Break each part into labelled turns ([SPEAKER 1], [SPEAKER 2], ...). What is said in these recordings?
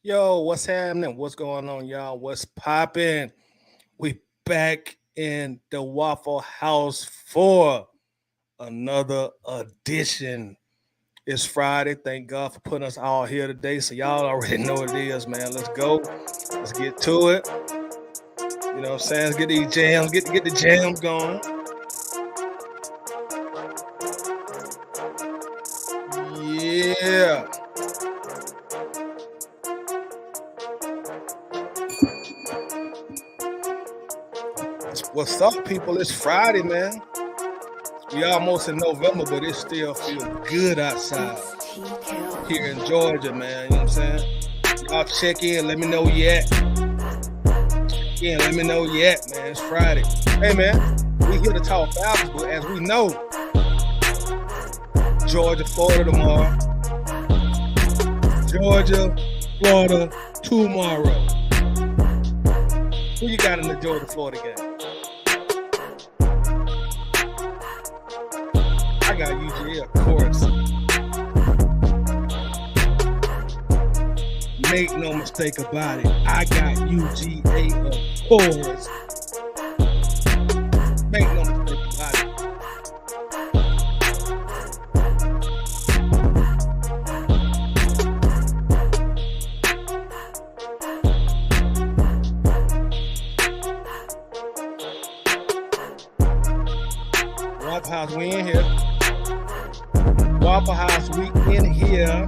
[SPEAKER 1] Yo, what's happening? What's going on, y'all? What's popping? We back in the Waffle House for another edition. It's Friday. Thank God for putting us all here today. So y'all already know what it is, man. Let's go. Let's get to it. You know what I'm saying? Let's get these jams. Get the jams going. Yeah. What's up, people? It's Friday, man. We almost in November, but it still feels good outside here in Georgia, man. You know what I'm saying? Y'all check in. Let me know where you at. Yeah, let me know where you at, man. It's Friday. Hey, man, we here to talk Falcons, but as we know, Georgia, Florida tomorrow. Georgia, Florida tomorrow. Who you got in the Georgia, Florida game? I got UGA, of course. Make no mistake about it. I got UGA, of course. Make no mistake about it. Waffle House, we in here. Waffle House, we in here.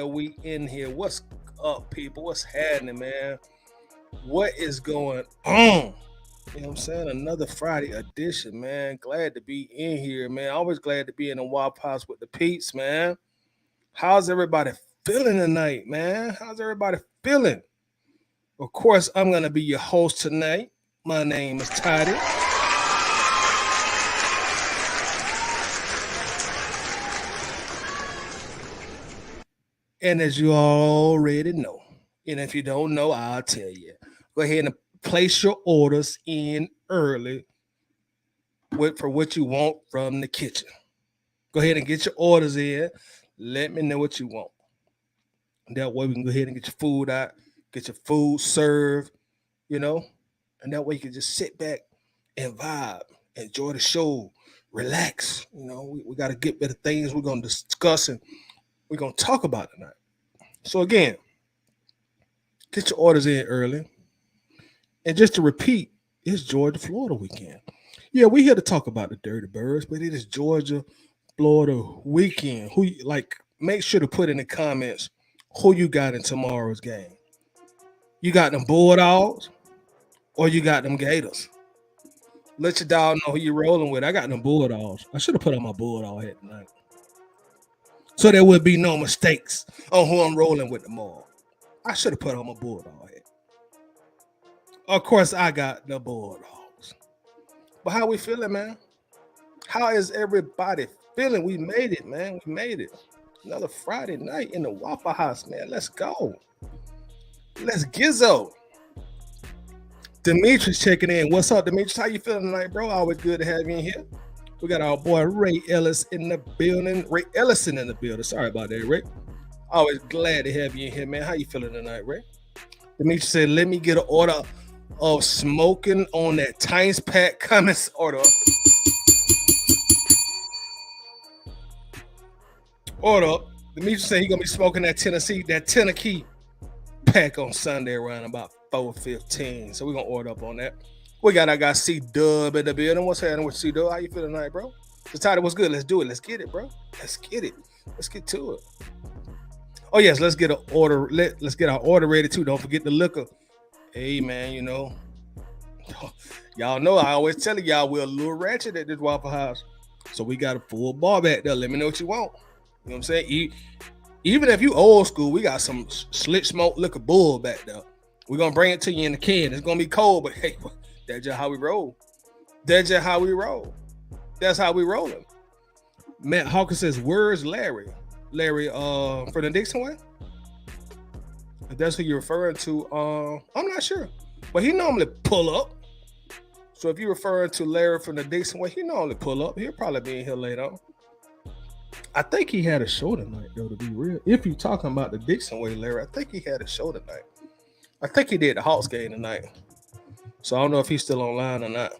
[SPEAKER 1] We in here. What's up, people? What's happening, man? What is going on? You know what I'm saying? Another Friday edition, man. Glad to be in here, man. Always glad to be in the Waffle House with the peeps, man. How's everybody feeling tonight, man? How's everybody feeling? Of course, I'm going to be your host tonight. My name is Toddy. And as you already know, and if you don't know, I'll tell you. Go ahead and place your orders in early for what you want from the kitchen. Go ahead and get your orders in. Let me know what you want. That way we can go ahead and get your food out, get your food served, you know, and that way you can just sit back and vibe, enjoy the show, relax. You know, we got to get better things we're going to discuss and we're going to talk about tonight. So again, get your orders in early. And just to repeat, it's Georgia, Florida weekend. Yeah, we're here to talk about the Dirty Birds, but it is Georgia, Florida weekend. Make sure to put in the comments who you got in tomorrow's game. You got them Bulldogs or you got them Gators? Let your dog know who you rolling with. I got them Bulldogs. I should have put on my Bulldog hat tonight. So there would be no mistakes on who I'm rolling with tomorrow. I should have put on my Bulldog hat. Of course, I got the Bulldogs. But how we feeling, man? How is everybody feeling? We made it, man. We made it. Another Friday night in the Waffle House, man. Let's go. Let's gizzo. Demetrius checking in. What's up, Demetrius? How you feeling tonight, bro? Always good to have you in here. We got our boy Ray Ellis in the building. Ray Ellison in the building. Sorry about that, Ray. Always glad to have you in here, man. How you feeling tonight, Ray? Demetrius said, let me get an order of smoking on that Times Pack Cummins order. Order up. Demetrius said he gonna be smoking that Tennessee pack on Sunday around about 4:15. So we're gonna order up on that. I got C-Dub in the building. What's happening with C-Dub? How you feeling tonight, bro? The title was good. Let's do it. Let's get it, bro. Let's get it. Let's get to it. Oh yes, let's get an order. Let's get our order ready too. Don't forget the liquor. Hey man, you know, y'all know I always tell y'all we're a little ratchet at this Waffle House. So we got a full bar back there. Let me know what you want. You know what I'm saying? Even if you old school, we got some slick smoke liquor bull back there. We're gonna bring it to you in the can. It's gonna be cold, but hey, that's just how we roll. That's just how we roll. That's how we rolling. Matt Hawkins says, where's Larry? Larry from the Dixon way? If that's who you're referring to, I'm not sure. But he normally pull up. So if you're referring to Larry from the Dixon way, he normally pull up. He'll probably be in here later on. I think he had a show tonight, though, to be real. If you're talking about the Dixon way, Larry, I think he had a show tonight. I think he did the Hawks game tonight. So I don't know if he's still online or not.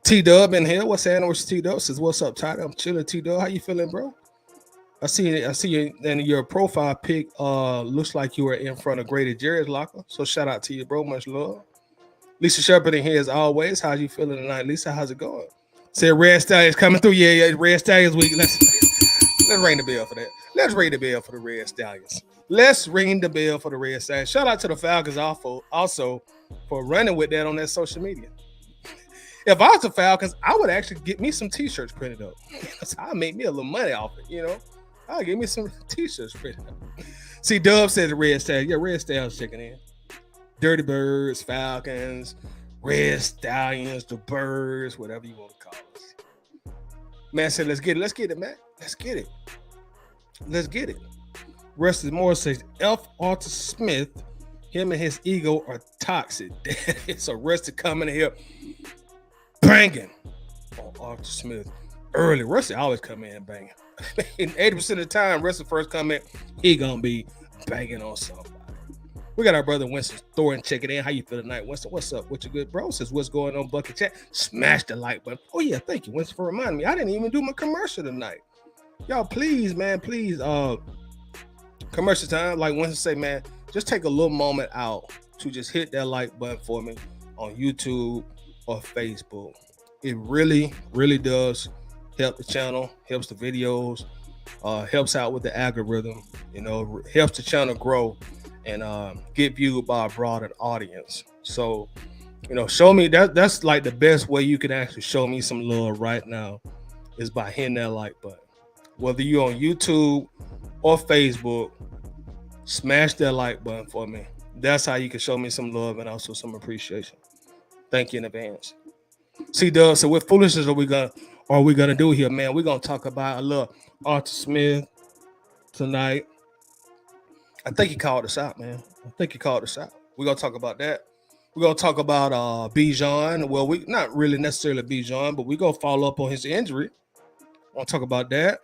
[SPEAKER 1] T-Dub in here. What's happening with T-Dub? Says, what's up, Ty? I'm chilling, T-Dub. How you feeling, bro? I see you in your profile pic. Looks like you were in front of Grady Jerry's locker. So shout out to you, bro. Much love. Lisa Shepard in here as always. How you feeling tonight, Lisa? How's it going? Said Red Stallions coming through. Yeah, Red Stallions week. Let's ring the bell for that. Let's ring the bell for the Red Stallions. Let's ring the bell for the Red Stallions. Shout out to the Falcons also for running with that on their social media. If I was the Falcons, I would actually get me some T-shirts printed up. So I'll make me a little money off it, you know. I'll get me some T-shirts printed up. See, Dub says the Red Stallions. Yeah, Red Stallions checking in. Dirty Birds, Falcons, Red Stallions, the Birds, whatever you want to call us. Man said, let's get it. Let's get it, man. Let's get it. Let's get it. Rusty Moore says, F. Arthur Smith, him and his ego are toxic. So Rusty coming in here banging on Arthur Smith early. Rusty always come in banging. 80% of the time, Rusty first come in, he gonna be banging on somebody. We got our brother Winston Thornton checking in. How you feel tonight, Winston? What's up? What you good, bro? Says what's going on, Bucket Chat? Smash the like button. Oh yeah, thank you, Winston, for reminding me. I didn't even do my commercial tonight. Y'all, please, man, please. Commercial time. Like Winston say, man, just take a little moment out to just hit that like button for me on YouTube or Facebook. It really, really does help the channel, helps the videos, helps out with the algorithm, you know, helps the channel grow and get viewed by a broader audience. So, you know, show me that's like the best way you can actually show me some love right now is by hitting that like button. Whether you're on YouTube or Facebook, smash that like button for me. That's how you can show me some love and also some appreciation. Thank you in advance. See, Doug, so what foolishness are we gonna do here, man? We're gonna talk about a little Arthur Smith tonight. I think he called us out, man. We're gonna talk about that. We're gonna talk about Bijan. Well, we not really necessarily Bijan, but we're gonna follow up on his injury. We're gonna talk about that.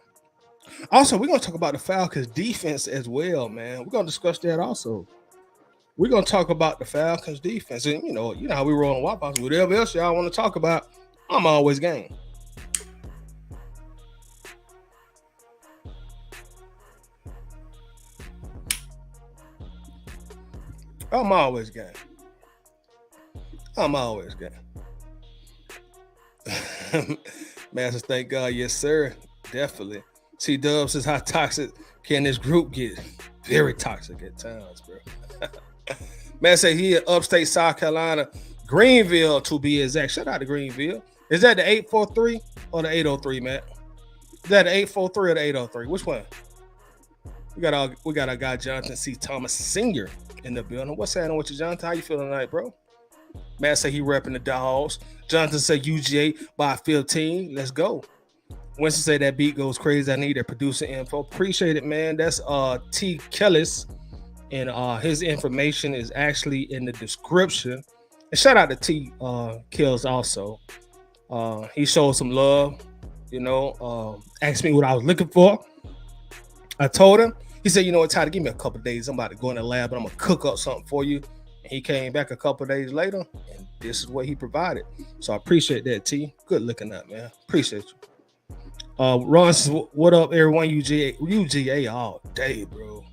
[SPEAKER 1] Also, we're gonna talk about the Falcons defense as well, man. We're gonna discuss that also. We're gonna talk about the Falcons defense, and you know how we roll on Waffle House. Whatever else y'all want to talk about, I'm always game. I'm always game. Master, thank God, yes sir, definitely. C Dub says, how toxic can this group get? Very toxic at times, bro. Man say he in upstate South Carolina, Greenville, to be exact. Shout out to Greenville. Is that the 843 or the 803, Matt? Is that the 843 or the 803? Which one? We got our guy Jonathan C. Thomas Sr. in the building. What's happening with you, Jonathan? How you feeling tonight, bro? Matt say he repping the Dogs. Jonathan say UGA by 15. Let's go. Winston say that beat goes crazy. I need that producer info. Appreciate it, man. That's T. Kellis, and his information is actually in the description. And shout out to T. Kills also. He showed some love. Asked me what I was looking for. I told him. He said, you know what, Tyler, give me a couple of days. I'm about to go in the lab, and I'm going to cook up something for you. And he came back a couple of days later, and this is what he provided. So I appreciate that, T. Good looking out, man. Appreciate you. Ron says, what up, everyone? UGA all day, bro.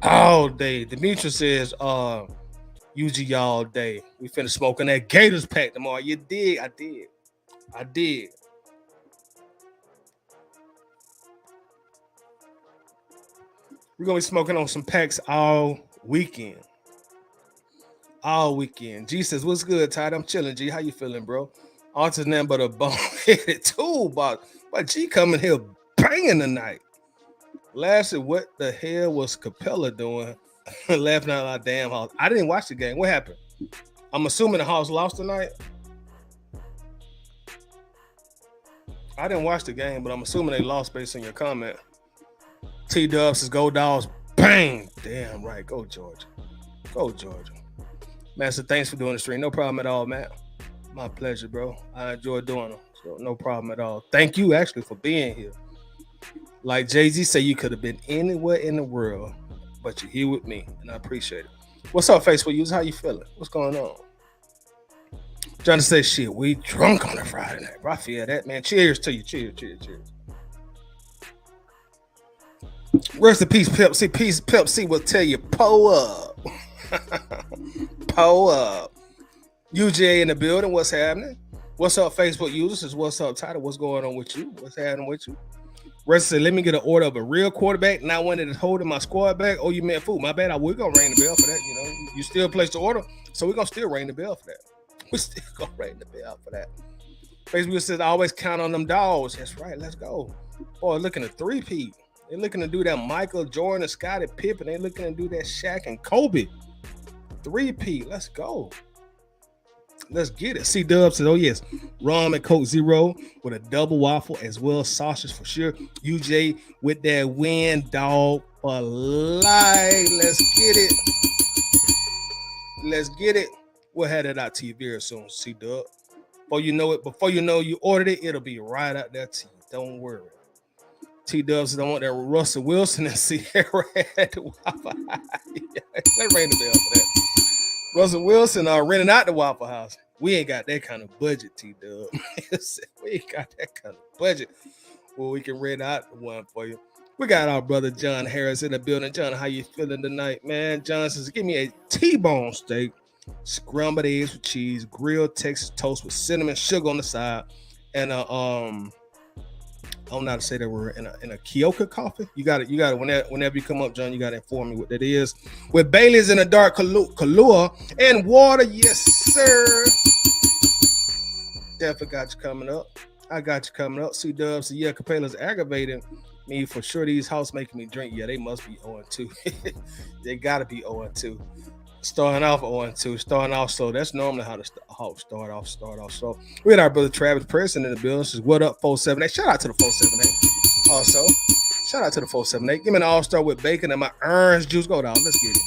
[SPEAKER 1] All day. Demetrius says, UG all day. We finna smoking that Gators pack tomorrow. You did? I did. We're going to be smoking on some packs all weekend. G says, what's good, Todd? I'm chilling, G. How you feeling, bro? Artist nothing but a bone-headed toolbox. But G coming here banging tonight. Lashley, what the hell was Capella doing? Laughing out our damn house. I didn't watch the game. What happened? I'm assuming the Hawks lost tonight. I didn't watch the game, but I'm assuming they lost based on your comment. T-Dub says, go Dogs. Bang. Damn right. Go Georgia. Master, thanks for doing the stream. No problem at all, Matt. My pleasure, bro. I enjoy doing them. So no problem at all. Thank you, actually, for being here. Like Jay-Z said, you could have been anywhere in the world, but you're here with me, and I appreciate it. What's up, Facebook users? How you feeling? What's going on? Johnny says, shit, we drunk on a Friday night. Bro, I feel that, man. Cheers to you. Cheers. Rest in peace, Pepsi. Peace, Pepsi will tell you, pull up. Pull up. UGA in the building. What's happening? What's up, Facebook users? What's up, Tyler? What's going on with you? What's happening with you? Rest said, let me get an order of a real quarterback, not one that is holding my squad back. Oh, you meant food. My bad. We're going to ring the bell for that. You still placed the order, so we're going to still ring the bell for that. We're still going to ring the bell for that. Facebook says, I always count on them Dogs. That's right. Let's go. Boy, looking at 3P. They're looking to do that Michael Jordan and Scottie Pippen. They're looking to do that Shaq and Kobe. 3P. Let's go. Let's get it. C-Dub says, oh, yes. Rum and Coke Zero with a double waffle as well as sausage for sure. UJ with that win, dog, for life. Let's get it. We'll have that out to you very soon, C-Dub. Before you know you ordered it, it'll be right out there to you. Don't worry. T-Dubs don't want that Russell Wilson and Sierra at the Waffle House. Let's ring the bell for that. Russell Wilson renting out the Waffle House. We ain't got that kind of budget, T-Dub. We ain't got that kind of budget where we can rent out one for you. We got our brother John Harris in the building. John, how you feeling tonight, man? John says, give me a T-bone steak, scrambled eggs with cheese, grilled Texas toast with cinnamon, sugar on the side, and I don't know how to say that word, in a Kioka coffee. You got it. Whenever you come up, John, you got to inform me what that is. With Bailey's in a dark Kahlua and water. Yes, sir. Definitely got you coming up. I got you coming up. C-Dub said, yeah, Capella's aggravating me for sure. These house making me drink. Yeah, they must be 0-2. They got to be 0-2. Starting off 0-2. Starting off, so that's normally how the Hawks start off. So we got our brother Travis Preston in the building. Says, what up, 478? Shout out to the 478. Also, shout out to the 478. Give me an all-star with bacon and my orange juice. Go Dogs. Let's get it.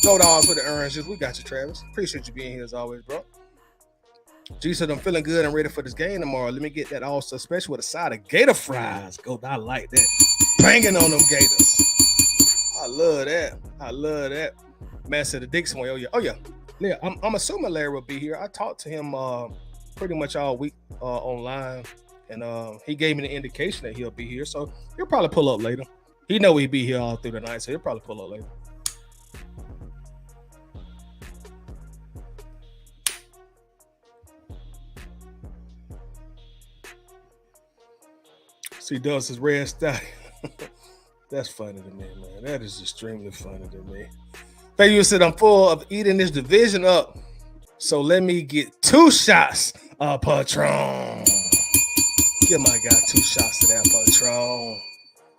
[SPEAKER 1] Go Dogs with the orange juice. We got you, Travis. Appreciate you being here as always, bro. G said, I'm feeling good and ready for this game tomorrow. Let me get that all-star special with a side of gator fries. Go, I like that. Banging on them gators. I love that. Master the Dixon way. Oh yeah. I'm assuming Larry will be here. I talked to him pretty much all week online, and he gave me the indication that he'll be here. So he'll probably pull up later. He know he'll be here all through the night, so he'll probably pull up later. See, Does his red style. That's funny to me, man. That is extremely funny to me. You said I'm full of eating this division up. So let me get 2 shots of Patron. Give my guy 2 shots of that Patron.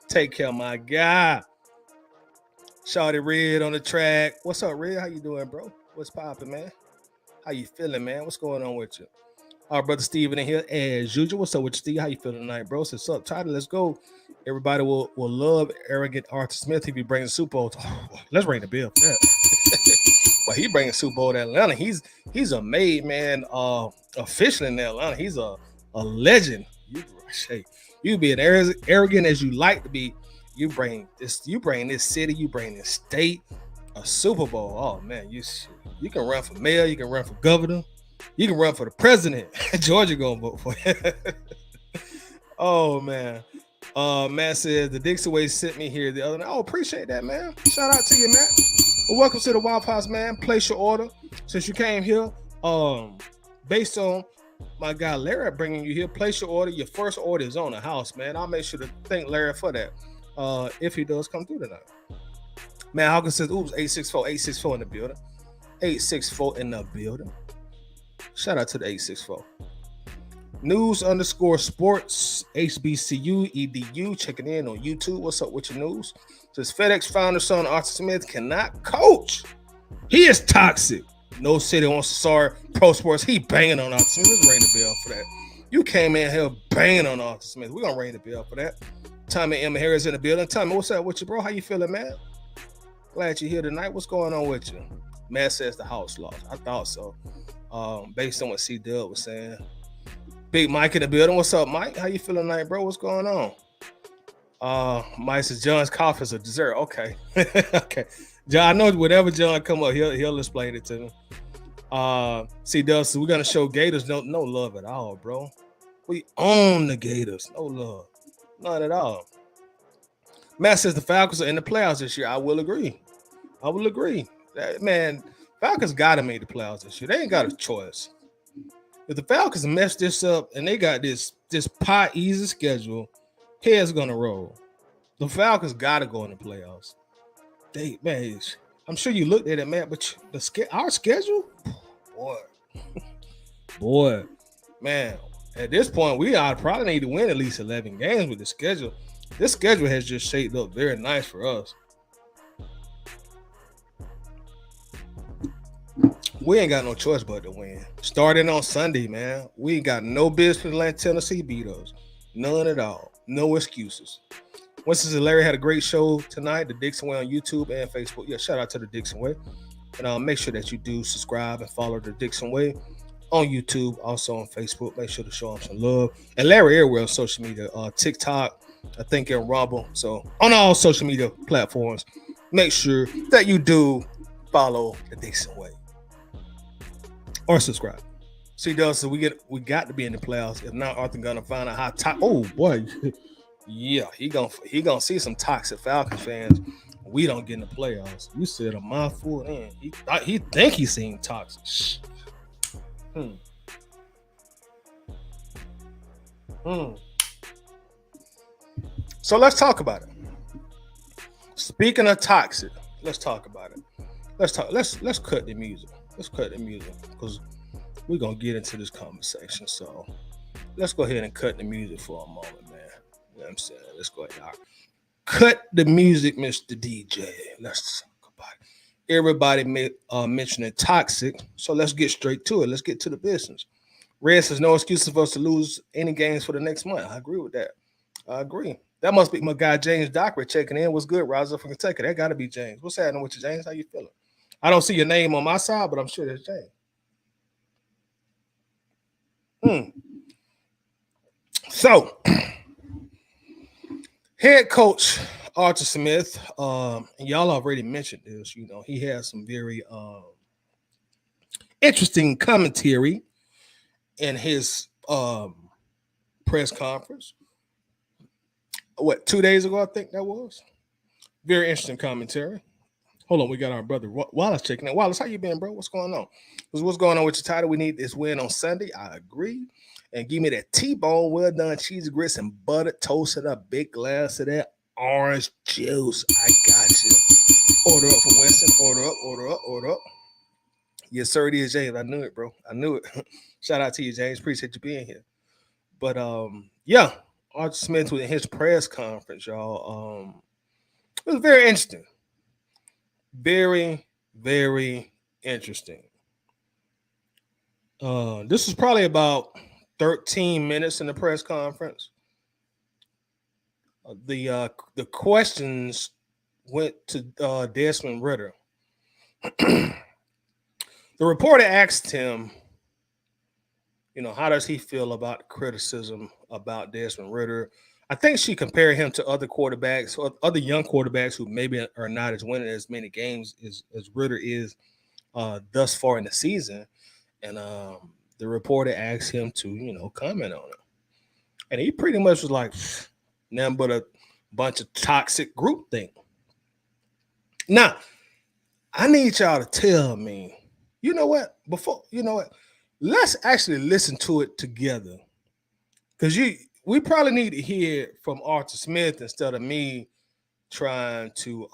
[SPEAKER 1] Take care, my guy. Shawty Red on the track. What's up, Red? How you doing, bro? What's poppin', man? How you feeling, man? What's going on with you? Our brother Steven in here as usual. What's up with you, Steve? How you feeling tonight, bro? So subtitle, let's go. Everybody will love arrogant Arthur Smith. He be bringing Super Bowl. Let's ring the bell for that. But he bringing Super Bowl to Atlanta. He's a made man official in Atlanta. He's a legend. You being arrogant as you like to be. You bring this city, you bring this state a Super Bowl. Oh man, you can run for mayor, you can run for governor, you can run for the president. Georgia gonna vote for you. Oh man. Matt says the Dixon Way sent me here the other night. Oh, appreciate that, man. Shout out to you, Matt. Well, welcome to the Waffle House, man. Place your order. Since you came here, based on my guy Larry bringing you here, place your order. Your first order is on the house, man. I'll make sure to thank Larry for that. If he does come through tonight. Man, Hawkins says, oops, 864 in the building. 864 in the building. Shout out to the 864. News_sports, HBCU, EDU, checking in on YouTube. What's up with your news? Says FedEx founder son Arthur Smith cannot coach. He is toxic. No city wants to sorry pro sports. He banging on Arthur Smith. Let's ring the bell for that. You came in here banging on Arthur Smith. We're going to ring the bell for that. Tommy M. Harris in the building. Tommy, what's up with you, bro? How you feeling, man? Glad you're here tonight. What's going on with you? Matt says the house lost. I thought so. Based on what C Dub was saying. Big Mike in the building. What's up, Mike? How you feeling tonight, bro? What's going on? Mike says John's cough is a dessert. Okay. Okay. John, I know whatever John come up, he'll explain it to me. C Dub says we're gonna show Gators no love at all, bro. We own the Gators. No love. Not at all. Matt says the Falcons are in the playoffs this year. I will agree. Man, Falcons got to make the playoffs this year. They ain't got a choice. If the Falcons mess this up and they got this pie easy schedule, heads gonna roll. The Falcons got to go in the playoffs. Man, I'm sure you looked at it, man, but our schedule, boy, man. At this point, we probably need to win at least 11 games with the schedule. This schedule has just shaped up very nice for us. We ain't got no choice but to win. Starting on Sunday, man. We ain't got no business letting Tennessee beat us. None at all. No excuses. Winston and Larry had a great show tonight. The Dixon Way on YouTube and Facebook. Yeah, shout out to the Dixon Way. And make sure that you do subscribe and follow the Dixon Way on YouTube, also on Facebook. Make sure to show them some love. And Larry everywhere on social media, TikTok, I think in Rumble. So on all social media platforms, make sure that you do follow the Dixon Way or subscribe. See, so we got to be in the playoffs. If not, Arthur gonna find out how oh boy, yeah, he gonna see some toxic Falcons fans. We don't get in the playoffs. You said a mouthful, and he think he seen toxic. So let's talk about it. Speaking of toxic, let's talk about it. Let's cut the music. Let's cut the music because we're gonna get into this conversation. So let's go ahead and cut the music for a moment, man. You know what I'm saying? Let's go ahead. Cut the music, Mr. DJ. Let's talk about it. Everybody mentioning toxic. So let's get straight to it. Let's get to the business. Red says no excuses for us to lose any games for the next month. I agree with that. I agree. That must be my guy James Dockery checking in. What's good, Roger from Kentucky? That got to be James. What's happening with you, James? How you feeling? I don't see your name on my side, but I'm sure that's James. So, head coach Arthur Smith, and y'all already mentioned this. You know, he has some very interesting commentary in his press conference. 2 days ago, I think that was. Very interesting commentary. Hold on, we got our brother Wallace checking in. Wallace, how you been, bro? What's going on? What's going on with your title? We need this win on Sunday. I agree. And give me that T-bone, well done, cheesy grits and buttered toast and a big glass of that orange juice. I got you. Order up for Winston. Order up. Yes, sir, it is James. I knew it, bro. I knew it. Shout out to you, James. Appreciate you being here. But yeah, Arthur Smith with his press conference, y'all. It was very interesting. Very, very interesting. This was probably about 13 minutes in the press conference. The questions went to Desmond Ritter. The reporter asked him, how does he feel about the criticism about Desmond Ritter? I think she compared him to other quarterbacks, or other young quarterbacks who maybe are not as winning as many games as Ritter is thus far in the season. And the reporter asked him to, comment on it. And he pretty much was like, nothing but a bunch of toxic group thing. Now, I need y'all to tell me, let's actually listen to it together. Because we probably need to hear it from Arthur Smith instead of me trying to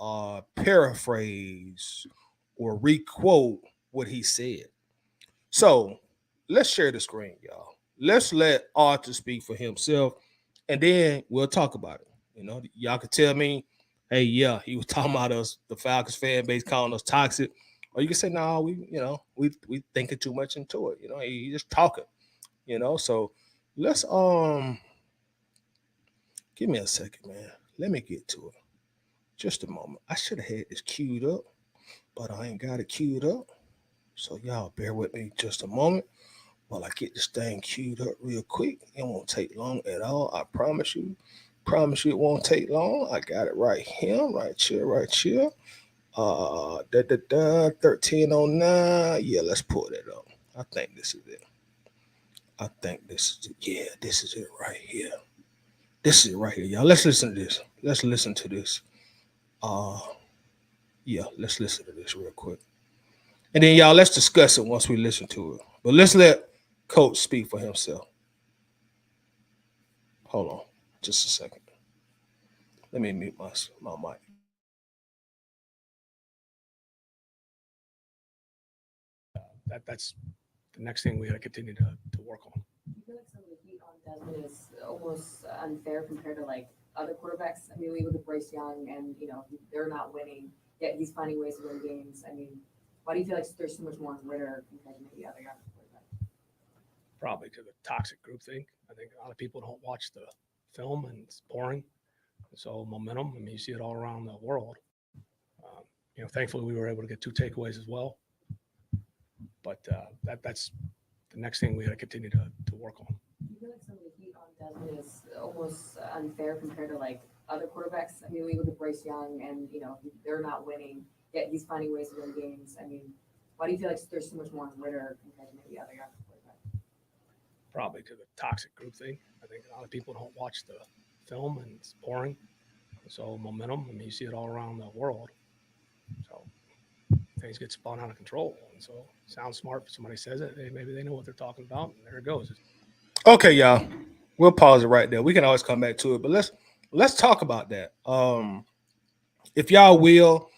[SPEAKER 1] paraphrase or requote what he said. So let's share the screen, y'all. Let's let Arthur speak for himself, and then we'll talk about it. Y'all can tell me, hey, yeah, he was talking about us, the Falcons fan base calling us toxic. Or you can say, no, we thinking too much into it. He just talking, So let's give me a second, man. Let me get to it. Just a moment. I should have had this queued up, but I ain't got it queued up. So y'all bear with me just a moment while I get this thing queued up real quick. It won't take long at all. I promise you. Promise you it won't take long. I got it right here, right here, right here. 1309. Yeah, let's pull that up. I think this is it. Yeah, this is it right here. This is it right here, y'all. Let's listen to this. Let's listen to this. Yeah, let's listen to this real quick. And then y'all, let's discuss it once we listen to it. But let's let Coach speak for himself. Hold on, just a second. Let me mute my mic.
[SPEAKER 2] That's the next thing we got to continue to work on.
[SPEAKER 3] I feel like some of the heat on Desmond is almost unfair compared to like other quarterbacks. I mean, we look at Bryce Young, and they're not winning, yet he's finding ways to win games. I mean, why do you feel like there's so much more on Ritter compared to maybe other young quarterbacks?
[SPEAKER 2] Probably to the toxic group thing. I think a lot of people don't watch the film, and it's boring. So momentum. I mean, you see it all around the world. Thankfully we were able to get 2 takeaways as well. But that's the next thing we got to continue to work on.
[SPEAKER 3] I feel like some of the heat on Desmond is almost unfair compared to like other quarterbacks. I mean, we look at Bryce Young, and they're not winning, yet he's finding ways to win games. I mean, why do you feel like there's so much more on Ritter compared to maybe other young quarterbacks?
[SPEAKER 2] Probably to the toxic group thing. I think a lot of people don't watch the film, and it's boring. So momentum. I mean, you see it all around the world. So things get spun out of control. And so it sounds smart if somebody says it. Maybe they know what they're talking about. And there it goes.
[SPEAKER 1] Okay, y'all. We'll pause it right there. We can always come back to it, but let's talk about that. If y'all will,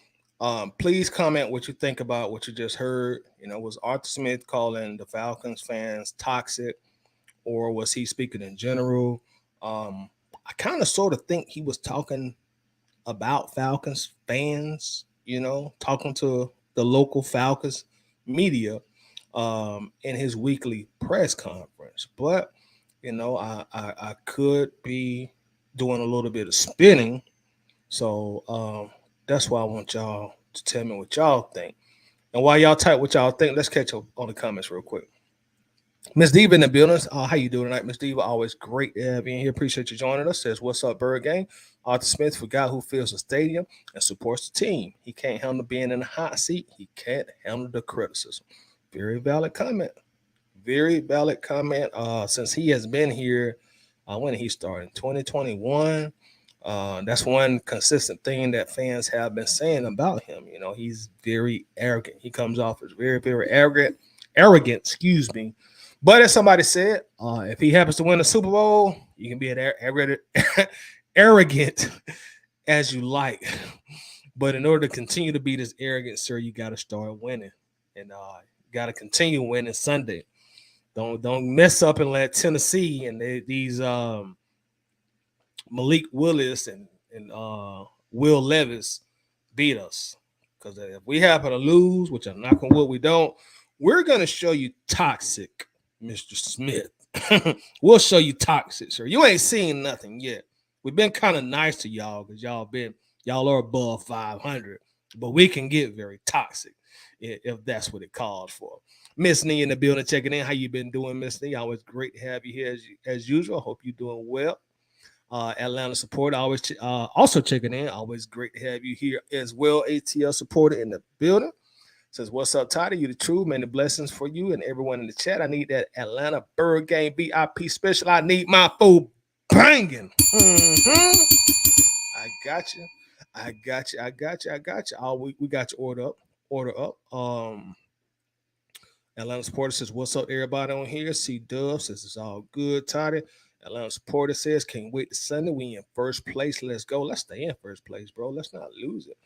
[SPEAKER 1] please comment what you think about what you just heard. Was Arthur Smith calling the Falcons fans toxic, or was he speaking in general? I kind of sort of think he was talking about Falcons fans, talking to the local Falcons media in his weekly press conference. But, I could be doing a little bit of spinning. So that's why I want y'all to tell me what y'all think. And while y'all type what y'all think, let's catch up on the comments real quick. Miss Diva in the building. How you doing tonight, Miss Diva? Always great to have you in here. Appreciate you joining us. Says, what's up, Bird Gang? Arthur Smith forgot who fills the stadium and supports the team. He can't handle being in the hot seat. He can't handle the criticism. Very valid comment. Very valid comment. Since he has been here, when he started? 2021. That's one consistent thing that fans have been saying about him. He's very arrogant. He comes off as very, very arrogant. Excuse me. But as somebody said, if he happens to win the Super Bowl, you can be an arrogant as you like. But in order to continue to be this arrogant, sir, you got to start winning. And got to continue winning Sunday. Don't mess up and let Tennessee and these Malik Willis and Will Levis beat us. Because if we happen to lose, which I'm not gonna, we don't, we're gonna show you toxic, Mr. Smith. We'll show you toxic, sir. You ain't seen nothing yet. We've been kind of nice to y'all because y'all are above 500, but we can get very toxic if that's what it calls for. Miss Nee in the building, checking in. How you been doing, Miss Nee? Always great to have you here as usual. Hope you're doing well. Atlanta supporter, always also checking in. Always great to have you here as well. ATL supporter in the building. Says, what's up, Toddy? You the truth. Many blessings for you and everyone in the chat. I need that Atlanta Bird Game VIP special. I need my food banging. I got you. I got you. I got you. I got you. All we got your order up. Atlanta supporter says, what's up, everybody on here? C Dub says it's all good, Toddy. Atlanta supporter says, can't wait to Sunday. We in first place. Let's go. Let's stay in first place, bro. Let's not lose it.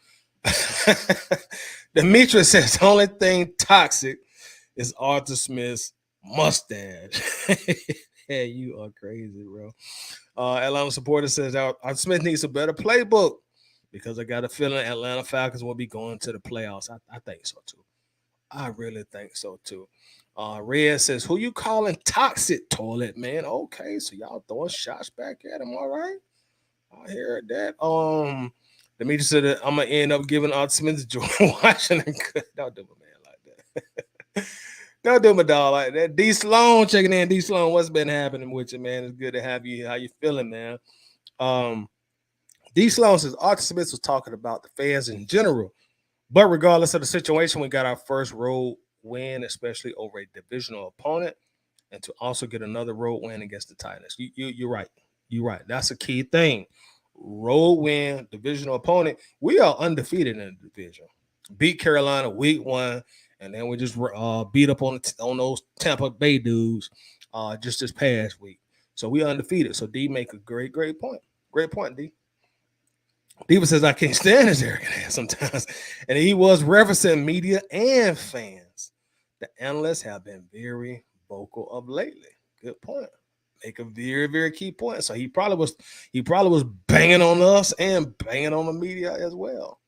[SPEAKER 1] Demetrius says the only thing toxic is Arthur Smith's mustache. Yeah, you are crazy, bro. Atlanta supporter says Arthur Smith needs a better playbook because I got a feeling Atlanta Falcons will be going to the playoffs. I think so too. I really think so too. Red says, who you calling toxic, toilet man? Okay, so y'all throwing shots back at him. All right, I heard that. The media said that I'm gonna end up giving Arthur Smith to George Washington. Don't do my man like that. Don't do my dog like that. D Sloan checking in. D Sloan, what's been happening with you, man? It's good to have you. How you feeling, man? D Sloan says Arthur Smith was talking about the fans in general, but regardless of the situation, we got our first road win, especially over a divisional opponent, and to also get another road win against the Titans. You're right. You're right. That's a key thing. Road win, divisional opponent. We are undefeated in the division. Beat Carolina week 1, and then we just beat up on those Tampa Bay dudes just this past week. So we are undefeated. So D make a great point. Great point, D. Diva says I can't stand his arrogant ass sometimes, and he was referencing media and fans. The analysts have been very vocal of lately. Good point. Make a very, very key point. So he probably was banging on us and banging on the media as well.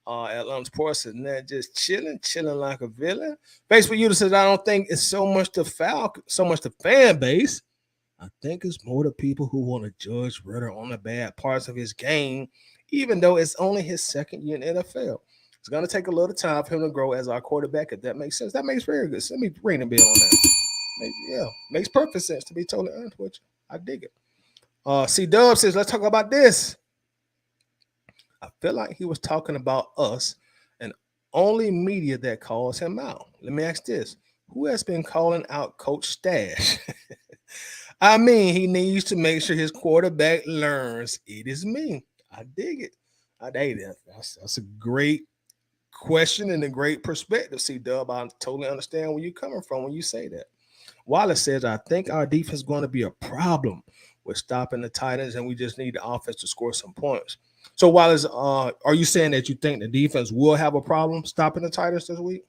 [SPEAKER 1] Atlanta Sports says, nah, just chilling like a villain. Facebook user says, I don't think it's so much the fan base. I think it's more the people who want to judge Ritter on the bad parts of his game, even though it's only his second year in the NFL. It's going to take a little time for him to grow as our quarterback, if that makes sense. That makes very good sense. Let me ring the bell on that. Makes perfect sense, to be totally honest with you. I dig it. C Dub says, let's talk about this. I feel like he was talking about us and only media that calls him out. Let me ask this. Who has been calling out Coach Stash? I mean, he needs to make sure his quarterback learns it is me. I dig it. I dig it. That's a great question and a great perspective, C Dub. I totally understand where you're coming from when you say that. Wallace says, I think our defense is going to be a problem with stopping the Titans, and we just need the offense to score some points. So, Wallace, are you saying that you think the defense will have a problem stopping the Titans this week?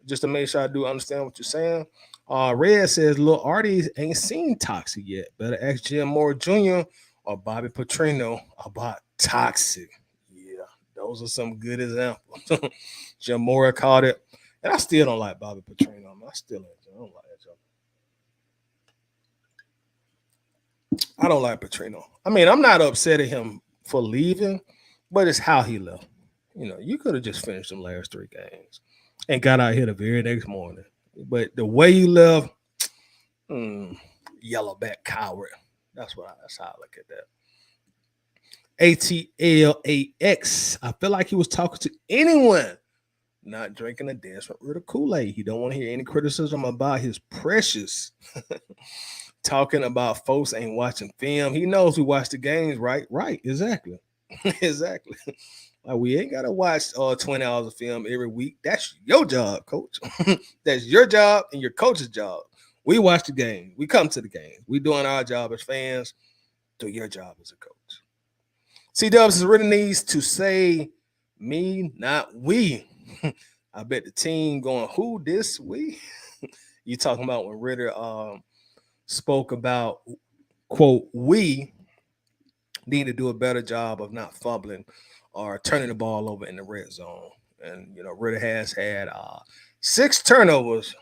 [SPEAKER 1] Just to make sure I do understand what you're saying. Red says, Lil Artie ain't seen Toxic yet. Better ask Jim Moore Jr. or Bobby Petrino about Toxic. Yeah, those are some good examples. Jim Moore called it. And I still don't like Bobby Petrino. I don't like that joke. I don't like Petrino. I mean, I'm not upset at him for leaving, but it's how he left. You know, you could have just finished them last 3 games and got out here the very next morning. But the way you left, yellowback coward. That's how I look at that. ATLAX. I feel like he was talking to anyone not drinking a dance with the Kool-Aid. He don't want to hear any criticism about his precious. Talking about folks ain't watching film. He knows we watch the games, right? Right, exactly. Exactly. Like we ain't gotta watch 20 hours of film every week. That's your job, coach. That's your job and your coach's job. We watch the game. We come to the game. We doing our job as fans. Do your job as a coach. C-Dubs really needs to say me, not we. I bet the team going, who this we? You talking about when Ritter spoke about, quote, we need to do a better job of not fumbling or turning the ball over in the red zone. And, Ritter has had 6 turnovers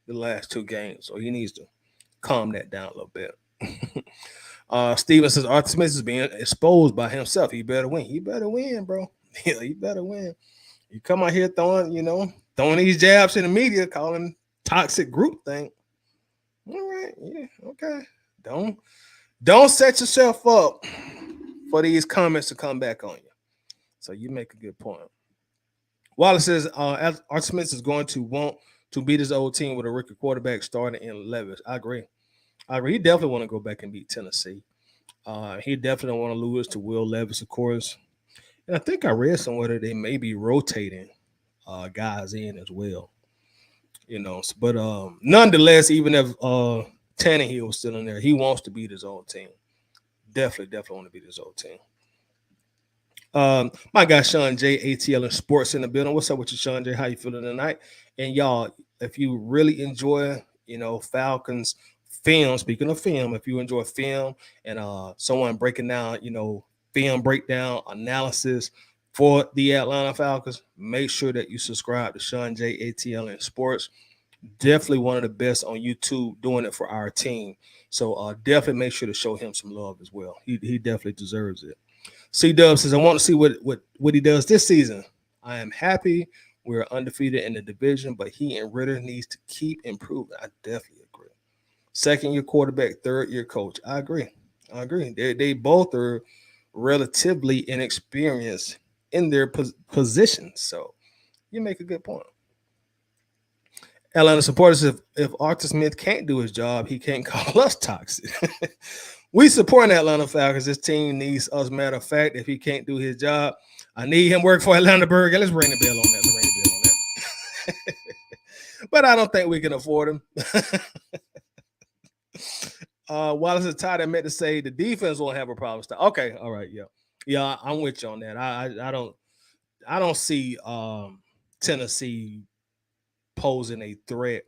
[SPEAKER 1] the last 2 games, so he needs to calm that down a little bit. Steven says Arthur Smith is being exposed by himself. He better win. He better win, bro. Yeah, he better win. You come out here throwing these jabs in the media, calling toxic group thing. All right, yeah, okay. Don't set yourself up for these comments to come back on you. So you make a good point. Wallace says Arthur Smith is going to want to beat his old team with a rookie quarterback starting in Levis. I agree. He definitely want to go back and beat Tennessee. He definitely don't want to lose to Will Levis, of course. And I think I read somewhere that they may be rotating guys in as well. But nonetheless, even if Tannehill was still in there, he wants to beat his old team. Definitely want to beat his old team. My guy Sean J, ATL and Sports in the building. What's up with you, Sean J? How you feeling tonight? And y'all, if you really enjoy, Falcons film, speaking of film, if you enjoy film and someone breaking down, film breakdown analysis for the Atlanta Falcons, make sure that you subscribe to Sean J, ATL and Sports. Definitely one of the best on YouTube doing it for our team. So definitely make sure to show him some love as well. He definitely deserves it. C-Dub says, I want to see what he does this season. I am happy we're undefeated in the division, but he and Ritter needs to keep improving. I definitely agree. Second-year quarterback, third-year coach. I agree. They both are relatively inexperienced in their positions. So you make a good point. Atlanta supporters, if Arthur Smith can't do his job, he can't call us toxic. We support Atlanta Falcons. This team needs us. Matter of fact, if he can't do his job, I need him work for Atlanta Burger. Let's ring the bell on that. But I don't think we can afford him. Wallace is tired. I meant to say the defense won't have a problem. Okay, all right, yeah, I'm with you on that. I don't see Tennessee posing a threat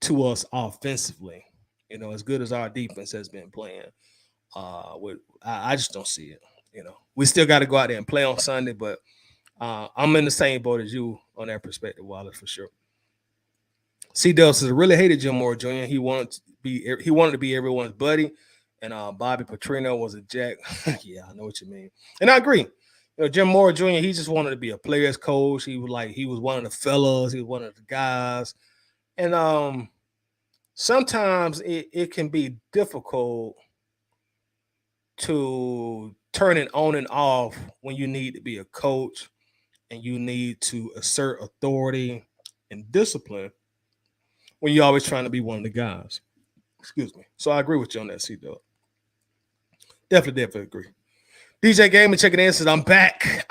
[SPEAKER 1] to us offensively. As good as our defense has been playing. I just don't see it. We still got to go out there and play on Sunday, but I'm in the same boat as you on that perspective, Wallace, for sure. C-Dub says, I really hated Jim Moore Jr. He wanted to be everyone's buddy, and Bobby Petrino was a jack. Yeah, I know what you mean, and I agree. Jim Moore Jr. He just wanted to be a player's coach. He was one of the fellas. He was one of the guys, and sometimes it can be difficult to turn it on and off when you need to be a coach and you need to assert authority and discipline when you're always trying to be one of the guys. Excuse me. So I agree with you on that, C-Dub. Definitely agree. DJ Gaming checking in says, I'm back.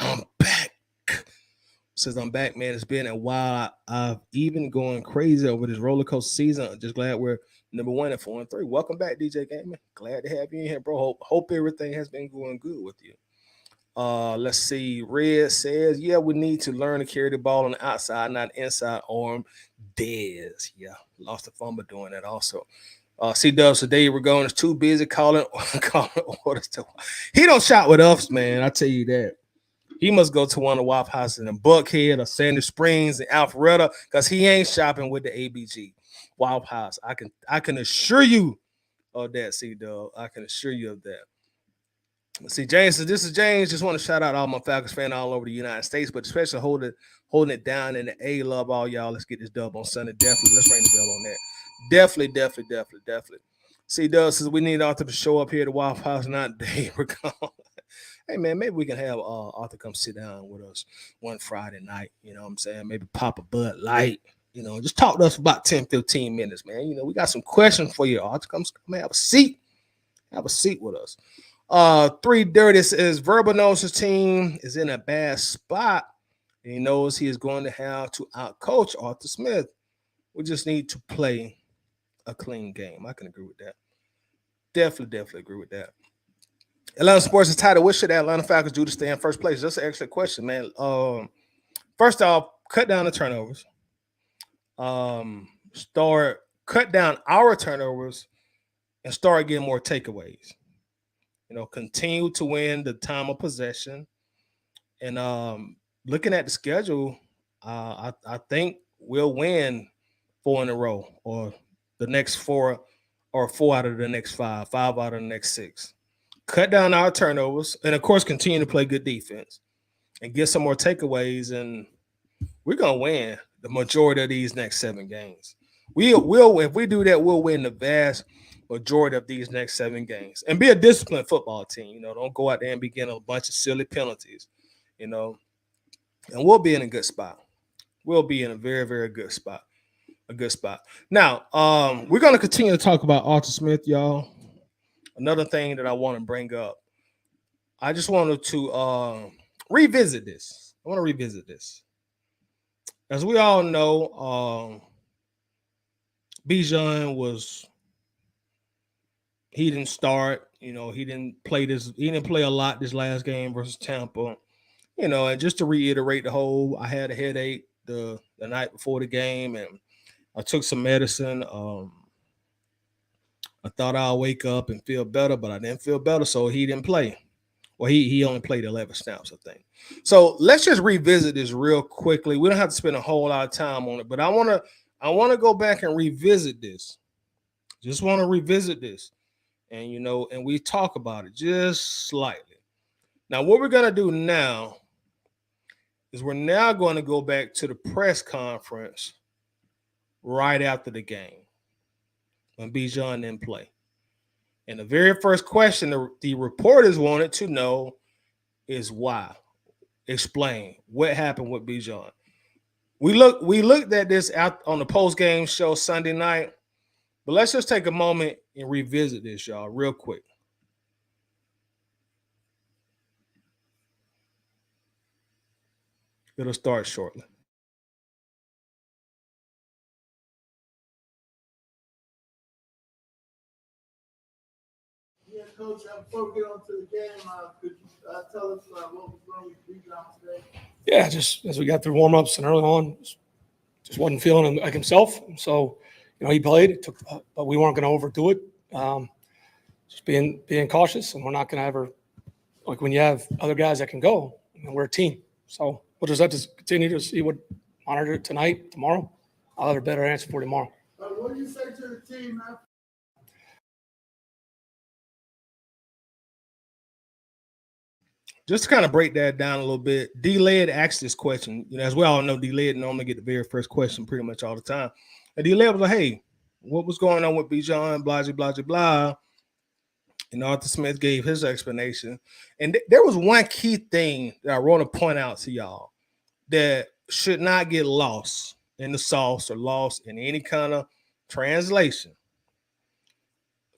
[SPEAKER 1] Says, I'm back, man. It's been a while. I've even going crazy over this roller coaster season. I'm just glad we're number 1 at 4-3. Welcome back, DJ Gaming. Glad to have you in here, bro. Hope everything has been going good with you. Let's see. Red says, yeah, we need to learn to carry the ball on the outside, not inside arm. Dez. Yeah, lost the fumble doing that also. C-Dub, today we're going. Is too busy calling orders to. He don't shop with us, man. I tell you that. He must go to one of the Waffle Houses in Buckhead or Sandy Springs and Alpharetta because he ain't shopping with the ABG Waffle House. I can assure you of that, C-Dub. I can assure you of that. Let's see, James says, this is James. Just want to shout out all my Falcons fans all over the United States, but especially holding it down in the A. Love all y'all. Let's get this dub on Sunday. Definitely. Let's ring the bell on that. Definitely. C-Dub says we need Arthur to show up here at the Waffle House, not Dave. Hey, man, maybe we can have Arthur come sit down with us one Friday night. You know what I'm saying? Maybe pop a Bud Light. Just talk to us for about 10, 15 minutes, man. We got some questions for you. Arthur, come have a seat. Have a seat with us. 3 Dirty says Verbal knows his team is in a bad spot. And he knows he is going to have to outcoach Arthur Smith. We just need to play a clean game. I can agree with that. Definitely agree with that. Atlanta Sports is titled, what should the Atlanta Falcons do to stay in first place? That's an excellent question, man. First off, cut down the turnovers. Cut down our turnovers and start getting more takeaways. Continue to win the time of possession. And looking at the schedule, I think we'll win 4 in a row, or the next 4, or 4 out of the next 5, 5 out of the next 6. Cut down our turnovers, and of course, continue to play good defense and get some more takeaways, and we're gonna win the majority of these next 7 games. We'll if we do that, we'll win the vast majority of these next 7 games and be a disciplined football team. Don't go out there and be getting a bunch of silly penalties, and we'll be in a good spot. We'll be in a very, very good spot. A good spot. Now, we're going to continue to talk about Arthur Smith, y'all. Another thing that I want to bring up. I just wanted to revisit this. I want to revisit this. As we all know, Bijan he didn't start. He didn't play a lot this last game versus Tampa. And just to reiterate I had a headache the night before the game, and I took some medicine. I thought I'll wake up and feel better, but I didn't feel better, so he didn't play. Well, he only played 11 snaps, I think. So let's just revisit this real quickly. We don't have to spend a whole lot of time on it, but I want to go back and revisit this. Just want to revisit this, and and we talk about it just slightly. Now, what we're gonna do now is we're now going to go back to the press conference right after the game when Bijan didn't play. And the very first question the reporters wanted to know is why. Explain what happened with Bijan. We looked at this out on the post-game show Sunday night, but let's just take a moment and revisit this, y'all, real quick. It'll start shortly.
[SPEAKER 4] Yeah, Coach, before we get on to the game, could you tell us what was wrong with Bijan today?
[SPEAKER 2] Yeah, just as we got through warm-ups and early on, just wasn't feeling like himself. So, he played, but we weren't going to overdo it. Just being cautious, and we're not going to ever, like when you have other guys that can go, we're a team. So we'll just have to continue to see monitor it tonight, tomorrow. I'll have a better answer for tomorrow.
[SPEAKER 4] What do you say to the team, man?
[SPEAKER 1] Just to kind of break that down a little bit, D-Led asked this question. As we all know, D-Led normally get the very first question pretty much all the time. And D-Led was like, hey, what was going on with Bijan, blah, blah, blah, blah. And Arthur Smith gave his explanation. And there was one key thing that I want to point out to y'all that should not get lost in the sauce or lost in any kind of translation.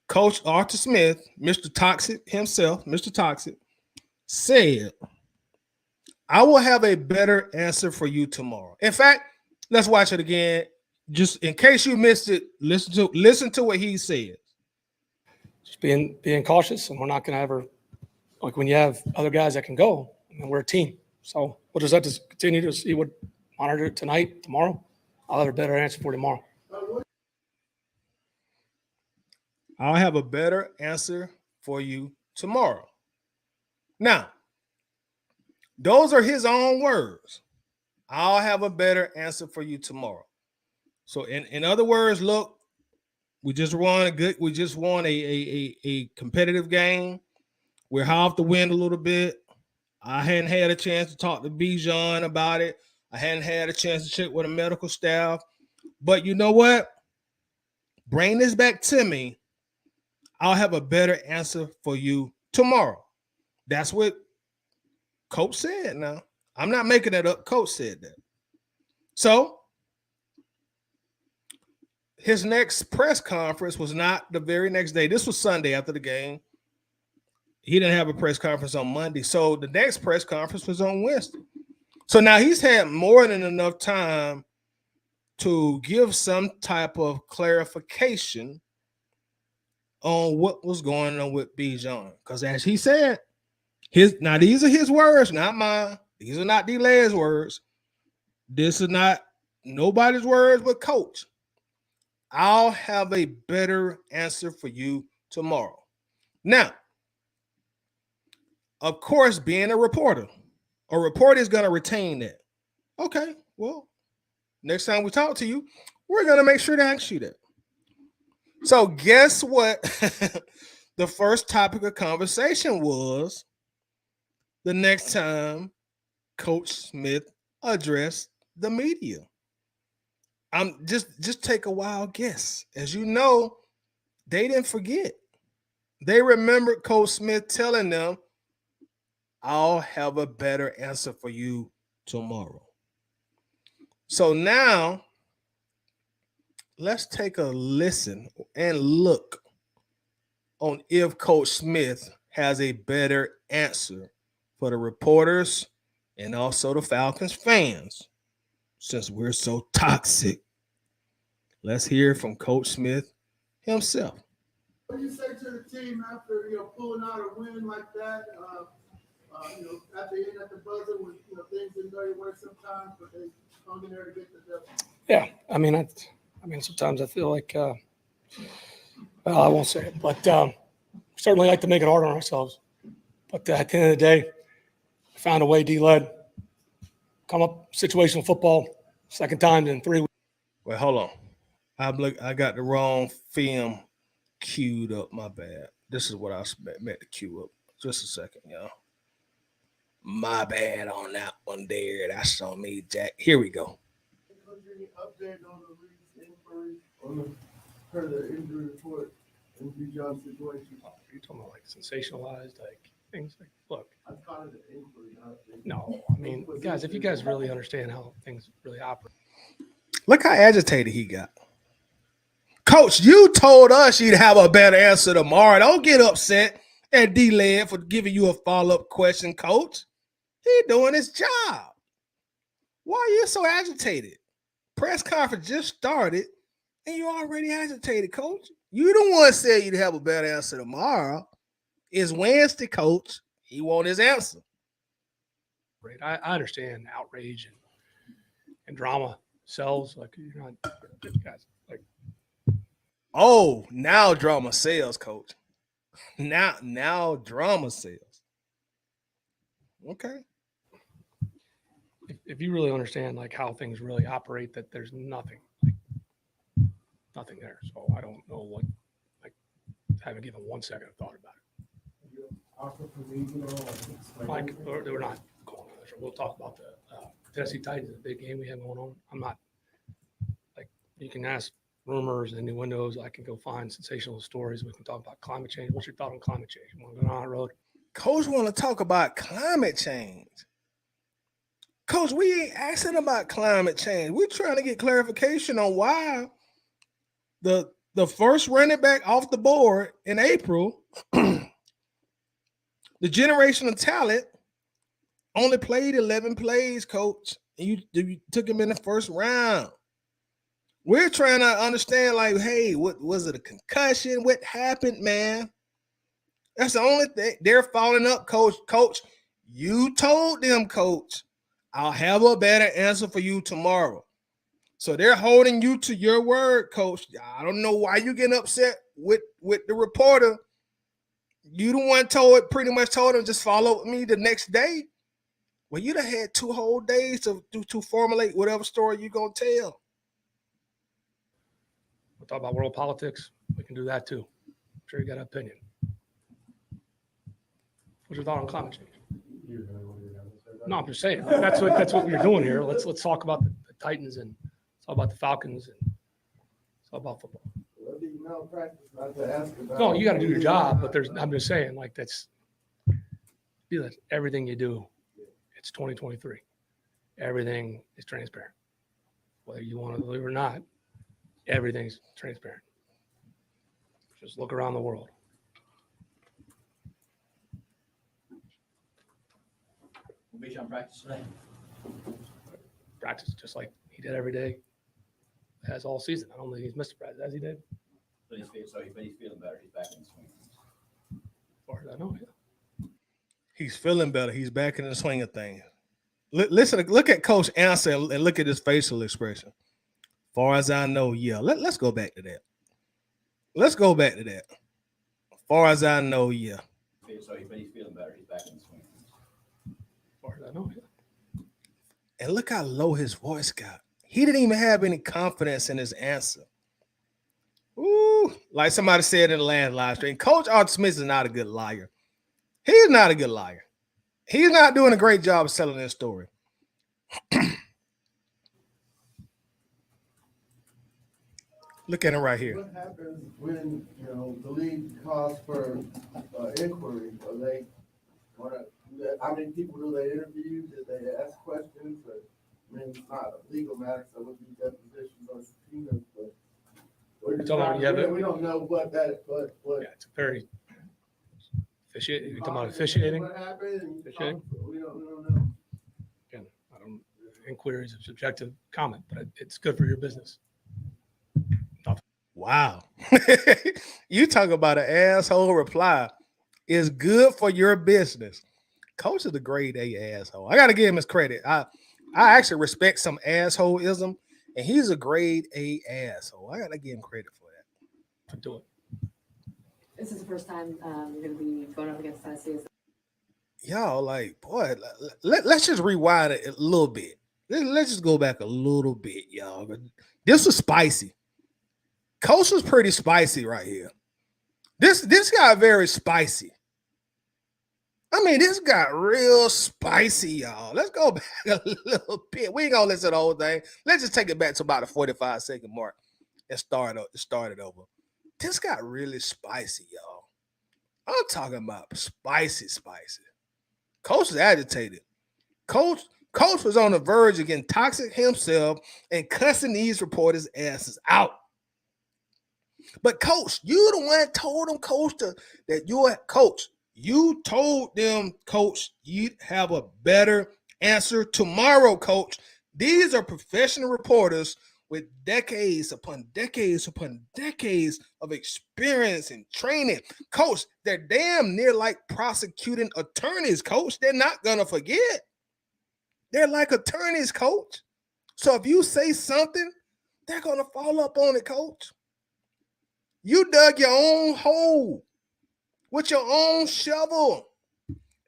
[SPEAKER 1] Coach Arthur Smith, Mr. Toxic himself, Mr. Toxic, said, I will have a better answer for you tomorrow. In fact, let's watch it again. Just in case you missed it, listen to what he said.
[SPEAKER 2] Just being cautious, and we're not going to ever, like when you have other guys that can go, we're a team. So we'll just have to continue to see monitor it tonight, tomorrow. I'll have a better answer for tomorrow.
[SPEAKER 1] I'll have a better answer for you tomorrow. Now, those are his own words. I'll have a better answer for you tomorrow. So in other words, look, we just won a competitive game. We're off the wind a little bit. I hadn't had a chance to talk to Bijan about it. I hadn't had a chance to check with the medical staff. But you know what? Bring this back to me. I'll have a better answer for you tomorrow. That's what Coach said. Now, I'm not making that up. Coach said that. So his next press conference was not the very next day. This was Sunday after the game. He didn't have a press conference on Monday. So the next press conference was on Wednesday. So now he's had more than enough time to give some type of clarification on what was going on with Bijan. Because as he said, these are his words, not mine. These are not D-Led's words. This is not nobody's words but coach. I'll have a better answer for you tomorrow. Now, of course, being a reporter is going to retain that. Okay, well, next time we talk to you, we're going to make sure to ask you that. So, guess what? The first topic of conversation was the next time Coach Smith addressed the media. I'm just take a wild guess. As you know, they didn't forget. They remembered Coach Smith telling them, I'll have a better answer for you tomorrow. So now let's take a listen and look on if Coach Smith has a better answer for the reporters and also the Falcons fans, since we're so toxic. Let's hear from Coach Smith himself.
[SPEAKER 4] What do you say to the team after pulling out a win like that? At the end, at the buzzer, when things didn't go your way sometimes, but they hung in there to get the W.
[SPEAKER 2] Yeah, I mean, sometimes I feel like, well, I won't say it, but certainly like to make it hard on ourselves. But at the end of the day, we found a way. D-led, come up situational football, second time in 3 weeks.
[SPEAKER 1] Well, hold on. I got the wrong film queued up. My bad. This is what I meant to queue up. Just a second, y'all. My bad on that one there. That's on me, Jack. Here we go.
[SPEAKER 4] Any update on the Reed's inquiry on the further injury report in Bijan's situation?
[SPEAKER 2] Oh, you're talking about like sensationalized, like things like, look.
[SPEAKER 4] I caught it an inquiry.
[SPEAKER 2] No, I mean, guys, if you guys really understand how things really operate.
[SPEAKER 1] Look how agitated he got. Coach, you told us you'd have a better answer tomorrow. Don't get upset at D-Led for giving you a follow-up question, Coach. He doing his job. Why are you so agitated? Press conference just started, and you're already agitated, Coach. You the one said you'd have a better answer tomorrow. It's Wednesday, Coach. He want his answer.
[SPEAKER 2] Right. I understand outrage and drama sells. Like, you're not, guys, like.
[SPEAKER 1] Oh, now drama sells, Coach. Now drama sells. Okay.
[SPEAKER 2] If you really understand like how things really operate, that there's nothing there. So I don't know what, like, haven't given 1 second of thought about it. Like, we're not going on this. We'll talk about the Tennessee Titans, the big game we have going on. I'm not, like, you can ask rumors and innuendos. I can go find sensational stories. We can talk about climate change. What's your thought on climate change? You want to go down that road?
[SPEAKER 1] Coach want to talk about climate change. Coach, we ain't asking about climate change. We're trying to get clarification on why the first running back off the board in April, the generational talent, only played 11 plays, Coach, and you took him in the first round. We're trying to understand, like, hey, what was it, a concussion? What happened, man? That's the only thing. They're following up, Coach. Coach, you told them, Coach, I'll have a better answer for you tomorrow. So they're holding you to your word, Coach. I don't know why you're getting upset with the reporter. You the one pretty much told him just follow me the next day. Well, you'd have had 2 whole days to formulate whatever story you're going to tell.
[SPEAKER 2] We'll talk about world politics. We can do that too. I'm sure you got an opinion. What's your thought on climate change? No, I'm just saying. That's what we're doing here. Let's talk about the Titans and talk about the Falcons and talk about football. No, you got to do your job, but I'm just saying, like, that's everything you do. It's 2023. Everything is transparent. Whether you want to believe it or not, everything's transparent. Just look around the world.
[SPEAKER 5] Bijan practice today.
[SPEAKER 2] Practice just like he did every day, as all season. I don't think he's missed a practice as he did.
[SPEAKER 5] But he's feeling better. He's back in the swing.
[SPEAKER 2] As far as I know, yeah.
[SPEAKER 1] He's feeling better. He's back in the swing of things. Listen, look at Coach answer and look at his facial expression. Far as I know, yeah. Let's go back to that. Let's go back to that. Far as I know, yeah.
[SPEAKER 5] But he's feeling better. He's back in the swing.
[SPEAKER 2] As far as I know, yeah.
[SPEAKER 1] And look how low his voice got. He didn't even have any confidence in his answer. Ooh, like somebody said in the last live stream, Coach Arthur Smith is not a good liar. He's not a good liar. He's not doing a great job of selling this story. Look at him right here.
[SPEAKER 4] What happens when, the league calls for inquiry? Are they, how many people do they interview? Did they ask questions? It's not a legal matter, so it would be depositions or subpoenas, but we're just we don't know what that, what.
[SPEAKER 2] Yeah, it's a very officiating. You're talking about officiating?
[SPEAKER 4] What happened?
[SPEAKER 2] Officiating?
[SPEAKER 4] We don't know.
[SPEAKER 2] Again, inquiries of subjective comment, but it's good for your business.
[SPEAKER 1] Wow. You talk about an asshole reply. Is good for your business. Coach is a grade A asshole. I got to give him his credit. I actually respect some assholeism, and he's a grade A asshole. I got to give him credit for that.
[SPEAKER 2] Do it.
[SPEAKER 3] This is the first time you're going to be going up against Tennessee.
[SPEAKER 1] Y'all, like, boy, let's just rewind it a little bit. Let's just go back a little bit, y'all. This was spicy. Coach was pretty spicy right here. This got very spicy. I mean, this got real spicy, y'all. Let's go back a little bit. We ain't gonna listen to the whole thing. Let's just take it back to about the 45-second mark and start it over. This got really spicy, y'all. I'm talking about spicy. Coach is agitated. Coach was on the verge of getting toxic himself and cussing these reporters' asses out. But Coach, you the one told them, Coach, that you're a coach. You told them, Coach, you'd have a better answer tomorrow, Coach. These are professional reporters with decades upon decades upon decades of experience and training. Coach, they're damn near like prosecuting attorneys, Coach. They're not going to forget. They're like attorneys, Coach. So if you say something, they're going to follow up on it, Coach. You dug your own hole with your own shovel.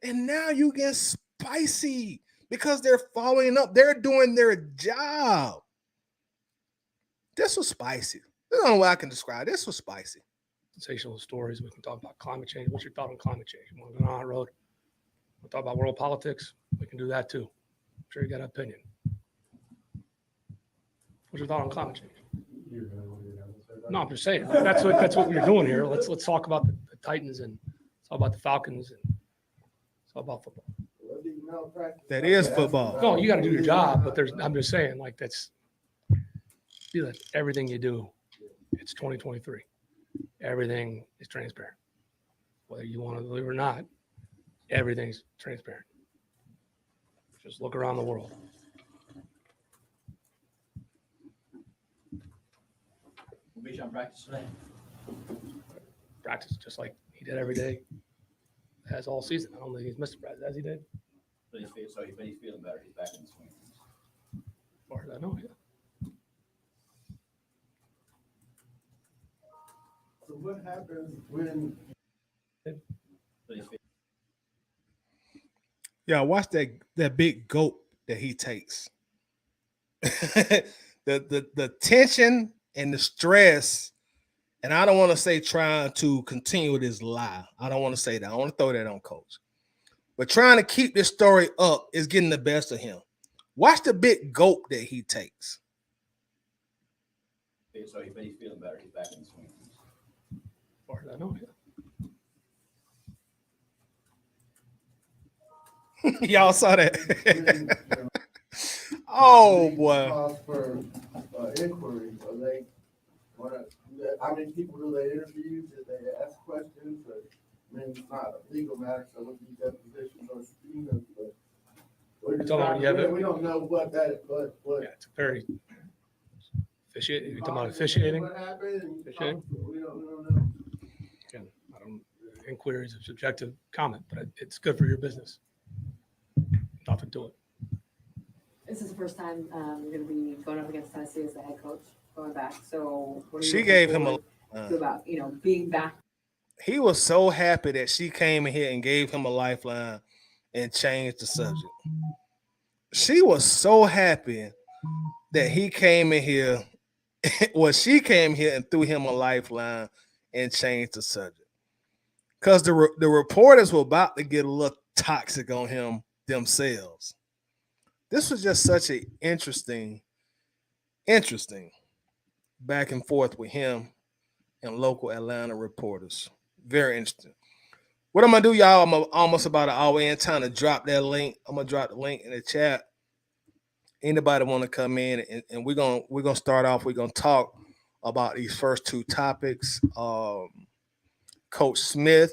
[SPEAKER 1] And now you get spicy because they're following up. They're doing their job. This was spicy. This is the only way I can describe it. This was spicy.
[SPEAKER 2] Sensational stories. We can talk about climate change. What's your thought on climate change? You want to go down that road? We'll talk about world politics. We can do that too. I'm sure you got an opinion. What's your thought on climate change? No, I'm just saying. That's what we're doing here. Let's talk about the Titans and talk about the Falcons and talk about football.
[SPEAKER 1] That is football.
[SPEAKER 2] No, you got to do your job, but I'm just saying, like, see that everything you do, it's 2023. Everything is transparent. Whether you want to believe it or not, everything's transparent. Just look around the world.
[SPEAKER 5] Bijan practice today.
[SPEAKER 2] Practice just like he did every day, as all season. I don't think he's missed a practice as he did.
[SPEAKER 5] But he's feeling better. He's back in the swing.
[SPEAKER 2] As far as I know, yeah.
[SPEAKER 4] So what happens when?
[SPEAKER 1] Yeah, watch that big gulp that he takes. the tension and the stress, and I don't want to say trying to continue with his lie. I don't want to say that. I want to throw that on Coach. But trying to keep this story up is getting the best of him. Watch the big gulp that he takes.
[SPEAKER 5] So he's feeling better. He's back in the swing.
[SPEAKER 2] As far as I know, yeah.
[SPEAKER 1] Y'all saw that. Oh boy.
[SPEAKER 4] For inquiry, are they? How many people do they interview? Did they ask questions? It's not a legal matter, so it would be depositions or subpoenas. But we don't know what that. What?
[SPEAKER 2] Yeah, it's a very officiating. You're talking about officiating.
[SPEAKER 4] What happened?
[SPEAKER 2] Officiating?
[SPEAKER 4] We don't know.
[SPEAKER 2] Again, inquiries of subjective comment, but it's good for your business. Nothing to it.
[SPEAKER 3] This is the first time you're going to be going up against Tennessee as the head coach going back. So what are you
[SPEAKER 1] She
[SPEAKER 3] looking
[SPEAKER 1] gave him
[SPEAKER 3] forward
[SPEAKER 1] a.
[SPEAKER 3] to about being back?
[SPEAKER 1] He was so happy that she came in here and gave him a lifeline and changed the subject. She was so happy that he came in here. Well, she came here and threw him a lifeline and changed the subject. Because the reporters were about to get a little toxic on him themselves. This was just such an interesting back and forth with him and local Atlanta reporters. Very interesting. What I'm gonna do, y'all? I'm almost about an hour in. Time to drop that link. I'm gonna drop the link in the chat. Anybody want to come in and we're gonna start off. We're gonna talk about these first two topics. Coach Smith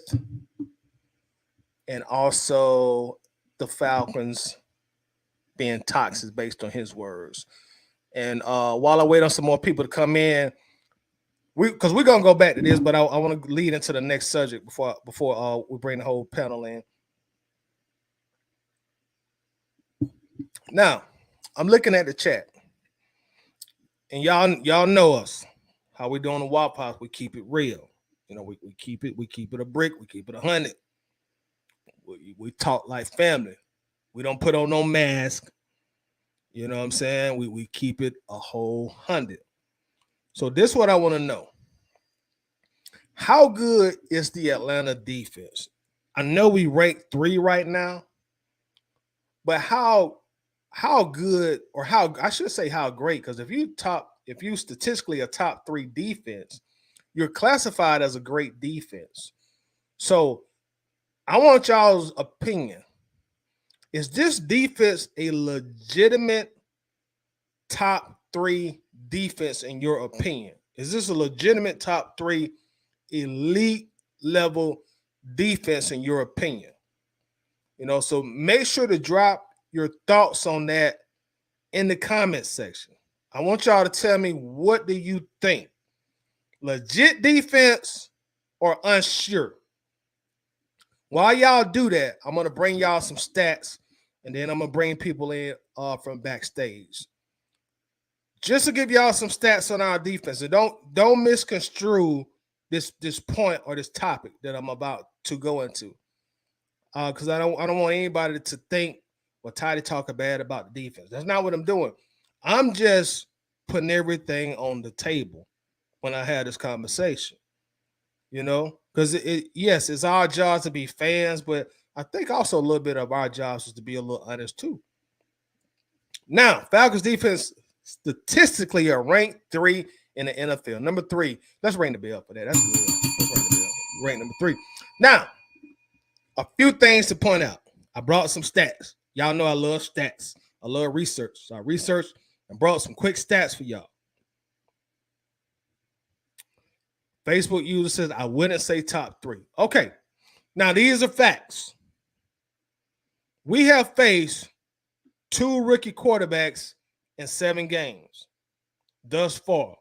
[SPEAKER 1] and also the Falcons being toxic based on his words. And while I wait on some more people to come in, because we're gonna go back to this, but I want to lead into the next subject before we bring the whole panel in. Now, I'm looking at the chat, and y'all know us. How we doing the Waffle House? We keep it real. We keep it a brick. We keep it 100. We talk like family. We don't put on no mask. You know what I'm saying? We keep it a whole 100. So this is what I want to know. How good is the Atlanta defense? I know we rank 3 right now, but how good, or how I should say how great, because if you statistically a top 3 defense, you're classified as a great defense. So I want y'all's opinion. Is this defense a legitimate top 3 defense in your opinion? Is this a legitimate top 3 elite level defense in your opinion? So make sure to drop your thoughts on that in the comment section. I want y'all to tell me, what do you think? Legit defense or unsure? While y'all do that, I'm going to bring y'all some stats, and then I'm going to bring people in from backstage. Just to give y'all some stats on our defense. And don't misconstrue this point or this topic that I'm about to go into. Because I don't want anybody to think or try to talk bad about the defense. That's not what I'm doing. I'm just putting everything on the table when I had this conversation. Because yes, it's our job to be fans, but I think also a little bit of our jobs is to be a little honest too. Now, Falcons defense statistically are ranked 3 in the NFL. Number 3. Let's ring the bell for that. That's good. Let's ring the bell. Rank number 3. Now, a few things to point out. I brought some stats. Y'all know I love stats. I love research. So I researched and brought some quick stats for y'all. Facebook user says, I wouldn't say top 3. Okay. Now, these are facts. We have faced 2 rookie quarterbacks in 7 games thus far.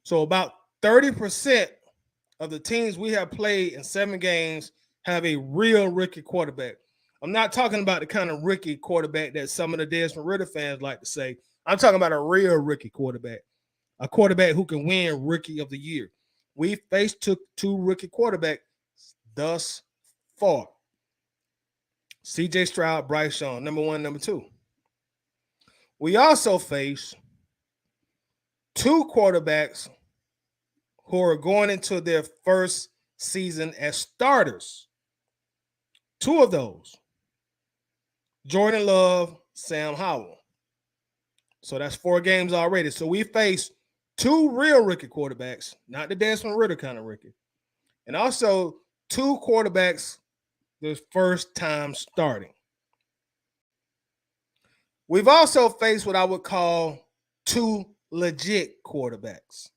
[SPEAKER 1] So about 30% of the teams we have played in 7 games have a real rookie quarterback. I'm not talking about the kind of rookie quarterback that some of the Desmond Ridder fans like to say. I'm talking about a real rookie quarterback, a quarterback who can win Rookie of the Year. We faced 2 rookie quarterbacks thus far. C.J. Stroud, Bryce Young, number 1, number 2. We also face 2 quarterbacks who are going into their first season as starters. 2 of those, Jordan Love, Sam Howell. So that's 4 games already. So we face 2 real rookie quarterbacks, not the Desmond Ridder kind of rookie, and also 2 quarterbacks the first time starting. We've also faced what I would call 2 legit quarterbacks.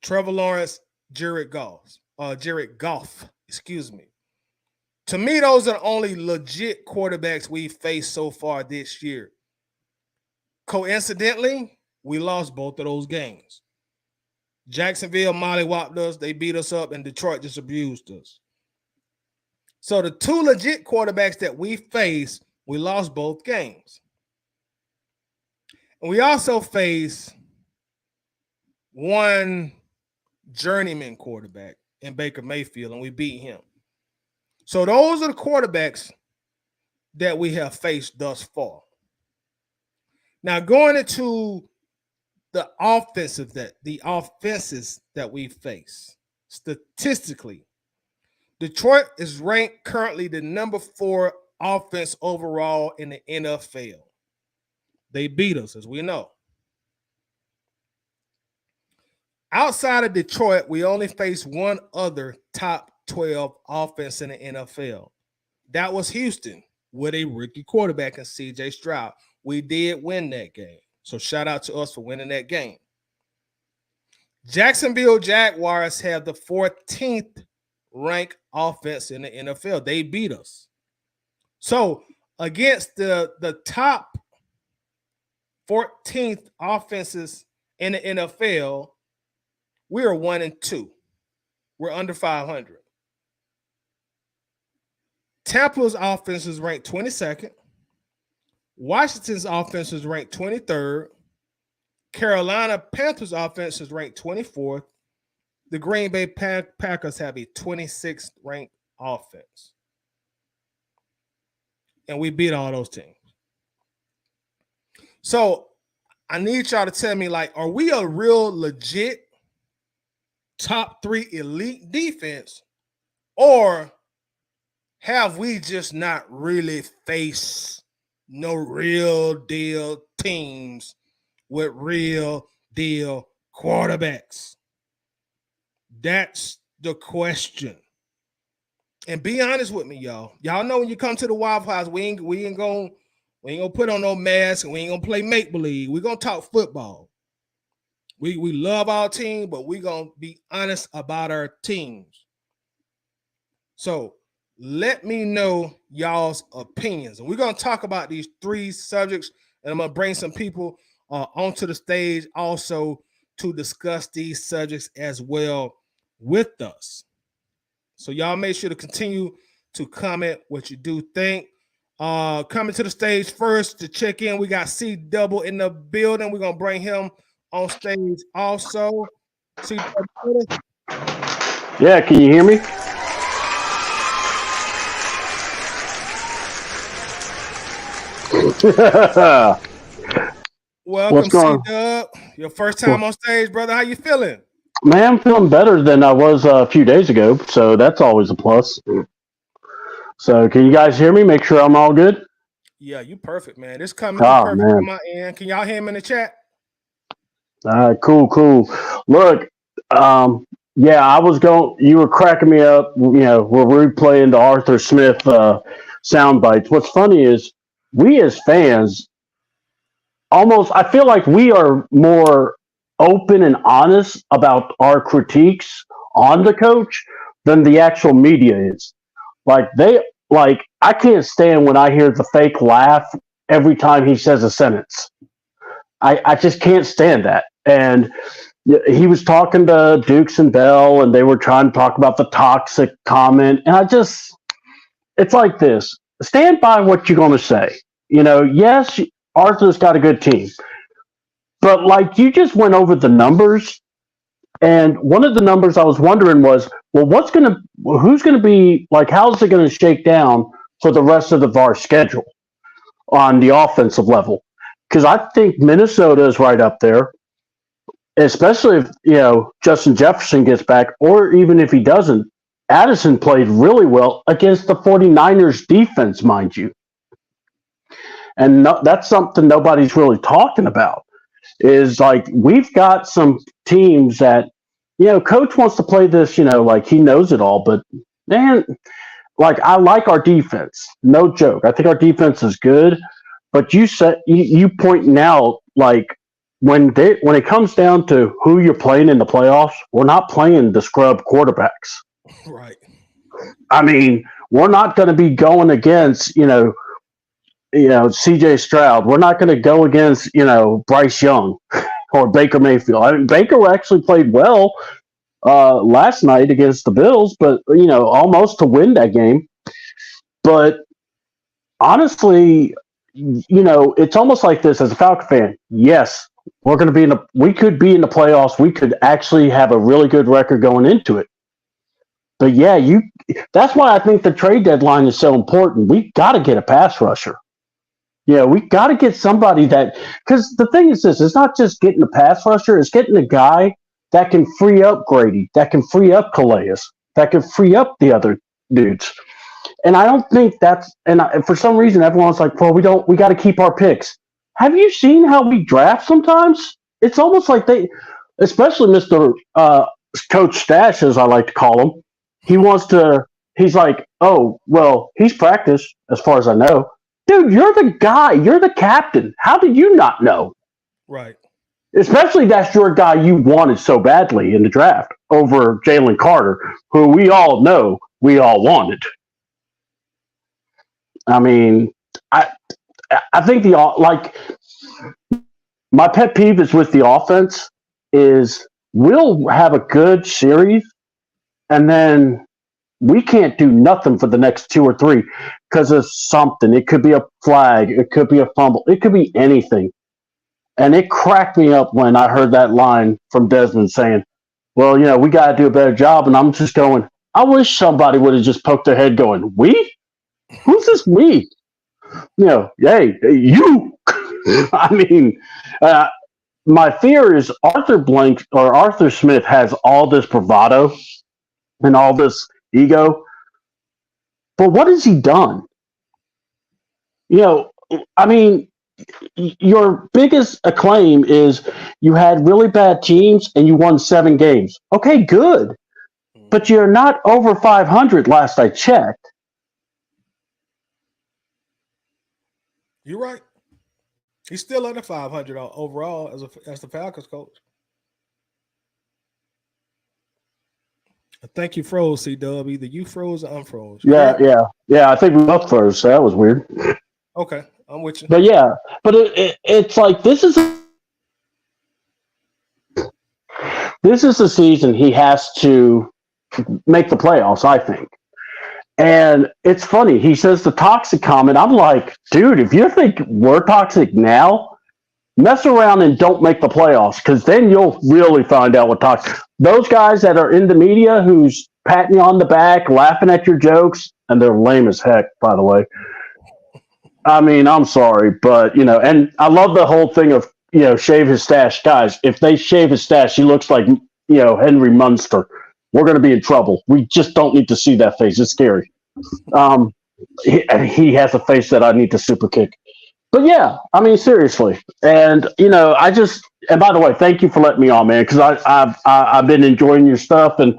[SPEAKER 1] Trevor Lawrence, Jared Goff, excuse me. To me, those are the only legit quarterbacks we've faced so far this year. Coincidentally, we lost both of those games. Jacksonville mollywopped us. They beat us up, and Detroit just abused us. So the 2 legit quarterbacks that we face We lost both games. And we also faced one journeyman quarterback in Baker Mayfield, and we beat him. So those are the quarterbacks that we have faced thus far. Now going into the offenses that we face, statistically, Detroit is ranked currently the number 4 offense overall in the NFL. They beat us, as we know. Outside of Detroit, we only face one other top 12 offense in the NFL. That was Houston with a rookie quarterback in C.J. Stroud. We did win that game. So shout out to us for winning that game. Jacksonville Jaguars have the 14th ranked offense in the NFL. They beat us. So against the top 14th offenses in the NFL, we are 1-2. We're under 500. Tampa's offense is ranked 22nd. Washington's offense is ranked 23rd. Carolina Panthers offense is ranked 24th. The Green Bay Packers have a 26th ranked offense. And we beat all those teams. So I need y'all to tell me, like, are we a real legit top 3 elite defense, or have we just not really faced no real deal teams with real deal quarterbacks? That's the question. And be honest with me, y'all. Y'all know when you come to the Waffle House, we ain't gonna put on no mask and we ain't gonna play make believe. We're gonna talk football. We love our team, but we're gonna be honest about our teams. So let me know y'all's opinions. And we're gonna talk about these 3 subjects, and I'm gonna bring some people onto the stage also to discuss these subjects as well with us. So y'all make sure to continue to comment what you do think. Coming to the stage first to check in, we got C Double in the building. We're gonna bring him on stage also. C Double.
[SPEAKER 6] Yeah, can you hear me?
[SPEAKER 1] Welcome,
[SPEAKER 6] going
[SPEAKER 1] C-Dub. Your first time on stage, brother. How you feeling?
[SPEAKER 6] Man, I'm feeling better than I was a few days ago, so that's always a plus. So can you guys hear me? Make sure I'm all good?
[SPEAKER 1] Yeah, you perfect, man. This coming perfect
[SPEAKER 6] man.
[SPEAKER 1] on my end. Can y'all hear him in the chat?
[SPEAKER 6] All right, cool. Look, yeah, I was going. You were cracking me up. You know, we're replaying the Arthur Smith sound bites. What's funny is we as fans almost. I feel like we are more open and honest about our critiques on the coach than the actual media is. Like I can't stand when I hear the fake laugh every time he says a sentence. I just can't stand that. And he was talking to Dukes and Bell, and they were trying to talk about the toxic comment. And it's like this. Stand by what you're going to say. You know, yes, Arthur's got a good team. But, like, you just went over the numbers. And one of the numbers I was wondering was, well, who's going to be, like, how's it going to shake down for the rest of the VAR schedule on the offensive level? Because I think Minnesota is right up there, especially if, you know, Justin Jefferson gets back, or even if he doesn't. Addison played really well against the 49ers defense, mind you. And that's something nobody's really talking about, is like we've got some teams that, you know, coach wants to play this, you know, like he knows it all, but man, like I like our defense. No joke. I think our defense is good. But you pointing out, like, when it comes down to who you're playing in the playoffs, we're not playing the scrub quarterbacks.
[SPEAKER 1] Right.
[SPEAKER 6] I mean, we're not going to be going against, you know, C.J. Stroud. We're not going to go against, you know, Bryce Young or Baker Mayfield. I mean, Baker actually played well last night against the Bills, but, you know, almost to win that game. But honestly, it's almost like this as a Falcon fan. Yes, we're going to be we could be in the playoffs. We could actually have a really good record going into it. But yeah, that's why I think the trade deadline is so important. We got to get a pass rusher. Yeah, we got to get somebody because the thing is this, it's not just getting a pass rusher, it's getting a guy that can free up Grady, that can free up Calais, that can free up the other dudes. And I don't think for some reason, everyone's like, well, we got to keep our picks. Have you seen how we draft sometimes? It's almost like especially Mr. Coach Stash, as I like to call him, he's like, oh, well, he's practiced as far as I know. Dude, you're the guy. You're the captain. How did you not know?
[SPEAKER 1] Right.
[SPEAKER 6] Especially that's your guy you wanted so badly in the draft over Jalen Carter, who we all know we all wanted. I mean, I think my pet peeve is with the offense is we'll have a good series and then we can't do nothing for the next 2 or 3 because of something. It could be a flag. It could be a fumble. It could be anything. And it cracked me up when I heard that line from Desmond saying, well, we got to do a better job. And I'm just going, I wish somebody would have just poked their head going, we? Who's this we? Hey, you. I mean, my fear is Arthur Smith has all this bravado and all this ego. But what has he done? I mean, your biggest acclaim is you had really bad teams and you won 7 games. Okay, good. But you're not over 500 last I checked.
[SPEAKER 1] You're right. He's still under 500 overall as the Falcons coach. I think you froze, C-Dub. Either you froze or unfroze.
[SPEAKER 6] Yeah. I think we both froze. So that was weird.
[SPEAKER 1] Okay, I'm with you.
[SPEAKER 6] But yeah, but it's like this is the season he has to make the playoffs, I think. And it's funny. He says the toxic comment. I'm like, dude, if you think we're toxic now, mess around and don't make the playoffs because then you'll really find out what toxic. Those guys that are in the media who's patting you on the back, laughing at your jokes, and they're lame as heck, by the way. I mean, I'm sorry, but, and I love the whole thing of, shave his stash. Guys, if they shave his stash, he looks like, Henry Munster. We're going to be in trouble. We just don't need to see that face. It's scary. He has a face that I need to super kick. But yeah, I mean, seriously. And, and by the way, thank you for letting me on, man, because I've been enjoying your stuff and,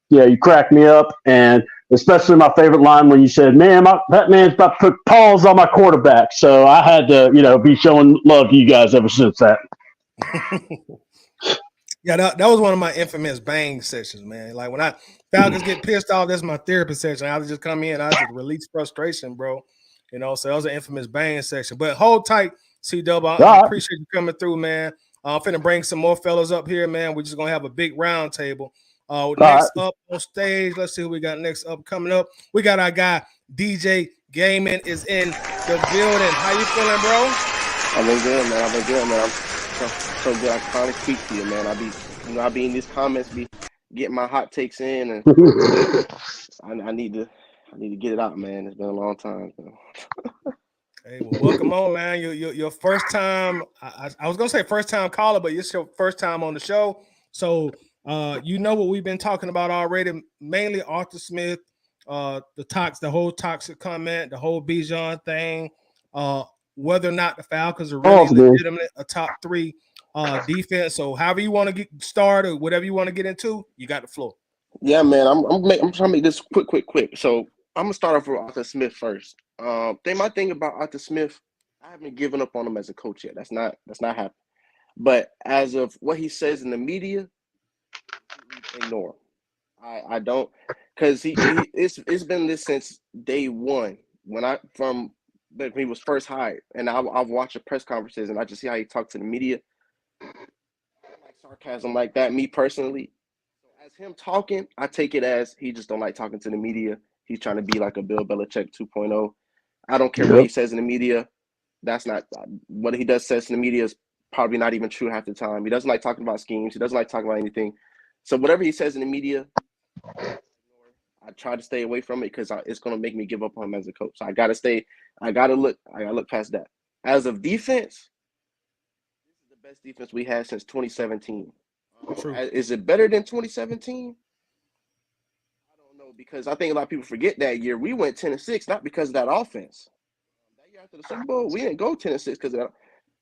[SPEAKER 6] you crack me up. And especially my favorite line when you said, man, that man's about to put paws on my quarterback. So I had to, be showing love to you guys ever since that.
[SPEAKER 1] Yeah, that was one of my infamous bang sessions, man. Like when Falcons get pissed off, that's my therapy session. I just come in, I just release frustration, bro. So that was an infamous bang section. But hold tight, C-Dub. I appreciate you coming through, man. I'm finna bring some more fellas up here, man. We're just gonna have a big round table. Next up on stage, let's see who we got next up coming up. We got our guy DJ Gaming is in the building. How you feeling, bro?
[SPEAKER 7] I've been good, man. I'm so good. I finally speak to you, man. I be in these comments, be getting my hot takes in, and I need to get it out, man. It's been a long time.
[SPEAKER 1] Hey, well, welcome on, man. Your first time. I was gonna say first time caller, but it's your first time on the show. So you know what we've been talking about already. Mainly Arthur Smith, the whole toxic comment, the whole Bijan thing. Whether or not the Falcons are really legitimate a top 3 defense. So however you want to get started, whatever you want to get into, you got the floor.
[SPEAKER 7] Yeah, man. I'm trying to make this quick. So I'm gonna start off with Arthur Smith first. My thing about Arthur Smith, I haven't given up on him as a coach yet. That's not happening. But as of what he says in the media, ignore him. I don't, because it's been this since day one when he was first hired, and I've watched the press conferences and I just see how he talks to the media. I don't like sarcasm like that, me personally. So as him talking, I take it as he just don't like talking to the media. He's trying to be like a Bill Belichick 2.0. I don't care what he says in the media. That's not what he says in the media is probably not even true half the time. He doesn't like talking about schemes. He doesn't like talking about anything. So whatever he says in the media, I try to stay away from it because it's going to make me give up on him as a coach. So I got to look past that. As of defense, this is the best defense we had since 2017. Is it better than 2017? I don't know, because I think a lot of people forget that year we went 10-6, not because of that offense. That year after the Super Bowl, we didn't go 10-6 because of that.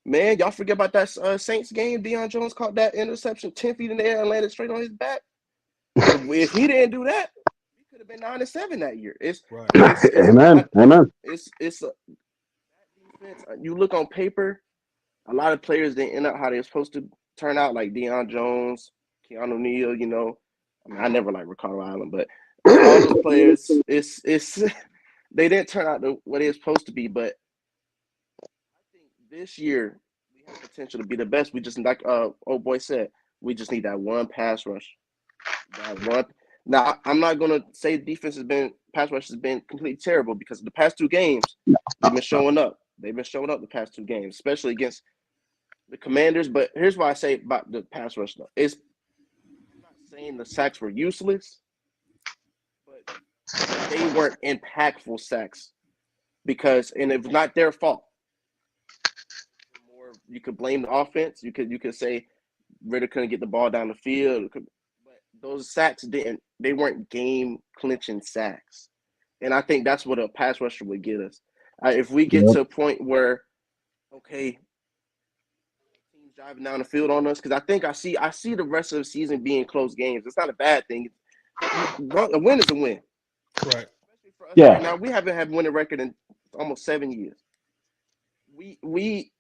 [SPEAKER 7] Man, y'all forget about that Saints game? Bijan Jones caught that interception 10 feet in the air and landed straight on his back. If he didn't do that, we could have been 9-7 that year.
[SPEAKER 6] Amen.
[SPEAKER 7] It's that defense. You look on paper, a lot of players didn't end up how they're supposed to turn out, like Deion Jones, Keanu Neal. You know, I mean, I never liked Ricardo Allen, but all those players, it's they didn't turn out the way they're supposed to be. But I think this year we have potential to be the best. We just, like old boy said, we just need that one pass rush. That one. Now, I'm not gonna say pass rush has been completely terrible, because the past two games they've been showing up. They've been showing up the past two games, especially against the Commanders. But here's what I say about the pass rush though. I'm not saying the sacks were useless, but they weren't impactful sacks, and it's not their fault. More, you could blame the offense. You could say Ritter couldn't get the ball down the field. But those sacks they weren't game clinching sacks. And I think that's what a pass rusher would get us. If we get to a point where, okay, teams driving down the field on us, because I think I see the rest of the season being close games. It's not a bad thing. A win is a win.
[SPEAKER 1] Right.
[SPEAKER 7] Especially for us right now, we haven't had a winning record in almost 7 years. We where we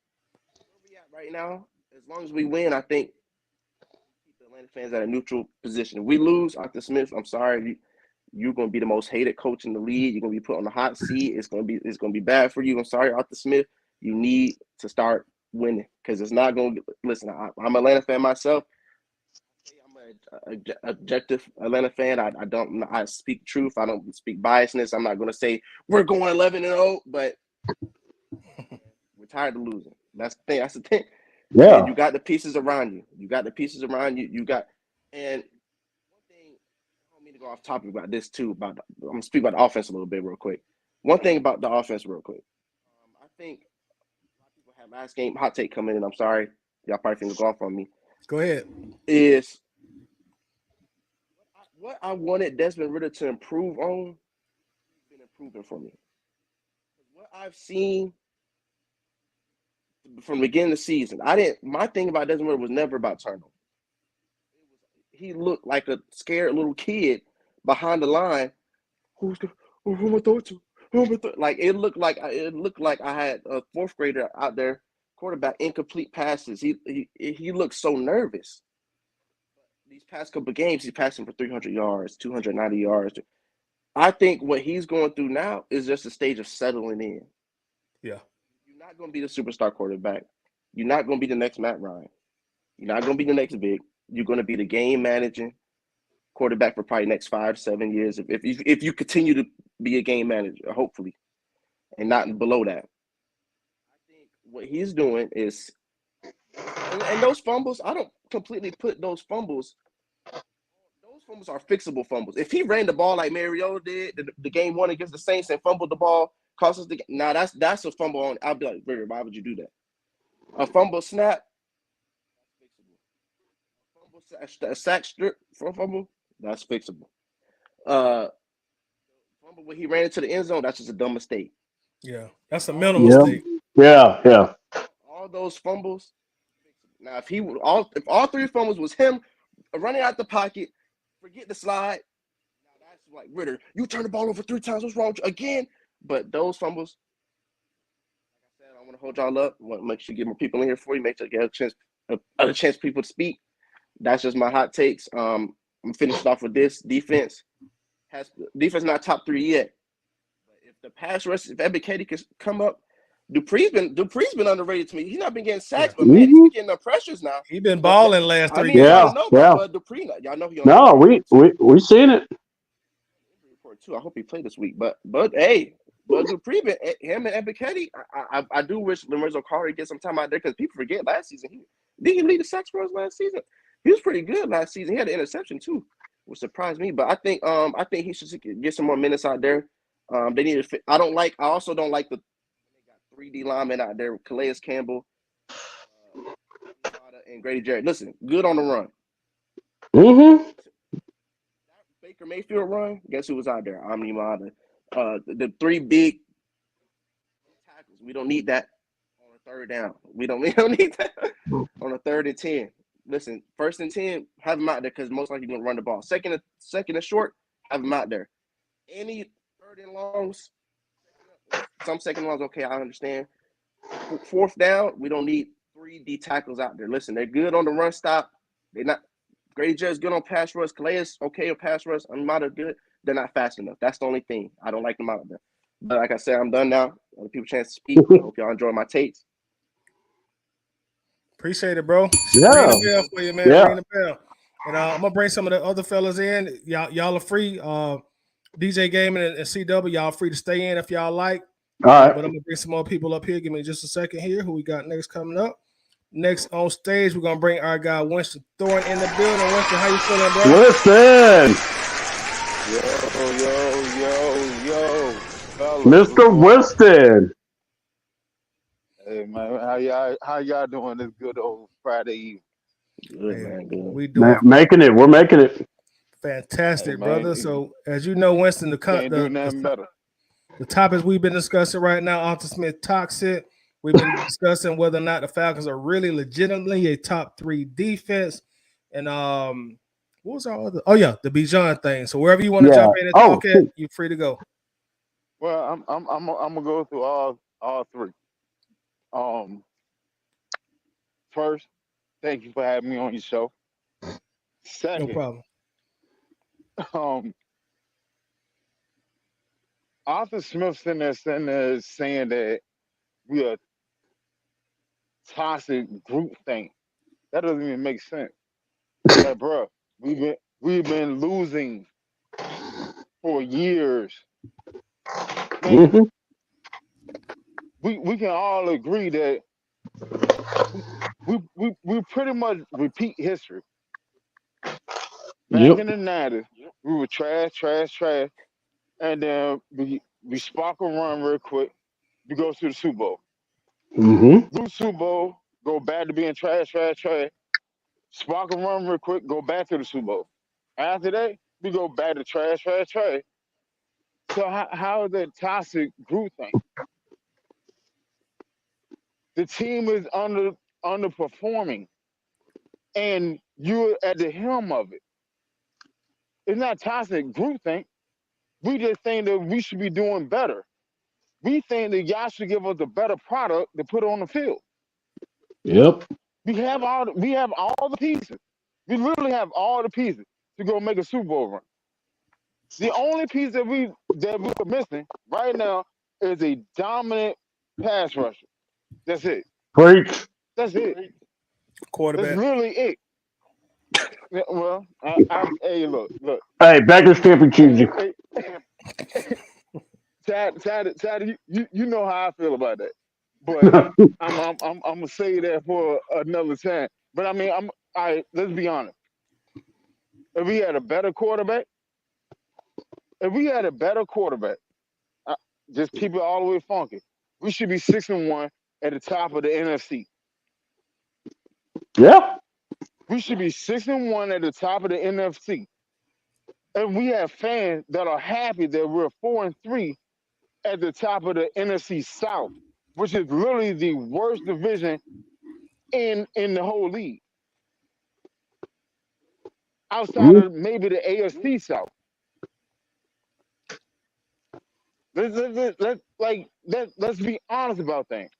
[SPEAKER 7] at right now, as long as we win, I think keep the Atlanta fans at a neutral position. If we lose, Arthur Smith, I'm sorry. You're going to be the most hated coach in the league. You're going to be put on the hot seat. It's going to be bad for you. I'm sorry, Arthur Smith. You need to start winning, because it's not going to – listen, I'm an Atlanta fan myself. I'm an objective Atlanta fan. I speak truth. I don't speak biasness. I'm not going to say we're going 11-0, but we're tired of losing. That's the thing. That's the thing.
[SPEAKER 6] Yeah.
[SPEAKER 7] And you got the pieces around you. You got and to go off topic about this too. I'm gonna speak about the offense a little bit real quick. One thing about the offense real quick. I think a lot of people have last game hot take coming in. I'm sorry, y'all probably think go off on me.
[SPEAKER 1] Go ahead.
[SPEAKER 7] Is what I wanted Desmond Ritter to improve on. He's been improving for me. What I've seen from the beginning of the season, my thing about Desmond Ritter was never about turnover. He looked like a scared little kid behind the line. Who am I throwing to? Like it looked like I had a fourth grader out there, quarterback, incomplete passes. He looked so nervous. These past couple of games, he's passing for 300 yards, 290 yards. I think what he's going through now is just a stage of settling in.
[SPEAKER 1] Yeah.
[SPEAKER 7] You're not going to be the superstar quarterback. You're not going to be the next Matt Ryan. You're not going to be the next Vic. You're going to be the game managing quarterback for probably next 5-7 years. If you continue to be a game manager, hopefully, and not below that. I think what he's doing is, and those fumbles, I don't completely put those fumbles. Those fumbles are fixable fumbles. If he ran the ball like Mariota did, the game one against the Saints and fumbled the ball, cost us the game. Now that's a fumble on. I'll be like, Ritter, why would you do that? A fumble snap. A sack strip for a fumble, that's fixable. Fumble when he ran into the end zone, that's just a dumb mistake.
[SPEAKER 1] Yeah, that's a mental mistake.
[SPEAKER 6] Yeah.
[SPEAKER 7] All those fumbles. Now, if all three fumbles was him running out the pocket, forget the slide. Now that's like, Ritter, you turn the ball over 3 times. What's wrong with you again? But those fumbles, like I said, I want to hold y'all up. I want to make sure you get more people in here for you. Make sure you get a chance for people to speak. That's just my hot takes. I'm finished off with this. Defense not top 3 yet. But if the pass rush, if Ebiketie can come up, Dupree's been underrated to me. He's not been getting sacks, but man, he's been getting the pressures now.
[SPEAKER 1] He's been balling last 3
[SPEAKER 7] I mean,
[SPEAKER 1] years.
[SPEAKER 7] I don't know about Dupree. Y'all know he on
[SPEAKER 6] No, we seen it.
[SPEAKER 7] report too. I hope he played this week. But hey, Well, Dupree, him and Ebiketie, I do wish Lorenzo Carter get some time out there because people forget last season. Did he lead the sacks for us last season? He was pretty good last season. He had an interception too, which surprised me. But I think he should get some more minutes out there. They need to. I also don't like they got 3D linemen out there: Calais Campbell, and Grady Jarrett. Listen, good on the run.
[SPEAKER 6] Mm-hmm.
[SPEAKER 7] That Baker Mayfield run. Guess who was out there? Omni Mata. The 3 big tackles. We don't need that on a 3rd down. We don't need that on a 3rd and 10. Listen, 1st and 10, have him out there because most likely you're gonna run the ball. Second and short, have him out there. Any 3rd and longs, some second longs, okay, I understand. 4th down, we don't need 3 D tackles out there. Listen, they're good on the run stop. They're not. Grady Jarrett's good on pass rush. Calais is okay on pass rush. I'm not good. They're not fast enough. That's the only thing. I don't like them out there. But like I said, I'm done now. Other people chance to speak. I hope y'all enjoy my takes.
[SPEAKER 1] Appreciate it, bro.
[SPEAKER 6] Yeah.
[SPEAKER 1] Ring the bell for you, man.
[SPEAKER 6] Yeah.
[SPEAKER 1] Ring the bell. And I'm gonna bring some of the other fellas in. Y'all are free. DJ Gaming and CW, y'all free to stay in if y'all like.
[SPEAKER 6] All right.
[SPEAKER 1] But I'm gonna bring some more people up here. Give me just a second here. Who we got next coming up? Next on stage, we're gonna bring our guy Winston Thorne in the building. Winston, how you feeling, bro?
[SPEAKER 6] Winston,
[SPEAKER 8] Yo, fellas.
[SPEAKER 6] Mr. Winston.
[SPEAKER 8] Hey man, how y'all doing this good old Friday evening?
[SPEAKER 7] Good,
[SPEAKER 1] Hey,
[SPEAKER 7] man. Good.
[SPEAKER 1] we doing
[SPEAKER 6] We're making it.
[SPEAKER 1] fantastic,
[SPEAKER 8] Hey, man.
[SPEAKER 1] brother. So as you know, Winston,
[SPEAKER 8] Can't do nothing better.
[SPEAKER 1] the topics we've been discussing right now, Arthur Smith toxic. We've been discussing whether or not the Falcons are really legitimately a top 3 defense. And what was our other? Oh yeah, the Bijan thing. So wherever you want to jump in and talk at, you're free to go.
[SPEAKER 8] Well, I'm gonna go through all 3. First, thank you for having me on your show.
[SPEAKER 1] No
[SPEAKER 8] Second,
[SPEAKER 1] problem.
[SPEAKER 8] Arthur Smith sitting there saying that we are toxic group thing. That doesn't even make sense. Like, bro, we've been losing for years. Man, we can all agree that we pretty much repeat history. Back in the 90s, we were trash, and then we spark a run real quick. We go to the Super Bowl. Lose Super Bowl, go back to being trash. Spark a run real quick, go back to the Super Bowl. After that, we go back to trash. So how is that toxic group thing? The team is underperforming, and you're at the helm of it. It's not toxic group thing. We just think that we should be doing better. We think that y'all should give us a better product to put on the field.
[SPEAKER 6] Yep.
[SPEAKER 8] We have all the pieces. We literally have all the pieces to go make a Super Bowl run. The only piece that we're missing right now is a dominant pass rusher. That's it.
[SPEAKER 6] Preach.
[SPEAKER 8] That's it.
[SPEAKER 1] Quarterback.
[SPEAKER 8] That's really it. Well, hey, look.
[SPEAKER 6] Hey, Becker's Champion choose you.
[SPEAKER 8] Chad, you know how I feel about that. But I'm gonna say that for another time. But I mean, let's be honest. If we had a better quarterback, just keep it all the way funky. We should be 6-1 at the top of the NFC.
[SPEAKER 6] Yeah.
[SPEAKER 8] We should be 6-1 at the top of the NFC. And we have fans that are happy that we're 4-3 at the top of the NFC South, which is literally the worst division in the whole league. Outside of maybe the AFC South. Let's be honest about things.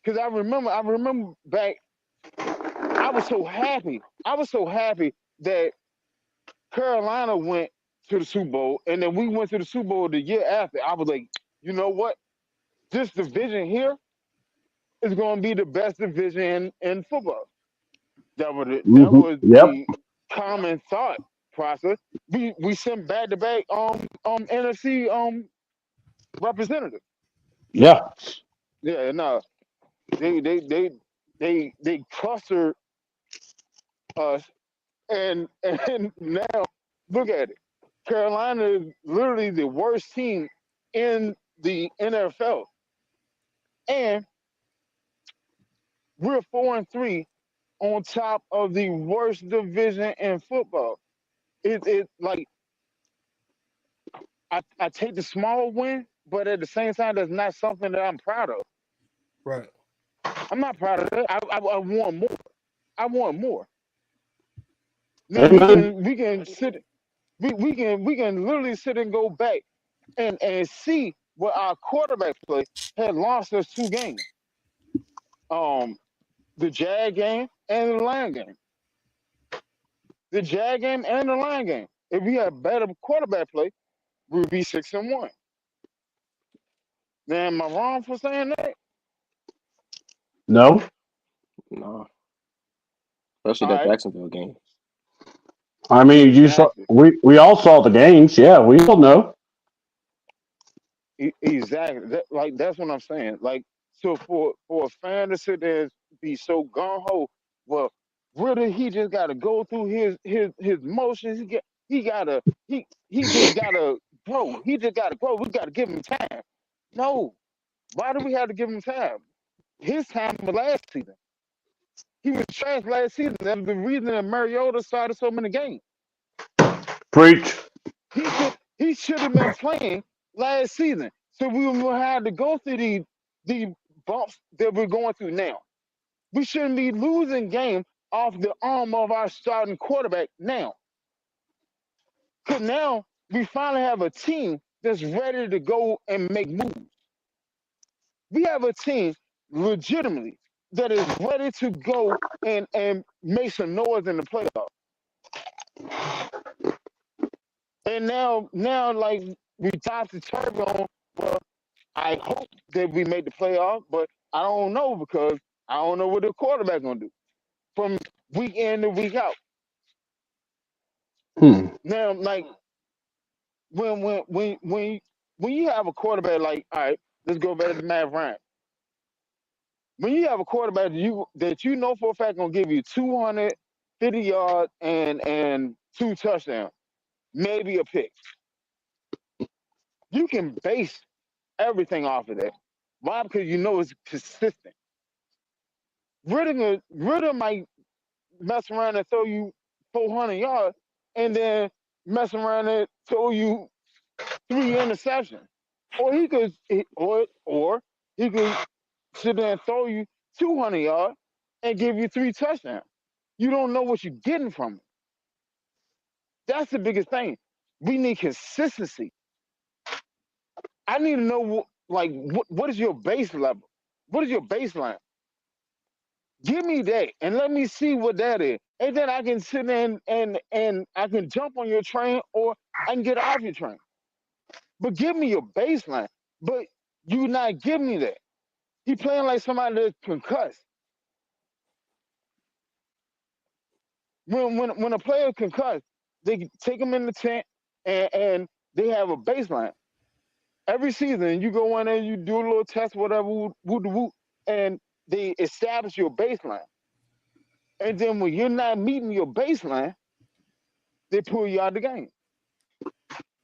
[SPEAKER 8] Because I remember back, I was so happy that Carolina went to the Super Bowl, and then we went to the Super Bowl the year after. I was like, you know what? This division here is going to be the best division in football. That was the common thought process. We sent back-to-back NFC representatives.
[SPEAKER 6] Yeah.
[SPEAKER 8] Yeah, no, they clustered us, and now look at it. Carolina is literally the worst team in the NFL, and we're 4-3 on top of the worst division in football. It like I take the small win, but at the same time, that's not something that I'm proud of.
[SPEAKER 1] Right.
[SPEAKER 8] I'm not proud of it. I want more. I want more. Now
[SPEAKER 6] Amen.
[SPEAKER 8] we can sit we can literally sit and go back and see what our quarterback play had lost us 2 games. Um, the Jag game and the Lion game. The Jag game and the Lion game. If we had better quarterback play, we'd be 6-1. Now, am I wrong for saying that?
[SPEAKER 6] No.
[SPEAKER 7] No, especially
[SPEAKER 8] All
[SPEAKER 7] that
[SPEAKER 8] right,
[SPEAKER 7] Jacksonville game.
[SPEAKER 6] I mean, you saw.
[SPEAKER 8] exactly,
[SPEAKER 6] We all saw the games. Yeah, we all know.
[SPEAKER 8] exactly. That's what I'm saying. Like, so for a fan to sit there and be so gung ho, well, really, he just got to go through his motions. He just gotta grow. He just gotta grow. We gotta give him time. No, why do we have to give him time? His time was last season. He was trash last season. That's the reason that Mariota started so many games.
[SPEAKER 6] Preach.
[SPEAKER 8] He should have been playing last season. So we will have to go through the bumps that we're going through now. We shouldn't be losing games off the arm of our starting quarterback now. Because now we finally have a team that's ready to go and make moves. We have a team legitimately that is ready to go and make some noise in the playoffs. And now like we topped the turbo on, well, I hope that we make the playoff, but I don't know because I don't know what the quarterback gonna do from week in to week out.
[SPEAKER 6] Hmm.
[SPEAKER 8] Now, like when you have a quarterback like, all right, let's go back to Matt Ryan. When you have a quarterback that you know for a fact gonna give you 250 yards and 2 touchdowns, maybe a pick, you can base everything off of that. Why? Because you know it's consistent. Ritter might mess around and throw you 400 yards, and then mess around and throw you 3 interceptions, or he could sit there and throw you 200 yards and give you 3 touchdowns. You don't know what you're getting from it. That's the biggest thing. We need consistency. I need to know what is your base level? What is your baseline? Give me that and let me see what that is. And then I can sit in and I can jump on your train or I can get off your train. But give me your baseline. But you not give me that. He playing like somebody that's concussed. When a player concussed, they take him in the tent and they have a baseline. Every season you go in there, you do a little test, whatever, woo, and they establish your baseline. And then when you're not meeting your baseline, they pull you out of the game.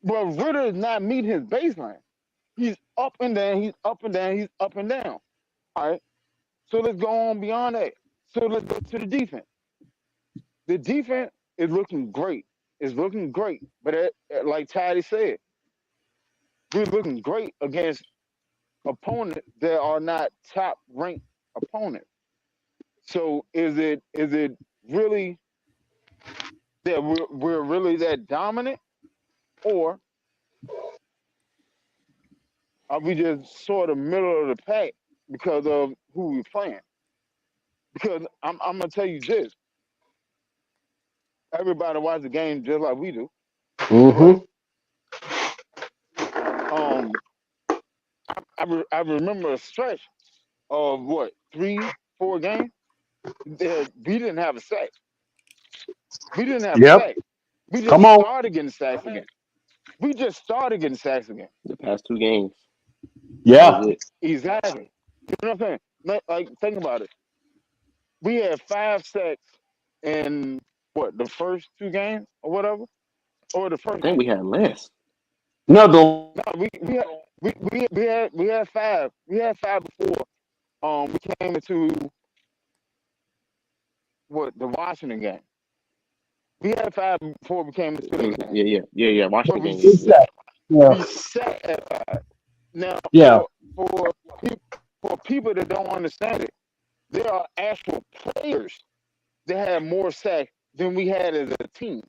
[SPEAKER 8] But Ritter is not meeting his baseline. He's up and down, he's up and down, he's up and down. All right. So let's go on beyond that. So let's go to the defense. The defense is looking great. It's looking great. But like Taddy said, we're looking great against opponents that are not top ranked opponents. So is it really that we're really that dominant, or are we just sort of middle of the pack because of who we're playing? Because I'm gonna tell you this: everybody watch the game just like we do, but
[SPEAKER 6] Mm-hmm.
[SPEAKER 8] um, I remember a stretch of what 3-4 games that we didn't have a sack. We didn't have a
[SPEAKER 6] Yep.
[SPEAKER 8] sack. We
[SPEAKER 6] Come
[SPEAKER 8] just
[SPEAKER 6] on.
[SPEAKER 8] started getting sacks again. We just started getting sacks again.
[SPEAKER 7] The past 2 games.
[SPEAKER 6] Yeah.
[SPEAKER 8] Exactly. You know what I'm saying? Like, think about it. We had 5 sacks in what, the first 2 games or whatever, or the
[SPEAKER 7] I
[SPEAKER 8] first
[SPEAKER 7] think
[SPEAKER 8] game.
[SPEAKER 7] we had less.
[SPEAKER 6] No, the
[SPEAKER 8] No, we had 5. We had 5 before. We came into what, the Washington game. We had 5 before we came into the game.
[SPEAKER 7] Yeah.
[SPEAKER 8] But
[SPEAKER 7] Washington
[SPEAKER 8] we
[SPEAKER 7] game.
[SPEAKER 6] yeah.
[SPEAKER 8] sat at 5. Now,
[SPEAKER 6] Yeah.
[SPEAKER 8] for people that don't understand it, there are actual players that had more sacks than we had as a team.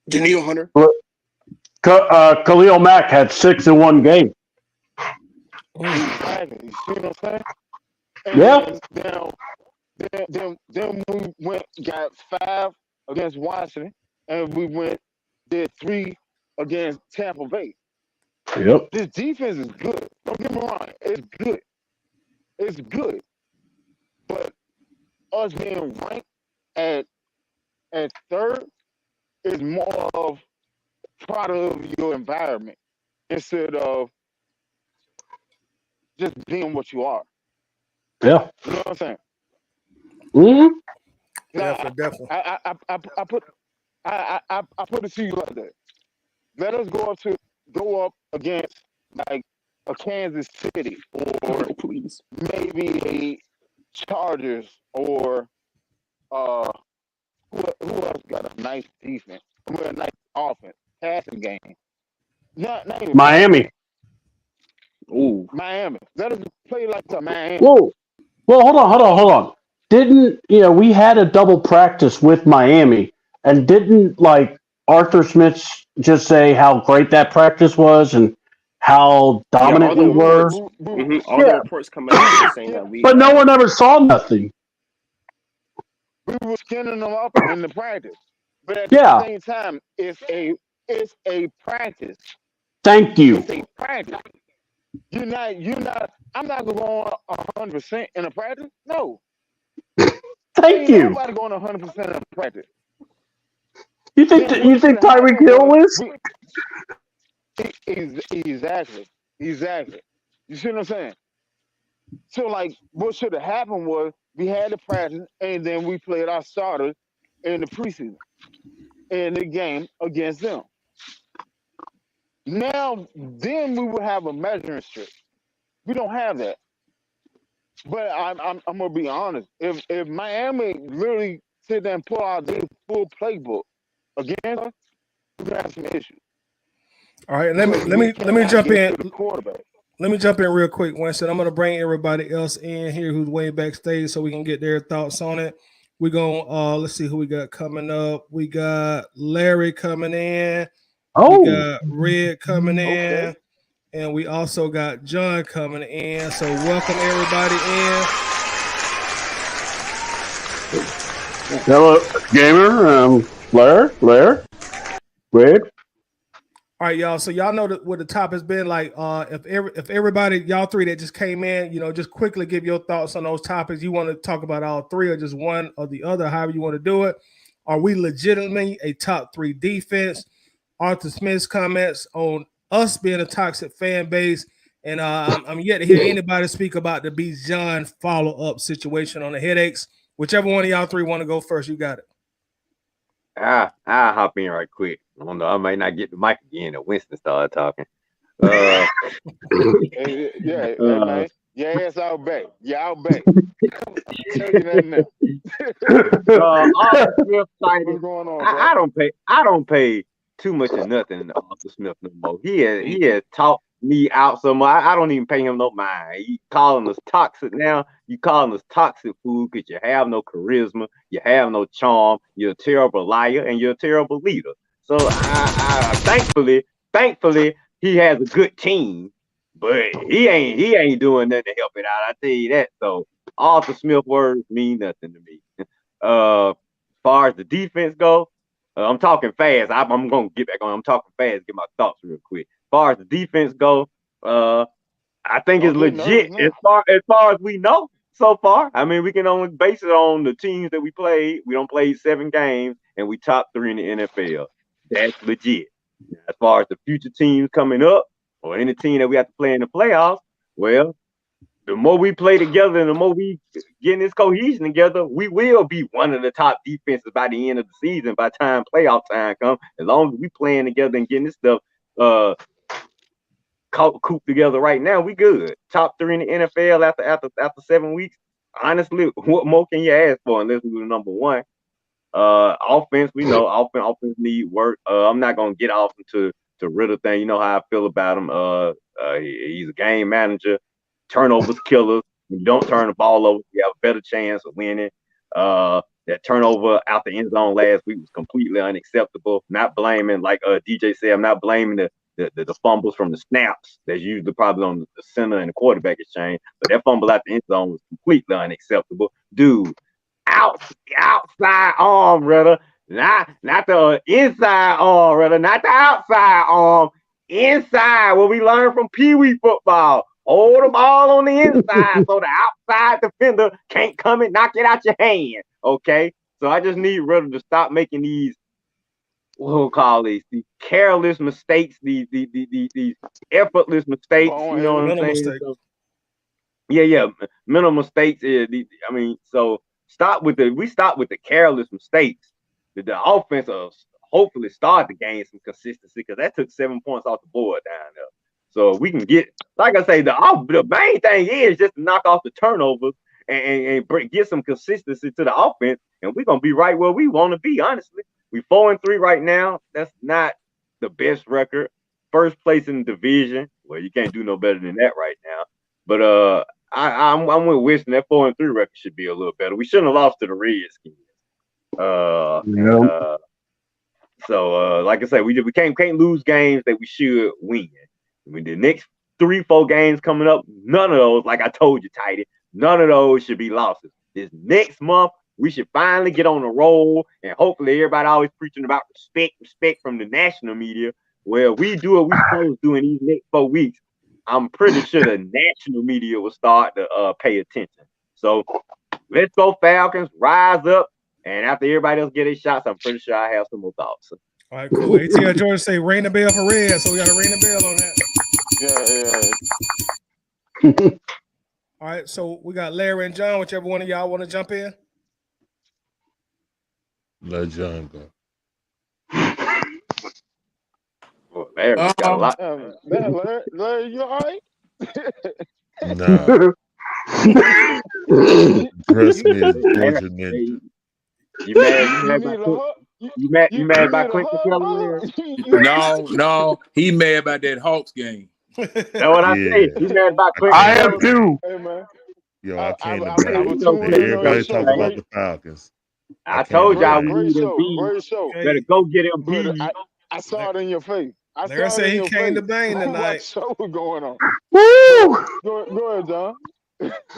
[SPEAKER 7] Daniil Hunter.
[SPEAKER 6] Khalil Mack had 6 in one game.
[SPEAKER 8] Exactly. You see what I'm saying?
[SPEAKER 6] Yeah.
[SPEAKER 8] And then we got 5 against Washington, and we did 3 against Tampa Bay.
[SPEAKER 6] Yep.
[SPEAKER 8] This defense is good. Don't get me wrong. It's good. It's good. But us being ranked at 3rd is more of product of your environment instead of just being what you are.
[SPEAKER 6] Yeah.
[SPEAKER 8] You know what I'm saying?
[SPEAKER 6] Mm-hmm.
[SPEAKER 1] Definitely.
[SPEAKER 8] I put it to you like that. Let us go up against like a Kansas City or
[SPEAKER 7] Please.
[SPEAKER 8] maybe a Chargers or who else got a nice defense? With a nice offense, passing game. Not even
[SPEAKER 6] Miami.
[SPEAKER 7] Ooh.
[SPEAKER 8] Miami. Let us play like the Miami.
[SPEAKER 6] Whoa. Well, hold on. Didn't we had a double practice with Miami, and didn't like Arthur Smith just say how great that practice was and how dominant
[SPEAKER 7] all the
[SPEAKER 6] we were?
[SPEAKER 7] reports. All the
[SPEAKER 6] Yeah,
[SPEAKER 7] reports coming out saying that we.
[SPEAKER 6] but no one ever saw nothing.
[SPEAKER 8] We were skinning them up in the practice, but at
[SPEAKER 6] Yeah.
[SPEAKER 8] the same time, it's a practice.
[SPEAKER 6] Thank you.
[SPEAKER 8] It's a practice. You're not. I'm not going to go 100% in a practice. No.
[SPEAKER 6] Thank
[SPEAKER 8] Ain't
[SPEAKER 6] you.
[SPEAKER 8] nobody going 100% in a practice.
[SPEAKER 6] You think Tyreek Hill is?
[SPEAKER 8] Exactly. You see what I'm saying? So, like, what should have happened was we had the practice, and then we played our starters in the preseason, in the game against them. Now, then we would have a measuring stick. We don't have that. But I'm gonna be honest. If Miami literally sit there and pull out their full playbook against us, we're gonna have some issues.
[SPEAKER 1] All right, let me jump in. Let me jump in real quick, Winston. I'm gonna bring everybody else in here who's way backstage so we can get their thoughts on it. We're gonna let's see who we got coming up. We got Larry coming in.
[SPEAKER 6] Oh.
[SPEAKER 1] We got Red coming in. And we also got John coming in. So welcome everybody in.
[SPEAKER 6] Hello, gamer. Larry, Red.
[SPEAKER 1] All right, y'all. So y'all know what the top has been like. If everybody, y'all 3 that just came in, just quickly give your thoughts on those topics. You want to talk about all 3 or just one or the other, however you want to do it. Are we legitimately a top 3 defense? Arthur Smith's comments on us being a toxic fan base, and I'm yet to hear anybody speak about the Bijan follow-up situation on the headaches. Whichever one of y'all 3 want to go first, you got it.
[SPEAKER 9] I'll hop in right quick. I don't know. I might not get the mic again if Winston started talking.
[SPEAKER 8] Man. Yes, I'll bet. Yeah, I'll bet. Tell you that now.
[SPEAKER 9] Arthur Smith sighting.
[SPEAKER 8] What's going on,
[SPEAKER 9] I don't pay too much of nothing to Arthur Smith no more. He has talked me out so much. I don't even pay him no mind. He calling us toxic now. You calling us toxic food because you have no charisma, you have no charm, you're a terrible liar, and you're a terrible leader. So I thankfully he has a good team, but he ain't doing nothing to help it out. I tell you that. So Arthur Smith words mean nothing to me. As far as the defense go, I'm talking fast. I'm gonna get back on. I'm talking fast. Get my thoughts real quick. As far as the defense go, I think it's legit as far as we know so far. I mean, we can only base it on the teams that we played. We don't play 7 games, and we top 3 in the NFL. That's legit. As far as the future teams coming up, or any team that we have to play in the playoffs, Well, the more we play together and the more we getting this cohesion together, we will be one of the top defenses by the end of the season. By the time playoff time comes, as long as we playing together and getting this stuff cooped together right now, we good. Top 3 in the NFL after 7 weeks. Honestly, what more can you ask for unless we were number 1? Offense, we know offense need work. I'm not gonna get off into Ritter thing. You know how I feel about him. He's a game manager. Turnovers killers. When you don't turn the ball over, you have a better chance of winning. That turnover out the end zone last week was completely unacceptable. Not blaming, like DJ said, I'm not blaming the fumbles from the snaps. That's usually probably on the center and the quarterback exchange. But that fumble out the end zone was completely unacceptable. Dude, outside arm, Ritter. Not the inside arm, Ritter. Not the outside arm. Inside, what we learned from Pee Wee football. Hold the ball on the inside so the outside defender can't come and knock it out your hand. Okay? So I just need Ritter to stop making these, we'll call these careless mistakes, these effortless mistakes. You know what I'm saying? So, yeah, mental mistakes. So stop with the careless mistakes. The offense hopefully start to gain some consistency because that took 7 points off the board down there. So we can get, like I say, the main thing is just to knock off the turnovers and get some consistency to the offense, and we're gonna be right where we want to be. Honestly, we 4-3 right now. That's not the best record. First place in the division. Well, you can't do no better than that right now. But I'm with Winston. That 4-3 record should be a little better. We shouldn't have lost to the Redskins. So like I said, we can't lose games that we should win. I mean, the next 3-4 games coming up, none of those, like I told you, Tidy, none of those should be losses. This next month, we should finally get on a roll, and hopefully everybody always preaching about respect from the national media. Well, we do what we supposed to do in these next 4 weeks. I'm pretty sure the national media will start to pay attention. So let's go Falcons, rise up, and after everybody else get their shots, I'm pretty sure I have some more thoughts.
[SPEAKER 1] All right, cool. ATL George say ring the bell for red, so we got to ring the bell on that.
[SPEAKER 8] Yeah.
[SPEAKER 1] All right, so we got Larry and John. Whichever one of y'all want to jump in.
[SPEAKER 10] Let John go.
[SPEAKER 9] Well, Larry got a lot.
[SPEAKER 8] Larry, you all right?
[SPEAKER 10] Nah. Chris is Georgia Ninja.
[SPEAKER 9] You mad about Clinton Keller?
[SPEAKER 11] No, he mad about that Hawks game.
[SPEAKER 9] That's what I said. He mad about Clinton.
[SPEAKER 6] I am too.
[SPEAKER 8] Hey, man.
[SPEAKER 10] Yo, I came to
[SPEAKER 8] everybody
[SPEAKER 10] talk about the Falcons.
[SPEAKER 9] I told y'all we
[SPEAKER 8] great
[SPEAKER 9] need
[SPEAKER 8] show,
[SPEAKER 9] Embiid.
[SPEAKER 8] great show.
[SPEAKER 9] Better go get Embiid.
[SPEAKER 8] I saw it in your face.
[SPEAKER 1] Larry said he came to bang tonight.
[SPEAKER 8] What show was going on?
[SPEAKER 6] Woo!
[SPEAKER 8] Go ahead, John.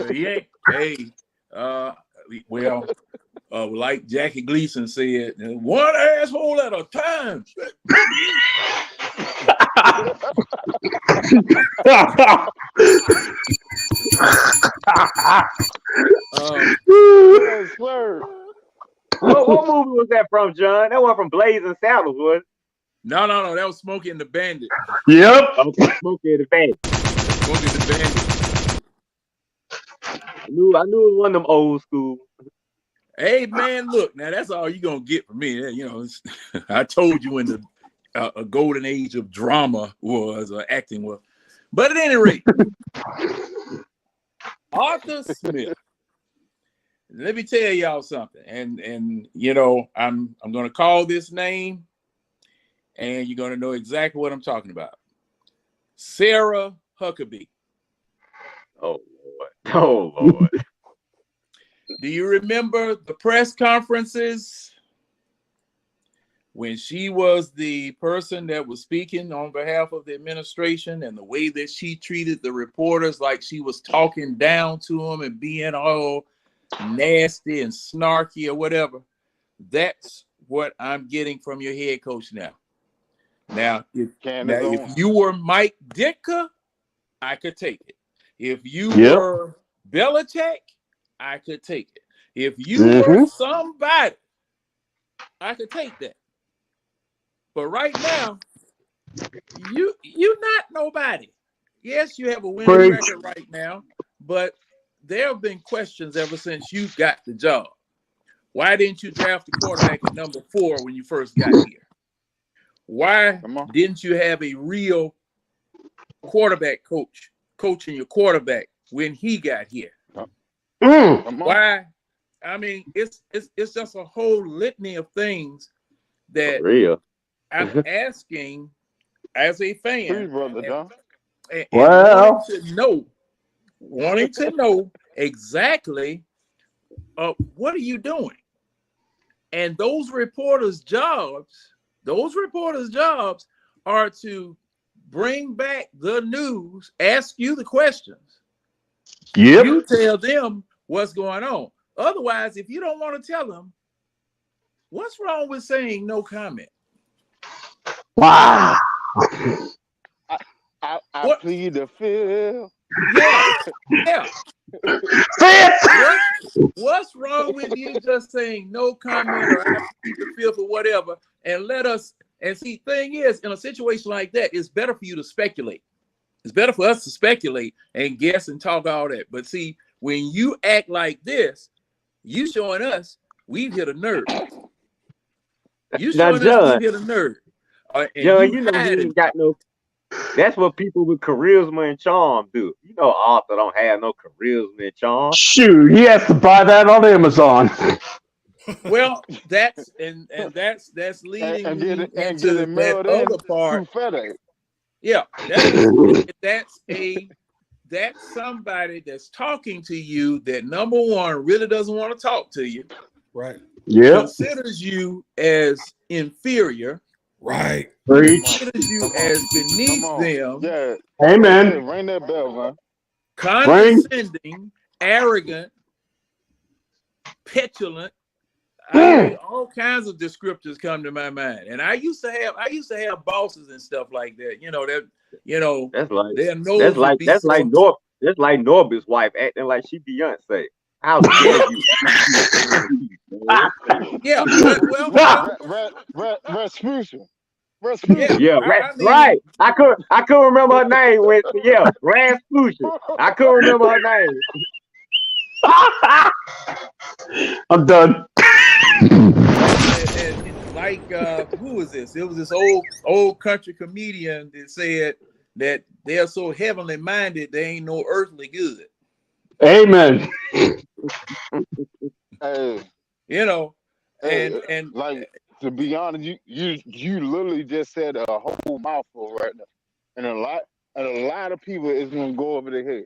[SPEAKER 11] Yeah. Hey, well, like Jackie Gleason said, one asshole at a time.
[SPEAKER 9] What movie was that from, John? That one from Blazing Saddles, was it?
[SPEAKER 11] No, that was Smokey and the Bandit.
[SPEAKER 6] Yep.
[SPEAKER 9] Smokey and the Bandit.
[SPEAKER 11] Smokey and the Bandit.
[SPEAKER 9] I knew it was one of them old school.
[SPEAKER 11] Hey, man, look, now that's all you're going to get from me. You know, I told you when the a golden age of drama was, acting was. But at any rate, Arthur Smith, let me tell y'all something. And you know, I'm going to call this name, and you're going to know exactly what I'm talking about. Sarah Huckabee.
[SPEAKER 9] Oh, Lord.
[SPEAKER 11] Do you remember the press conferences when she was the person that was speaking on behalf of the administration, and the way that she treated the reporters like she was talking down to them and being all nasty and snarky or whatever? That's what I'm getting from your head coach now. Now, if you were Mike Ditka, I could take it. If you were Belichick, I could take it. If you were somebody, I could take that. But right now, you're not nobody. yes, you have a winning
[SPEAKER 6] Preach.
[SPEAKER 11] record right now, but there have been questions ever since you got the job. Why didn't you draft the quarterback at number 4 when you first got here? Why didn't you have a real quarterback coach coaching your quarterback when he got here? Why? I mean, it's just a whole litany of things that
[SPEAKER 9] Real.
[SPEAKER 11] I'm asking as a fan,
[SPEAKER 8] Please, brother John.
[SPEAKER 11] and
[SPEAKER 6] Well,
[SPEAKER 11] wanting to know exactly what are you doing? And those reporters' jobs are to bring back the news, ask you the questions.
[SPEAKER 6] yep.
[SPEAKER 11] You tell them what's going on. Otherwise, if you don't want to tell them, what's wrong with saying no comment?
[SPEAKER 6] Wow.
[SPEAKER 8] I
[SPEAKER 11] What?
[SPEAKER 8] plead the fifth.
[SPEAKER 11] Yeah.
[SPEAKER 6] Fifth.
[SPEAKER 11] What's wrong with you just saying no comment or I plead the fifth or whatever, and let us and see? Thing is, in a situation like that, it's better for you to speculate. It's better for us to speculate and guess and talk all that. But see, when you act like this, you showing us we've hit a nerve. You
[SPEAKER 9] Now,
[SPEAKER 11] showing us
[SPEAKER 9] John,
[SPEAKER 11] we've hit a nerve. And
[SPEAKER 9] John,
[SPEAKER 11] you
[SPEAKER 9] you know he
[SPEAKER 11] hiding.
[SPEAKER 9] ain't got no. That's what people with charisma and charm do. You know, Arthur don't have no charisma and charm.
[SPEAKER 6] Shoot, he has to buy that on Amazon.
[SPEAKER 11] Well, that's leading
[SPEAKER 8] And
[SPEAKER 11] me
[SPEAKER 8] get it
[SPEAKER 11] into that
[SPEAKER 8] mailed in
[SPEAKER 11] other part.
[SPEAKER 8] through FedEx.
[SPEAKER 11] Yeah, that's somebody that's talking to you that, number one, really doesn't want to talk to you.
[SPEAKER 1] Right.
[SPEAKER 6] Yep.
[SPEAKER 11] Considers you as inferior.
[SPEAKER 1] Right.
[SPEAKER 6] Preach.
[SPEAKER 11] Considers you as beneath them.
[SPEAKER 8] Yeah.
[SPEAKER 6] Amen.
[SPEAKER 8] Ring that bell, man.
[SPEAKER 11] Condescending, arrogant, petulant. I mean, all kinds of descriptors come to my mind. And I used to have bosses and stuff like that.
[SPEAKER 9] That's like
[SPEAKER 11] their nose would be
[SPEAKER 9] that's
[SPEAKER 11] so.
[SPEAKER 9] like Norbert's wife acting like she Beyonce. How dare you?
[SPEAKER 11] Yeah, well,
[SPEAKER 8] Rasputin.
[SPEAKER 11] yeah,
[SPEAKER 9] Right. I couldn't remember her name when Rasputin. I couldn't remember her name.
[SPEAKER 6] I'm done.
[SPEAKER 11] and like who was this? It was this old country comedian that said that they're so heavenly minded they ain't no earthly good.
[SPEAKER 6] Amen.
[SPEAKER 8] Hey,
[SPEAKER 11] and
[SPEAKER 8] like, to be honest, you literally just said a whole mouthful right now, and a lot of people is gonna go over their head.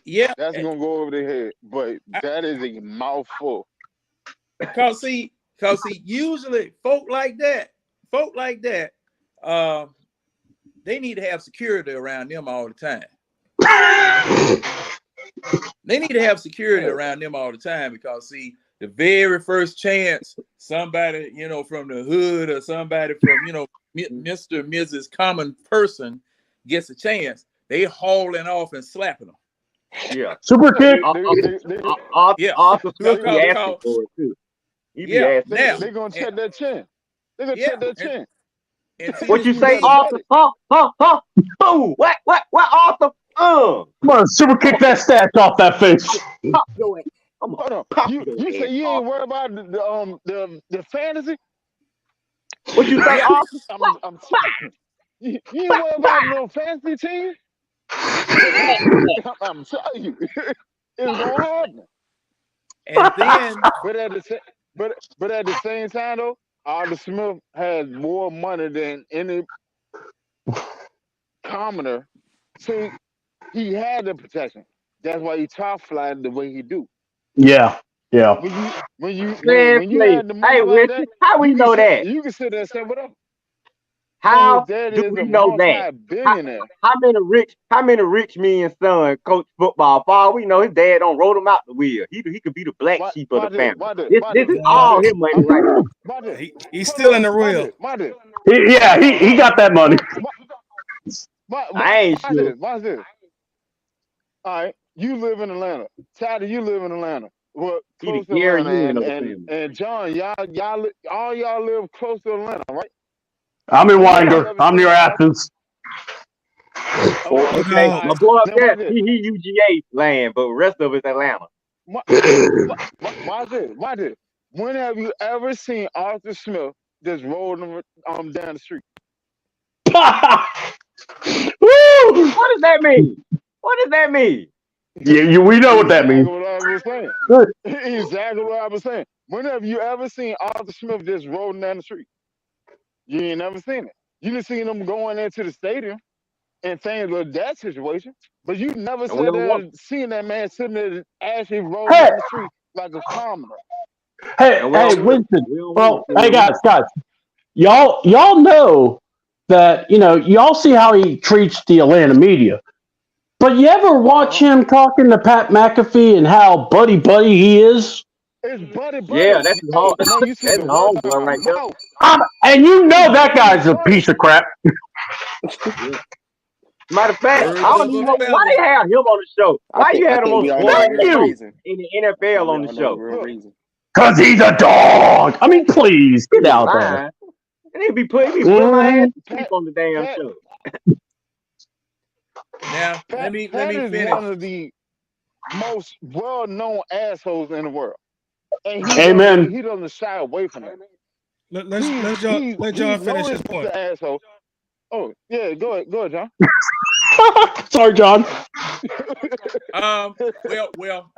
[SPEAKER 11] Yeah,
[SPEAKER 8] that's gonna go over their head, but that is a mouthful.
[SPEAKER 11] Cause see, usually folk like that, they need to have security around them all the time. They need to have security around them all the time because, see, the very first chance somebody, from the hood or somebody from, Mr. and Mrs. Common Person gets a chance, they hauling off and slapping them.
[SPEAKER 9] Yeah.
[SPEAKER 6] Super kick.
[SPEAKER 9] Arthur Smith be asking for it too.
[SPEAKER 8] They're gonna check that chin. They're gonna check that chin.
[SPEAKER 9] What you say, Arthur? Boom! What, Arthur?
[SPEAKER 6] Come on, super kick that stash off that face.
[SPEAKER 8] Hold on. You say you ain't worried about the fantasy?
[SPEAKER 9] What you say, Arthur?
[SPEAKER 8] I'm sorry. You ain't worried about no fantasy team? I'm telling you, it's gonna happen.
[SPEAKER 11] And then,
[SPEAKER 8] but at the same time though, Arthur Smith has more money than any commoner. See, he had the protection. That's why he top flying the way he do.
[SPEAKER 6] Yeah.
[SPEAKER 8] When you had the money like that,
[SPEAKER 9] how we know that?
[SPEAKER 8] You can sit there and say, "What up?"
[SPEAKER 9] How do we know that? How many rich men's son coach football? For all we know, his dad don't roll him out the wheel. He could be the black sheep of the family. This is all his money right now.
[SPEAKER 1] He's still in the real.
[SPEAKER 6] He got that money.
[SPEAKER 9] I ain't sure.
[SPEAKER 8] Watch this. All right, you live in Atlanta. Tyler, you live in Atlanta. Well, close to Atlanta. And John, y'all all y'all live close to Atlanta, right?
[SPEAKER 6] I'm in Winder. I'm near Athens.
[SPEAKER 8] Oh,
[SPEAKER 9] Okay,
[SPEAKER 1] No.
[SPEAKER 9] my boy up
[SPEAKER 8] now
[SPEAKER 9] there,
[SPEAKER 8] watch this.
[SPEAKER 9] he UGA land, but the rest of it's Atlanta.
[SPEAKER 8] Watch this. Watch this. When have you ever seen Arthur Smith just rolling down the street?
[SPEAKER 6] Woo!
[SPEAKER 9] What does that mean? What does that mean?
[SPEAKER 6] Yeah, we know what that
[SPEAKER 8] Exactly
[SPEAKER 6] means.
[SPEAKER 8] what I was saying.
[SPEAKER 6] Good.
[SPEAKER 8] Exactly what I was saying. When have you ever seen Arthur Smith just rolling down the street? You ain't never seen it. You done seen him going into the stadium and things of that situation, but you never
[SPEAKER 9] And we
[SPEAKER 8] sat
[SPEAKER 9] don't
[SPEAKER 8] there
[SPEAKER 9] want.
[SPEAKER 8] and seen that man sitting there actually rolling
[SPEAKER 6] Hey,
[SPEAKER 8] down the street like a commoner.
[SPEAKER 9] And we
[SPEAKER 6] hey,
[SPEAKER 9] don't want.
[SPEAKER 6] Winston.
[SPEAKER 9] We don't
[SPEAKER 6] Well,
[SPEAKER 9] want.
[SPEAKER 6] hey guys, y'all know that y'all see how he treats the Atlanta media. But you ever watch
[SPEAKER 8] Uh-huh.
[SPEAKER 6] him talking to Pat McAfee and how buddy he is?
[SPEAKER 8] It's buddy
[SPEAKER 9] Yeah,
[SPEAKER 8] buddy.
[SPEAKER 9] that's his
[SPEAKER 8] Hey,
[SPEAKER 9] home.
[SPEAKER 8] man, you see
[SPEAKER 9] That's
[SPEAKER 8] the
[SPEAKER 9] his
[SPEAKER 8] words
[SPEAKER 9] homeboy
[SPEAKER 8] out my
[SPEAKER 9] right there.
[SPEAKER 8] mouth.
[SPEAKER 6] And you know
[SPEAKER 8] It's
[SPEAKER 6] that guy's
[SPEAKER 8] buddy
[SPEAKER 6] a
[SPEAKER 8] buddy.
[SPEAKER 6] piece of crap.
[SPEAKER 9] Yeah. Matter of fact, I
[SPEAKER 11] Birds
[SPEAKER 9] don't
[SPEAKER 11] of
[SPEAKER 9] even
[SPEAKER 11] a
[SPEAKER 9] know why
[SPEAKER 11] feather.
[SPEAKER 9] they have him on the show. Why you
[SPEAKER 7] I
[SPEAKER 9] had the
[SPEAKER 7] think
[SPEAKER 9] most
[SPEAKER 7] we all know the
[SPEAKER 6] Thank
[SPEAKER 9] boring
[SPEAKER 7] real
[SPEAKER 6] you.
[SPEAKER 9] coach
[SPEAKER 7] reason.
[SPEAKER 9] in the
[SPEAKER 7] I
[SPEAKER 9] NFL
[SPEAKER 7] think we
[SPEAKER 9] on the
[SPEAKER 7] all know the
[SPEAKER 9] show?
[SPEAKER 7] real
[SPEAKER 8] Look,
[SPEAKER 7] reason.
[SPEAKER 6] Because he's a dog. I mean, please,
[SPEAKER 9] He
[SPEAKER 6] get out there.
[SPEAKER 9] lying. And he be putting my ass
[SPEAKER 6] Mhm.
[SPEAKER 9] to sleep
[SPEAKER 8] Pat,
[SPEAKER 9] on the damn
[SPEAKER 8] Pat,
[SPEAKER 9] show.
[SPEAKER 11] Now let me
[SPEAKER 8] Pat is
[SPEAKER 11] finish.
[SPEAKER 8] one of the most well-known assholes in the world, and
[SPEAKER 6] Amen.
[SPEAKER 8] he doesn't shy away from it.
[SPEAKER 1] Let
[SPEAKER 8] He
[SPEAKER 1] John finish
[SPEAKER 8] knows
[SPEAKER 1] his
[SPEAKER 8] he's
[SPEAKER 1] point.
[SPEAKER 8] an asshole. Oh yeah, go ahead, John.
[SPEAKER 6] Sorry, John.
[SPEAKER 11] Well,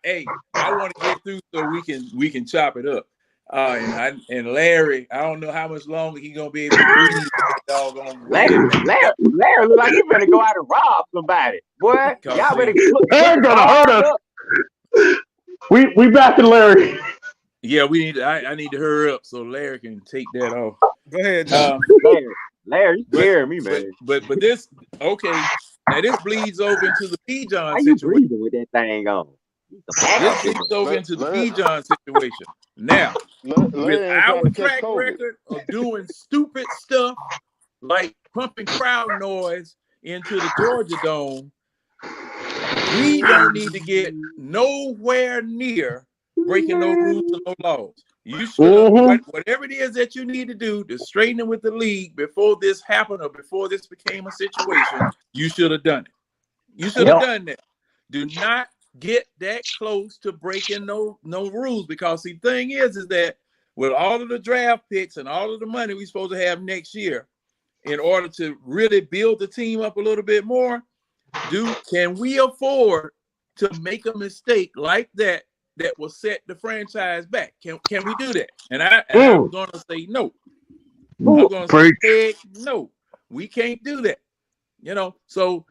[SPEAKER 11] hey, I want to get through so we can chop it up. And Larry, I don't know how much longer he gonna be able to breathe with that doggone
[SPEAKER 9] Larry,
[SPEAKER 11] red
[SPEAKER 9] Larry, Larry look like he better go out and rob somebody. Boy,
[SPEAKER 11] because
[SPEAKER 9] y'all better
[SPEAKER 11] see,
[SPEAKER 9] put
[SPEAKER 6] They're
[SPEAKER 9] the
[SPEAKER 6] gonna hurt
[SPEAKER 9] guard
[SPEAKER 6] us.
[SPEAKER 9] up.
[SPEAKER 6] We backing Larry.
[SPEAKER 11] yeah, I need to hurry up so Larry can take that off.
[SPEAKER 1] Go ahead, John.
[SPEAKER 9] Larry, you
[SPEAKER 11] But
[SPEAKER 9] scaring me, man.
[SPEAKER 11] but this okay. Now this bleeds over into the
[SPEAKER 9] How
[SPEAKER 11] Bijan
[SPEAKER 9] you
[SPEAKER 11] situation.
[SPEAKER 9] breathing with that thing on?
[SPEAKER 11] This bleeds over into the Bijan situation. Now, with
[SPEAKER 8] Larry ain't trying
[SPEAKER 11] our
[SPEAKER 8] to catch
[SPEAKER 11] track
[SPEAKER 8] COVID.
[SPEAKER 11] record of doing stupid stuff like pumping crowd noise into the Georgia Dome, we don't need to get nowhere near breaking no rules or no laws. You should have whatever it is that you need to do to straighten it with the league before this happened or before this became a situation. You should have done it. You should have done that. Do not get that close to breaking no rules, because the thing is that with all of the draft picks and all of the money we're supposed to have next year, in order to really build the team up a little bit more, can we afford to make a mistake like that will set the franchise back? Can we do that? And I'm gonna say no. I'm gonna say heck no. We can't do that. So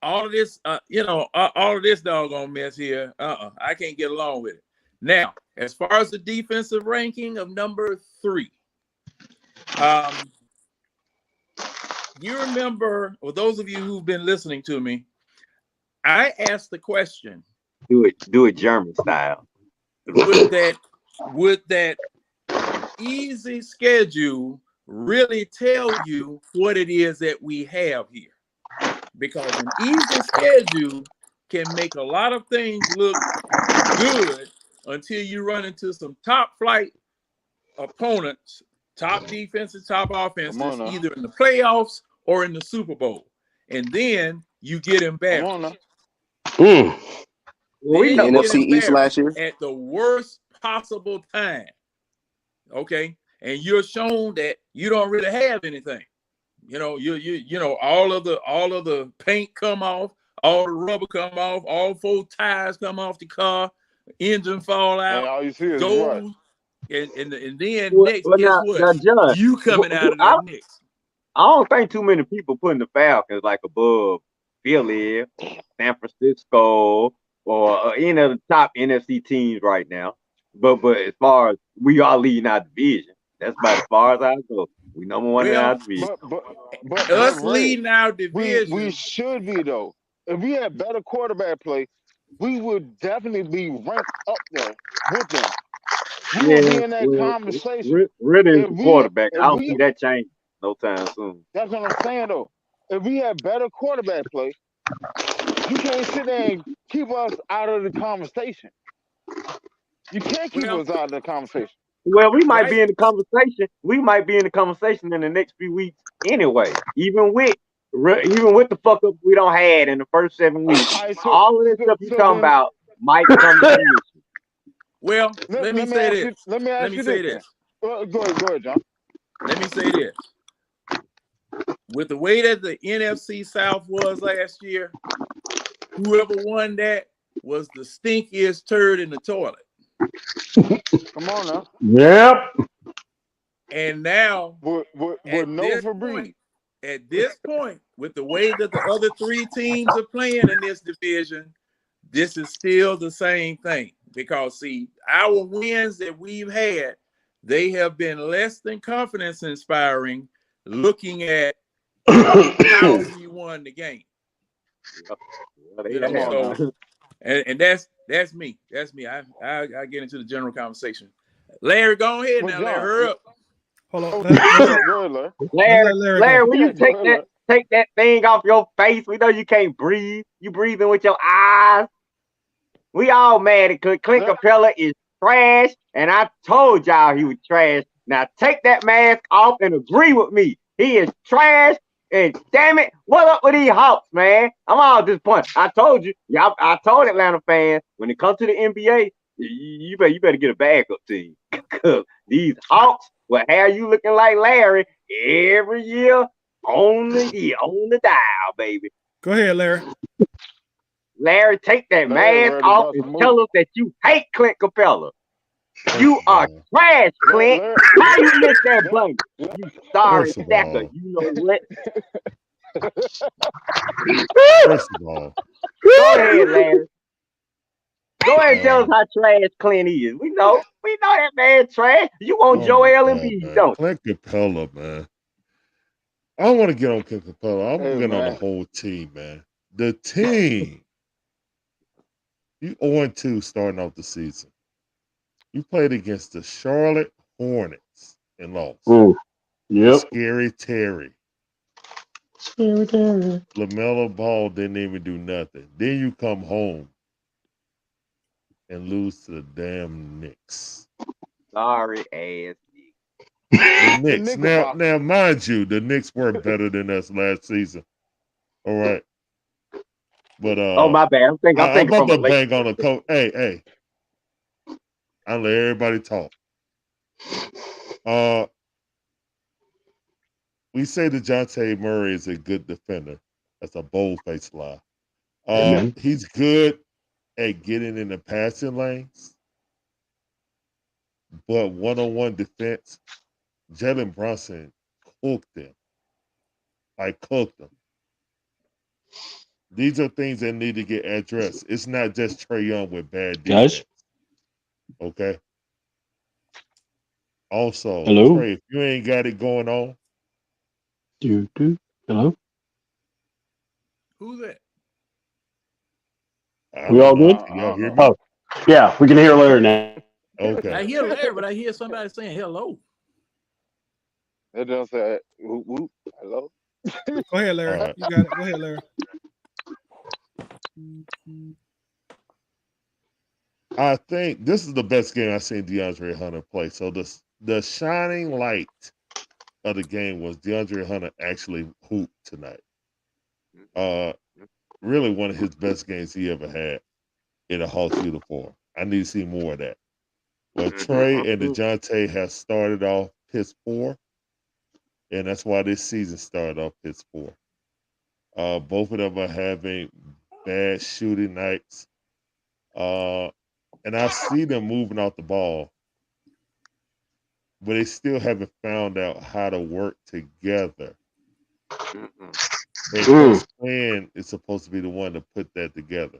[SPEAKER 11] all of this, all of this doggone mess here, I can't get along with it. Now, as far as the defensive ranking of number 3, you remember, or those of you who've been listening to me, I asked the question.
[SPEAKER 9] Do it German style.
[SPEAKER 11] Would that easy schedule really tell you what it is that we have here? Because an easy schedule can make a lot of things look good until you run into some top flight opponents, top defenses, top offenses, either in the playoffs or in the Super Bowl. And then you get embarrassed.
[SPEAKER 7] The NFC East last year
[SPEAKER 11] at the worst possible time. Okay. And you're shown that you don't really have anything. All of the paint come off, all the rubber come off, all 4 tires come off the car, engine fall out,
[SPEAKER 8] and all you see is
[SPEAKER 11] gold, and then next,
[SPEAKER 9] Well,
[SPEAKER 11] guess
[SPEAKER 9] now,
[SPEAKER 11] what?
[SPEAKER 9] John,
[SPEAKER 11] You coming out of there next.
[SPEAKER 9] I don't think too many people putting the Falcons like above Philly, San Francisco, or any of the top NFC teams right now. But as far as we are leading our division, that's about as far as I go. We number 1 in our division.
[SPEAKER 8] But
[SPEAKER 11] us leading our division,
[SPEAKER 8] we should be though. If we had better quarterback play, we would definitely be ranked up there with them. We will be in that conversation.
[SPEAKER 9] Really is the quarterback. I don't
[SPEAKER 8] we,
[SPEAKER 9] see that change no time soon.
[SPEAKER 8] That's what I'm saying though. If we had better quarterback play, you can't sit there and keep us out of the conversation. You can't keep us out of the conversation.
[SPEAKER 9] Well, we might
[SPEAKER 11] Right?
[SPEAKER 9] be in the conversation. We might be in the conversation in the next few weeks anyway. Even with the fuck up we don't had in the first 7 weeks,
[SPEAKER 8] All right,
[SPEAKER 9] all of this stuff you talking
[SPEAKER 8] then
[SPEAKER 9] about might come to fruition.
[SPEAKER 11] Well, let me say this.
[SPEAKER 8] Let me ask you
[SPEAKER 11] say
[SPEAKER 8] this.
[SPEAKER 11] this.
[SPEAKER 8] Then. Go ahead, John.
[SPEAKER 11] Let me say this. With the way that the NFC South was last year, whoever won that was the stinkiest turd in the toilet.
[SPEAKER 8] Come on now.
[SPEAKER 6] Yep.
[SPEAKER 11] And now,
[SPEAKER 8] With no Febreze.
[SPEAKER 11] at this point, with the way that the other three teams are playing in this division, this is still the same thing. Because, see, our wins that we've had, they have been less than confidence inspiring looking at how we won the game. You know, so, and that's me. That's me. I get into the general conversation. Larry, go ahead now. Larry, hurry up.
[SPEAKER 1] Hold on.
[SPEAKER 8] Go ahead,
[SPEAKER 9] Larry, will you take that thing off your face? We know you can't breathe. You breathing with your eyes. We all mad at Clint Capella is trash, and I told y'all he was trash. Now take that mask off and agree with me. He is trash, and damn it, what up with these Hawks, man? I'm all disappointed. I told you, I told Atlanta fans, when it comes to the NBA, you better get a backup team. These Hawks will have you looking like Larry every year on the dial, baby.
[SPEAKER 1] Go ahead, Larry.
[SPEAKER 9] Larry, take that mask off and tell us that you hate Clint Capella. You are trash, Clint. Why you miss that blanket? You sorry stacker. You know what?
[SPEAKER 10] First of all,
[SPEAKER 9] go ahead, Larry. Go ahead and tell us how trash Clint is. We know that man trash. You want Joel Embiid, don't you?
[SPEAKER 10] Clint Capella, man. I don't want to get on Clint Capella. I'm getting on the whole team, man. The team. You 0-2 starting off the season. You played against the Charlotte Hornets and lost.
[SPEAKER 6] Yep.
[SPEAKER 10] Scary Terry. LaMelo Ball didn't even do nothing. Then you come home and lose to the damn Knicks.
[SPEAKER 9] Sorry ass.
[SPEAKER 10] The Knicks. Now, mind you, the Knicks were better than us last season. All right. But
[SPEAKER 9] oh my bad. I'm
[SPEAKER 10] about to bang on a coach. Hey. I let everybody talk. We say that DeJounte Murray is a good defender. That's a bold-faced lie. He's good at getting in the passing lanes, but one-on-one defense, Jalen Brunson cooked him. Cooked him. These are things that need to get addressed. It's not just Trae Young with bad defense.
[SPEAKER 6] Guys?
[SPEAKER 10] Okay. Also,
[SPEAKER 6] Hello?
[SPEAKER 10] Trae, if you ain't got it going on.
[SPEAKER 6] Hello?
[SPEAKER 11] Who's that?
[SPEAKER 6] We all good?
[SPEAKER 10] Y'all hear me?
[SPEAKER 6] Oh, yeah, we can hear Larry now.
[SPEAKER 10] Okay.
[SPEAKER 11] I hear Larry, but I hear somebody saying hello.
[SPEAKER 8] It does say whoop, whoop, hello.
[SPEAKER 1] Go ahead, Larry.
[SPEAKER 10] Right.
[SPEAKER 1] You got it. Go ahead, Larry.
[SPEAKER 10] I think this is the best game I've seen DeAndre Hunter play. So the shining light of the game was DeAndre Hunter actually hooped tonight. Really one of his best games he ever had in a Hawks uniform. I need to see more of that. Well, Trae and DeJounte have started off piss poor, and that's why this season started off piss poor. Both of them are having bad shooting nights. And I see them moving out the ball, but they still haven't found out how to work together. And Coach Span is supposed to be the one to put that together.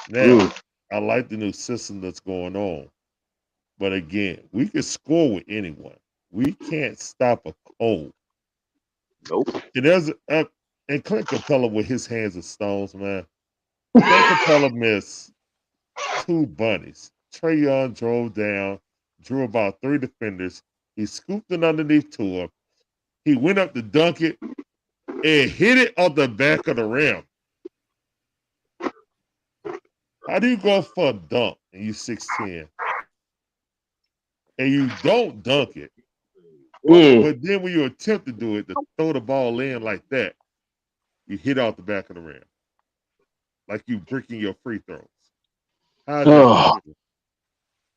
[SPEAKER 10] Now, I like the new system that's going on. But again, we can score with anyone. We can't stop a cold.
[SPEAKER 9] Nope.
[SPEAKER 10] And Clint Capella with his hands of stones, man. Clint Capella missed 2 bunnies. Trae Young drove down, drew about 3 defenders. He scooped it underneath to him. He went up to dunk it and hit it on the back of the rim. How do you go for a dunk and you 6'10"? and you don't dunk it. But then when you attempt to do it, to throw the ball in like that, you hit off the back of the rim. Like you bricking your free throws. How's that?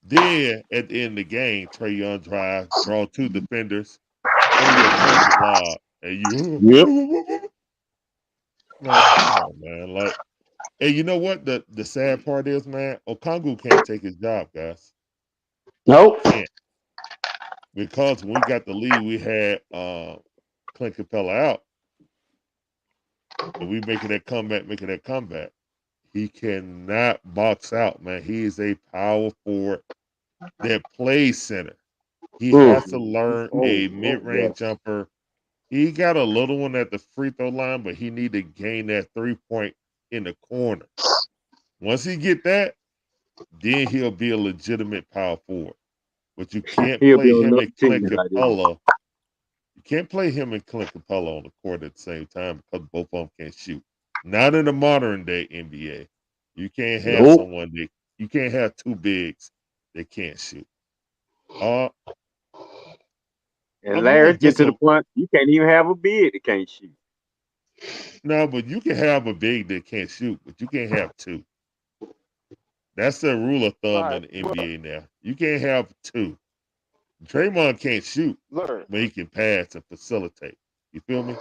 [SPEAKER 10] Then at the end of the game, Trae Young draw two defenders, throw your first lob, and you like, come on, man. Like, and you know what? The sad part is, man, Okongwu can't take his job, guys.
[SPEAKER 6] Nope.
[SPEAKER 10] Can't. Because when we got the lead, we had Clint Capella out. And we making that comeback. He cannot box out, man. He is a power forward that plays center. He has to learn a mid-range jumper. He got a little one at the free throw line, but he need to gain that 3-point in the corner. Once he get that, then he'll be a legitimate power forward. But you can't play him and Clint Capella. You can't play him and Clint Capella on the court at the same time because both of them can't shoot. Not in the modern day NBA. You can't have someone that you can't have two bigs that can't shoot.
[SPEAKER 9] And Larry, get to the point, you can't even have a big that can't shoot.
[SPEAKER 10] No, but you can have a big that can't shoot, but you can't have two. That's the rule of thumb in the NBA now. You can't have two. Draymond can't shoot, but he can pass and facilitate. You feel me?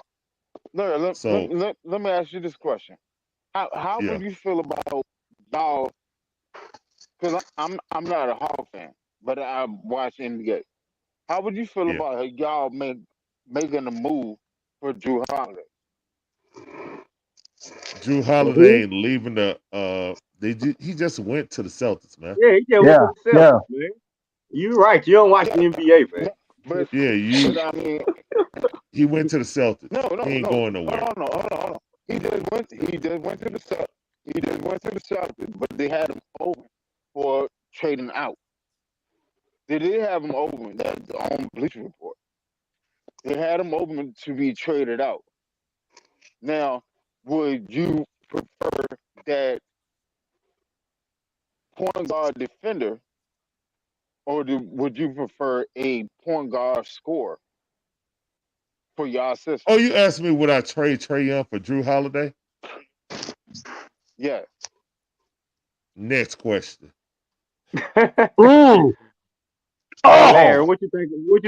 [SPEAKER 8] Larry, let me ask you this question. How would you feel about y'all? Because I'm not a Hawk fan, but I watch NBA. How would you feel about y'all making a move for Drew Holiday?
[SPEAKER 10] Drew Holiday ain't leaving the he just went to the Celtics, man.
[SPEAKER 9] Yeah, he just went to the Celtics, man. You're right. You don't watch the NBA, man.
[SPEAKER 8] But I mean,
[SPEAKER 10] he went to the Celtics. He ain't going nowhere.
[SPEAKER 8] Hold on. He just went to the Celtics. He just went to the Celtics, but they had him open for trading out. They did have him open. That's on Bleacher Report. They had him open to be traded out. Now, would you prefer that point guard defender, or would you prefer a point guard scorer for your system?
[SPEAKER 10] Oh, you asked me would I trade Trae Young for Drew Holiday?
[SPEAKER 8] Yeah.
[SPEAKER 10] Next question.
[SPEAKER 9] Larry, what you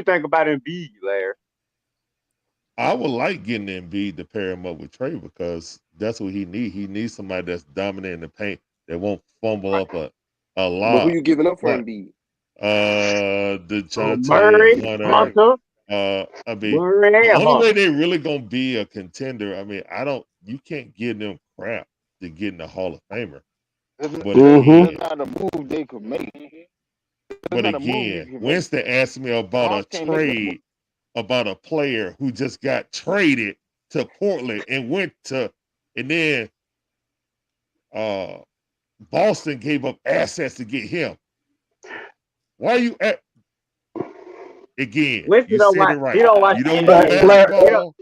[SPEAKER 9] think about Embiid, Larry?
[SPEAKER 10] I would like getting Embiid to pair him up with Trae because that's what he needs. He needs somebody that's dominant in the paint that won't fumble up a lot.
[SPEAKER 12] But who you giving up for Embiid?
[SPEAKER 10] The
[SPEAKER 9] Murray,
[SPEAKER 10] Hunter.
[SPEAKER 9] Murray,
[SPEAKER 10] the only way they really gonna be a contender. I mean, you can't give them crap to get in the Hall of Famer. But
[SPEAKER 8] it's not a move they could make.
[SPEAKER 10] But again, Winston asked me about a trade, about a player who just got traded to Portland and then Boston gave up assets to get him. Why are you at again? You said it right. You don't know basketball.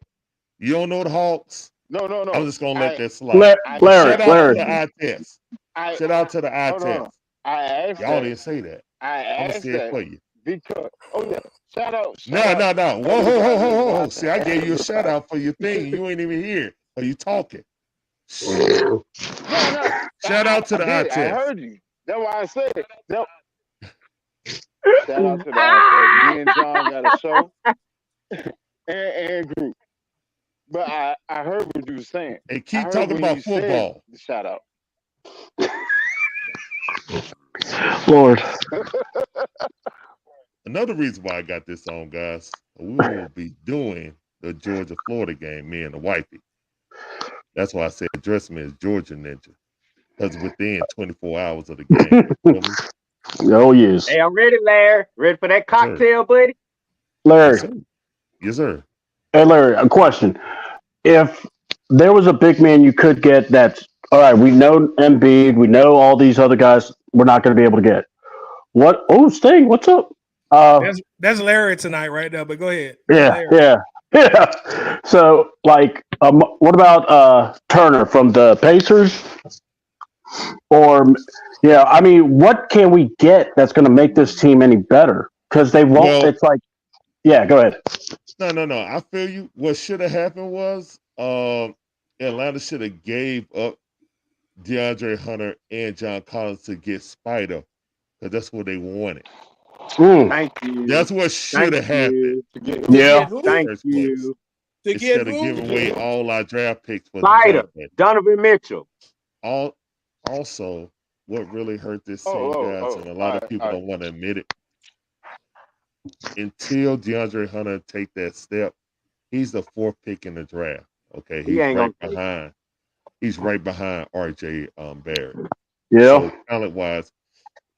[SPEAKER 10] You don't know the Hawks.
[SPEAKER 8] No.
[SPEAKER 10] I'm just gonna let that slide. Shout out to the eye test. Shout out to the eye test. Y'all didn't say that. I'm gonna say it for you.
[SPEAKER 8] Because shout out.
[SPEAKER 10] No. Whoa. See, I gave you a shout out for your thing. You ain't even here. Are you talking? Shout out to the eye test.
[SPEAKER 8] I heard you. That's why I said it. No. Shout out to the eye test. Me and John got a show and group. But I heard what you were saying.
[SPEAKER 10] And keep talking about football.
[SPEAKER 8] Shout out.
[SPEAKER 6] Lord.
[SPEAKER 10] Another reason why I got this on, guys, we will be doing the Georgia-Florida game, me and the wifey. That's why I said dress me as Georgia Ninja. Because within 24 hours of the game.
[SPEAKER 6] Oh, yes.
[SPEAKER 9] Hey, I'm ready, Larry. Ready for that cocktail, buddy?
[SPEAKER 6] Larry.
[SPEAKER 10] Yes, sir.
[SPEAKER 6] Hey, Larry, a question. If there was a big man you could get that's, all right, we know Embiid, we know all these other guys we're not going to be able to get. What? Oh, Sting, what's up?
[SPEAKER 1] That's Larry tonight right now, but go ahead.
[SPEAKER 6] Yeah. So, like, what about Turner from the Pacers? Or, I mean, what can we get that's going to make this team any better? because they won't.
[SPEAKER 10] Well,
[SPEAKER 6] It's like, yeah, go ahead.
[SPEAKER 10] no. I feel you. What should have happened was Atlanta should have gave up DeAndre Hunter and John Collins to get Spider, because that's what they wanted.
[SPEAKER 9] Thank you.
[SPEAKER 10] That's what should have happened.
[SPEAKER 11] To get
[SPEAKER 6] Yeah.
[SPEAKER 11] who?
[SPEAKER 9] Thank
[SPEAKER 10] First
[SPEAKER 9] you.
[SPEAKER 11] To get
[SPEAKER 10] Instead of
[SPEAKER 11] who?
[SPEAKER 10] giving away all our draft picks for
[SPEAKER 9] Spider,
[SPEAKER 10] the
[SPEAKER 9] Donovan Mitchell.
[SPEAKER 10] Also, what really hurt this team,
[SPEAKER 8] Oh,
[SPEAKER 10] guys, and a lot
[SPEAKER 8] all
[SPEAKER 10] of
[SPEAKER 8] right,
[SPEAKER 10] people
[SPEAKER 8] all right.
[SPEAKER 10] don't want to admit it, until DeAndre Hunter take that step, he's the 4th pick in the draft. Okay,
[SPEAKER 9] He
[SPEAKER 10] he's
[SPEAKER 9] ain't
[SPEAKER 10] right
[SPEAKER 9] gonna take
[SPEAKER 10] behind. He's right behind RJ Barrett.
[SPEAKER 6] Yeah.
[SPEAKER 10] So talent wise,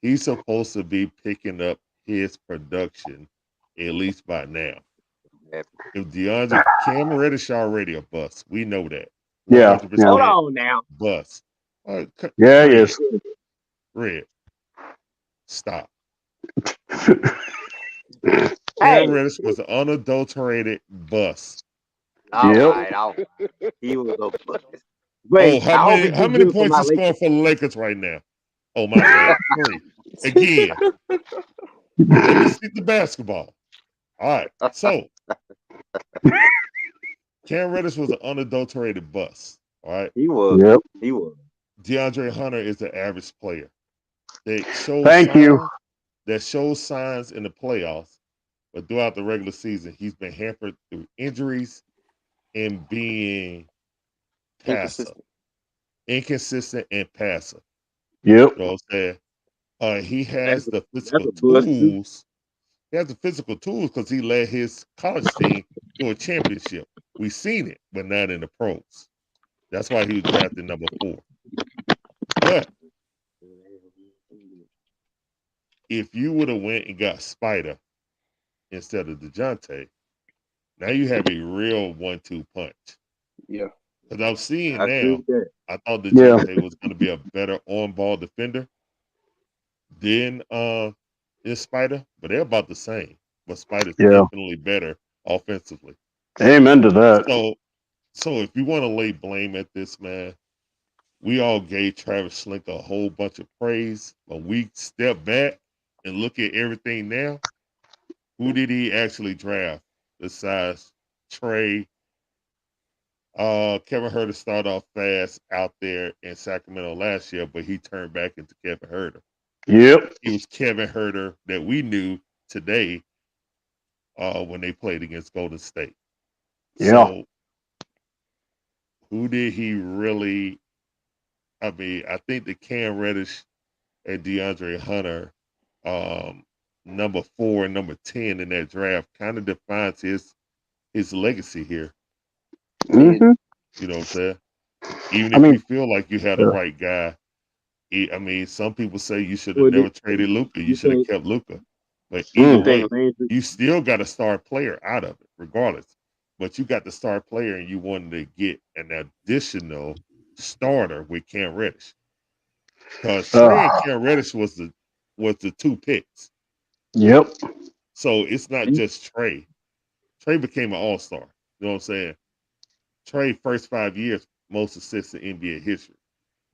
[SPEAKER 10] he's supposed to be picking up his production at least by now. If Cam Reddish already a bust, we know that.
[SPEAKER 6] Yeah.
[SPEAKER 10] 100%
[SPEAKER 9] Hold on now.
[SPEAKER 10] bust.
[SPEAKER 6] Yeah, he is.
[SPEAKER 10] Red. Stop.
[SPEAKER 9] Hey.
[SPEAKER 10] Cam Reddish was an unadulterated bust.
[SPEAKER 9] All
[SPEAKER 6] Yep.
[SPEAKER 9] right. He was a bust. Wait,
[SPEAKER 10] How many points is scoring for the Lakers right now? Oh, my bad. 3. Again. Let me see the basketball. All right. So Cam Reddish was an unadulterated bust. All right.
[SPEAKER 9] He was.
[SPEAKER 6] Yep.
[SPEAKER 9] He was.
[SPEAKER 10] DeAndre Hunter is an average player. That shows signs in the playoffs, but throughout the regular season, he's been hampered through injuries and being passive. Inconsistent and passive.
[SPEAKER 6] Yep.
[SPEAKER 10] You know what I'm saying? He has the physical
[SPEAKER 9] bust,
[SPEAKER 10] tools. He has the physical tools because he led his college team to a championship. We've seen it, but not in the pros. That's why he was drafted number 4. But if you would have went and got Spider instead of DeJounte, now you have a real 1-2 punch.
[SPEAKER 8] Yeah.
[SPEAKER 10] Because I'm seeing
[SPEAKER 9] I
[SPEAKER 10] now,
[SPEAKER 9] see that.
[SPEAKER 10] I thought DeJounte was going to be a better on-ball defender than Spider, but they're about the same. But Spider's infinitely better offensively.
[SPEAKER 6] Amen to that.
[SPEAKER 10] So if you want to lay blame at this, man, we all gave Travis Schlenk a whole bunch of praise. When we step back and look at everything now, who did he actually draft besides Trey? Kevin Huerter started off fast out there in Sacramento last year, but he turned back into Kevin Huerter.
[SPEAKER 6] Yep.
[SPEAKER 10] It was Kevin Huerter that we knew today when they played against Golden State.
[SPEAKER 6] Yeah.
[SPEAKER 10] So who did he really? I mean, I think the Cam Reddish and DeAndre Hunter, number 4 and number 10 in that draft, kind of defines his legacy here.
[SPEAKER 6] Mm-hmm.
[SPEAKER 10] You know what I'm saying? Even if you feel like you had the right guy, I mean, some people say you should have never traded Luka. You should have kept Luka. But either way, you still got a star player out of it, regardless. But you got the star player, and you wanted to get an additional starter with Cam Reddish. Because Trey and Cam Reddish was the 2 picks.
[SPEAKER 6] Yep.
[SPEAKER 10] So it's not just Trey. Trey became an all-star. You know what I'm saying? Trey, first 5 years, most assists in NBA history.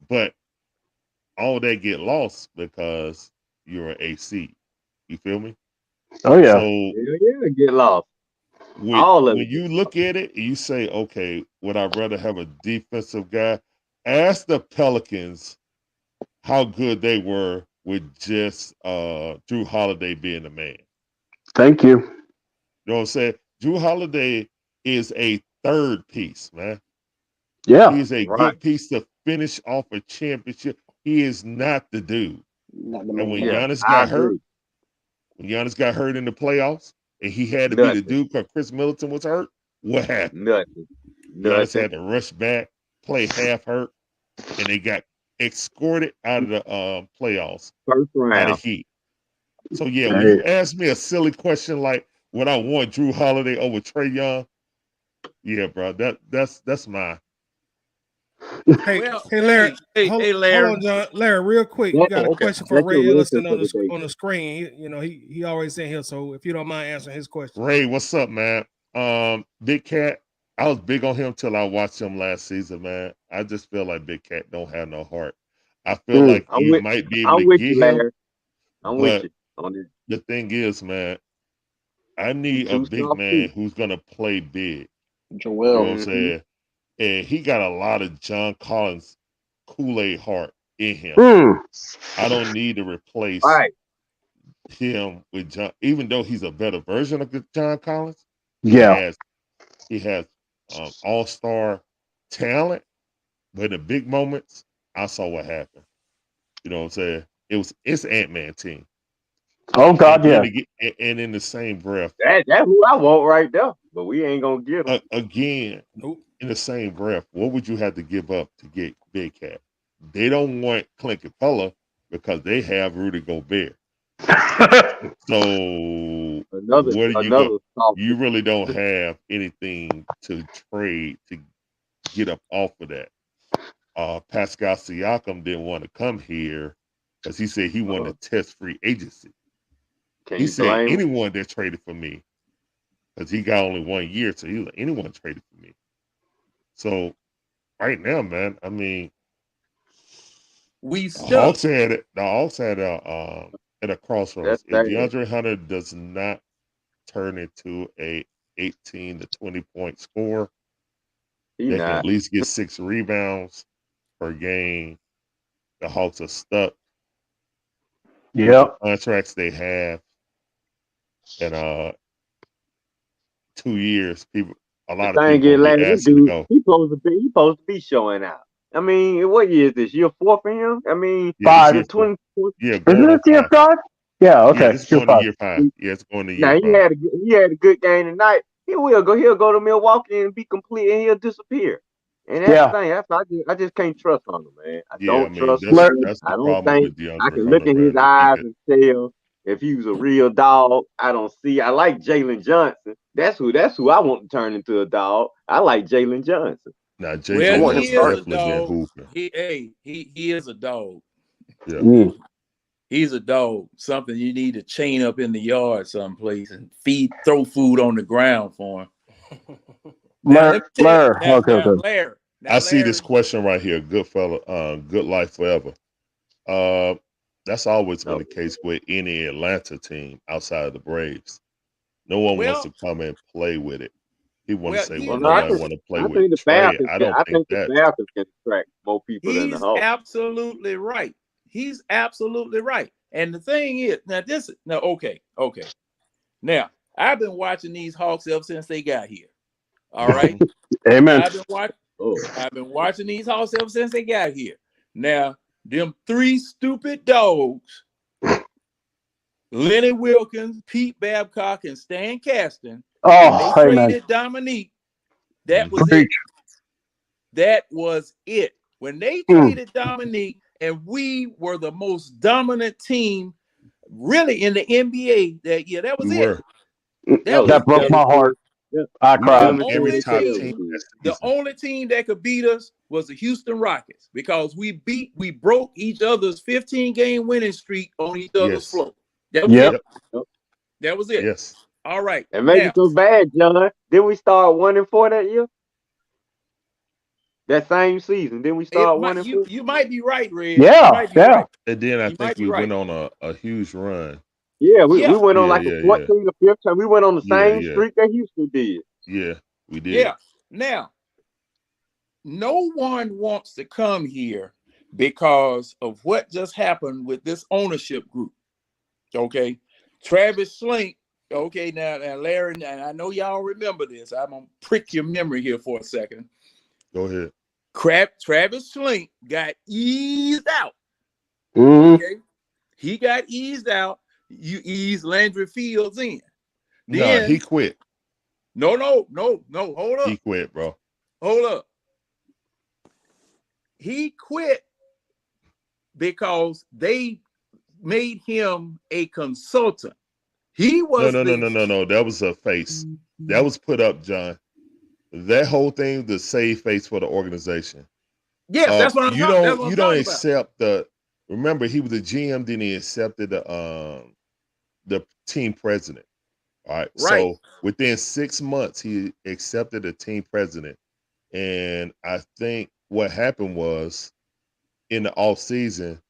[SPEAKER 10] But all that get lost because you're an AC. You feel me?
[SPEAKER 6] Oh, yeah.
[SPEAKER 10] So
[SPEAKER 9] get lost.
[SPEAKER 10] When you look at it, you say, okay, would I rather have a defensive guy? Ask the Pelicans how good they were with just Drew Holiday being the man.
[SPEAKER 6] Thank you.
[SPEAKER 10] You know what I'm saying? Drew Holiday is a third piece, man.
[SPEAKER 6] Yeah.
[SPEAKER 10] He's a good piece to finish off a championship. He is not the dude. And when Giannis got hurt, in the playoffs, and he had to be the dude because Chris Middleton was hurt, what happened? Giannis had to rush back, play half hurt, and they got escorted out of the playoffs.
[SPEAKER 9] First round.
[SPEAKER 10] By the Heat. So yeah, when you ask me a silly question like, would I want Drew Holiday over Trae Young? Yeah, bro, that's mine.
[SPEAKER 1] Hey,
[SPEAKER 11] Well,
[SPEAKER 1] Larry.
[SPEAKER 11] hey, Larry.
[SPEAKER 1] Hold on, John. Larry, real quick. You got a question for
[SPEAKER 9] That's
[SPEAKER 1] Ray
[SPEAKER 9] your
[SPEAKER 1] Ellison
[SPEAKER 9] answer for
[SPEAKER 1] on the screen. He always in here. So if you don't mind answering his question.
[SPEAKER 10] Ray, what's up, man? Big Cat. I was big on him till I watched him last season, man. I just feel like Big Cat don't have no heart. I feel like you might be able to get him.
[SPEAKER 9] I'm with you on this.
[SPEAKER 10] the thing is, man, I need a
[SPEAKER 9] Too
[SPEAKER 10] big
[SPEAKER 9] soft
[SPEAKER 10] man
[SPEAKER 9] too.
[SPEAKER 10] who's gonna play big. You know what
[SPEAKER 7] Joel.
[SPEAKER 10] I'm saying? And he got a lot of John Collins Kool-Aid heart in him.
[SPEAKER 6] Mm.
[SPEAKER 10] I don't need to replace
[SPEAKER 9] Right.
[SPEAKER 10] him with John, even though he's a better version of John Collins. He
[SPEAKER 6] Yeah.
[SPEAKER 10] has he has all-star talent, but in the big moments, I saw what happened. You know what I'm saying? It's Ant-Man team.
[SPEAKER 6] Oh
[SPEAKER 10] And
[SPEAKER 6] God,
[SPEAKER 10] then
[SPEAKER 6] yeah.
[SPEAKER 10] and in the same breath,
[SPEAKER 9] That's who I want right there. But we ain't gonna get him.
[SPEAKER 10] again,
[SPEAKER 1] Nope.
[SPEAKER 10] in the same breath, what would you have to give up to get Big Cat? They don't want Clint Capella because they have Rudy Gobert. So
[SPEAKER 9] Another
[SPEAKER 10] what do you go?
[SPEAKER 9] another soft.
[SPEAKER 10] You really don't have anything to trade to get up off of that. Pascal Siakam didn't want to come here because he said he wanted to test free agency.
[SPEAKER 9] Can
[SPEAKER 10] He
[SPEAKER 9] you
[SPEAKER 10] said
[SPEAKER 9] blame him?
[SPEAKER 10] anyone that traded for me, because he got only 1 year, so he was like, anyone traded for me. So right now, man, I mean,
[SPEAKER 11] We
[SPEAKER 10] the
[SPEAKER 11] stuck.
[SPEAKER 10] Hawks had it. The Hawks had at a crossroads.
[SPEAKER 9] That's
[SPEAKER 10] If
[SPEAKER 9] that.
[SPEAKER 10] DeAndre Hunter does not turn into a 18 to 20 point score,
[SPEAKER 9] He
[SPEAKER 10] they can at
[SPEAKER 9] not.
[SPEAKER 10] least get 6 rebounds per game. The Hawks are stuck with the
[SPEAKER 6] Yep.
[SPEAKER 10] contracts they have. And 2 years, a
[SPEAKER 9] The
[SPEAKER 10] lot of
[SPEAKER 9] thing
[SPEAKER 10] people
[SPEAKER 9] is,
[SPEAKER 10] will be
[SPEAKER 9] lad, this
[SPEAKER 10] asking to
[SPEAKER 9] dude,
[SPEAKER 10] go.
[SPEAKER 9] he supposed to be showing out. I mean, what year is this? Year 4 for him? I mean,
[SPEAKER 10] Yeah, this
[SPEAKER 6] Five.
[SPEAKER 10] year
[SPEAKER 9] year
[SPEAKER 10] four.
[SPEAKER 9] 20.
[SPEAKER 10] Yeah,
[SPEAKER 6] Isn't
[SPEAKER 10] going
[SPEAKER 6] this
[SPEAKER 10] on
[SPEAKER 6] year
[SPEAKER 10] 5.
[SPEAKER 6] 5? Yeah.
[SPEAKER 10] Yeah,
[SPEAKER 6] Okay.
[SPEAKER 10] this is
[SPEAKER 6] Year
[SPEAKER 10] going to
[SPEAKER 6] 5.
[SPEAKER 10] year 5. Yeah, it's going to
[SPEAKER 9] Now
[SPEAKER 10] year 5.
[SPEAKER 9] he had a good game tonight. He'll go to Milwaukee and be complete, and he'll disappear. And that's the
[SPEAKER 6] Yeah.
[SPEAKER 9] thing. I just can't trust on him, man. I
[SPEAKER 10] Yeah, I
[SPEAKER 9] don't
[SPEAKER 10] mean
[SPEAKER 9] trust him.
[SPEAKER 10] that's the
[SPEAKER 9] I don't
[SPEAKER 10] problem
[SPEAKER 9] think
[SPEAKER 10] with
[SPEAKER 9] I
[SPEAKER 10] DeAndre
[SPEAKER 9] can look
[SPEAKER 10] Hunter,
[SPEAKER 9] in his
[SPEAKER 10] man. He
[SPEAKER 9] eyes
[SPEAKER 10] can,
[SPEAKER 9] and tell if he was a real dog. I don't see. I like Jalen Johnson. That's who I want to turn into a dog. I like Jalen Johnson.
[SPEAKER 10] now
[SPEAKER 9] I
[SPEAKER 11] Well,
[SPEAKER 10] Jalen
[SPEAKER 9] want him
[SPEAKER 11] he
[SPEAKER 10] has
[SPEAKER 11] is a
[SPEAKER 9] starting.
[SPEAKER 10] definitely been
[SPEAKER 11] dog.
[SPEAKER 10] hooping.
[SPEAKER 11] He is a dog.
[SPEAKER 10] Yeah.
[SPEAKER 6] Mm.
[SPEAKER 11] He's a dog. Something you need to chain up in the yard someplace and throw food on the ground for him. Now let me tell you.
[SPEAKER 6] Okay.
[SPEAKER 11] Larry.
[SPEAKER 10] I
[SPEAKER 11] Now,
[SPEAKER 10] see
[SPEAKER 11] Larry.
[SPEAKER 10] this question right here. Good fella, good life forever. That's always been
[SPEAKER 9] No,
[SPEAKER 10] the case with any Atlanta team outside of the Braves. No one wants
[SPEAKER 11] Well,
[SPEAKER 10] to come and play with it. He want to say, well,
[SPEAKER 11] he's
[SPEAKER 9] no,
[SPEAKER 10] nobody want to play
[SPEAKER 9] I
[SPEAKER 10] with
[SPEAKER 9] think the
[SPEAKER 10] Trey.
[SPEAKER 9] Falcons
[SPEAKER 10] I
[SPEAKER 9] can.
[SPEAKER 10] don't
[SPEAKER 9] I
[SPEAKER 10] think
[SPEAKER 9] think the
[SPEAKER 10] that's
[SPEAKER 9] Falcons can attract more people than the
[SPEAKER 11] He's
[SPEAKER 9] Hawks.
[SPEAKER 11] absolutely right. He's absolutely right. And the thing is, okay. Now, I've been watching these Hawks ever since they got here. All right.
[SPEAKER 6] Amen.
[SPEAKER 11] I've been watching these Hawks ever since they got here. Now, them 3 stupid dogs, Lenny Wilkins, Pete Babcock, and Stan Kasten, when they
[SPEAKER 6] Oh, amen.
[SPEAKER 11] traded Dominique, that was
[SPEAKER 6] Preach.
[SPEAKER 11] it. That was it. When they
[SPEAKER 6] Mm.
[SPEAKER 11] traded Dominique, and we were the most dominant team really in the NBA that year. That was
[SPEAKER 10] we
[SPEAKER 11] it.
[SPEAKER 10] were.
[SPEAKER 6] That broke my heart.
[SPEAKER 9] Yeah.
[SPEAKER 6] I
[SPEAKER 10] We
[SPEAKER 6] cried.
[SPEAKER 10] beat every top team
[SPEAKER 11] The
[SPEAKER 10] that season.
[SPEAKER 11] only team that could beat us was the Houston Rockets because we broke each other's 15-game winning streak on each other's
[SPEAKER 10] Yes.
[SPEAKER 11] floor. That was
[SPEAKER 6] Yep.
[SPEAKER 11] it. That was it.
[SPEAKER 10] Yes.
[SPEAKER 11] All right.
[SPEAKER 9] And maybe
[SPEAKER 11] Now,
[SPEAKER 9] so bad, John. Didn't we start 1-4 that year? That same season, didn't we start 1-4?
[SPEAKER 11] you might be right, Red.
[SPEAKER 6] Yeah,
[SPEAKER 11] You might be
[SPEAKER 6] yeah.
[SPEAKER 11] right.
[SPEAKER 10] And then I
[SPEAKER 11] You
[SPEAKER 10] think
[SPEAKER 11] might be
[SPEAKER 10] we
[SPEAKER 11] right.
[SPEAKER 10] went on a huge run.
[SPEAKER 9] Yeah, we
[SPEAKER 11] Yeah.
[SPEAKER 9] went on
[SPEAKER 10] Yeah,
[SPEAKER 9] like a
[SPEAKER 10] yeah,
[SPEAKER 9] 14 or 15. We went on the same
[SPEAKER 10] Yeah.
[SPEAKER 9] streak that Houston did.
[SPEAKER 10] Yeah, we did.
[SPEAKER 11] Yeah. Now, no one wants to come here because of what just happened with this ownership group. Okay. Travis Slink. Okay. Now, Larry, and I know y'all remember this. I'm going to prick your memory here for a second.
[SPEAKER 10] Go ahead.
[SPEAKER 11] Travis Slink got eased out.
[SPEAKER 6] Mhm.
[SPEAKER 11] Okay. He got eased out. You ease Landry Fields in.
[SPEAKER 10] No,
[SPEAKER 11] Then,
[SPEAKER 10] he quit.
[SPEAKER 11] No. Hold up.
[SPEAKER 10] He quit, bro.
[SPEAKER 11] Hold up. He quit because they made him a consultant. He was
[SPEAKER 10] No. That was a face. That was put up, John. That whole thing, the save face for the organization.
[SPEAKER 11] Yes, that's what I'm
[SPEAKER 10] you
[SPEAKER 11] talking.
[SPEAKER 10] don't
[SPEAKER 11] That's what
[SPEAKER 10] you
[SPEAKER 11] I'm
[SPEAKER 10] don't
[SPEAKER 11] talking
[SPEAKER 10] accept the. Remember, he was the GM. Then he accepted the team president. All right.
[SPEAKER 11] Right.
[SPEAKER 10] So within 6 months, he accepted the team president, and I think what happened was in the off season,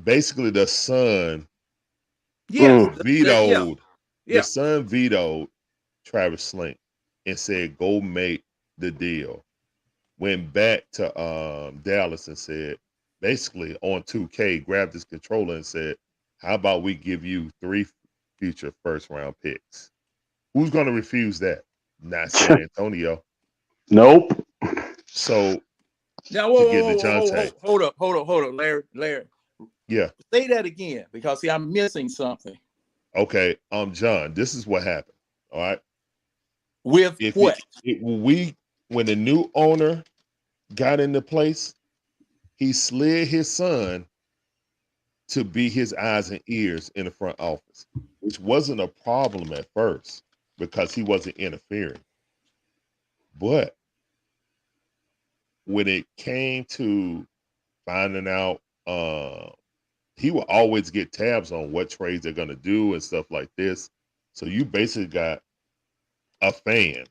[SPEAKER 10] basically the son
[SPEAKER 11] Yes,
[SPEAKER 10] vetoed.
[SPEAKER 11] yeah.
[SPEAKER 10] The son vetoed Travis Slink and said, "Go make the deal." Went back to Dallas and said, basically on 2K, grabbed his controller and said, "How about we give you 3 future first round picks?" Who's going to refuse that? Not San Antonio.
[SPEAKER 6] Nope.
[SPEAKER 10] So
[SPEAKER 11] Now,
[SPEAKER 10] to get DeJounte.
[SPEAKER 11] hold up, Larry.
[SPEAKER 10] Yeah.
[SPEAKER 11] Say that again, because see, I'm missing something.
[SPEAKER 10] Okay. John, this is what happened. All right.
[SPEAKER 11] With what?
[SPEAKER 10] When the new owner got into place, he slid his son to be his eyes and ears in the front office, which wasn't a problem at first because he wasn't interfering. But when it came to finding out, he will always get tabs on what trades they're going to do and stuff like this. So you basically got a fan,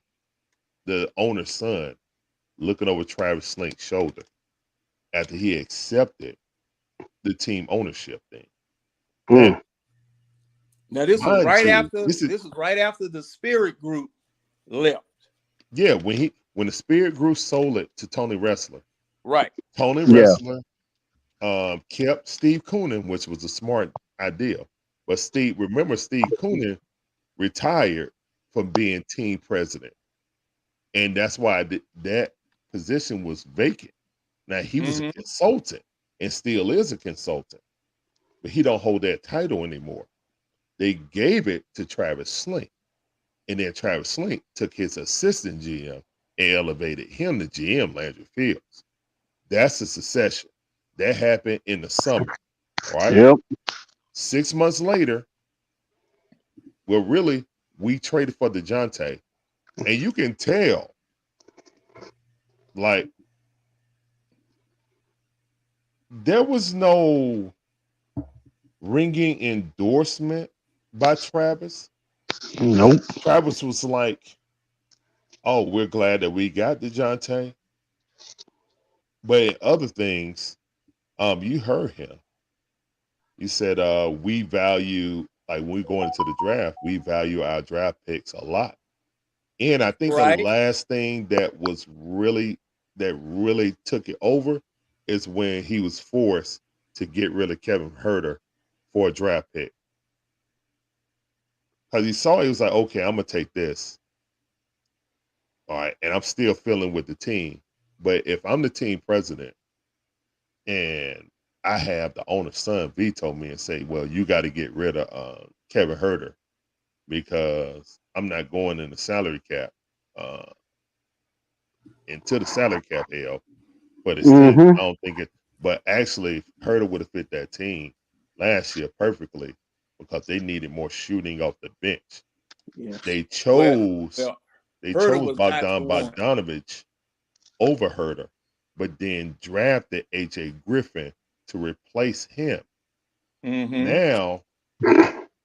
[SPEAKER 10] the owner's son, looking over Travis Slink's shoulder after he accepted the team ownership thing.
[SPEAKER 11] Now this was right after
[SPEAKER 10] this is
[SPEAKER 11] right after the Spirit Group left.
[SPEAKER 10] Yeah, when the Spirit Group sold it to Tony Wrestler.
[SPEAKER 11] Right.
[SPEAKER 10] Tony Wrestler kept Steve Koonin, which was a smart idea. But Steve Koonin retired from being team president. And that's why that position was vacant. Now he was a consultant and still is a consultant, but he don't hold that title anymore. They gave it to Travis Slink, and then Travis Slink took his assistant GM and elevated him to GM, Landry Fields. That's a succession. That happened in the summer, right?
[SPEAKER 6] Yep.
[SPEAKER 10] 6 months later, well, really, we traded for DeJounte, and you can tell, like, there was no ringing endorsement by Travis.
[SPEAKER 6] Nope.
[SPEAKER 10] Travis was like, "Oh, we're glad that we got DeJounte." But in other things, you heard him. He said, we value, like when we go into the draft, we value our draft picks a lot. And I think the last thing that really took it over is when he was forced to get rid of Kevin Herter for a draft pick. Because he was like, okay, I'm going to take this. All right. And I'm still feeling with the team. But if I'm the team president and I have the owner's son veto me and say, well, you got to get rid of Kevin Herter because I'm not going in the salary cap into the salary cap hell. But it's team, I don't think it. But actually, Herter would have fit that team last year perfectly because they needed more shooting off the bench. Yeah. They chose Bogdan Bogdanovic over Herter, but then drafted AJ Griffin to replace him. Now,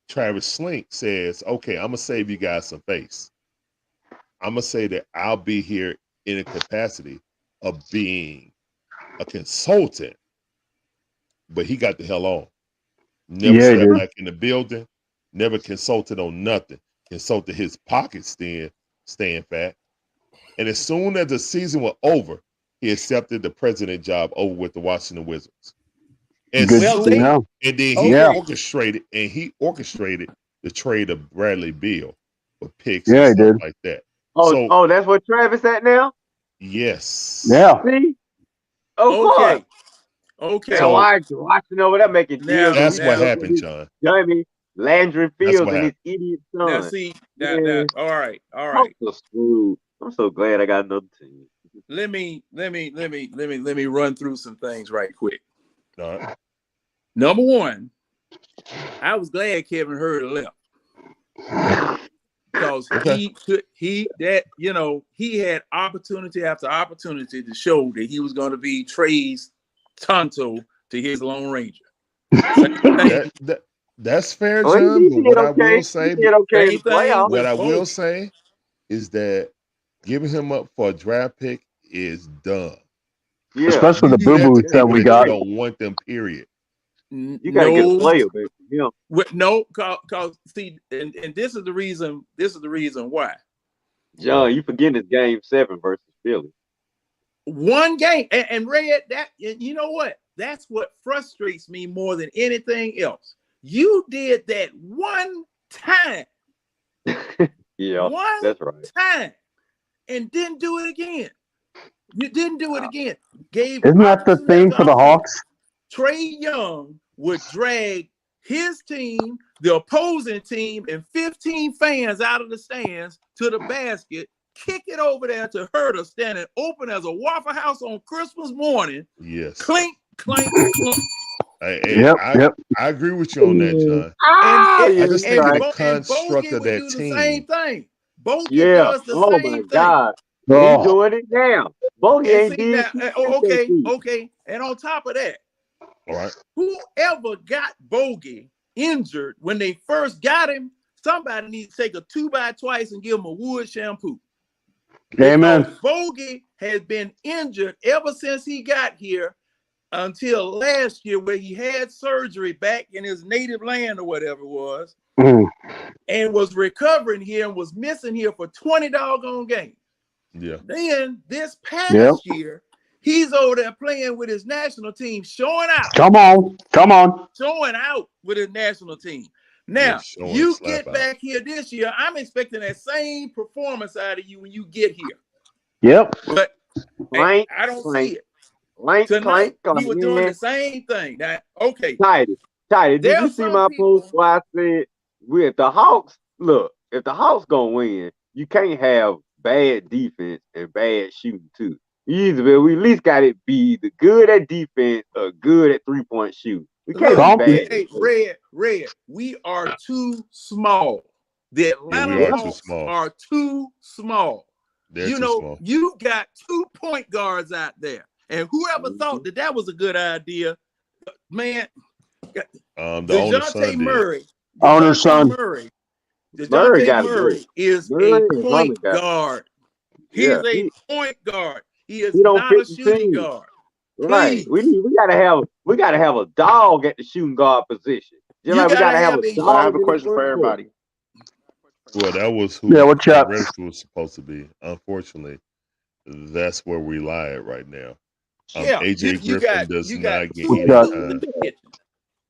[SPEAKER 10] Travis Slink says, okay, I'm going to save you guys some face. I'm going to say that I'll be here in a capacity of being a consultant, but he got the hell on. Never stepped back in the building, never consulted on nothing. Consulted his pockets staying fat. And as soon as the season was over, he accepted the president job over with the Washington Wizards. And then he orchestrated the trade of Bradley Beal for picks and stuff like that.
[SPEAKER 9] Oh, that's what Travis at now?
[SPEAKER 10] Yes.
[SPEAKER 6] Yeah.
[SPEAKER 9] See? Okay.
[SPEAKER 10] So,
[SPEAKER 9] watching over there making deals.
[SPEAKER 10] That's what happened, John.
[SPEAKER 9] You know what I mean? Landry Fields and his idiot son.
[SPEAKER 11] Now see, all right.
[SPEAKER 9] I'm so glad I got another team.
[SPEAKER 11] Let me run through some things right quick.
[SPEAKER 10] All right.
[SPEAKER 11] Number one, I was glad Kevin Herter left. Because he had opportunity after opportunity to show that he was going to be Trey's Tonto to his Lone Ranger.
[SPEAKER 10] That's fair, John. But what I will say, is that giving him up for a draft pick is dumb.
[SPEAKER 6] Yeah. Especially the boo-boo that we got.
[SPEAKER 10] You don't want them, period.
[SPEAKER 9] You got to get a
[SPEAKER 11] No,
[SPEAKER 9] player, baby. You know,
[SPEAKER 11] no, cause see, and this is the reason. This is the reason why.
[SPEAKER 9] John, you forgetting this game 7 versus Philly.
[SPEAKER 11] One game, and Red, that, and you know what? That's what frustrates me more than anything else. You did that one time.
[SPEAKER 9] Yeah,
[SPEAKER 11] One
[SPEAKER 9] that's right.
[SPEAKER 11] time, and didn't do it again. You didn't do it again. Gave
[SPEAKER 6] Isn't that the thing for the Hawks?
[SPEAKER 11] Trae Young would drag his team, the opposing team, and 15 fans out of the stands to the basket, kick it over there to Herter standing open as a Waffle House on Christmas morning.
[SPEAKER 10] Yes.
[SPEAKER 11] Clink, clink, clink.
[SPEAKER 10] I agree with you on that, John. I just think of the construct of that
[SPEAKER 11] The
[SPEAKER 10] team.
[SPEAKER 11] same thing. Bogey
[SPEAKER 9] Yeah.
[SPEAKER 11] does the
[SPEAKER 9] Oh
[SPEAKER 11] same
[SPEAKER 9] my
[SPEAKER 11] thing.
[SPEAKER 9] God.
[SPEAKER 6] Oh.
[SPEAKER 9] He's doing it now. Bogey
[SPEAKER 11] And
[SPEAKER 9] ain't
[SPEAKER 11] see
[SPEAKER 9] did.
[SPEAKER 11] now, okay. And on top of that,
[SPEAKER 10] All right.
[SPEAKER 11] whoever got Bogey injured when they first got him, somebody needs to take a 2x2 and give him a wood shampoo.
[SPEAKER 6] Amen.
[SPEAKER 11] Because Bogey has been injured ever since he got here until last year, where he had surgery back in his native land or whatever it was, and was recovering here and was missing here for 20 doggone games.
[SPEAKER 10] Yeah.
[SPEAKER 11] Then this past year, he's over there playing with his national team, showing out.
[SPEAKER 6] Come on.
[SPEAKER 11] Showing out with his national team. Now, you get back here this year, I'm expecting that same performance out of you when you get here.
[SPEAKER 6] Yep.
[SPEAKER 11] But I don't see it. Tonight, we were doing the same thing. Now, okay.
[SPEAKER 9] Tidy, did you see my post where I said, if the Hawks gonna win, you can't have bad defense and bad shooting too. We at least got it be either good at defense or good at 3-point shooting. We can't be bad.
[SPEAKER 11] Hey, Red, we are too small. The Atlanta Hawks are too small.
[SPEAKER 10] Small.
[SPEAKER 11] You got 2 point guards out there. And whoever thought that was a good idea, man, DeJounte Murray. DeJounte Murray is a point guard. He's a point guard. He is not a shooting guard.
[SPEAKER 9] Right. We gotta have a dog at the shooting guard position. We gotta have a dog.
[SPEAKER 7] I have a question for everybody.
[SPEAKER 10] Well, that was who Reddish was supposed to be. Unfortunately, that's where we lie at right now. AJ Griffin does not get any time.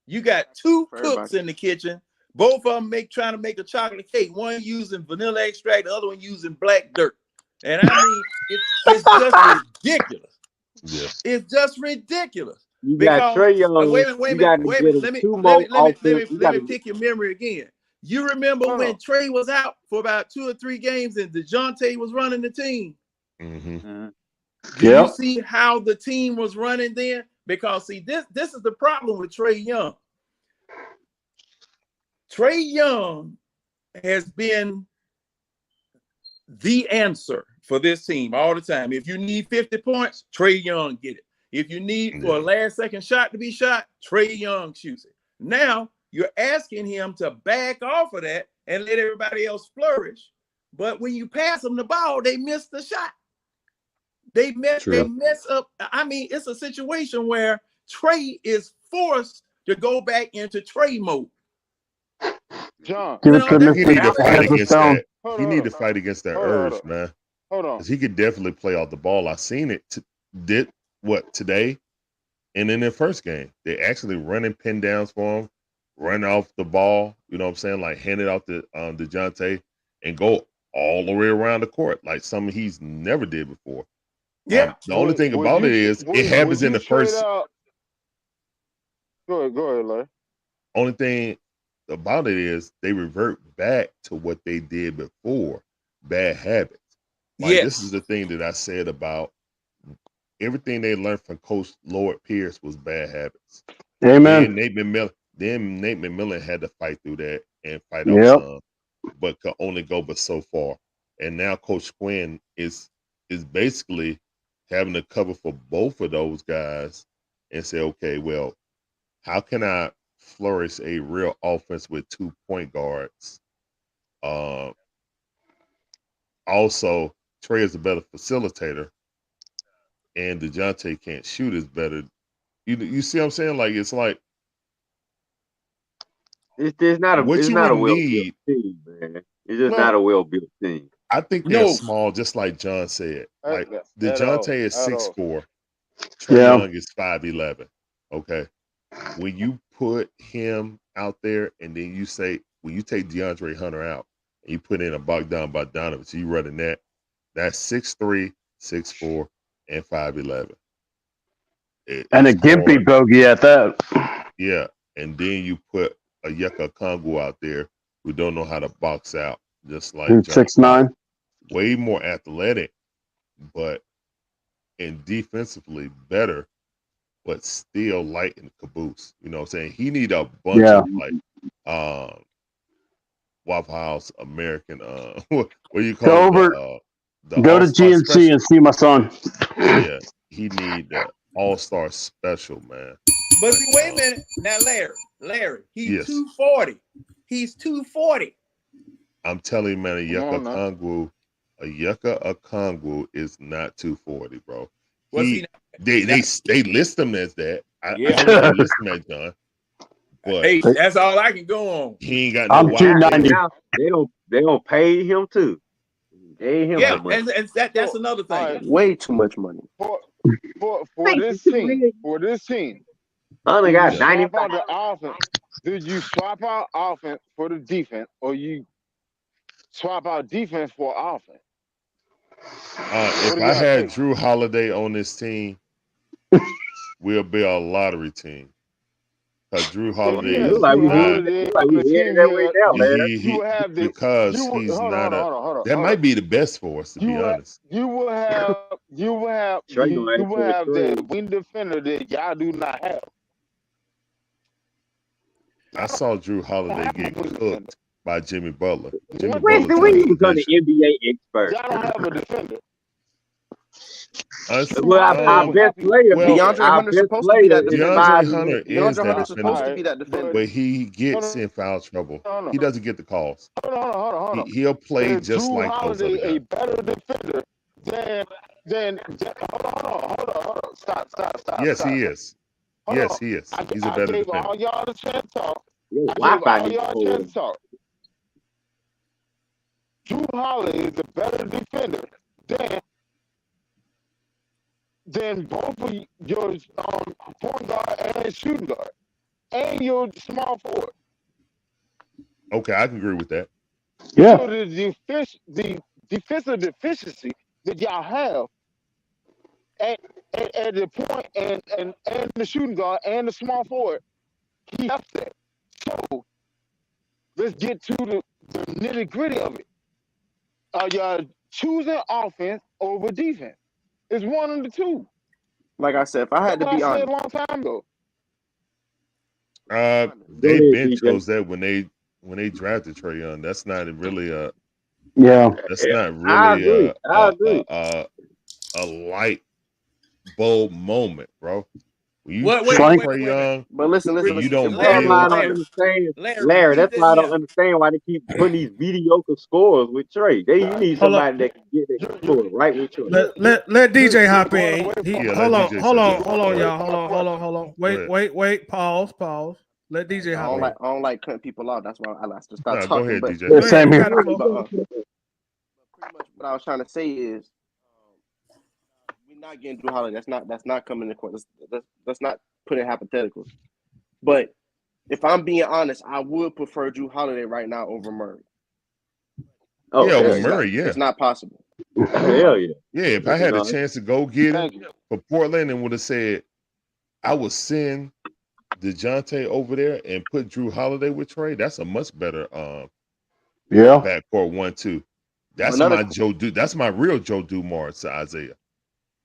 [SPEAKER 11] You got 2 cooks in the kitchen. Both of them trying to make a chocolate cake. One using vanilla extract, the other one using black dirt. And I mean, it's just ridiculous.
[SPEAKER 10] Yeah.
[SPEAKER 11] It's just ridiculous.
[SPEAKER 9] You got Trae Young. Wait a minute.
[SPEAKER 11] Let me pick your memory again. You remember when Trae was out for about 2 or 3 games and DeJounte was running the team?
[SPEAKER 10] Mm-hmm.
[SPEAKER 11] Do you see how the team was running then? Because see, this is the problem with Trae Young. Trae Young has been the answer for this team all the time. If you need 50 points, Trae Young get it. If you need for a last-second shot to be shot, Trae Young shoots it. Now you're asking him to back off of that and let everybody else flourish. But when you pass them the ball, they miss the shot. They mess up. I mean, it's a situation where Trae is forced to go back into Trae mode.
[SPEAKER 6] John,
[SPEAKER 10] he need to fight against that. He need to fight against that urge, man.
[SPEAKER 8] Hold on.
[SPEAKER 10] Because he could definitely play off the ball. I seen it today and in their first game. They actually running pin downs for him, run off the ball, you know what I'm saying? Like hand it off to DeJounte and go all the way around the court, like something he's never did before.
[SPEAKER 11] Yeah.
[SPEAKER 10] The only thing about it is it happens in the first.
[SPEAKER 8] Go ahead, Larry.
[SPEAKER 10] Only thing about it is they revert back to what they did before, bad habits. Like, this is the thing that I said about everything they learned from Coach Lloyd Pierce was bad habits.
[SPEAKER 6] Amen.
[SPEAKER 10] Then Nate McMillan had to fight through that and fight off some, but could only go but so far. And now Coach Quinn is basically having to cover for both of those guys and say, okay, well, how can I flourish a real offense with 2 point guards? Also, Trae is a better facilitator, and DeJounte can't shoot as better. You see what I'm saying? Like, it's like
[SPEAKER 9] It's not a
[SPEAKER 10] What
[SPEAKER 9] it's
[SPEAKER 10] you
[SPEAKER 9] not a
[SPEAKER 10] would
[SPEAKER 9] well built
[SPEAKER 10] need,
[SPEAKER 9] team, man. It's just not
[SPEAKER 10] well,
[SPEAKER 9] a well built team.
[SPEAKER 10] I think they're
[SPEAKER 11] No,
[SPEAKER 10] small, just like John said. Like
[SPEAKER 8] At all.
[SPEAKER 10] DeJounte is
[SPEAKER 8] At all.
[SPEAKER 10] 6'4", Trey
[SPEAKER 6] Yeah.
[SPEAKER 10] Young is 5'11". Okay, when you put him out there, and then you say when you take DeAndre Hunter out, and you put in a Bogdanovich, you running that's 6'3", 6'4", and 5'11".
[SPEAKER 6] And a
[SPEAKER 10] It's
[SPEAKER 6] gimpy
[SPEAKER 10] hard,
[SPEAKER 6] bogey at that.
[SPEAKER 10] yeah. And then you put a Yucca Kongu out there who don't know how to box out, just like John Wall.
[SPEAKER 6] 6'9".
[SPEAKER 10] Way more athletic, but and defensively better, but still light in the caboose. You know what I'm saying? He need a bunch
[SPEAKER 6] Yeah.
[SPEAKER 10] of like Waffle House American what do you call
[SPEAKER 6] Go
[SPEAKER 10] it?
[SPEAKER 6] over.
[SPEAKER 10] The
[SPEAKER 6] Go to
[SPEAKER 10] All-Star
[SPEAKER 6] GNC
[SPEAKER 10] special.
[SPEAKER 6] and see my son.
[SPEAKER 10] Yeah, he need the All-Star special, man.
[SPEAKER 11] but see, wait a minute. Now, Larry, he's
[SPEAKER 10] Yes.
[SPEAKER 11] 240. He's 240.
[SPEAKER 10] I'm telling you, man,
[SPEAKER 8] Come on now.
[SPEAKER 10] a Yucca Okongwu is not 240, bro.
[SPEAKER 11] Well,
[SPEAKER 10] He,
[SPEAKER 11] see,
[SPEAKER 10] they list him as that. I
[SPEAKER 11] Yeah.
[SPEAKER 10] know they list him as John, but
[SPEAKER 11] hey, that's all I can go on.
[SPEAKER 10] he ain't got no
[SPEAKER 6] I'm
[SPEAKER 10] wide.
[SPEAKER 6] 290.
[SPEAKER 9] Now they don't pay him too. They ain't him
[SPEAKER 11] Yeah,
[SPEAKER 9] no money.
[SPEAKER 11] and that's another thing.
[SPEAKER 8] All right.
[SPEAKER 7] Way too much money.
[SPEAKER 8] For
[SPEAKER 9] Thank
[SPEAKER 8] this
[SPEAKER 9] you,
[SPEAKER 8] team,
[SPEAKER 9] man.
[SPEAKER 8] for this team,
[SPEAKER 9] Only
[SPEAKER 8] do you
[SPEAKER 9] got
[SPEAKER 8] swap
[SPEAKER 9] 95.
[SPEAKER 8] out the offense? Did you swap out offense for the defense, or you swap out defense for offense?
[SPEAKER 10] If
[SPEAKER 8] do
[SPEAKER 10] I
[SPEAKER 8] y'all
[SPEAKER 10] had
[SPEAKER 8] think?
[SPEAKER 10] Drew Holiday on this team, we'll be a lottery team. Because Drew
[SPEAKER 8] If
[SPEAKER 10] Holiday
[SPEAKER 8] you
[SPEAKER 9] You
[SPEAKER 8] had
[SPEAKER 10] is
[SPEAKER 9] look like
[SPEAKER 8] Drew
[SPEAKER 9] we headed,
[SPEAKER 10] not.
[SPEAKER 8] Holiday
[SPEAKER 9] look like
[SPEAKER 8] on
[SPEAKER 9] we
[SPEAKER 8] the
[SPEAKER 9] headed
[SPEAKER 8] team
[SPEAKER 9] that way
[SPEAKER 8] here,
[SPEAKER 9] now, Larry.
[SPEAKER 8] you would have the
[SPEAKER 10] Because
[SPEAKER 8] you would
[SPEAKER 10] he's
[SPEAKER 8] hold
[SPEAKER 10] not
[SPEAKER 8] on, hold on.
[SPEAKER 10] that might be the best for us, to be honest.
[SPEAKER 8] You will have
[SPEAKER 9] Trey gonna ask for a
[SPEAKER 8] that
[SPEAKER 9] trade.
[SPEAKER 8] wing defender that y'all do not have.
[SPEAKER 10] I saw Drew Holiday get cooked by Jimmy Butler. Jimmy
[SPEAKER 9] When
[SPEAKER 10] Butler
[SPEAKER 9] do we
[SPEAKER 10] changed
[SPEAKER 9] become
[SPEAKER 10] the
[SPEAKER 9] an NBA expert?
[SPEAKER 8] Y'all don't have a defender.
[SPEAKER 9] Well, our best player,
[SPEAKER 10] well,
[SPEAKER 7] DeAndre
[SPEAKER 9] our
[SPEAKER 7] Hunter's
[SPEAKER 9] best
[SPEAKER 7] supposed to be that
[SPEAKER 9] player is
[SPEAKER 7] defender.
[SPEAKER 10] DeAndre
[SPEAKER 9] 5'11".
[SPEAKER 10] Hunter is
[SPEAKER 7] DeAndre
[SPEAKER 10] that
[SPEAKER 7] Hunter's supposed to
[SPEAKER 10] defender,
[SPEAKER 7] be that defender.
[SPEAKER 10] but he gets in foul trouble.
[SPEAKER 8] No.
[SPEAKER 10] He doesn't get the calls.
[SPEAKER 8] Hold on.
[SPEAKER 10] He'll play
[SPEAKER 8] Is
[SPEAKER 10] just
[SPEAKER 8] Drew
[SPEAKER 10] like those
[SPEAKER 8] Holiday
[SPEAKER 10] other
[SPEAKER 8] a
[SPEAKER 10] guys.
[SPEAKER 8] better defender than hold on. Stop.
[SPEAKER 10] Yes, he is.
[SPEAKER 8] Hold
[SPEAKER 10] Yes,
[SPEAKER 8] on.
[SPEAKER 10] he is. He's a
[SPEAKER 8] I
[SPEAKER 10] better
[SPEAKER 8] gave
[SPEAKER 10] defender.
[SPEAKER 8] all y'all the chance to talk.
[SPEAKER 9] Your
[SPEAKER 8] I gave
[SPEAKER 9] Wi-Fi
[SPEAKER 8] all
[SPEAKER 9] needs to
[SPEAKER 8] y'all a
[SPEAKER 9] hold
[SPEAKER 8] chance
[SPEAKER 9] on.
[SPEAKER 8] to talk. Drew Holiday is a better defender than both of your point guard and shooting guard and your small forward.
[SPEAKER 10] Okay, I can agree with that.
[SPEAKER 6] Yeah.
[SPEAKER 8] So the defensive deficiency that y'all have at the point and the shooting guard and the small forward, he left that. So let's get to the nitty gritty of it. Are y'all choosing offense over defense? It's one of the two.
[SPEAKER 7] Like I said, if I had
[SPEAKER 8] That's
[SPEAKER 7] to
[SPEAKER 8] what
[SPEAKER 7] be
[SPEAKER 8] I said
[SPEAKER 7] honest,
[SPEAKER 8] a long time ago.
[SPEAKER 10] They
[SPEAKER 9] ahead,
[SPEAKER 10] been
[SPEAKER 9] DJ.
[SPEAKER 10] chose that when they drafted Trey Young. That's not really a
[SPEAKER 6] Yeah.
[SPEAKER 10] that's not
[SPEAKER 9] I
[SPEAKER 10] really
[SPEAKER 9] agree. I agree.
[SPEAKER 10] a light bulb moment, bro. When you
[SPEAKER 11] Wait,
[SPEAKER 10] pick
[SPEAKER 6] Frank-
[SPEAKER 10] Trey Young,
[SPEAKER 7] but listen.
[SPEAKER 10] and you don't
[SPEAKER 9] That's why I
[SPEAKER 10] build.
[SPEAKER 9] don't
[SPEAKER 11] Larry,
[SPEAKER 9] understand,
[SPEAKER 11] Larry,
[SPEAKER 9] Larry. That's
[SPEAKER 11] repeat
[SPEAKER 9] why I
[SPEAKER 11] that
[SPEAKER 9] don't
[SPEAKER 11] here.
[SPEAKER 9] understand why they keep putting these mediocre scores with Trey. You need
[SPEAKER 1] Hold on.
[SPEAKER 9] somebody that can get that score right with Trey.
[SPEAKER 1] Let DJ hop
[SPEAKER 8] Going
[SPEAKER 1] in.
[SPEAKER 8] away
[SPEAKER 1] He,
[SPEAKER 10] Yeah,
[SPEAKER 1] hold
[SPEAKER 10] let
[SPEAKER 1] on,
[SPEAKER 10] DJ
[SPEAKER 1] hold
[SPEAKER 10] say
[SPEAKER 1] on,
[SPEAKER 10] this.
[SPEAKER 1] hold on,
[SPEAKER 10] Go ahead.
[SPEAKER 1] y'all. Hold on.
[SPEAKER 10] Go ahead.
[SPEAKER 1] Wait. Pause. Let DJ
[SPEAKER 7] I
[SPEAKER 1] hop
[SPEAKER 7] don't
[SPEAKER 1] in.
[SPEAKER 7] like cutting people out. That's why I like to start
[SPEAKER 10] No, go
[SPEAKER 7] talking.
[SPEAKER 10] ahead,
[SPEAKER 7] But
[SPEAKER 10] DJ.
[SPEAKER 6] Yeah,
[SPEAKER 1] Go
[SPEAKER 6] same
[SPEAKER 1] ahead. You
[SPEAKER 6] here.
[SPEAKER 1] got the floor.
[SPEAKER 7] but pretty much what I was trying to say is we're not getting Drew Holiday. That's not coming to court. Let's not put in hypotheticals. But if I'm being honest, I would prefer Drew Holiday right now over Murray.
[SPEAKER 9] Oh,
[SPEAKER 10] Yeah,
[SPEAKER 9] hell
[SPEAKER 10] over
[SPEAKER 9] yeah.
[SPEAKER 10] Murray, yeah.
[SPEAKER 7] It's not possible.
[SPEAKER 9] Hell yeah.
[SPEAKER 10] Yeah, if I had a
[SPEAKER 9] No,
[SPEAKER 10] chance to go get him
[SPEAKER 8] Thank you.
[SPEAKER 10] for Portland and would have said I would send DeJounte over there and put Drew Holiday with Trey, that's a much better
[SPEAKER 6] Yeah.
[SPEAKER 10] backcourt 1-2. That's
[SPEAKER 7] Another
[SPEAKER 10] my Joe Du. That's my real Joe Dumars to Isaiah.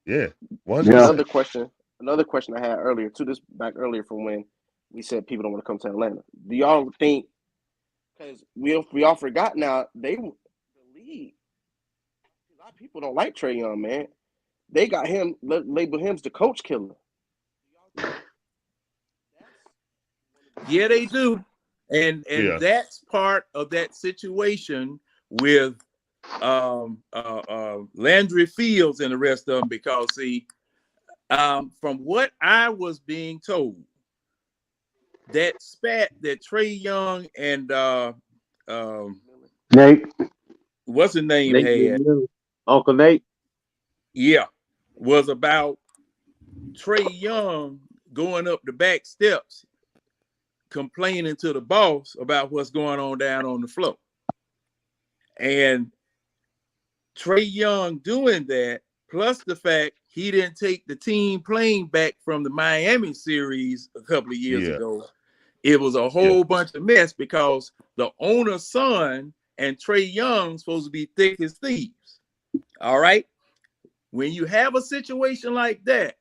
[SPEAKER 10] Yeah, 100%.
[SPEAKER 6] Yeah.
[SPEAKER 7] another question I had earlier, to this back earlier from when we said people don't want to come to Atlanta. Do y'all think, because we all forgot now, they the league, a lot of people don't like Trey Young, man. They got him labeled him as the coach killer.
[SPEAKER 11] Yeah, they do. And
[SPEAKER 10] Yeah.
[SPEAKER 11] that's part of that situation with Landry Fields and the rest of them, because see, from what I was being told, that spat that Trey Young and
[SPEAKER 6] Nate.
[SPEAKER 11] what's his name
[SPEAKER 9] Nate
[SPEAKER 11] had,
[SPEAKER 9] McMillan, Uncle Nate.
[SPEAKER 11] yeah, was about Trey Young going up the back steps, complaining to the boss about what's going on down on the floor. And Trey Young doing that, plus the fact he didn't take the team plane back from the Miami series a couple of years ago. It was a whole bunch of mess because the owner's son and Trey Young supposed to be thick as thieves. All right. When you have a situation like that,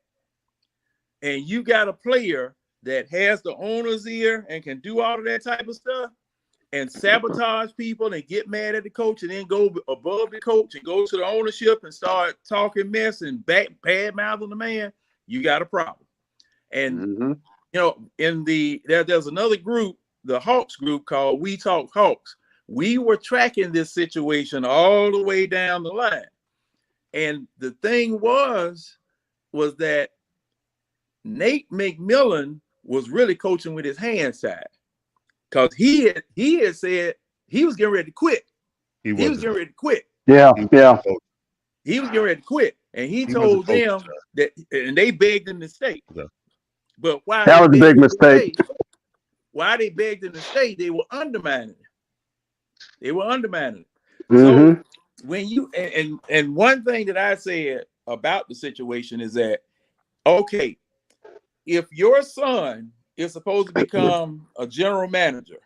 [SPEAKER 11] and you got a player that has the owner's ear and can do all of that type of stuff and sabotage people and get mad at the coach and then go above the coach and go to the ownership and start talking mess and bad mouthing the man, you got a problem. And you know, in there's another group, the Hawks group called We Talk Hawks. We were tracking this situation all the way down the line. And the thing was that Nate McMillan was really coaching with his hands tied, because he had said he was getting ready to quit. He was getting ready to quit.
[SPEAKER 6] Yeah.
[SPEAKER 11] He was getting ready to quit, and he told them that, and they begged him to stay.
[SPEAKER 10] Okay.
[SPEAKER 11] But why
[SPEAKER 6] That was a big mistake.
[SPEAKER 11] Why they begged him to stay? They were undermining it.
[SPEAKER 6] Mm-hmm.
[SPEAKER 11] So when you and one thing that I said about the situation is that, okay, if your son is supposed to become a general manager,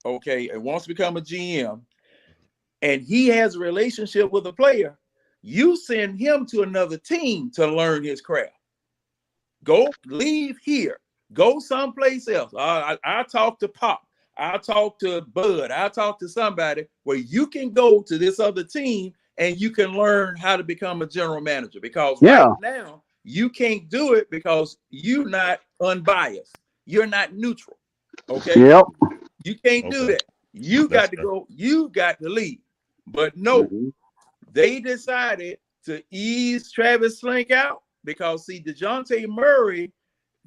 [SPEAKER 11] okay, and wants to become a GM, and he has a relationship with a player, you send him to another team to learn his craft. Leave here. Go someplace else. I talk to Pop. I talk to Bud. I talk to somebody where you can go to this other team and you can learn how to become a general manager. Because right now, you can't do it because you're not unbiased. You're not neutral. Okay.
[SPEAKER 6] Yep.
[SPEAKER 11] You can't do that. You got to go. You got to leave. But no, they decided to ease Travis Slink out because, see, DeJounte Murray,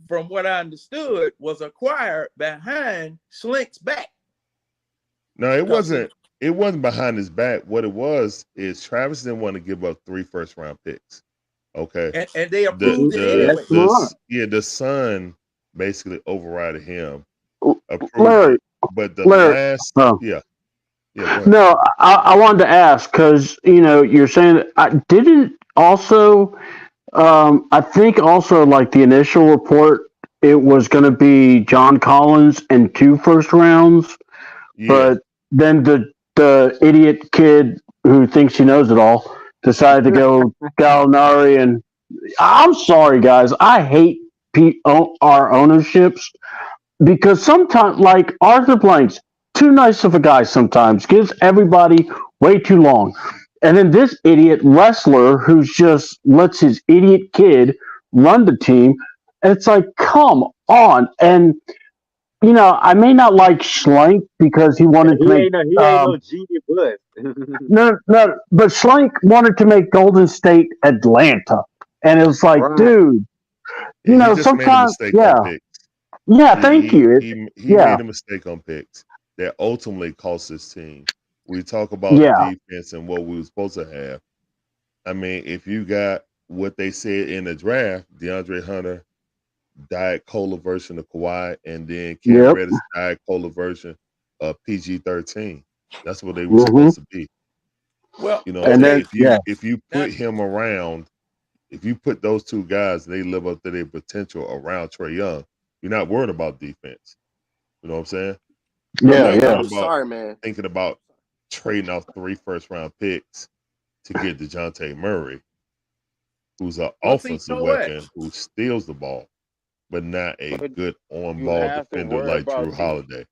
[SPEAKER 11] from what I understood, was acquired behind Slink's back.
[SPEAKER 10] No, it wasn't. It wasn't behind his back. What it was is Travis didn't want to give up 3 first-round picks. Okay,
[SPEAKER 11] and they approved it anyway.
[SPEAKER 10] The son basically overrided him.
[SPEAKER 6] Larry,
[SPEAKER 10] but the last,
[SPEAKER 6] No, I wanted to ask because you're saying that I didn't also. I think also like the initial report, it was going to be John Collins and 2 first rounds, but then the idiot kid who thinks he knows it all decided to go Gallinari, and I'm sorry guys, I hate our ownerships because sometimes, like Arthur Blanks, too nice of a guy sometimes, gives everybody way too long. And then this idiot wrestler who's just lets his idiot kid run the team. And it's like, come on. And, I may not like Schlenk because he wanted to make...
[SPEAKER 9] He ain't no genius bud.
[SPEAKER 6] No, but Schlenk wanted to make Golden State Atlanta. And it was like, dude, sometimes... Yeah, thank you.
[SPEAKER 10] He made a mistake on picks that ultimately cost his team. We talk about defense and what we were supposed to have. I mean, if you got what they said in the draft, DeAndre Hunter, Diet Cola version of Kawhi, and then Cam Reddish, Diet Cola version of PG-13. That's what they were supposed to be.
[SPEAKER 11] Well,
[SPEAKER 10] and then if you put him around, if you put those 2 guys, they live up to their potential around Trae Young, you're not worried about defense. You know what I'm saying?
[SPEAKER 7] I'm sorry, man.
[SPEAKER 10] Thinking about trading off 3 first-round picks to get DeJounte Murray, who's an offensive weapon who steals the ball, but not a good on-ball defender like Drew Holiday.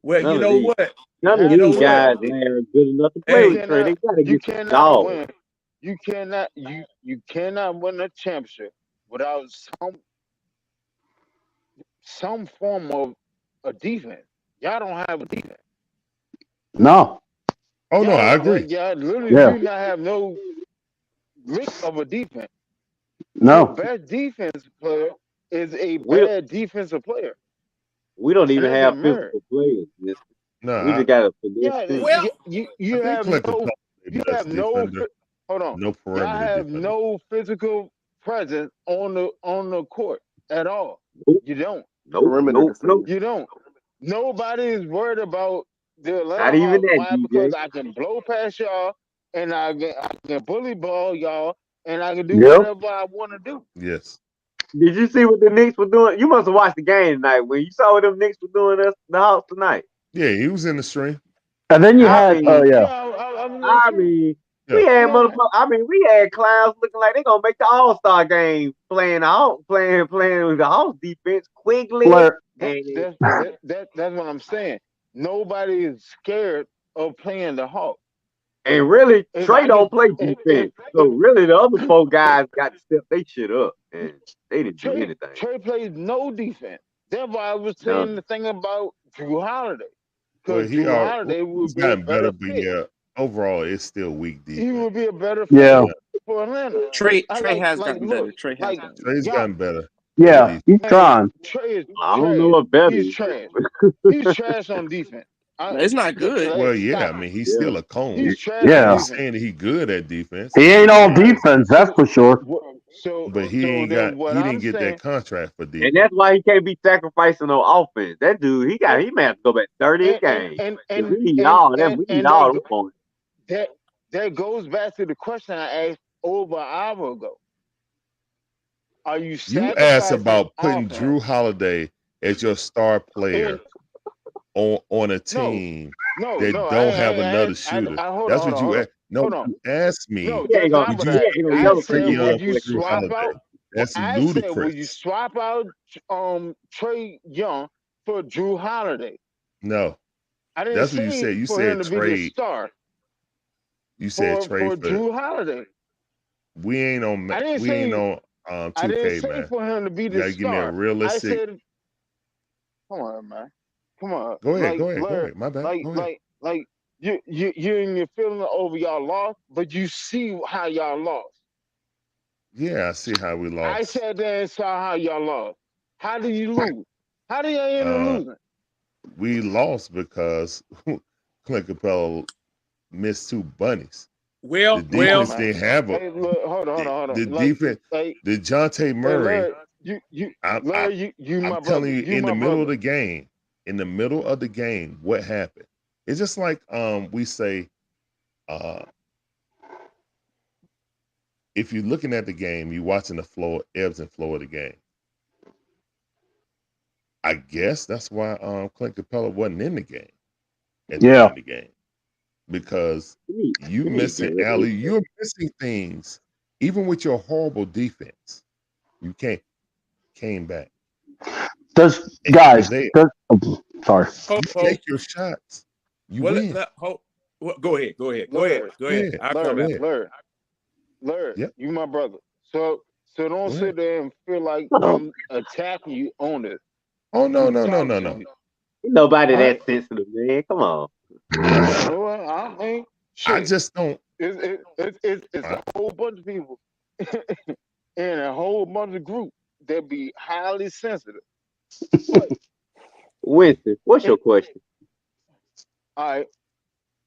[SPEAKER 11] Well, you know what?
[SPEAKER 9] None of these guys are good enough to play with Trey. They gotta get the dog.
[SPEAKER 8] You cannot win a championship without some form of a defense. Y'all don't have a defense.
[SPEAKER 6] No.
[SPEAKER 10] Oh, no, I agree.
[SPEAKER 8] Y'all literally do not have no lick of a defense.
[SPEAKER 6] No.
[SPEAKER 8] Your best defense player is a bad defensive player.
[SPEAKER 9] We don't
[SPEAKER 8] and
[SPEAKER 9] even
[SPEAKER 8] that's
[SPEAKER 9] have
[SPEAKER 8] in merit.
[SPEAKER 9] physical players.
[SPEAKER 10] No,
[SPEAKER 9] We just got a
[SPEAKER 8] Yeah,
[SPEAKER 9] finesse.
[SPEAKER 11] Well,
[SPEAKER 8] you
[SPEAKER 10] I think
[SPEAKER 8] have
[SPEAKER 10] Clint
[SPEAKER 8] no,
[SPEAKER 10] Capella
[SPEAKER 8] you
[SPEAKER 10] best
[SPEAKER 8] have no.
[SPEAKER 10] defender,
[SPEAKER 8] Hold on,
[SPEAKER 10] no
[SPEAKER 8] y'all
[SPEAKER 10] perimeter
[SPEAKER 8] have
[SPEAKER 10] defender.
[SPEAKER 8] no physical presence on the court at all.
[SPEAKER 9] Nope,
[SPEAKER 8] You don't.
[SPEAKER 9] nope,
[SPEAKER 7] Perimeter
[SPEAKER 9] nope, nope.
[SPEAKER 7] defender.
[SPEAKER 8] You don't. Nobody is worried about the
[SPEAKER 9] Not
[SPEAKER 8] Atlanta
[SPEAKER 9] even
[SPEAKER 8] Hawks.
[SPEAKER 9] that,
[SPEAKER 8] Why? Because
[SPEAKER 9] DJ.
[SPEAKER 8] I can blow past y'all, and I can bully ball y'all, and I can do
[SPEAKER 6] Yep.
[SPEAKER 8] whatever I want to do.
[SPEAKER 10] Yes.
[SPEAKER 9] Did you see what the Knicks were doing? You must have watched the game tonight when you saw what them Knicks were doing us the Hawks tonight.
[SPEAKER 10] Yeah, he was in the stream.
[SPEAKER 6] And then you
[SPEAKER 9] I
[SPEAKER 6] had,
[SPEAKER 9] mean,
[SPEAKER 6] yeah.
[SPEAKER 9] I mean, we
[SPEAKER 10] Yeah.
[SPEAKER 9] had motherfuckers. I mean, we had clowns looking like they gonna make the All-Star game playing with the Hawks defense quickly.
[SPEAKER 6] Blair,
[SPEAKER 9] And
[SPEAKER 8] That's what I'm saying. Nobody is scared of playing the Hawks.
[SPEAKER 9] really,
[SPEAKER 8] If
[SPEAKER 9] Trey
[SPEAKER 8] I
[SPEAKER 9] don't
[SPEAKER 8] can,
[SPEAKER 9] play
[SPEAKER 8] if
[SPEAKER 9] defense. So really, the other four guys got to step their shit up, and they didn't do
[SPEAKER 8] Trey
[SPEAKER 9] anything.
[SPEAKER 8] plays no defense. That's why I was
[SPEAKER 9] No.
[SPEAKER 8] saying the thing about Drew Holiday.
[SPEAKER 10] Well,
[SPEAKER 8] Because Drew Holiday
[SPEAKER 10] he's
[SPEAKER 8] would be a
[SPEAKER 10] gotten better,
[SPEAKER 8] better
[SPEAKER 10] but
[SPEAKER 8] fit.
[SPEAKER 10] yeah, overall, it's still weak
[SPEAKER 8] He
[SPEAKER 10] defense.
[SPEAKER 8] would be a better fit
[SPEAKER 6] yeah,
[SPEAKER 8] for Atlanta.
[SPEAKER 12] Trey
[SPEAKER 8] I
[SPEAKER 12] has
[SPEAKER 8] like
[SPEAKER 12] gotten
[SPEAKER 8] look,
[SPEAKER 12] better. Trey has
[SPEAKER 8] like
[SPEAKER 12] gotten better.
[SPEAKER 10] Trey's
[SPEAKER 8] y'all,
[SPEAKER 10] gotten better.
[SPEAKER 6] yeah. He's
[SPEAKER 8] man,
[SPEAKER 6] trying.
[SPEAKER 8] Trey is
[SPEAKER 9] I don't
[SPEAKER 8] trash.
[SPEAKER 9] know what better
[SPEAKER 8] He's
[SPEAKER 9] is.
[SPEAKER 8] trash. He's trash on defense.
[SPEAKER 12] It's not good.
[SPEAKER 10] Well, yeah,
[SPEAKER 8] Stop
[SPEAKER 10] I
[SPEAKER 8] it.
[SPEAKER 10] mean, he's
[SPEAKER 9] Yeah.
[SPEAKER 10] still a cone.
[SPEAKER 8] He's trash
[SPEAKER 10] I'm
[SPEAKER 8] on
[SPEAKER 6] Yeah.
[SPEAKER 10] not
[SPEAKER 8] defense.
[SPEAKER 10] saying that he's good at defense,
[SPEAKER 6] He ain't on
[SPEAKER 8] Right.
[SPEAKER 6] defense, that's for sure.
[SPEAKER 10] but he
[SPEAKER 8] then what
[SPEAKER 10] he
[SPEAKER 8] I'm
[SPEAKER 10] didn't get
[SPEAKER 8] saying,
[SPEAKER 10] that contract for
[SPEAKER 9] And
[SPEAKER 10] defense.
[SPEAKER 9] that's why he can't be sacrificing on offense. That dude, he may have to go back 30 a
[SPEAKER 8] and
[SPEAKER 9] game.
[SPEAKER 8] and
[SPEAKER 9] We need
[SPEAKER 8] and
[SPEAKER 9] all that.
[SPEAKER 8] and,
[SPEAKER 9] We need
[SPEAKER 8] and
[SPEAKER 9] all them points.
[SPEAKER 8] that goes back to the question I asked over an hour ago. Are you
[SPEAKER 10] You asked
[SPEAKER 8] sacrificing
[SPEAKER 10] about putting
[SPEAKER 8] offense?
[SPEAKER 10] Drew Holiday as your star player
[SPEAKER 8] And
[SPEAKER 10] on a
[SPEAKER 8] no,
[SPEAKER 10] team
[SPEAKER 8] no,
[SPEAKER 10] that
[SPEAKER 8] no.
[SPEAKER 10] don't have another shooter. That's what you asked. No,
[SPEAKER 8] Hold on.
[SPEAKER 10] you asked me.
[SPEAKER 8] No,
[SPEAKER 9] He ain't
[SPEAKER 8] that's
[SPEAKER 9] gonna,
[SPEAKER 8] not
[SPEAKER 10] Would
[SPEAKER 8] what
[SPEAKER 10] you
[SPEAKER 9] he
[SPEAKER 8] I.
[SPEAKER 9] ain't gonna
[SPEAKER 8] I
[SPEAKER 9] never
[SPEAKER 8] said,
[SPEAKER 9] play
[SPEAKER 10] Trey Young
[SPEAKER 8] would
[SPEAKER 9] defense
[SPEAKER 8] you
[SPEAKER 10] for
[SPEAKER 9] like
[SPEAKER 10] Drew
[SPEAKER 8] swap
[SPEAKER 10] Holiday?
[SPEAKER 8] out?
[SPEAKER 10] That's
[SPEAKER 8] I said, would you
[SPEAKER 10] ludicrous.
[SPEAKER 8] swap out Trey Young for Drew Holiday?
[SPEAKER 10] No,
[SPEAKER 8] I didn't
[SPEAKER 10] that's what you
[SPEAKER 8] say
[SPEAKER 10] said. You
[SPEAKER 8] for him
[SPEAKER 10] said
[SPEAKER 8] to be the
[SPEAKER 10] trade.
[SPEAKER 8] star
[SPEAKER 10] You said trade
[SPEAKER 8] for
[SPEAKER 10] for.
[SPEAKER 8] Drew Holiday.
[SPEAKER 10] We ain't on.
[SPEAKER 8] I didn't
[SPEAKER 10] We ain't
[SPEAKER 8] say
[SPEAKER 10] on
[SPEAKER 8] I didn't
[SPEAKER 10] 2K,
[SPEAKER 8] say
[SPEAKER 10] man.
[SPEAKER 8] for him to be
[SPEAKER 10] You
[SPEAKER 8] the
[SPEAKER 10] gotta give me a
[SPEAKER 8] star. I
[SPEAKER 10] realistic.
[SPEAKER 8] said, come on, man, come on.
[SPEAKER 10] Go ahead.
[SPEAKER 8] Like
[SPEAKER 10] Go ahead. Go
[SPEAKER 8] Blair,
[SPEAKER 10] ahead. My bad. Go ahead.
[SPEAKER 8] like you and your feeling over y'all lost, but you see how y'all lost.
[SPEAKER 10] Yeah, I see how we
[SPEAKER 8] I
[SPEAKER 10] lost.
[SPEAKER 8] sat there and saw how y'all lost. How did you lose? How did y'all end up losing?
[SPEAKER 10] We lost because Clint Capella missed two bunnies.
[SPEAKER 11] Well,
[SPEAKER 10] The defense
[SPEAKER 8] man.
[SPEAKER 10] didn't have a.
[SPEAKER 8] Hey, look, hold on.
[SPEAKER 10] The
[SPEAKER 8] Like,
[SPEAKER 10] defense. The Jonte Murray.
[SPEAKER 8] Larry, you my
[SPEAKER 10] I'm
[SPEAKER 8] brother.
[SPEAKER 10] telling you,
[SPEAKER 8] You
[SPEAKER 10] in the
[SPEAKER 8] my
[SPEAKER 10] middle of
[SPEAKER 8] brother.
[SPEAKER 10] the game, what happened? It's just like we say, if you're looking at the game, you're watching the flow, ebbs and flow of the game. I guess that's why Clint Capella wasn't in the game at the end of the game, because you're missing things, even with your horrible defense. You came back.
[SPEAKER 6] Sorry.
[SPEAKER 10] You take your shots. You win.
[SPEAKER 11] Go ahead. I'll come back.
[SPEAKER 8] Larry,
[SPEAKER 10] Yep.
[SPEAKER 8] you my brother. So don't sit there and feel like I'm attacking you on this.
[SPEAKER 10] Oh no.
[SPEAKER 9] Nobody that sensitive, man. Come on.
[SPEAKER 8] I mean, shit.
[SPEAKER 10] I just don't.
[SPEAKER 8] It's a whole bunch of people and a whole bunch of group that be highly sensitive.
[SPEAKER 9] Winston, what's your question?
[SPEAKER 8] All right.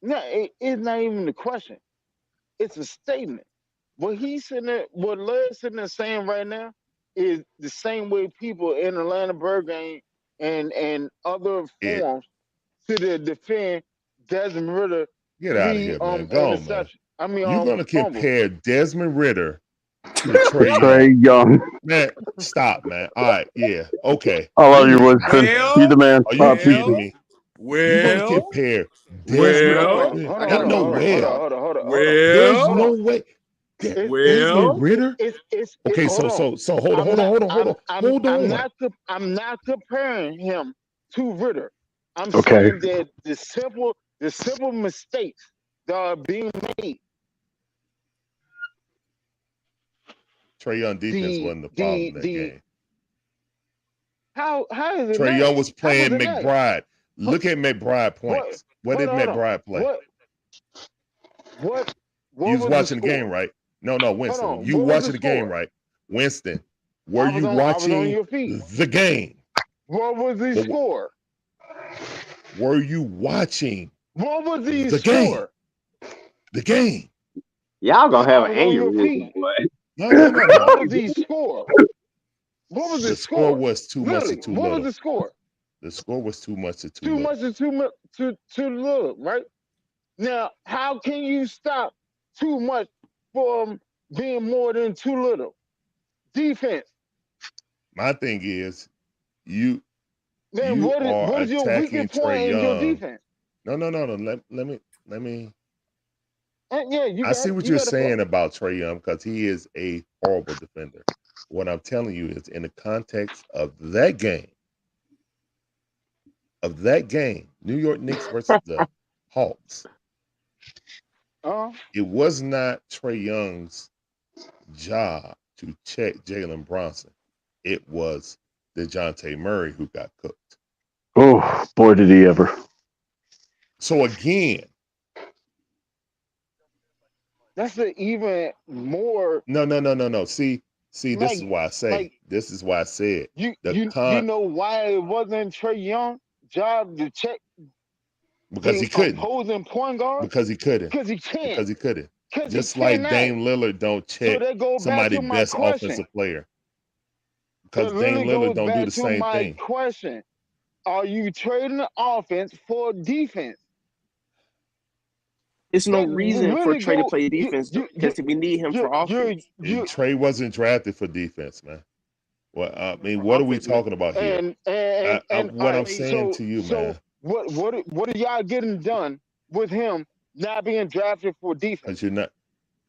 [SPEAKER 8] No, it's not even the question. It's a statement. What Larry's sitting there saying right now is the same way people in Atlanta Burger and other forums sit there defend Desmond Ritter.
[SPEAKER 10] Get out of here, man. Go on, man.
[SPEAKER 8] I mean,
[SPEAKER 10] you're gonna
[SPEAKER 8] fumble.
[SPEAKER 10] compare Desmond Ritter to Trey
[SPEAKER 6] Trey Young.
[SPEAKER 10] Man, stop, man. All right, yeah, okay.
[SPEAKER 6] I love you, Winston. You the man.
[SPEAKER 10] Are you kidding me? You're gonna compare Desmond Ritter? There's no way. There's no way. Desmond Ritter? Okay, so hold on.
[SPEAKER 8] I'm not comparing him to Ritter. I'm
[SPEAKER 6] Okay.
[SPEAKER 8] saying that the simple mistakes that are being made.
[SPEAKER 10] Trey Young defense wasn't the problem in that game.
[SPEAKER 8] How is it?
[SPEAKER 10] Trey Young was playing
[SPEAKER 8] How was it
[SPEAKER 10] McBride. Look at McBride points. What did McBride play?
[SPEAKER 8] What
[SPEAKER 10] You was
[SPEAKER 8] was
[SPEAKER 10] watching the
[SPEAKER 8] score?
[SPEAKER 10] game, right? No, Winston.
[SPEAKER 8] on.
[SPEAKER 10] You
[SPEAKER 8] What was
[SPEAKER 10] watching
[SPEAKER 8] the
[SPEAKER 10] the game,
[SPEAKER 8] score?
[SPEAKER 10] right? Winston, were
[SPEAKER 8] I was
[SPEAKER 10] you
[SPEAKER 8] on
[SPEAKER 10] watching
[SPEAKER 8] your feet.
[SPEAKER 10] the game?
[SPEAKER 8] What was the
[SPEAKER 10] But
[SPEAKER 8] score?
[SPEAKER 10] were you watching
[SPEAKER 8] What was the
[SPEAKER 10] the
[SPEAKER 8] score?
[SPEAKER 10] game? The game.
[SPEAKER 9] Y'all gonna have
[SPEAKER 8] I
[SPEAKER 9] an
[SPEAKER 8] was on your
[SPEAKER 9] aneurysm,
[SPEAKER 8] feet.
[SPEAKER 9] boy.
[SPEAKER 10] No.
[SPEAKER 8] What was the score? What was
[SPEAKER 10] The
[SPEAKER 8] the
[SPEAKER 10] score
[SPEAKER 8] score?
[SPEAKER 10] was too much
[SPEAKER 8] Literally,
[SPEAKER 10] to too
[SPEAKER 8] what was
[SPEAKER 10] little.
[SPEAKER 8] the score?
[SPEAKER 10] The score was too much to too
[SPEAKER 8] Too
[SPEAKER 10] little.
[SPEAKER 8] much is too little, right? Now, how can you stop too much from being more than too little? Defense.
[SPEAKER 10] My thing is, you
[SPEAKER 8] Then
[SPEAKER 10] you
[SPEAKER 8] what
[SPEAKER 10] are
[SPEAKER 8] is your
[SPEAKER 10] attacking
[SPEAKER 8] weakest
[SPEAKER 10] Trey
[SPEAKER 8] point in your
[SPEAKER 10] Young.
[SPEAKER 8] defense?
[SPEAKER 10] No. Let me.
[SPEAKER 8] Yeah, you
[SPEAKER 10] I
[SPEAKER 8] got
[SPEAKER 10] see
[SPEAKER 8] it.
[SPEAKER 10] what
[SPEAKER 8] You
[SPEAKER 10] you're
[SPEAKER 8] got it,
[SPEAKER 10] saying about Trey Young because he is a horrible defender. What I'm telling you is, in the context of that game, New York Knicks versus the Hawks, it was not Trey Young's job to check Jalen Brunson. It was DeJounte Murray who got cooked.
[SPEAKER 6] Oh, boy, did he ever.
[SPEAKER 10] So again,
[SPEAKER 8] That's an even more.
[SPEAKER 10] no. See, this is why I say. This is why I said
[SPEAKER 8] You know why it wasn't Trey Young's job to check
[SPEAKER 10] because he
[SPEAKER 8] the
[SPEAKER 10] couldn't.
[SPEAKER 8] opposing point guard?
[SPEAKER 10] Because he couldn't.
[SPEAKER 8] Because he can't.
[SPEAKER 10] Because he couldn't.
[SPEAKER 8] Because
[SPEAKER 10] Just
[SPEAKER 8] he
[SPEAKER 10] like
[SPEAKER 8] cannot.
[SPEAKER 10] Dame Lillard don't
[SPEAKER 8] So
[SPEAKER 10] check
[SPEAKER 8] that goes back
[SPEAKER 10] somebody
[SPEAKER 8] to my
[SPEAKER 10] best
[SPEAKER 8] question.
[SPEAKER 10] offensive player.
[SPEAKER 8] That
[SPEAKER 10] Because Dame
[SPEAKER 8] literally
[SPEAKER 10] Lillard
[SPEAKER 8] goes
[SPEAKER 10] don't do
[SPEAKER 8] back
[SPEAKER 10] the
[SPEAKER 8] to
[SPEAKER 10] same
[SPEAKER 8] my
[SPEAKER 10] thing.
[SPEAKER 8] question. Are you trading the offense for defense?
[SPEAKER 7] It's no
[SPEAKER 8] That
[SPEAKER 7] reason for
[SPEAKER 8] really
[SPEAKER 7] Trey to
[SPEAKER 8] go.
[SPEAKER 7] play defense because we need him for offense.
[SPEAKER 10] Trey wasn't drafted for defense, man. Well, I mean, what are we talking about here? What I'm saying to you, man.
[SPEAKER 8] What are y'all getting done with him not being drafted for defense?
[SPEAKER 10] Because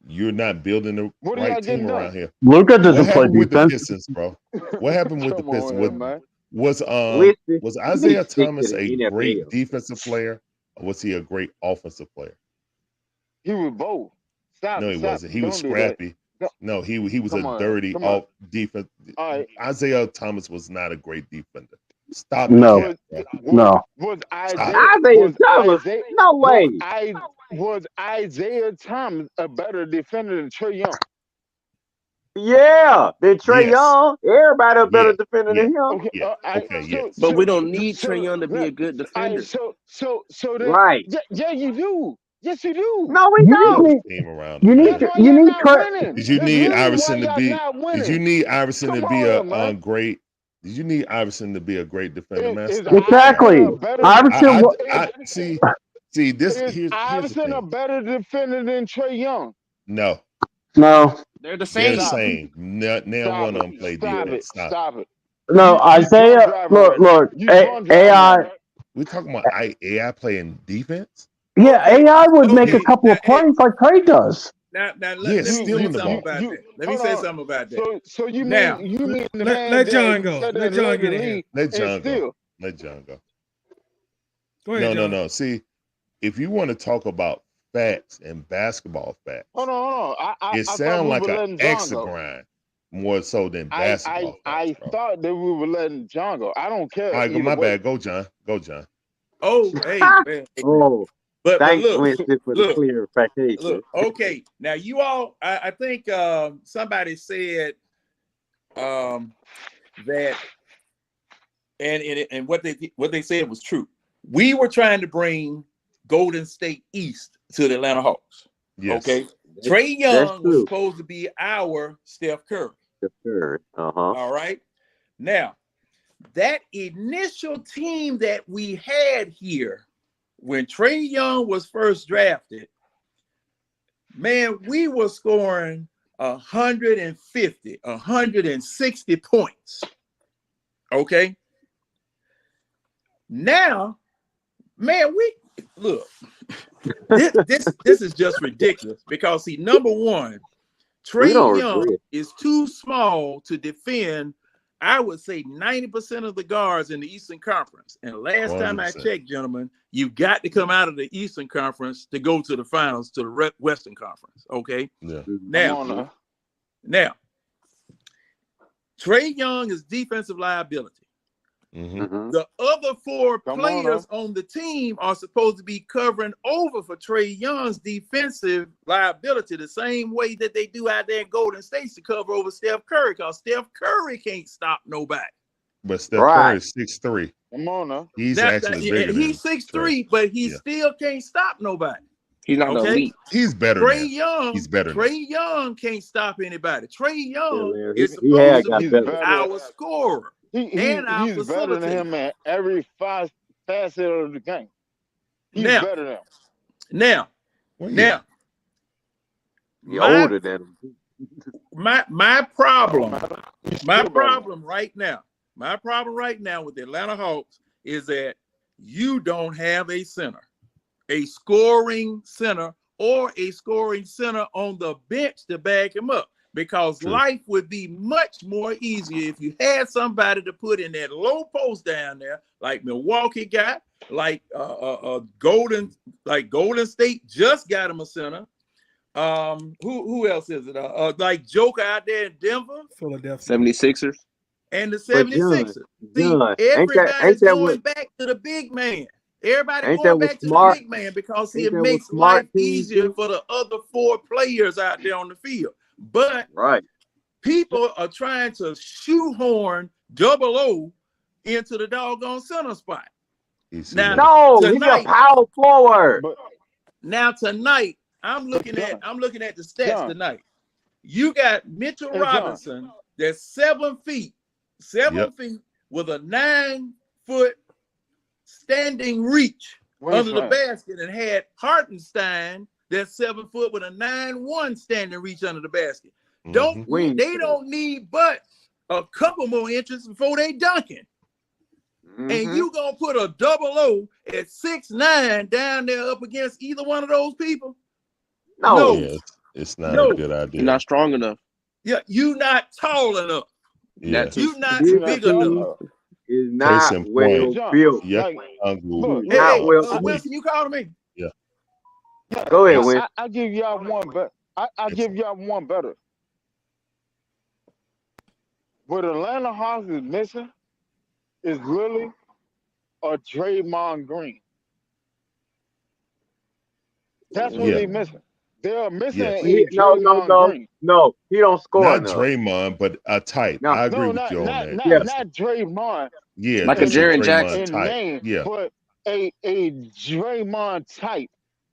[SPEAKER 10] you're not building the
[SPEAKER 8] What are
[SPEAKER 10] right
[SPEAKER 8] y'all
[SPEAKER 10] team
[SPEAKER 8] getting
[SPEAKER 10] around
[SPEAKER 8] done?
[SPEAKER 10] here.
[SPEAKER 6] Luka doesn't
[SPEAKER 10] What
[SPEAKER 6] play
[SPEAKER 10] happened with the
[SPEAKER 6] defense.
[SPEAKER 10] Pistons, bro? What happened with the
[SPEAKER 8] Come on
[SPEAKER 10] Pistons?
[SPEAKER 8] here, man.
[SPEAKER 10] Was Isaiah
[SPEAKER 9] stick to
[SPEAKER 10] Thomas
[SPEAKER 9] the
[SPEAKER 10] a
[SPEAKER 9] NFL.
[SPEAKER 10] great defensive player, or was he a great offensive player?
[SPEAKER 8] He was both. Stop
[SPEAKER 10] No,
[SPEAKER 8] it.
[SPEAKER 10] he
[SPEAKER 8] Stop
[SPEAKER 10] wasn't.
[SPEAKER 8] it.
[SPEAKER 10] He was
[SPEAKER 8] Don't do that.
[SPEAKER 10] scrappy.
[SPEAKER 8] No.
[SPEAKER 10] No, he was
[SPEAKER 8] Come
[SPEAKER 10] a
[SPEAKER 8] on,
[SPEAKER 10] dirty
[SPEAKER 8] come on.
[SPEAKER 10] off defense.
[SPEAKER 8] All right.
[SPEAKER 10] Isaiah Thomas was not a great defender. Stop
[SPEAKER 6] No.
[SPEAKER 10] the cap, bro.
[SPEAKER 6] No.
[SPEAKER 8] Was
[SPEAKER 9] Isaiah Thomas? No way.
[SPEAKER 8] Was Isaiah Thomas a better defender than Trey Young?
[SPEAKER 9] Yeah, then Trey
[SPEAKER 10] Yes.
[SPEAKER 9] Young. Everybody a better
[SPEAKER 10] Yeah.
[SPEAKER 9] defender than him.
[SPEAKER 8] Okay.
[SPEAKER 10] Yes.
[SPEAKER 7] But we don't need Trey Young to be a good defender.
[SPEAKER 8] So then,
[SPEAKER 9] Right.
[SPEAKER 8] yeah, you do. Yes, you do.
[SPEAKER 9] No, we
[SPEAKER 6] You
[SPEAKER 9] don't.
[SPEAKER 6] need
[SPEAKER 10] Team around
[SPEAKER 6] you
[SPEAKER 10] him,
[SPEAKER 6] need
[SPEAKER 10] man.
[SPEAKER 8] That's why
[SPEAKER 6] you
[SPEAKER 8] y'all
[SPEAKER 6] need
[SPEAKER 8] not
[SPEAKER 6] Trey.
[SPEAKER 8] winning.
[SPEAKER 10] Did you
[SPEAKER 8] That's
[SPEAKER 10] need
[SPEAKER 8] literally
[SPEAKER 10] Iverson
[SPEAKER 8] why
[SPEAKER 10] to
[SPEAKER 8] y'all
[SPEAKER 10] be?
[SPEAKER 8] not winning.
[SPEAKER 10] Did you need Iverson
[SPEAKER 8] Come
[SPEAKER 10] to be
[SPEAKER 8] on, man.
[SPEAKER 10] great? Did you need Iverson to be a great defender, man?
[SPEAKER 8] Is
[SPEAKER 10] Stop
[SPEAKER 6] Exactly.
[SPEAKER 8] Iverson a better?
[SPEAKER 6] Iverson.
[SPEAKER 10] I see this.
[SPEAKER 8] Is
[SPEAKER 10] Here's the
[SPEAKER 8] Iverson a
[SPEAKER 10] thing.
[SPEAKER 8] better defender than Trey Young?
[SPEAKER 10] No,
[SPEAKER 6] No.
[SPEAKER 7] They're the
[SPEAKER 10] they're
[SPEAKER 7] same.
[SPEAKER 10] the same. Now
[SPEAKER 8] Stop
[SPEAKER 10] one of
[SPEAKER 8] it.
[SPEAKER 10] them play
[SPEAKER 8] Stop
[SPEAKER 10] defense.
[SPEAKER 8] it.
[SPEAKER 10] Stop.
[SPEAKER 8] Stop it.
[SPEAKER 6] No.
[SPEAKER 8] You drunk
[SPEAKER 6] Isaiah.
[SPEAKER 8] driving
[SPEAKER 6] Look.
[SPEAKER 8] right now.
[SPEAKER 6] Look.
[SPEAKER 8] You drunk driving
[SPEAKER 6] AI.
[SPEAKER 8] right now.
[SPEAKER 10] We're talking about AI playing defense.
[SPEAKER 6] Yeah.
[SPEAKER 11] Okay,
[SPEAKER 6] AI would make a
[SPEAKER 11] okay.
[SPEAKER 6] couple of
[SPEAKER 11] Now, hey,
[SPEAKER 6] plays like Trey does.
[SPEAKER 11] now
[SPEAKER 10] Yeah,
[SPEAKER 11] let me
[SPEAKER 10] stealing
[SPEAKER 11] say
[SPEAKER 10] the
[SPEAKER 11] something
[SPEAKER 10] ball.
[SPEAKER 11] about that. Let me
[SPEAKER 8] hold
[SPEAKER 11] say
[SPEAKER 8] on.
[SPEAKER 11] something about that.
[SPEAKER 8] So you
[SPEAKER 11] Now,
[SPEAKER 8] mean the
[SPEAKER 1] let
[SPEAKER 8] man
[SPEAKER 1] John
[SPEAKER 8] that
[SPEAKER 1] go.
[SPEAKER 8] said
[SPEAKER 1] Let
[SPEAKER 8] that
[SPEAKER 1] John
[SPEAKER 8] led
[SPEAKER 1] get
[SPEAKER 8] the
[SPEAKER 1] in here.
[SPEAKER 8] league
[SPEAKER 10] Let
[SPEAKER 8] and
[SPEAKER 10] John go.
[SPEAKER 8] still.
[SPEAKER 10] Let John go.
[SPEAKER 1] Go ahead, John.
[SPEAKER 10] No. See, if you want to talk about facts and basketball facts,
[SPEAKER 8] Hold on. I
[SPEAKER 10] it
[SPEAKER 8] thought
[SPEAKER 10] sounds
[SPEAKER 8] we
[SPEAKER 10] like
[SPEAKER 8] were
[SPEAKER 10] an
[SPEAKER 8] letting John go.
[SPEAKER 10] grind more so than basketball
[SPEAKER 8] I
[SPEAKER 10] facts, bro.
[SPEAKER 8] thought that we were letting John go. I don't care
[SPEAKER 10] All right,
[SPEAKER 8] either
[SPEAKER 10] my
[SPEAKER 8] way.
[SPEAKER 10] bad. Go, John. Go, John.
[SPEAKER 11] oh, hey, man.
[SPEAKER 9] Oh,
[SPEAKER 11] But
[SPEAKER 9] thanks,
[SPEAKER 11] look,
[SPEAKER 9] Winston, for the clarification.
[SPEAKER 11] look. Okay, now you all. I think somebody said that, and what they said was true. We were trying to bring Golden State East to the Atlanta Hawks.
[SPEAKER 10] Yes.
[SPEAKER 11] Okay, Trey
[SPEAKER 9] That's
[SPEAKER 11] Young was
[SPEAKER 9] true.
[SPEAKER 11] supposed to be our Steph Curry.
[SPEAKER 9] Sure.
[SPEAKER 11] All right. Now, that initial team that we had here when Trey Young was first drafted, man, we were scoring 150, 160 points. Okay. Now, man, we look. This is just ridiculous because see, number one, Trey Young is too small to defend. I would say 90% of the guards in the Eastern Conference. And last
[SPEAKER 10] 100%.
[SPEAKER 11] time I checked, gentlemen, you've got to come out of the Eastern Conference to go to the finals to the Western Conference. Okay.
[SPEAKER 10] Yeah.
[SPEAKER 11] Now, Trey Young is defensive liability.
[SPEAKER 10] Mm-hmm.
[SPEAKER 11] The other four players on the team are supposed to be covering over for Trey Young's defensive liability the same way that they do out there in Golden State to cover over Steph Curry, because Steph Curry can't stop nobody.
[SPEAKER 10] But Steph
[SPEAKER 9] Right.
[SPEAKER 10] Curry is 6'3".
[SPEAKER 8] Come on now.
[SPEAKER 10] He's
[SPEAKER 11] That's
[SPEAKER 10] actually
[SPEAKER 11] that,
[SPEAKER 10] bigger than
[SPEAKER 11] he's
[SPEAKER 10] Trey.
[SPEAKER 11] 6'3", but he
[SPEAKER 10] Yeah.
[SPEAKER 11] still can't stop nobody.
[SPEAKER 7] He's not
[SPEAKER 11] Okay.
[SPEAKER 7] elite.
[SPEAKER 10] He's better
[SPEAKER 11] Trey
[SPEAKER 10] than.
[SPEAKER 11] Young,
[SPEAKER 10] He's better than.
[SPEAKER 11] Trey Young can't stop anybody. Trey Young
[SPEAKER 9] man,
[SPEAKER 11] is
[SPEAKER 9] he had
[SPEAKER 11] supposed to
[SPEAKER 9] got
[SPEAKER 11] be
[SPEAKER 8] He's
[SPEAKER 9] better.
[SPEAKER 8] better.
[SPEAKER 11] our scorer and our
[SPEAKER 8] He's better than
[SPEAKER 11] facilitator.
[SPEAKER 8] him at every facet of the game. He's
[SPEAKER 11] Now,
[SPEAKER 8] better than him.
[SPEAKER 11] now,
[SPEAKER 10] Well, yeah.
[SPEAKER 9] He
[SPEAKER 11] my
[SPEAKER 9] older than him.
[SPEAKER 11] my problem
[SPEAKER 8] Still better.
[SPEAKER 11] right now with the Atlanta Hawks is that you don't have a center, a scoring center, or a scoring center on the bench to back him up. Because
[SPEAKER 10] True.
[SPEAKER 11] life would be much more easier if you had somebody to put in that low post down there, like Milwaukee got, like Golden State just got him a center. Who else is it? Like Joker out there in Denver
[SPEAKER 1] Philadelphia.
[SPEAKER 7] 76ers.
[SPEAKER 11] and the
[SPEAKER 9] But
[SPEAKER 11] 76ers. See,
[SPEAKER 9] John,
[SPEAKER 11] everybody's
[SPEAKER 9] that
[SPEAKER 11] going
[SPEAKER 9] what
[SPEAKER 11] back to the big man. Everybody
[SPEAKER 9] ain't
[SPEAKER 11] going
[SPEAKER 9] that what
[SPEAKER 11] back to the
[SPEAKER 9] smart
[SPEAKER 11] big man because
[SPEAKER 9] ain't
[SPEAKER 11] it
[SPEAKER 9] that what
[SPEAKER 11] makes
[SPEAKER 9] smart
[SPEAKER 11] life
[SPEAKER 9] teams
[SPEAKER 11] easier
[SPEAKER 9] do?
[SPEAKER 11] for the other four players out there on the field. But
[SPEAKER 9] Right.
[SPEAKER 11] people are trying to shoehorn double O into the doggone center spot.
[SPEAKER 10] He's
[SPEAKER 11] Now,
[SPEAKER 9] No, he's a
[SPEAKER 11] tonight,
[SPEAKER 9] power forward.
[SPEAKER 8] But
[SPEAKER 11] tonight, I'm looking
[SPEAKER 8] John,
[SPEAKER 11] at the stats
[SPEAKER 8] John,
[SPEAKER 11] tonight. You got Mitchell
[SPEAKER 8] hey, John.
[SPEAKER 11] Robinson that's 7 feet
[SPEAKER 10] Yep.
[SPEAKER 11] with a 9-foot standing reach under the
[SPEAKER 8] Wingspan.
[SPEAKER 11] basket, and had Hartenstein that's 7 foot with a 9-1 standing reach under the basket.
[SPEAKER 10] Mhm.
[SPEAKER 11] They don't need but a couple more inches before they dunking. And
[SPEAKER 9] Mhm.
[SPEAKER 11] you gonna put a double O at 6'9" down there up against either one of those people?
[SPEAKER 9] No.
[SPEAKER 10] Yeah, it's not
[SPEAKER 11] No.
[SPEAKER 10] a good
[SPEAKER 7] He's
[SPEAKER 10] idea.
[SPEAKER 7] not strong enough.
[SPEAKER 11] Yeah, you not tall enough.
[SPEAKER 10] Yeah.
[SPEAKER 7] That too.
[SPEAKER 11] You not
[SPEAKER 9] This
[SPEAKER 8] You're not
[SPEAKER 11] big
[SPEAKER 8] tall
[SPEAKER 11] enough.
[SPEAKER 8] enough.
[SPEAKER 9] is
[SPEAKER 10] Case
[SPEAKER 9] not
[SPEAKER 10] in
[SPEAKER 9] well
[SPEAKER 10] point,
[SPEAKER 8] John,
[SPEAKER 9] built.
[SPEAKER 10] yes,
[SPEAKER 8] like,
[SPEAKER 10] Uncle.
[SPEAKER 8] look,
[SPEAKER 11] Hey,
[SPEAKER 9] Not well built.
[SPEAKER 11] Wilson, you calling me?
[SPEAKER 10] Yeah.
[SPEAKER 8] yeah,
[SPEAKER 9] Go ahead, Win.
[SPEAKER 8] I give y'all one better. I give y'all one better. What Atlanta Hawks is missing is really a Draymond Green. That's what
[SPEAKER 10] Yeah.
[SPEAKER 8] they missing. They are missing
[SPEAKER 10] Yes.
[SPEAKER 8] a
[SPEAKER 9] No,
[SPEAKER 8] Draymond Green.
[SPEAKER 9] no. He don't score
[SPEAKER 10] Not
[SPEAKER 9] enough.
[SPEAKER 10] Draymond, but a type.
[SPEAKER 9] No.
[SPEAKER 10] I agree
[SPEAKER 8] No,
[SPEAKER 10] with
[SPEAKER 8] not
[SPEAKER 10] you on
[SPEAKER 8] not
[SPEAKER 10] that.
[SPEAKER 8] not
[SPEAKER 10] Yes.
[SPEAKER 8] not Draymond
[SPEAKER 10] Yeah,
[SPEAKER 7] Like a
[SPEAKER 10] that's a
[SPEAKER 7] Jaren
[SPEAKER 10] Draymond
[SPEAKER 7] Jackson.
[SPEAKER 8] in
[SPEAKER 10] type.
[SPEAKER 8] name,
[SPEAKER 10] Yeah.
[SPEAKER 8] but a Draymond type.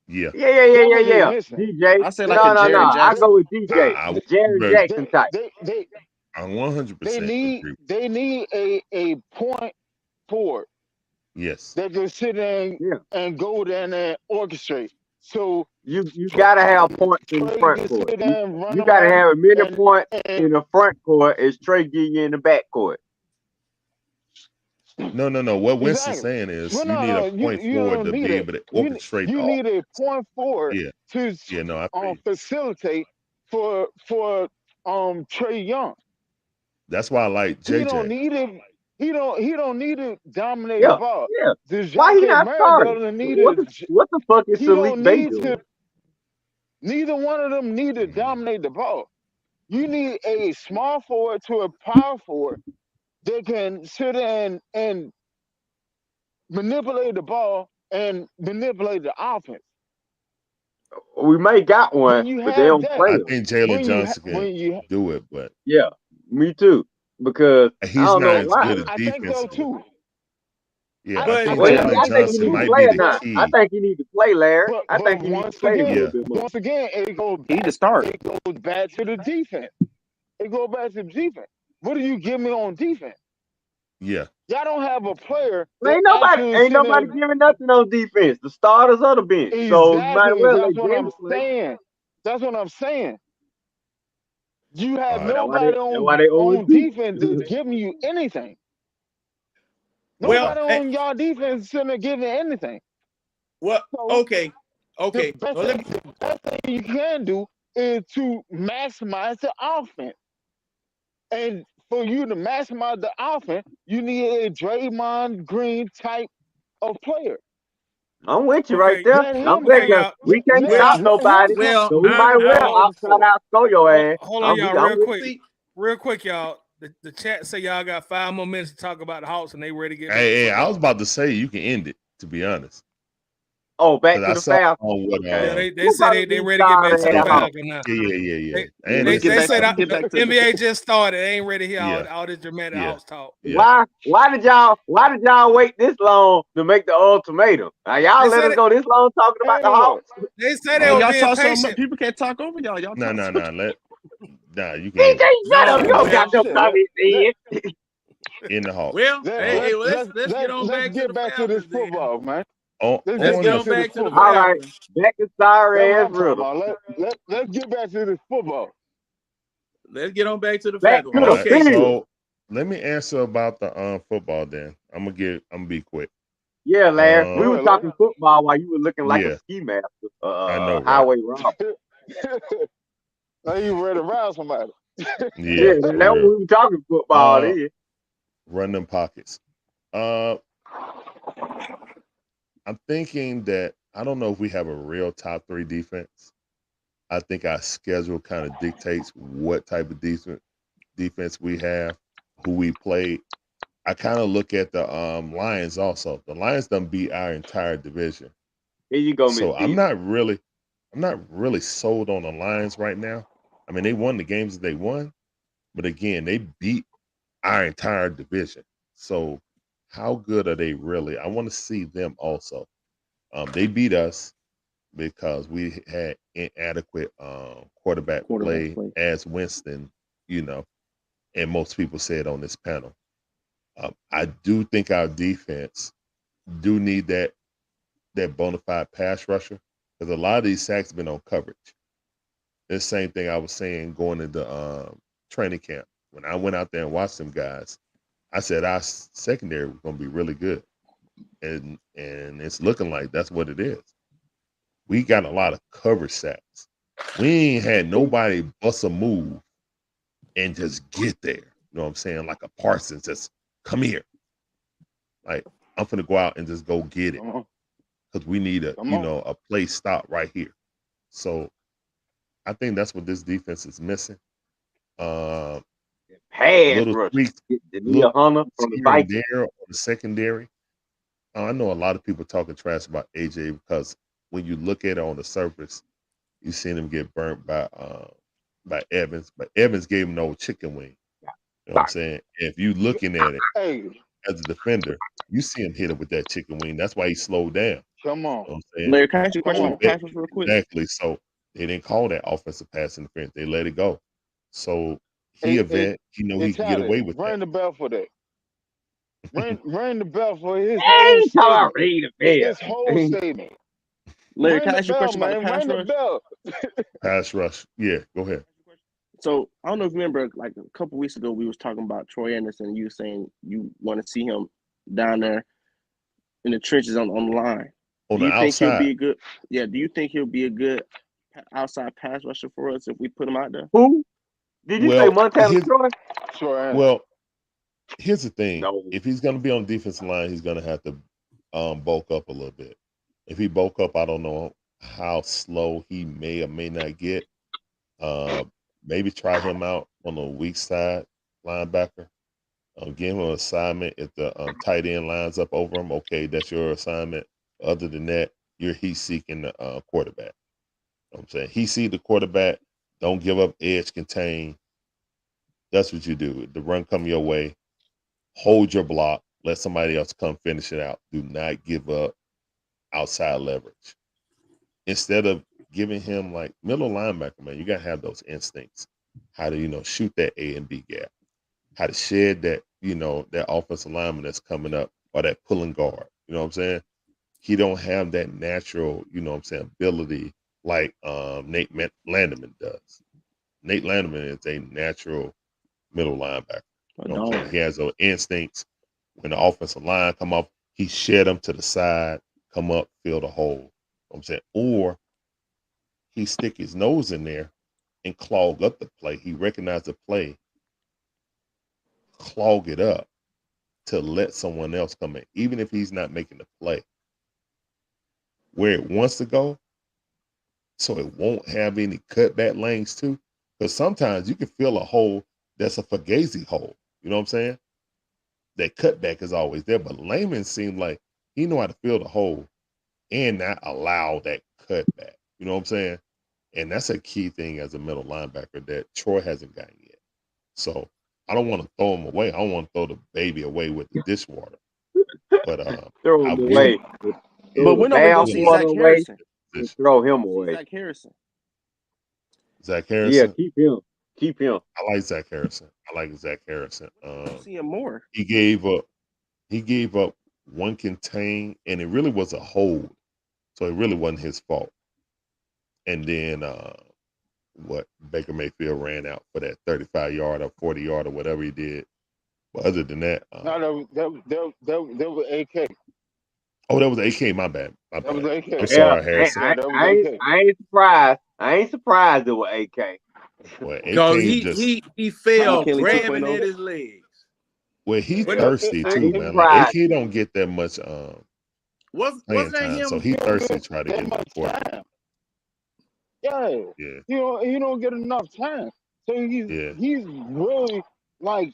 [SPEAKER 10] Yeah.
[SPEAKER 9] Yeah.
[SPEAKER 8] That's what they missing.
[SPEAKER 9] DJ.
[SPEAKER 7] I say
[SPEAKER 8] They
[SPEAKER 7] like a
[SPEAKER 9] No.
[SPEAKER 7] Jaren
[SPEAKER 9] I
[SPEAKER 7] Jackson.
[SPEAKER 9] go with DJ.
[SPEAKER 10] I
[SPEAKER 9] The Jared
[SPEAKER 10] would-
[SPEAKER 9] Jackson type.
[SPEAKER 10] I 100% agree.
[SPEAKER 8] They need a point forward
[SPEAKER 10] Yes.
[SPEAKER 8] that can sit in
[SPEAKER 9] Yeah.
[SPEAKER 8] and go down and orchestrate. So
[SPEAKER 9] You gotta have points in the
[SPEAKER 8] Trey
[SPEAKER 9] front
[SPEAKER 8] can
[SPEAKER 9] court.
[SPEAKER 8] sit there and run
[SPEAKER 9] You gotta
[SPEAKER 8] around
[SPEAKER 9] have a minute
[SPEAKER 8] and-
[SPEAKER 9] point
[SPEAKER 8] and-
[SPEAKER 9] in the front court as Trey getting you in the back court.
[SPEAKER 10] No. What Winston's
[SPEAKER 8] Exactly.
[SPEAKER 10] saying is
[SPEAKER 8] Well,
[SPEAKER 10] you
[SPEAKER 8] no,
[SPEAKER 10] need
[SPEAKER 8] no,
[SPEAKER 10] a point forward
[SPEAKER 8] don't
[SPEAKER 10] to
[SPEAKER 8] need
[SPEAKER 10] be
[SPEAKER 8] it.
[SPEAKER 10] able to
[SPEAKER 8] You
[SPEAKER 10] orchestrate the
[SPEAKER 8] need a point forward
[SPEAKER 10] Yeah.
[SPEAKER 8] to
[SPEAKER 10] Yeah, no, I feel you.
[SPEAKER 8] facilitate for Trey Young.
[SPEAKER 10] That's why I like
[SPEAKER 8] He don't
[SPEAKER 10] JJ.
[SPEAKER 8] need it. He don't need to dominate
[SPEAKER 9] Yeah,
[SPEAKER 8] the ball.
[SPEAKER 9] yeah.
[SPEAKER 8] Dejounte
[SPEAKER 9] Why he not
[SPEAKER 8] Murray
[SPEAKER 9] starting?
[SPEAKER 8] doesn't need
[SPEAKER 9] What the fuck is
[SPEAKER 8] He
[SPEAKER 9] Salik
[SPEAKER 8] don't
[SPEAKER 9] Bay
[SPEAKER 8] need
[SPEAKER 9] doing?
[SPEAKER 8] to. Neither one of them need to dominate the ball. You need a small forward to a power forward that can sit in and manipulate the ball and manipulate the offense.
[SPEAKER 9] We may got
[SPEAKER 8] When
[SPEAKER 9] one,
[SPEAKER 8] you
[SPEAKER 9] but they
[SPEAKER 8] have
[SPEAKER 9] don't
[SPEAKER 8] that,
[SPEAKER 9] play
[SPEAKER 10] I
[SPEAKER 9] him.
[SPEAKER 10] think Jalen
[SPEAKER 8] when you
[SPEAKER 10] Johnson
[SPEAKER 8] when
[SPEAKER 10] can
[SPEAKER 8] you
[SPEAKER 10] do it, but
[SPEAKER 9] Yeah, me too. Because
[SPEAKER 10] he's
[SPEAKER 9] I don't
[SPEAKER 10] not
[SPEAKER 9] know
[SPEAKER 10] as
[SPEAKER 9] why.
[SPEAKER 10] good as
[SPEAKER 8] I think so
[SPEAKER 10] defensively.
[SPEAKER 8] too.
[SPEAKER 10] Yeah,
[SPEAKER 11] But-
[SPEAKER 10] I think
[SPEAKER 11] Well,
[SPEAKER 9] I
[SPEAKER 10] Jalen
[SPEAKER 9] think he
[SPEAKER 10] Johnson
[SPEAKER 9] need
[SPEAKER 10] might
[SPEAKER 9] to
[SPEAKER 10] be
[SPEAKER 9] play or
[SPEAKER 10] the
[SPEAKER 9] not.
[SPEAKER 10] key.
[SPEAKER 9] I think he need to play, Larry.
[SPEAKER 8] But,
[SPEAKER 9] I think he
[SPEAKER 8] but
[SPEAKER 9] need to play a little bit more.
[SPEAKER 8] once again, it goes
[SPEAKER 7] He need
[SPEAKER 8] back.
[SPEAKER 7] to start.
[SPEAKER 8] It goes back to the defense. It goes back to the defense. What do you give me on defense?
[SPEAKER 10] Yeah.
[SPEAKER 8] Y'all don't have a player.
[SPEAKER 9] Ain't
[SPEAKER 8] that
[SPEAKER 9] nobody
[SPEAKER 8] actually sit there-
[SPEAKER 9] giving nothing on defense. The starters of the bench. So you might as
[SPEAKER 8] Exactly.
[SPEAKER 9] well
[SPEAKER 8] That's
[SPEAKER 9] let
[SPEAKER 8] what I'm
[SPEAKER 9] Jalen play.
[SPEAKER 8] saying. That's what I'm saying. You have
[SPEAKER 10] All right.
[SPEAKER 9] That's why
[SPEAKER 8] nobody
[SPEAKER 9] that's why they
[SPEAKER 8] on
[SPEAKER 9] 0-2.
[SPEAKER 8] defense that's giving you anything.
[SPEAKER 11] Well,
[SPEAKER 8] Nobody on y'all defense sitting there giving anything.
[SPEAKER 11] Well,
[SPEAKER 8] So,
[SPEAKER 11] okay.
[SPEAKER 8] The best,
[SPEAKER 11] Well, let me.
[SPEAKER 8] the best thing you can do is to maximize the offense. And for you to maximize the offense, you need a Draymond Green type of player.
[SPEAKER 9] I'm with you
[SPEAKER 1] Okay,
[SPEAKER 9] right there.
[SPEAKER 8] let
[SPEAKER 9] I'm
[SPEAKER 8] him
[SPEAKER 9] with you.
[SPEAKER 1] y'all.
[SPEAKER 9] We can't
[SPEAKER 8] let-
[SPEAKER 9] stop
[SPEAKER 8] let
[SPEAKER 9] nobody.
[SPEAKER 8] him
[SPEAKER 11] Well,
[SPEAKER 9] So we might well outscore your ass.
[SPEAKER 1] Hold on,
[SPEAKER 9] I'm
[SPEAKER 1] y'all,
[SPEAKER 9] with-
[SPEAKER 1] real quick.
[SPEAKER 11] See,
[SPEAKER 1] Real quick, y'all. The chat say y'all got 5 more minutes to talk about the Hawks and they ready to get.
[SPEAKER 10] Hey, I was about to say you can end it, to be honest.
[SPEAKER 9] Oh, back
[SPEAKER 10] 'Cause
[SPEAKER 9] to
[SPEAKER 10] I
[SPEAKER 9] the
[SPEAKER 10] saw
[SPEAKER 9] Falcons.
[SPEAKER 10] on what
[SPEAKER 1] Yeah,
[SPEAKER 9] Okay.
[SPEAKER 1] they
[SPEAKER 9] Who
[SPEAKER 1] said
[SPEAKER 9] probably
[SPEAKER 1] they
[SPEAKER 9] beat
[SPEAKER 1] ready to get back to
[SPEAKER 9] sorry
[SPEAKER 1] the
[SPEAKER 9] ass Hawks?
[SPEAKER 1] Falcons now.
[SPEAKER 10] yeah.
[SPEAKER 1] They,
[SPEAKER 10] And
[SPEAKER 1] they,
[SPEAKER 10] it's
[SPEAKER 1] they
[SPEAKER 10] just
[SPEAKER 1] said
[SPEAKER 10] like,
[SPEAKER 1] the NBA just started. They ain't ready to hear
[SPEAKER 10] yeah,
[SPEAKER 1] all this dramatic
[SPEAKER 10] yeah,
[SPEAKER 1] house talk.
[SPEAKER 10] yeah.
[SPEAKER 9] Why did y'all wait this long to make the ultimatum? Now y'all
[SPEAKER 1] They
[SPEAKER 9] let
[SPEAKER 1] said
[SPEAKER 9] us
[SPEAKER 1] it.
[SPEAKER 9] go this long talking about the
[SPEAKER 8] Hey,
[SPEAKER 9] Hawks?
[SPEAKER 1] They said they
[SPEAKER 11] Oh,
[SPEAKER 1] were
[SPEAKER 11] y'all
[SPEAKER 1] being
[SPEAKER 11] talk so much.
[SPEAKER 1] patient.
[SPEAKER 11] People can't talk over y'all. Y'all talk.
[SPEAKER 10] Nah. You
[SPEAKER 9] DJ,
[SPEAKER 10] can
[SPEAKER 9] shut up.
[SPEAKER 11] No,
[SPEAKER 9] You
[SPEAKER 1] Go
[SPEAKER 9] don't
[SPEAKER 1] ahead.
[SPEAKER 9] got no
[SPEAKER 8] shit.
[SPEAKER 9] comments in.
[SPEAKER 10] in the Hawks.
[SPEAKER 11] well,
[SPEAKER 8] Let,
[SPEAKER 11] hey,
[SPEAKER 8] let,
[SPEAKER 11] let's get on
[SPEAKER 8] let's
[SPEAKER 11] back to
[SPEAKER 8] get
[SPEAKER 11] the
[SPEAKER 8] back to this
[SPEAKER 11] Falcons then.
[SPEAKER 8] football, man.
[SPEAKER 10] On
[SPEAKER 8] Let's
[SPEAKER 11] Let's
[SPEAKER 8] get
[SPEAKER 10] on
[SPEAKER 11] get
[SPEAKER 8] back
[SPEAKER 10] the
[SPEAKER 11] on
[SPEAKER 8] to this
[SPEAKER 11] back to the
[SPEAKER 9] All
[SPEAKER 8] football.
[SPEAKER 9] right.
[SPEAKER 11] Falcons.
[SPEAKER 9] Back to sorry
[SPEAKER 8] That's what
[SPEAKER 9] ass
[SPEAKER 8] I'm talking
[SPEAKER 9] riddle.
[SPEAKER 8] about. Let's get back to this football.
[SPEAKER 11] Let's get on back to the
[SPEAKER 9] Back
[SPEAKER 11] Falcons.
[SPEAKER 9] to
[SPEAKER 10] all
[SPEAKER 9] the
[SPEAKER 10] right.
[SPEAKER 11] Okay.
[SPEAKER 9] field.
[SPEAKER 10] So let me answer about the football then. I'm gonna be quick.
[SPEAKER 9] Yeah, Larry. We
[SPEAKER 8] Go
[SPEAKER 10] Um
[SPEAKER 9] was
[SPEAKER 8] ahead,
[SPEAKER 9] talking football while you were looking like a
[SPEAKER 10] yeah,
[SPEAKER 9] ski master,
[SPEAKER 10] I know, right?
[SPEAKER 9] highway robber.
[SPEAKER 8] Larry. Now you ready to round somebody.
[SPEAKER 9] Yeah,
[SPEAKER 10] Yeah,
[SPEAKER 9] that's
[SPEAKER 10] for
[SPEAKER 9] what
[SPEAKER 10] real.
[SPEAKER 9] we were talking football.
[SPEAKER 10] Uh
[SPEAKER 9] Then.
[SPEAKER 10] Run them pockets. Uh I'm thinking that I don't know if we have a real top 3 defense. I think our schedule kind of dictates what type of defense we have, who we play. I kind of look at the Lions also. The Lions done beat our entire division.
[SPEAKER 9] Here you go, Miss
[SPEAKER 10] So
[SPEAKER 9] Diva.
[SPEAKER 10] I'm not really sold on the Lions right now. I mean, they won the games that they won, but again, they beat our entire division. So how good are they really? I want to see them also. They beat us because we had inadequate quarterback play as Winston, you know, and most people said on this panel. I do think our defense do need that bona fide pass rusher because a lot of these sacks have been on coverage. The same thing I was saying going into training camp. When I went out there and watched them guys, I said our secondary was going to be really good, and it's looking like that's what it is. We got a lot of coverage sacks. We ain't had nobody bust a move and just get there. You know what I'm saying? Like a Parsons, just come here. Like I'm gonna go out and just go get it
[SPEAKER 8] Come on.
[SPEAKER 10] because we need
[SPEAKER 8] Come on.
[SPEAKER 10] a play stop right here. So I think that's what this defense is missing. Uh,
[SPEAKER 9] Pass
[SPEAKER 10] little
[SPEAKER 9] rush.
[SPEAKER 10] tweaks,
[SPEAKER 9] Get Dania
[SPEAKER 10] little
[SPEAKER 9] Hunter
[SPEAKER 10] tweaks
[SPEAKER 9] from the
[SPEAKER 10] here and
[SPEAKER 9] Vikings.
[SPEAKER 10] there on the secondary. I know a lot of people talking trash about AJ because when you look at it on the surface, you seen him get burnt by Evans, but Evans gave him no chicken wing. You know what I'm saying? If you looking at it
[SPEAKER 8] Hey,
[SPEAKER 10] as a defender, you see him hit it with that chicken wing. That's why he slowed down.
[SPEAKER 8] come on.
[SPEAKER 10] You know what I'm saying?
[SPEAKER 11] Larry, can I ask you a
[SPEAKER 8] Come
[SPEAKER 11] question
[SPEAKER 8] on.
[SPEAKER 11] about the pass rush real quick?
[SPEAKER 10] Exactly. So they didn't call that offensive pass interference. They let it go. So he
[SPEAKER 8] Hey,
[SPEAKER 10] a vet. He know he can get
[SPEAKER 8] Italian,
[SPEAKER 10] away with that.
[SPEAKER 8] ring the bell for that. Ring the bell for his
[SPEAKER 9] Hey,
[SPEAKER 8] whole
[SPEAKER 9] you talking about
[SPEAKER 8] statement.
[SPEAKER 9] read the
[SPEAKER 8] His whole
[SPEAKER 9] bell.
[SPEAKER 8] statement.
[SPEAKER 11] Larry,
[SPEAKER 8] Ring
[SPEAKER 11] can I
[SPEAKER 8] the
[SPEAKER 11] ask you a
[SPEAKER 8] bell,
[SPEAKER 11] question about the
[SPEAKER 8] man.
[SPEAKER 11] pass
[SPEAKER 8] Ring the
[SPEAKER 11] rush?
[SPEAKER 8] bell.
[SPEAKER 10] Pass rush. Yeah, go ahead.
[SPEAKER 11] So I don't know if you remember, like a couple weeks ago, we was talking about Troy Anderson. You were saying you want to see him down there in the trenches on the line.
[SPEAKER 10] On
[SPEAKER 11] Do
[SPEAKER 10] the
[SPEAKER 11] you think he'll be
[SPEAKER 10] outside.
[SPEAKER 11] a good? Yeah. Do you think he'll be a good outside pass rusher for us if we put him out there?
[SPEAKER 9] Who? Did you say
[SPEAKER 10] Well,
[SPEAKER 9] Montana Troy?
[SPEAKER 8] Sure, Anderson.
[SPEAKER 10] well, here's the thing.
[SPEAKER 9] No.
[SPEAKER 10] If he's gonna be on the defensive line, he's gonna have to bulk up a little bit. If he bulk up, I don't know how slow he may or may not get. Maybe try him out on the weak side linebacker. Give him an assignment. If the tight end lines up over him, okay, that's your assignment. Other than that, he's seeking the quarterback. You know what I'm saying he see the quarterback. Don't give up edge contain. That's what you do. The run come your way. Hold your block. Let somebody else come finish it out. Do not give up outside leverage. Instead of giving him like middle linebacker, man, you gotta have those instincts. How to, shoot that A and B gap. How to shed that, that offensive lineman that's coming up or that pulling guard. You know what I'm saying? He don't have that natural, ability like Nate Landerman does. Nate Landerman is a natural middle linebacker. You know what I'm saying? He has those instincts. When the offensive line come up, he shed them to the side, come up, fill the hole. You know what I'm saying? Or he stick his nose in there and clog up the play. He recognized the play, clog it up to let someone else come in, even if he's not making the play where it wants to go, so it won't have any cutback lanes too. Because sometimes you can feel a hole that's a Fugazi hole. You know what I'm saying? That cutback is always there, but Layman seemed like he know how to fill the hole and not allow that cutback. You know what I'm saying? And that's a key thing as a middle linebacker that Troy hasn't gotten yet. So I don't want to throw him away. I don't want to throw the baby away with the dishwater. But
[SPEAKER 9] Throw
[SPEAKER 10] I
[SPEAKER 9] him
[SPEAKER 10] will.
[SPEAKER 9] away.
[SPEAKER 7] But when are we gonna see Zach Harrison?
[SPEAKER 9] And throw him
[SPEAKER 7] See
[SPEAKER 9] away.
[SPEAKER 7] Zach Harrison.
[SPEAKER 10] Zach
[SPEAKER 9] Yeah,
[SPEAKER 10] Harrison.
[SPEAKER 9] keep him. Keep him.
[SPEAKER 10] I like Zach Harrison.
[SPEAKER 7] See him more.
[SPEAKER 10] He gave up one contain, and it really was a hold. So it really wasn't his fault. And then Baker Mayfield ran out for that 35-yard or 40-yard or whatever he did. But other than that,
[SPEAKER 8] No, that was AK.
[SPEAKER 10] oh, that was AK. My bad.
[SPEAKER 8] That was AK.
[SPEAKER 10] I'm sorry, Harrison.
[SPEAKER 9] I ain't surprised. I ain't surprised it was AK.
[SPEAKER 10] Well,
[SPEAKER 11] Because
[SPEAKER 10] AK
[SPEAKER 11] he fell
[SPEAKER 7] Kelly
[SPEAKER 11] grabbing
[SPEAKER 7] 2.0.
[SPEAKER 11] at his legs.
[SPEAKER 10] well, he
[SPEAKER 8] But
[SPEAKER 10] thirsty
[SPEAKER 8] it-
[SPEAKER 10] too,
[SPEAKER 8] it-
[SPEAKER 10] man.
[SPEAKER 9] right.
[SPEAKER 10] Like AK don't get that much
[SPEAKER 11] Wasn't
[SPEAKER 10] playing
[SPEAKER 11] that
[SPEAKER 10] time,
[SPEAKER 11] him?
[SPEAKER 10] so he thirsty to try to
[SPEAKER 8] that
[SPEAKER 10] get
[SPEAKER 8] much
[SPEAKER 10] the court.
[SPEAKER 8] time. Yeah,
[SPEAKER 10] Yeah,
[SPEAKER 8] he don't get enough time. So
[SPEAKER 10] Yeah.
[SPEAKER 8] he's really like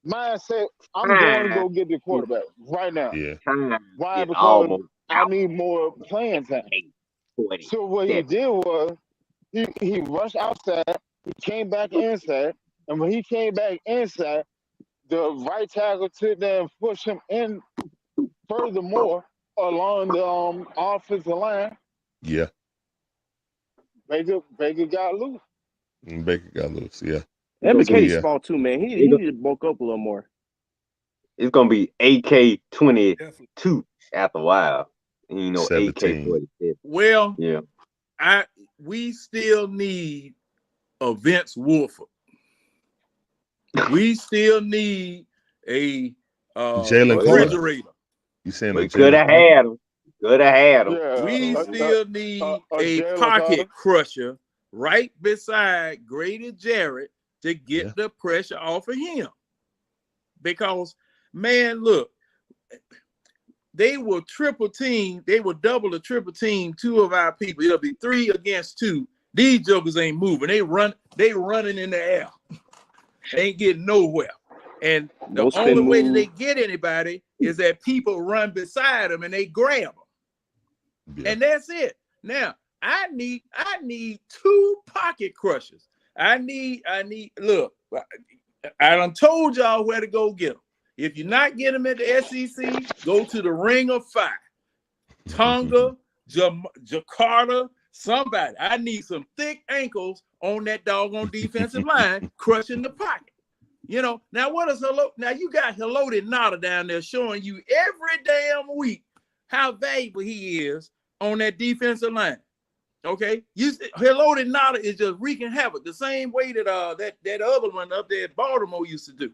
[SPEAKER 8] mindset. I'm going to go get the quarterback right now.
[SPEAKER 10] yeah.
[SPEAKER 9] Time
[SPEAKER 8] Why?
[SPEAKER 9] is
[SPEAKER 8] Because
[SPEAKER 9] almost
[SPEAKER 8] I need more playing time.
[SPEAKER 9] 40.
[SPEAKER 8] So what he did was he rushed outside. He came back inside, and when he came back inside, the right tackle took there and pushed him in furthermore along the offensive line.
[SPEAKER 10] Yeah.
[SPEAKER 8] Baker got loose.
[SPEAKER 10] And Baker got loose. Yeah.
[SPEAKER 7] That
[SPEAKER 9] So,
[SPEAKER 7] McKay's
[SPEAKER 10] yeah.
[SPEAKER 7] small too, man. He need to bulk up a little more.
[SPEAKER 9] It's gonna be AK 22
[SPEAKER 1] Definitely.
[SPEAKER 9] after a while. You know,
[SPEAKER 10] 17.
[SPEAKER 9] AK 47.
[SPEAKER 11] Well,
[SPEAKER 9] Yeah.
[SPEAKER 11] we still need a Vince Wolford. We still need a
[SPEAKER 10] Jalen
[SPEAKER 11] refrigerator.
[SPEAKER 10] You saying
[SPEAKER 9] We
[SPEAKER 10] that
[SPEAKER 9] could have had him. Could have had him.
[SPEAKER 8] Yeah,
[SPEAKER 11] We still need a
[SPEAKER 8] Jalen
[SPEAKER 11] pocket
[SPEAKER 8] Carter.
[SPEAKER 11] crusher right beside Grady Jarrett to get
[SPEAKER 10] Yeah.
[SPEAKER 11] the pressure off of him. Because, man, look, they will triple team, they will double or triple team two of our people. It'll be 3 against 2. These jokers ain't moving. They running in the air. They ain't getting nowhere. And the
[SPEAKER 7] No spin
[SPEAKER 11] only way that
[SPEAKER 7] move.
[SPEAKER 11] they get anybody is that people run beside them and they grab them.
[SPEAKER 10] Yeah.
[SPEAKER 11] And that's it. Now, I need 2 pocket crushers. I need, look, I done told y'all where to go get them. If you're not getting them at the SEC, go to the Ring of Fire. Tonga, Jakarta, somebody. I need some thick ankles on that doggone defensive line crushing the pocket. You know, now what is now you got Haloti Ngata down there showing you every damn week how valuable he is on that defensive line. Okay, Haloti Ngata is just wreaking havoc the same way that that other one up there at Baltimore used to do.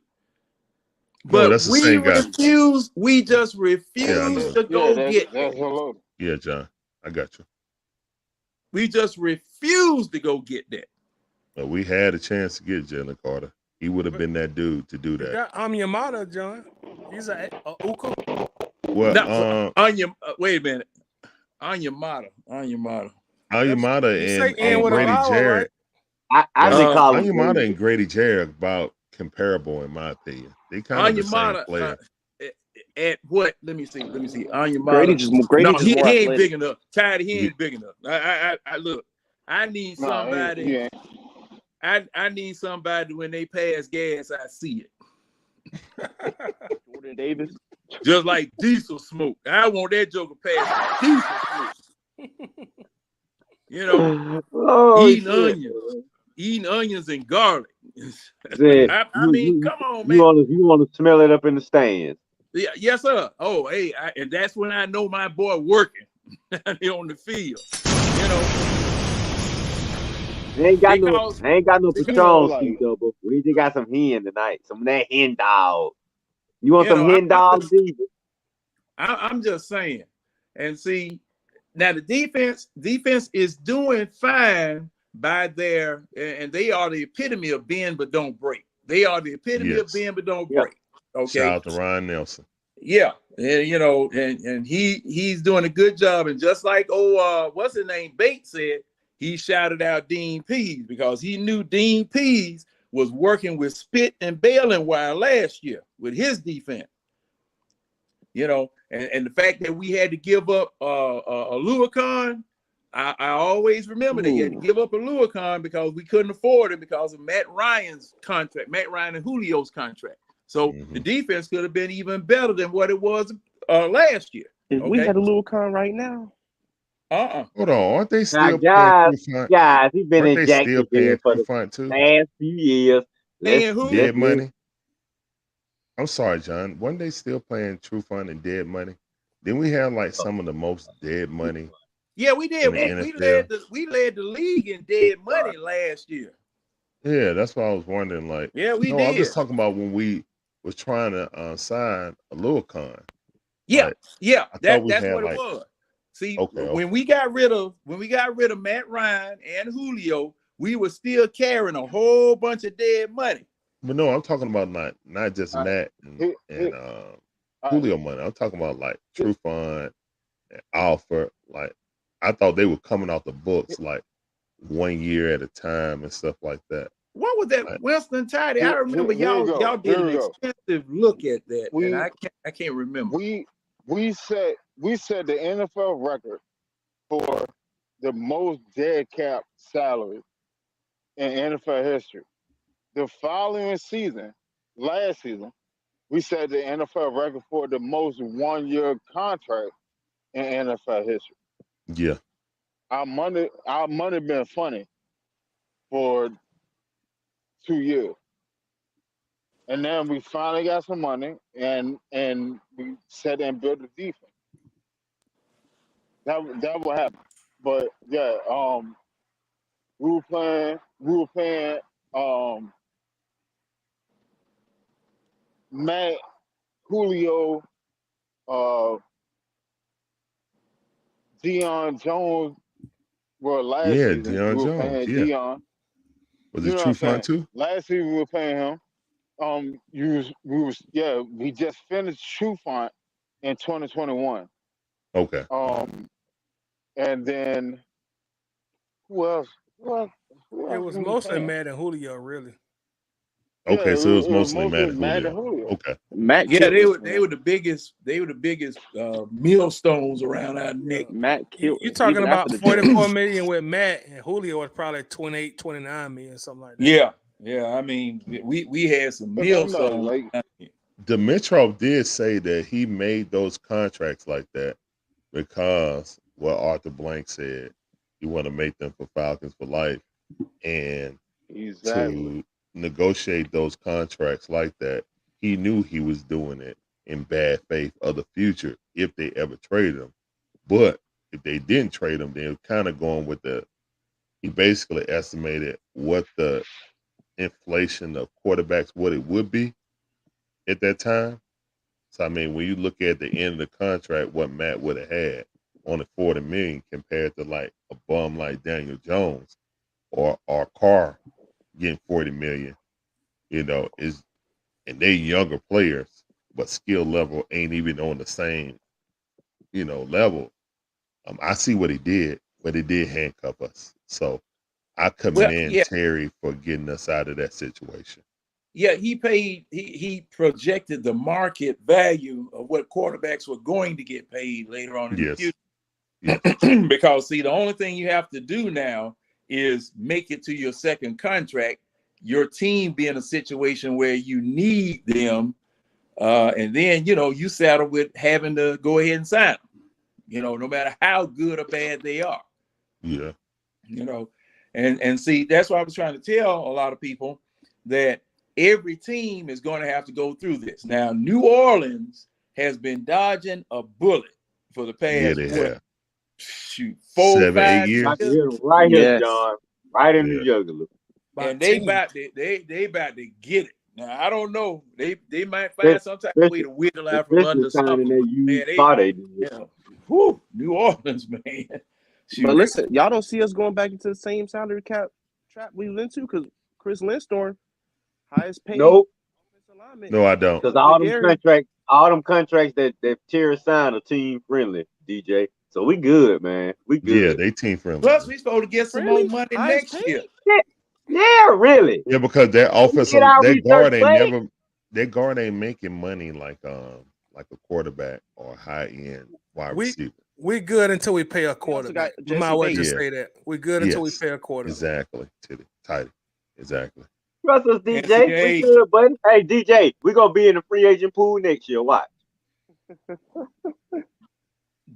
[SPEAKER 11] But
[SPEAKER 10] that's the
[SPEAKER 11] we
[SPEAKER 10] same guy.
[SPEAKER 11] refuse. We just refuse
[SPEAKER 10] know.
[SPEAKER 11] to go
[SPEAKER 8] Yeah,
[SPEAKER 11] get
[SPEAKER 8] that's
[SPEAKER 11] that.
[SPEAKER 8] hello.
[SPEAKER 10] Yeah, John. I got you.
[SPEAKER 11] We just refuse to go get that.
[SPEAKER 10] But we had a chance to get Jalen Carter. He would have been that dude to do
[SPEAKER 1] You
[SPEAKER 10] that.
[SPEAKER 1] got Amyamata, John. He's a Uko.
[SPEAKER 10] Well,
[SPEAKER 11] Now, wait a minute. Anyamata.
[SPEAKER 10] Ayumata
[SPEAKER 1] You say
[SPEAKER 10] and
[SPEAKER 1] N with a
[SPEAKER 10] Grady
[SPEAKER 1] vowel,
[SPEAKER 10] Jarrett.
[SPEAKER 9] I just call him
[SPEAKER 10] Ayumata and Grady Jarrett about comparable in my opinion. They kind of the same player.
[SPEAKER 11] At what? Let me see. Anyamata.
[SPEAKER 7] Grady just more
[SPEAKER 11] he ain't
[SPEAKER 7] athletic.
[SPEAKER 11] big enough. Tired, he ain't big enough. I look. I need
[SPEAKER 8] Nah,
[SPEAKER 11] somebody.
[SPEAKER 8] yeah.
[SPEAKER 11] I need somebody when they pass gas, I see it.
[SPEAKER 7] Jordan Davis.
[SPEAKER 11] Just like diesel smoke. I want that joker pass diesel smoke. You know,
[SPEAKER 9] Oh,
[SPEAKER 11] eating onions and garlic.
[SPEAKER 9] Shit.
[SPEAKER 11] I mean, come on, man.
[SPEAKER 9] You want to smell it up in the stands.
[SPEAKER 11] Yeah, yes, sir. Oh, hey, and that's when I know my boy working on the field. You know,
[SPEAKER 9] I ain't got
[SPEAKER 11] Because-
[SPEAKER 9] no
[SPEAKER 11] because,
[SPEAKER 9] Patron
[SPEAKER 8] like-
[SPEAKER 9] ski double. We just got some hen tonight. Some of that hen dog. You want
[SPEAKER 11] You
[SPEAKER 9] some
[SPEAKER 11] know,
[SPEAKER 9] hen dog, DJ?
[SPEAKER 11] I'm just saying. And see, now the defense is doing fine by their, and they are the epitome of bend but don't break. They are the epitome of
[SPEAKER 10] Yes.
[SPEAKER 11] bend but don't
[SPEAKER 9] Yeah.
[SPEAKER 11] break. Okay.
[SPEAKER 10] Shout out to Ryan Nelson.
[SPEAKER 11] Yeah, and you know, and he's doing a good job. And just like what's his name, Bates said, he shouted out Dean Pease because he knew Dean Pease was working with spit and baling wire last year with his defense. you know, and the fact that we had to give up a Luakon, I always remember that you had to give up a Luakon because we couldn't afford it because of Matt Ryan's contract, Matt Ryan and Julio's contract. So the defense could have been even better than what it was last year.
[SPEAKER 7] If we had a little con right now.
[SPEAKER 10] Hold on, aren't they still
[SPEAKER 9] guys,
[SPEAKER 10] paying True Font?
[SPEAKER 9] guys, he's been
[SPEAKER 10] Aren't
[SPEAKER 9] in
[SPEAKER 10] they still paying
[SPEAKER 9] Jacksonville for
[SPEAKER 10] True
[SPEAKER 9] the
[SPEAKER 10] Font too?
[SPEAKER 9] last few years.
[SPEAKER 11] Paying who?
[SPEAKER 10] Dead money. I'm sorry, John. Weren't they still playing True Font and Dead Money? Didn't we have like some of the most dead money?
[SPEAKER 11] Yeah, we did.
[SPEAKER 10] in the
[SPEAKER 11] We
[SPEAKER 10] NFL?
[SPEAKER 11] led the league in dead money last year.
[SPEAKER 10] Yeah, that's what I was wondering. Like,
[SPEAKER 11] Yeah, we
[SPEAKER 10] no, I'm
[SPEAKER 11] did.
[SPEAKER 10] just talking about when we was trying to sign a Luakon.
[SPEAKER 11] Yeah,
[SPEAKER 10] Like,
[SPEAKER 11] yeah,
[SPEAKER 10] I thought
[SPEAKER 11] that's
[SPEAKER 10] we had,
[SPEAKER 11] what it
[SPEAKER 10] like-
[SPEAKER 11] was. See,
[SPEAKER 10] Okay,
[SPEAKER 11] when we got rid of Matt Ryan and Julio, we were still carrying a whole bunch of dead money.
[SPEAKER 10] But no, I'm talking about not just Matt and Julio money. I'm talking about like True Font and Alfred. Like, I thought they were coming off the books like 1 year at a time and stuff like that.
[SPEAKER 11] What was that,
[SPEAKER 10] Like,
[SPEAKER 11] Winston Tidy? I remember
[SPEAKER 8] Here we go.
[SPEAKER 11] y'all did
[SPEAKER 8] Here
[SPEAKER 11] an
[SPEAKER 8] we go.
[SPEAKER 11] extensive look at that,
[SPEAKER 8] We-
[SPEAKER 11] and I can't remember.
[SPEAKER 8] We set the NFL record for the most dead cap salary in NFL history. The following season, last season, we set the NFL record for the most 1-year contract in NFL history.
[SPEAKER 10] yeah.
[SPEAKER 8] Our money been funny for 2 years. And then we finally got some money and we set and built a defense. That what happened. But yeah, we were paying Matt, Julio, Deion Jones were last
[SPEAKER 10] Yeah,
[SPEAKER 8] season.
[SPEAKER 10] Deion
[SPEAKER 8] we were
[SPEAKER 10] Jones,
[SPEAKER 8] paying
[SPEAKER 10] yeah.
[SPEAKER 8] Deion.
[SPEAKER 10] Was
[SPEAKER 8] You
[SPEAKER 10] it
[SPEAKER 8] know
[SPEAKER 10] True
[SPEAKER 8] what I'm
[SPEAKER 10] Font too?
[SPEAKER 8] Last season we were paying him. We just finished True Font in 2021.
[SPEAKER 10] Okay.
[SPEAKER 8] And then who else?
[SPEAKER 1] It was
[SPEAKER 8] we
[SPEAKER 1] mostly
[SPEAKER 8] paying?
[SPEAKER 1] Matt and Julio, really.
[SPEAKER 10] Okay,
[SPEAKER 8] Yeah,
[SPEAKER 10] so it was
[SPEAKER 8] it was
[SPEAKER 10] mostly
[SPEAKER 8] mostly
[SPEAKER 10] Matt and
[SPEAKER 8] Matt and
[SPEAKER 10] Julio.
[SPEAKER 8] Julio.
[SPEAKER 10] Okay.
[SPEAKER 7] Matt
[SPEAKER 11] Yeah,
[SPEAKER 7] killed
[SPEAKER 11] they
[SPEAKER 7] us,
[SPEAKER 11] were the biggest millstones around our neck.
[SPEAKER 7] Matt killed
[SPEAKER 1] You're
[SPEAKER 7] us,
[SPEAKER 1] talking
[SPEAKER 7] even
[SPEAKER 1] about
[SPEAKER 7] after the
[SPEAKER 1] 44 million with Matt, and Julio was probably 28, 29 million, something like that.
[SPEAKER 11] Yeah. I mean, we had some
[SPEAKER 8] But I'm not
[SPEAKER 11] millstones.
[SPEAKER 8] like
[SPEAKER 10] Dimitrov did say that he made those contracts like that because what Arthur Blank said, he want to make them for Falcons for life, and
[SPEAKER 8] exactly.
[SPEAKER 10] to negotiate those contracts like that, he knew he was doing it in bad faith of the future if they ever traded him. But if they didn't trade him, they were kind of going with he basically estimated what the inflation of quarterbacks, what it would be at that time. So I mean, when you look at the end of the contract, what Matt would have had on the 40 million compared to like a bum like Daniel Jones or Carr getting 40 million, and they younger players, but skill level ain't even on the same, level. I see what he did, but he did handcuff us. So I commend Terry for getting us out of that situation.
[SPEAKER 11] Yeah, he projected the market value of what quarterbacks were going to get paid later on in the future.
[SPEAKER 10] Yes.
[SPEAKER 11] Because see, the only thing you have to do now is make it to your second contract, your team be in a situation where you need them, and then you settle with having to go ahead and sign them, no matter how good or bad they are.
[SPEAKER 10] Yeah.
[SPEAKER 11] And see, that's why I was trying to tell a lot of people that every team is going to have to go through this. Now, New Orleans has been dodging a bullet for the past 4,
[SPEAKER 10] 7, 8
[SPEAKER 11] 5
[SPEAKER 10] years.
[SPEAKER 11] years.
[SPEAKER 9] Right here, John. Right in the jugular.
[SPEAKER 11] And they about to get it. Now I don't know. They might find some type of way to wiggle out from under something. New Orleans, man.
[SPEAKER 7] But listen, y'all don't see us going back into the same salary cap trap we went into because Chris Lindstrom, highest paid.
[SPEAKER 9] Nope.
[SPEAKER 10] No, I don't.
[SPEAKER 9] Because all them contracts that Terry signed are team friendly, DJ. So we good, man. We good.
[SPEAKER 10] Yeah, they team friendly.
[SPEAKER 11] Plus, we supposed to get some more money next year.
[SPEAKER 9] Yeah, really.
[SPEAKER 10] Yeah, because that offensive that guard ain't making money like like a quarterback or a high end wide
[SPEAKER 1] We
[SPEAKER 10] receiver.
[SPEAKER 1] we're good until we pay a
[SPEAKER 7] We also got
[SPEAKER 1] quarterback. We
[SPEAKER 7] Jesse
[SPEAKER 1] might as well just
[SPEAKER 10] Bates.
[SPEAKER 1] say that. We're good until we
[SPEAKER 10] Yes,
[SPEAKER 1] pay a quarterback.
[SPEAKER 10] exactly. Tidy. Exactly.
[SPEAKER 9] Trust us,
[SPEAKER 11] Yes,
[SPEAKER 9] DJ. We
[SPEAKER 11] Jay.
[SPEAKER 9] good, buddy. Hey, DJ, we gonna be in the free agent pool next year. Watch.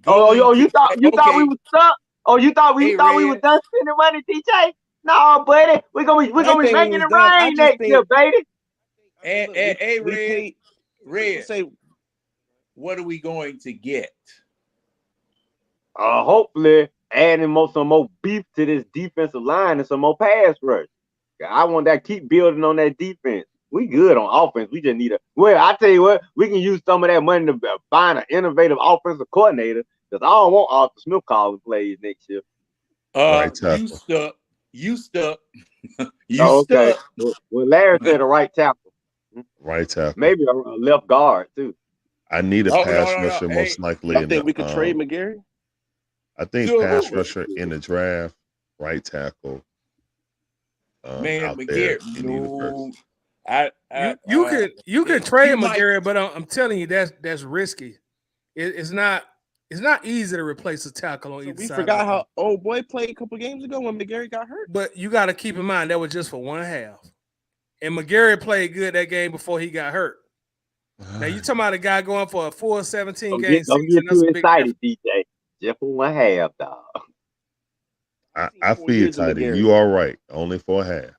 [SPEAKER 11] Going
[SPEAKER 9] You
[SPEAKER 11] to
[SPEAKER 9] thought we
[SPEAKER 11] okay.
[SPEAKER 9] was stuck? Oh, you thought we
[SPEAKER 11] Hey,
[SPEAKER 9] was
[SPEAKER 11] Red.
[SPEAKER 9] done spending money, DJ? No, buddy. We gonna
[SPEAKER 7] I
[SPEAKER 9] be
[SPEAKER 7] think we
[SPEAKER 9] making
[SPEAKER 7] was
[SPEAKER 9] it
[SPEAKER 7] done. I
[SPEAKER 9] rain
[SPEAKER 7] just
[SPEAKER 9] next year,
[SPEAKER 7] think,
[SPEAKER 9] baby.
[SPEAKER 11] Hey,
[SPEAKER 7] look,
[SPEAKER 11] hey,
[SPEAKER 7] we
[SPEAKER 11] Red.
[SPEAKER 7] paid.
[SPEAKER 11] Red.
[SPEAKER 7] Let's say
[SPEAKER 11] What are we going to get?
[SPEAKER 9] Hopefully adding some more beef to this defensive line and some more pass rush. I want that keep building on that defense. We good on offense. We just need I tell you what, we can use some of that money to find an innovative offensive coordinator because I don't want Arthur Smith calling plays next year.
[SPEAKER 10] Right
[SPEAKER 11] You
[SPEAKER 10] tackle.
[SPEAKER 11] stuck. You stuck. You
[SPEAKER 9] Okay.
[SPEAKER 11] stuck.
[SPEAKER 9] Well, Larry said a right tackle.
[SPEAKER 10] Right tackle.
[SPEAKER 9] Maybe a left guard too.
[SPEAKER 10] I need a
[SPEAKER 11] Oh,
[SPEAKER 10] pass
[SPEAKER 11] no.
[SPEAKER 10] rusher
[SPEAKER 11] Hey,
[SPEAKER 10] most likely
[SPEAKER 7] y'all
[SPEAKER 10] in
[SPEAKER 7] think we
[SPEAKER 10] the
[SPEAKER 7] could trade McGarry.
[SPEAKER 10] I think
[SPEAKER 11] To
[SPEAKER 10] pass
[SPEAKER 11] who?
[SPEAKER 10] rusher in the draft, right tackle.
[SPEAKER 11] Man,
[SPEAKER 10] Out there
[SPEAKER 11] McGarry.
[SPEAKER 10] in the universe.
[SPEAKER 11] No.
[SPEAKER 1] You can trade
[SPEAKER 11] you might-
[SPEAKER 1] McGarry, but I'm telling you that's risky. It's not easy to replace a tackle on
[SPEAKER 7] So
[SPEAKER 1] either
[SPEAKER 7] we
[SPEAKER 1] side.
[SPEAKER 7] forgot how old boy played a couple games ago when McGarry got hurt.
[SPEAKER 1] But you got to keep in mind that was just for one half, and McGarry played good that game before he got hurt. Now you talking about a guy going for a full 17 game
[SPEAKER 9] Don't
[SPEAKER 1] season?
[SPEAKER 9] get
[SPEAKER 1] That's
[SPEAKER 9] too
[SPEAKER 1] a big
[SPEAKER 9] excited,
[SPEAKER 1] difference.
[SPEAKER 9] DJ. Just for one half, dog.
[SPEAKER 10] I feel you, Tidy. You are right. Only for a half.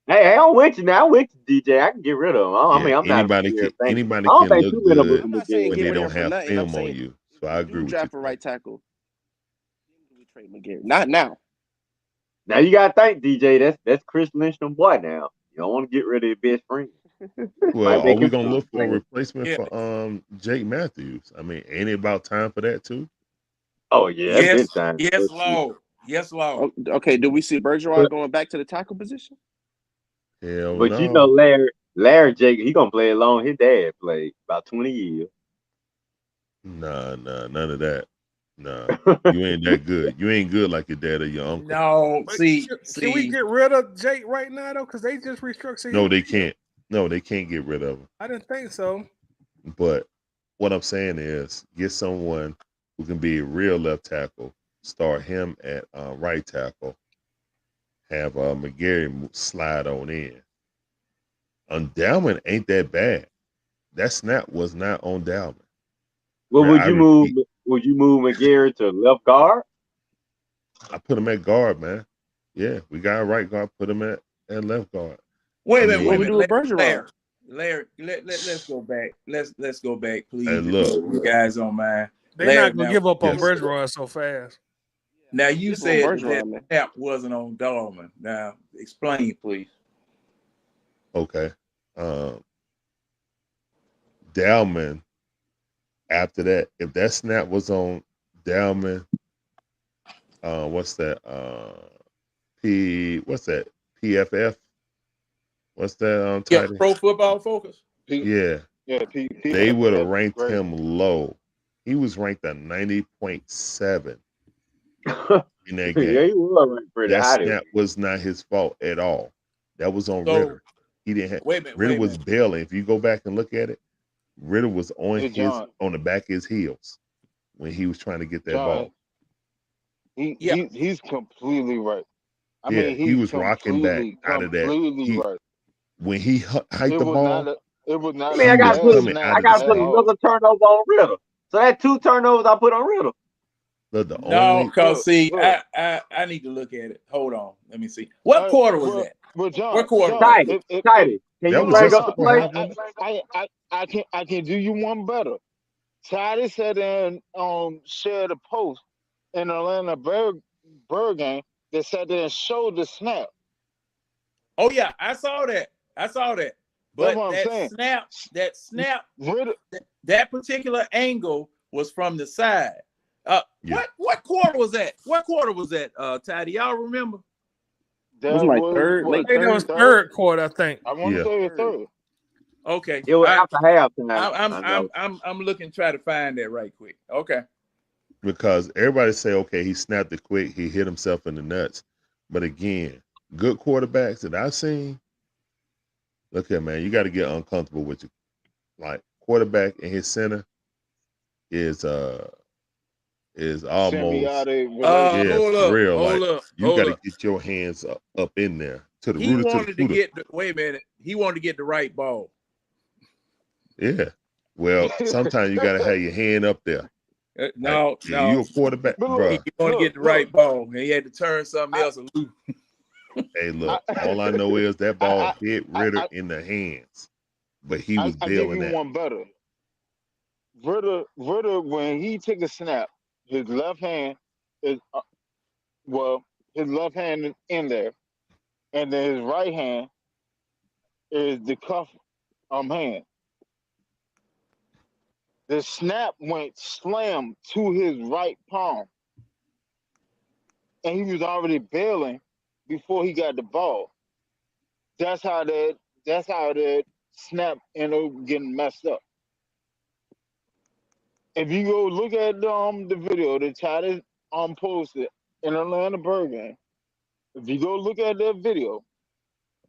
[SPEAKER 9] Hey, I'm with you now. I'm with you, DJ. I can get rid of him. I mean, I'm
[SPEAKER 10] anybody
[SPEAKER 9] not a
[SPEAKER 10] anybody
[SPEAKER 9] I don't
[SPEAKER 10] can
[SPEAKER 9] think
[SPEAKER 10] look
[SPEAKER 9] too many of
[SPEAKER 10] good
[SPEAKER 7] I'm not saying
[SPEAKER 10] when
[SPEAKER 7] get
[SPEAKER 10] they
[SPEAKER 7] rid of
[SPEAKER 10] don't
[SPEAKER 7] him for
[SPEAKER 10] have
[SPEAKER 7] nothing.
[SPEAKER 10] film
[SPEAKER 7] I'm
[SPEAKER 10] on
[SPEAKER 7] saying
[SPEAKER 10] you. So I agree with
[SPEAKER 7] draft
[SPEAKER 10] you.
[SPEAKER 7] a right tackle. We trade McGarry. Not now.
[SPEAKER 9] Now you gotta think, DJ. That's Chris Lindstrom boy now. You don't want to get rid of your best friend.
[SPEAKER 10] Well,
[SPEAKER 9] Might make
[SPEAKER 10] are we
[SPEAKER 9] him
[SPEAKER 10] gonna look for a
[SPEAKER 9] friend.
[SPEAKER 10] replacement for Jake Matthews? I mean, ain't it about time for that too?
[SPEAKER 9] Oh yeah, that's
[SPEAKER 11] Yes,
[SPEAKER 9] been time.
[SPEAKER 11] yes, Lord. Yes, Lord.
[SPEAKER 7] Okay, do we see Bergeron going back to the tackle position?
[SPEAKER 10] Hell
[SPEAKER 9] But
[SPEAKER 10] no.
[SPEAKER 9] you know, Larry Jake, he gonna play along. His dad played about 20 years.
[SPEAKER 10] Nah, none of that. Nah, you ain't that good. You ain't good like your dad or your uncle.
[SPEAKER 11] No,
[SPEAKER 1] But
[SPEAKER 11] see.
[SPEAKER 1] can we get rid of Jake right now though? Because they just restructured.
[SPEAKER 10] No,
[SPEAKER 1] his
[SPEAKER 10] they
[SPEAKER 1] deal.
[SPEAKER 10] can't. No, they can't get rid of him.
[SPEAKER 1] I didn't think so.
[SPEAKER 10] But what I'm saying is, get someone who can be a real left tackle. Start him at right tackle. Have McGarry slide on in. Dalman ain't that bad. That snap was not on Dalman.
[SPEAKER 9] Well,
[SPEAKER 10] I repeat,
[SPEAKER 9] would you move McGarry to left guard?
[SPEAKER 10] I put him at guard, man. Yeah, we got a right guard. Put him at left guard.
[SPEAKER 11] Wait a
[SPEAKER 10] I
[SPEAKER 11] minute.
[SPEAKER 10] mean,
[SPEAKER 7] What we do with Bergeron?
[SPEAKER 11] Larry, let's go back. Let's go back, please.
[SPEAKER 10] Hey,
[SPEAKER 11] if
[SPEAKER 10] look.
[SPEAKER 11] you guys don't mind.
[SPEAKER 1] They're
[SPEAKER 11] Larry,
[SPEAKER 1] not gonna
[SPEAKER 11] now,
[SPEAKER 1] give up on
[SPEAKER 10] Yes.
[SPEAKER 1] Bergeron so fast.
[SPEAKER 11] Now you
[SPEAKER 7] This
[SPEAKER 11] said
[SPEAKER 7] on Bergeron, man.
[SPEAKER 11] that wasn't on Dalman. Now explain, please.
[SPEAKER 10] Okay. Dalman, after that, if that snap was on Dalman, what's that? What's that? PFF? What's that
[SPEAKER 11] Yeah,
[SPEAKER 10] title?
[SPEAKER 11] Pro Football Focus.
[SPEAKER 10] Yeah.
[SPEAKER 8] Yeah,
[SPEAKER 10] They would have
[SPEAKER 8] PFF
[SPEAKER 10] ranked
[SPEAKER 8] great.
[SPEAKER 10] him low. He was ranked a 90.7 in that game.
[SPEAKER 9] Yeah, he was ranked pretty
[SPEAKER 10] That
[SPEAKER 9] high there.
[SPEAKER 10] snap was not his fault at all. That was on
[SPEAKER 11] So,
[SPEAKER 10] Ritter. He didn't have
[SPEAKER 11] wait a minute.
[SPEAKER 10] Ritter was bailing. If you go back and look at it, Ritter was on
[SPEAKER 8] Hey, John.
[SPEAKER 10] on the back of his heels when he was trying to get that
[SPEAKER 8] John,
[SPEAKER 10] ball.
[SPEAKER 8] He's completely right. I
[SPEAKER 10] Yeah,
[SPEAKER 8] mean,
[SPEAKER 10] he
[SPEAKER 8] he's
[SPEAKER 10] was rocking back out of that.
[SPEAKER 8] completely right.
[SPEAKER 10] When he hiked
[SPEAKER 8] It
[SPEAKER 10] the
[SPEAKER 8] was
[SPEAKER 10] ball,
[SPEAKER 8] not. It was not
[SPEAKER 9] I mean,
[SPEAKER 8] a
[SPEAKER 9] I
[SPEAKER 10] was
[SPEAKER 9] gotta
[SPEAKER 8] bad
[SPEAKER 10] coming
[SPEAKER 8] snap
[SPEAKER 10] out of the
[SPEAKER 9] put
[SPEAKER 8] at
[SPEAKER 10] snake.
[SPEAKER 8] all.
[SPEAKER 9] another turnover on Ritter. So that 2 turnovers I put on Ritter.
[SPEAKER 10] Look, the
[SPEAKER 11] No,
[SPEAKER 10] only
[SPEAKER 11] because see,
[SPEAKER 8] Look.
[SPEAKER 11] I need to look at it. Hold on. Let me see. What quarter was that?
[SPEAKER 8] Well, John,
[SPEAKER 11] What quarter?
[SPEAKER 8] John,
[SPEAKER 9] Tidy. Can
[SPEAKER 10] that
[SPEAKER 9] you
[SPEAKER 10] was
[SPEAKER 9] bring
[SPEAKER 10] just
[SPEAKER 9] up the
[SPEAKER 10] before
[SPEAKER 9] play?
[SPEAKER 10] half, wasn't it?
[SPEAKER 8] I can do you one better. Tidy said and shared a post in Atlanta Bird game that said they showed the snap.
[SPEAKER 11] Oh yeah, I saw that.
[SPEAKER 8] That's
[SPEAKER 11] But
[SPEAKER 8] what I'm saying.
[SPEAKER 11] that snap,
[SPEAKER 8] Ritter,
[SPEAKER 11] that particular angle was from the side.
[SPEAKER 10] Yeah.
[SPEAKER 11] What quarter was that? What quarter was that? Tidy, y'all remember?
[SPEAKER 8] that
[SPEAKER 7] Wasn't like
[SPEAKER 8] was
[SPEAKER 7] third,
[SPEAKER 8] what,
[SPEAKER 1] I
[SPEAKER 7] late
[SPEAKER 1] think that was
[SPEAKER 7] third.
[SPEAKER 1] third quarter. I think.
[SPEAKER 8] I want to
[SPEAKER 10] Yeah.
[SPEAKER 8] say it third.
[SPEAKER 11] Okay.
[SPEAKER 9] It was
[SPEAKER 11] I,
[SPEAKER 9] after halftime. I know.
[SPEAKER 11] I'm looking try to find that right quick. Okay.
[SPEAKER 10] Because everybody say, okay, he snapped it quick, he hit himself in the nuts. But again, good quarterbacks that I've seen, look at man, you got to get uncomfortable with your like quarterback in his center. is almost
[SPEAKER 8] Symbiotic relationship.
[SPEAKER 10] yeah,
[SPEAKER 11] Hold
[SPEAKER 10] for
[SPEAKER 11] up,
[SPEAKER 10] real.
[SPEAKER 11] hold
[SPEAKER 10] Like
[SPEAKER 11] up,
[SPEAKER 10] you
[SPEAKER 11] hold
[SPEAKER 10] got to
[SPEAKER 11] up.
[SPEAKER 10] get your hands up in there to the
[SPEAKER 11] He
[SPEAKER 10] rooter to the
[SPEAKER 11] wanted to
[SPEAKER 10] tutor.
[SPEAKER 11] get the wait a minute. He wanted to get the right ball.
[SPEAKER 10] Yeah. Well, sometimes you got to have your hand up there. Like,
[SPEAKER 11] No,
[SPEAKER 10] yeah, you a quarterback,
[SPEAKER 8] But
[SPEAKER 11] He
[SPEAKER 10] bro.
[SPEAKER 11] wanted to get the right ball, and he had to turn something else loose.
[SPEAKER 10] Hey, look. All I know is that ball hit Ritter in the hands, but he was
[SPEAKER 8] I give
[SPEAKER 10] bailing
[SPEAKER 8] you
[SPEAKER 10] that.
[SPEAKER 8] one better. Ritter, when he take a snap, his left hand is his left hand is in there, and then his right hand is the cuff hand. The snap went slam to his right palm, and he was already bailing before he got the ball. That's how that snap ended up getting messed up. If you go look at the video that Titus posted in Atlanta Bergen, if you go look at that video,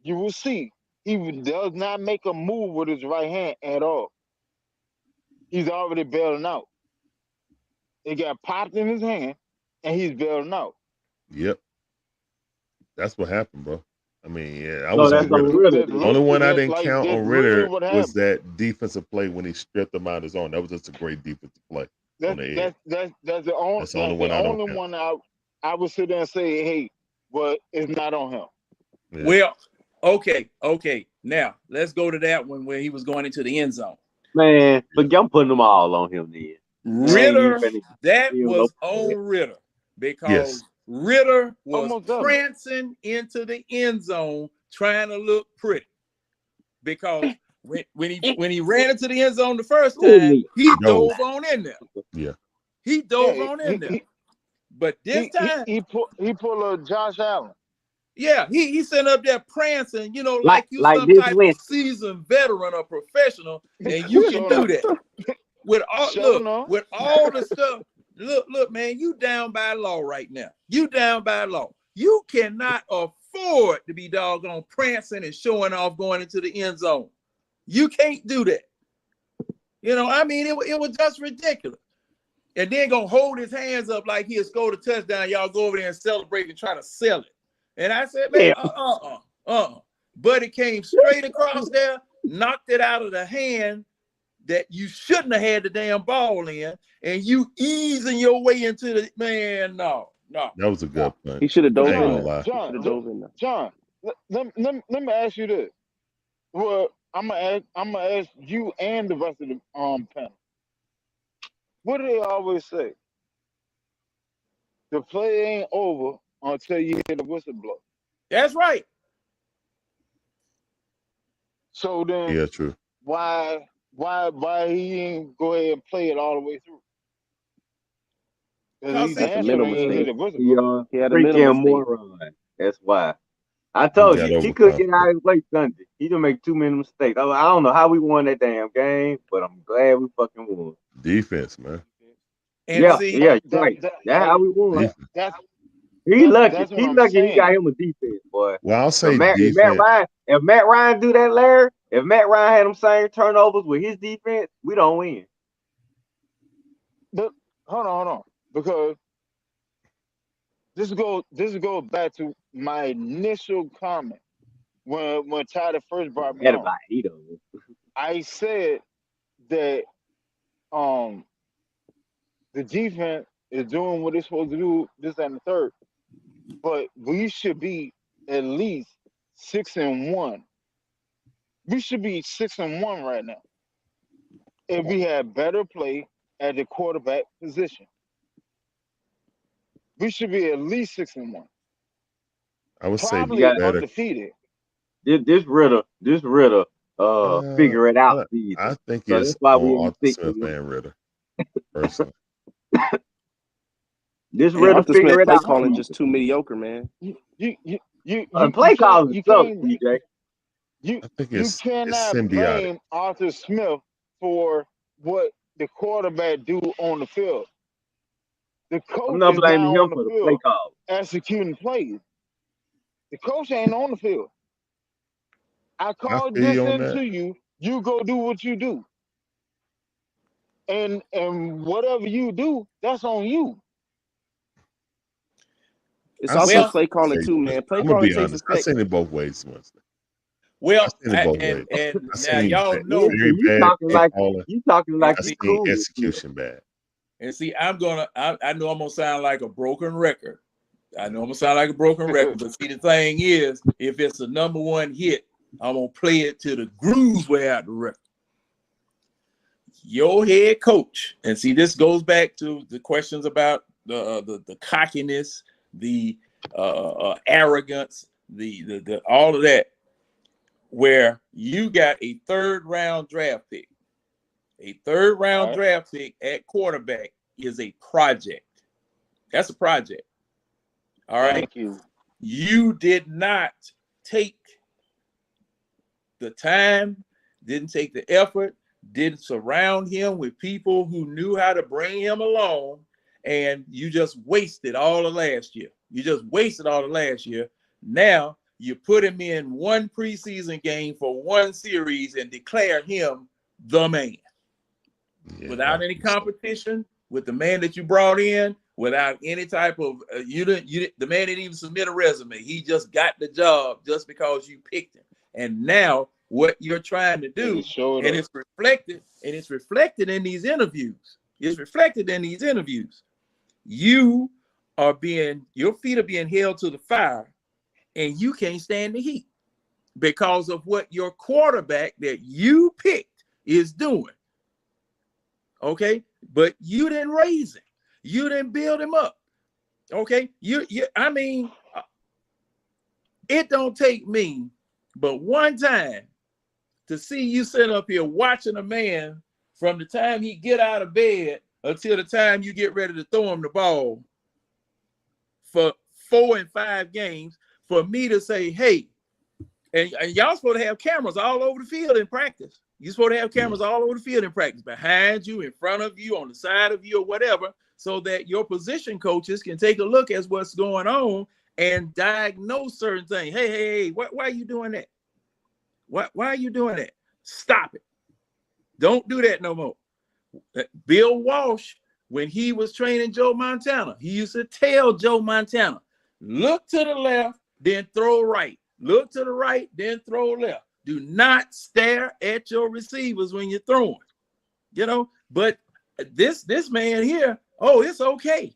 [SPEAKER 8] you will see he does not make a move with his right hand at all. He's already bailing out. It got popped in his hand, and he's bailing out.
[SPEAKER 10] Yep. That's what happened, bro. I mean, yeah, I
[SPEAKER 6] No,
[SPEAKER 10] was
[SPEAKER 6] that's
[SPEAKER 10] on
[SPEAKER 6] on
[SPEAKER 10] Ritter.
[SPEAKER 6] Ritter.
[SPEAKER 8] That's
[SPEAKER 10] Only one I
[SPEAKER 8] that,
[SPEAKER 10] didn't
[SPEAKER 8] like,
[SPEAKER 10] count
[SPEAKER 8] that's
[SPEAKER 10] on
[SPEAKER 8] really
[SPEAKER 10] Ritter
[SPEAKER 8] what
[SPEAKER 10] was
[SPEAKER 8] happened.
[SPEAKER 10] that defensive play when he stripped him out his own. That was just a great defensive play on the edge.
[SPEAKER 8] That's the only
[SPEAKER 10] That's the only one I don't count.
[SPEAKER 8] one I would sit there and say, hey, well, it's not on him.
[SPEAKER 10] Yeah.
[SPEAKER 11] Well, okay. Now let's go to that one where he was going into the end zone.
[SPEAKER 9] Man, but I'm putting them all on him then.
[SPEAKER 11] Ritter,
[SPEAKER 9] Man,
[SPEAKER 11] that
[SPEAKER 9] you
[SPEAKER 11] was
[SPEAKER 9] know,
[SPEAKER 11] on Ritter because
[SPEAKER 10] Yes.
[SPEAKER 11] Ritter was
[SPEAKER 8] Almost done.
[SPEAKER 11] prancing into the end zone trying to look pretty. Because when he ran into the end zone the first time, he dove on in there.
[SPEAKER 10] Yeah.
[SPEAKER 11] He dove on in there. But this time,
[SPEAKER 8] he pulled a Josh Allen.
[SPEAKER 11] yeah, he sent up there prancing, you know,
[SPEAKER 9] like
[SPEAKER 11] you some
[SPEAKER 9] this
[SPEAKER 11] type
[SPEAKER 9] win.
[SPEAKER 11] of seasoned veteran or professional, and you can do that. With all the stuff. Look, man, you down by law right now. You down by law. You cannot afford to be doggone prancing and showing off going into the end zone. You can't do that. You know, I mean, it was just ridiculous. And then gonna hold his hands up like he had scored a touchdown. Y'all go over there and celebrate and try to sell it. And I said, man, But it came straight across there, knocked it out of the hand that you shouldn't have had the damn ball in, and you easing your way into the man. No.
[SPEAKER 10] That was a good point.
[SPEAKER 7] He should have dove
[SPEAKER 10] I ain't
[SPEAKER 7] in
[SPEAKER 10] gonna
[SPEAKER 7] there.
[SPEAKER 10] lie.
[SPEAKER 8] John, let me ask you this. Well, I'm gonna ask you and the rest of the panel. What do they always say? The play ain't over until you hear the whistle blow.
[SPEAKER 11] That's right.
[SPEAKER 8] So then,
[SPEAKER 10] Yeah, true.
[SPEAKER 8] why he ain't go ahead and play it all the way through? Because he's
[SPEAKER 7] That's a
[SPEAKER 8] answering
[SPEAKER 7] mental
[SPEAKER 8] when he hear
[SPEAKER 7] mistake.
[SPEAKER 8] the whistle blow.
[SPEAKER 7] He had a mental
[SPEAKER 9] freaking
[SPEAKER 7] mistake.
[SPEAKER 9] moron. That's why. I told
[SPEAKER 10] got
[SPEAKER 9] you he couldn't get
[SPEAKER 10] overconfident.
[SPEAKER 9] out of his way Sunday. He done make too many mistakes. I don't know how we won that damn game, but I'm glad we fucking won.
[SPEAKER 10] Defense, man.
[SPEAKER 11] And
[SPEAKER 9] Yeah,
[SPEAKER 11] see,
[SPEAKER 9] yeah, right. That's how we won.
[SPEAKER 10] Defense.
[SPEAKER 9] He lucky.
[SPEAKER 8] That's what
[SPEAKER 9] He
[SPEAKER 8] I'm
[SPEAKER 9] lucky he got
[SPEAKER 8] saying.
[SPEAKER 9] him a defense, boy.
[SPEAKER 10] Well, I'll say
[SPEAKER 9] If Matt
[SPEAKER 10] defense.
[SPEAKER 9] Ryan do that, Larry, if Matt Ryan had them same turnovers with his defense, we don't win.
[SPEAKER 8] But hold on, because this goes back to my initial comment when Tyler first brought me
[SPEAKER 9] Had
[SPEAKER 8] on.
[SPEAKER 9] about 8 of them.
[SPEAKER 8] I said that the defense is doing what it's supposed to do, this and the third, but we should be at least 6-1. We should be 6-1 right now if we had better play at the quarterback position. We should be at least 6-1.
[SPEAKER 10] I would say
[SPEAKER 8] Probably
[SPEAKER 10] better.
[SPEAKER 8] undefeated.
[SPEAKER 9] This Ritter, figure it out season.
[SPEAKER 10] I think
[SPEAKER 9] So
[SPEAKER 10] it's
[SPEAKER 9] that's why we
[SPEAKER 10] on
[SPEAKER 9] in
[SPEAKER 10] Arthur
[SPEAKER 9] 6
[SPEAKER 10] Smith and Ritter. Personally.
[SPEAKER 9] This
[SPEAKER 7] And
[SPEAKER 9] Ritter
[SPEAKER 7] Arthur
[SPEAKER 9] figure
[SPEAKER 7] Smith
[SPEAKER 9] it
[SPEAKER 7] play
[SPEAKER 9] out.
[SPEAKER 7] calling just too mediocre, man.
[SPEAKER 9] Play calling sucks, DJ.
[SPEAKER 10] I think
[SPEAKER 8] You
[SPEAKER 10] it's
[SPEAKER 8] cannot
[SPEAKER 10] symbiotic.
[SPEAKER 8] blame Arthur Smith for what the quarterback do on the field. The
[SPEAKER 9] I'm
[SPEAKER 8] coach
[SPEAKER 9] not
[SPEAKER 8] is
[SPEAKER 9] blaming
[SPEAKER 8] down
[SPEAKER 9] him
[SPEAKER 8] on the
[SPEAKER 9] for the play
[SPEAKER 8] field
[SPEAKER 9] call.
[SPEAKER 8] executing plays. The coach ain't on the field. I
[SPEAKER 10] I
[SPEAKER 8] called
[SPEAKER 10] feel
[SPEAKER 8] this
[SPEAKER 10] you on
[SPEAKER 8] into
[SPEAKER 10] that.
[SPEAKER 8] you. You go do what you do. And whatever you do, that's on you.
[SPEAKER 7] It's
[SPEAKER 10] I
[SPEAKER 7] also
[SPEAKER 11] Well,
[SPEAKER 7] play calling
[SPEAKER 10] say,
[SPEAKER 7] too, man. Play
[SPEAKER 10] I'm gonna
[SPEAKER 7] calling
[SPEAKER 10] be
[SPEAKER 7] takes
[SPEAKER 10] honest. I
[SPEAKER 7] effect.
[SPEAKER 10] seen it both ways once. I
[SPEAKER 11] well,
[SPEAKER 10] seen it both ways.
[SPEAKER 11] and
[SPEAKER 10] I
[SPEAKER 11] now
[SPEAKER 10] seen
[SPEAKER 11] y'all
[SPEAKER 10] bad,
[SPEAKER 11] know,
[SPEAKER 10] very
[SPEAKER 9] You
[SPEAKER 10] bad
[SPEAKER 9] talking
[SPEAKER 10] play
[SPEAKER 9] like
[SPEAKER 10] calling.
[SPEAKER 9] you talking like
[SPEAKER 11] and
[SPEAKER 10] I
[SPEAKER 9] you
[SPEAKER 11] see,
[SPEAKER 10] seen
[SPEAKER 9] cool.
[SPEAKER 10] execution bad.
[SPEAKER 11] and see, I know I'm gonna sound like a broken record. I know I'm gonna sound like a broken record, but see, the thing is, if it's a number one hit, I'm gonna play it till the grooves wear out the record. Your head coach, and see, this goes back to the questions about the cockiness, the arrogance, the all of that, where you got a third round draft pick. A third round
[SPEAKER 8] Right.
[SPEAKER 11] draft pick at quarterback is a project. That's a project. All right.
[SPEAKER 8] Thank you.
[SPEAKER 11] You did not take the time, didn't take the effort, didn't surround him with people who knew how to bring him along, and you just wasted all of last year. You just wasted all of last year. Now you put him in one preseason game for one series and declare him the man.
[SPEAKER 10] Yeah,
[SPEAKER 11] Without any competition with the man that you brought in, without any type of the man didn't even submit a resume. He just got the job just because you picked him. And now what you're trying to do, and it's reflected in these interviews. It's reflected in these interviews. Your feet are being held to the fire, and you can't stand the heat because of what your quarterback that you picked is doing. Okay, but you didn't raise him. You didn't build him up. Okay, I mean, it don't take me but one time to see you sit up here watching a man from the time he get out of bed until the time you get ready to throw him the ball for 4 and 5 games for me to say, hey, and y'all supposed to have cameras all over the field in practice. You're supposed to have cameras all over the field in practice, behind you, in front of you, on the side of you, or whatever, so that your position coaches can take a look at what's going on and diagnose certain things. Hey, why are you doing that? Why are you doing that? Stop it. Don't do that no more. Bill Walsh, when he was training Joe Montana, he used to tell Joe Montana, look to the left, then throw right. Look to the right, then throw left. Do not stare at your receivers when you're throwing. But this man here, it's okay,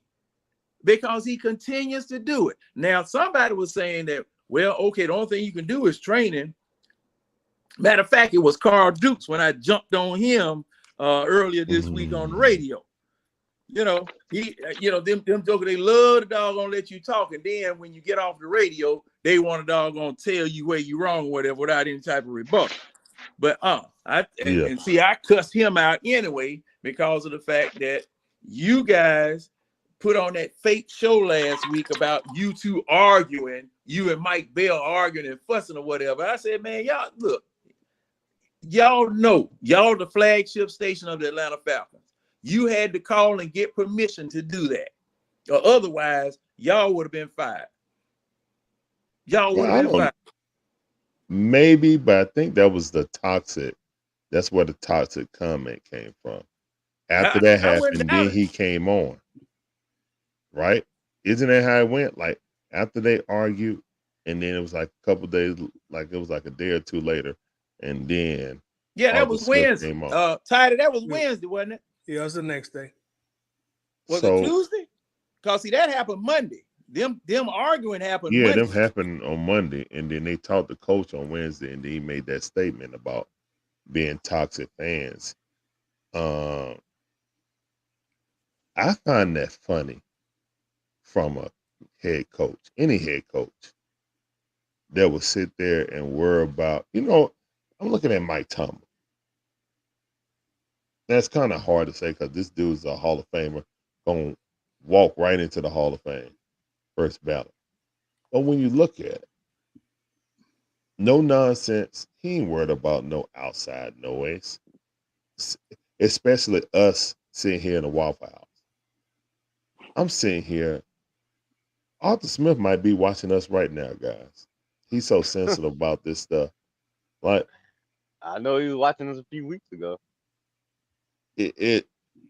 [SPEAKER 11] because he continues to do it. Now, somebody was saying that, well, okay, the only thing you can do is training. Matter of fact, it was Carl Dukes when I jumped on him earlier this week on the radio. Them jokers, they love the doggone let you talk, and then when you get off the radio, they want to doggone tell you where you wrong or whatever without any type of rebuttal. But I cussed him out anyway because of the fact that you guys put on that fake show last week about you two arguing, you and Mike Bell arguing and fussing or whatever. I said, man, y'all look, y'all know, y'all the flagship station of the Atlanta Falcons. You had to call and get permission to do that, or otherwise y'all would have been fired. Y'all would have been fired.
[SPEAKER 10] Maybe, but I think that was the toxic. That's where the toxic comment came from. After that happened, then he came on. Right? Isn't that how it went? Like after they argued, and then it was like a couple days, like it was like a day or two later, and then
[SPEAKER 11] that was Wednesday. Tidy, that was Wednesday, wasn't it?
[SPEAKER 1] Yeah, it was the next day.
[SPEAKER 11] Was it Tuesday? Because see, that happened Monday. Them arguing happened Monday.
[SPEAKER 10] Yeah, them happened on Monday, and then they talked to coach on Wednesday, and then he made that statement about being toxic fans. I find that funny from a head coach, any head coach that would sit there and worry about, I'm looking at Mike Tomlin. That's kind of hard to say because this dude's a Hall of Famer, going to walk right into the Hall of Fame, first ballot. But when you look at it, no nonsense. He ain't worried about no outside noise, especially us sitting here in the Waffle House. I'm sitting here. Arthur Smith might be watching us right now, guys. He's so sensitive about this stuff. Like,
[SPEAKER 9] I know he was watching us a few weeks ago.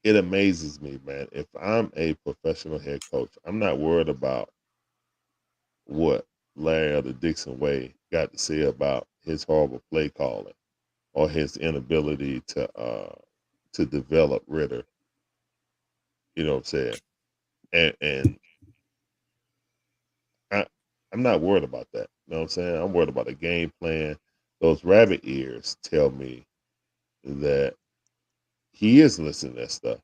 [SPEAKER 10] it amazes me, man. If I'm a professional head coach, I'm not worried about what Larry or the Dixon Way got to say about his horrible play calling or his inability to develop Ritter. You know what I'm saying? And I'm not worried about that. You know what I'm saying? I'm worried about the game plan. Those rabbit ears tell me that he is listening to that stuff.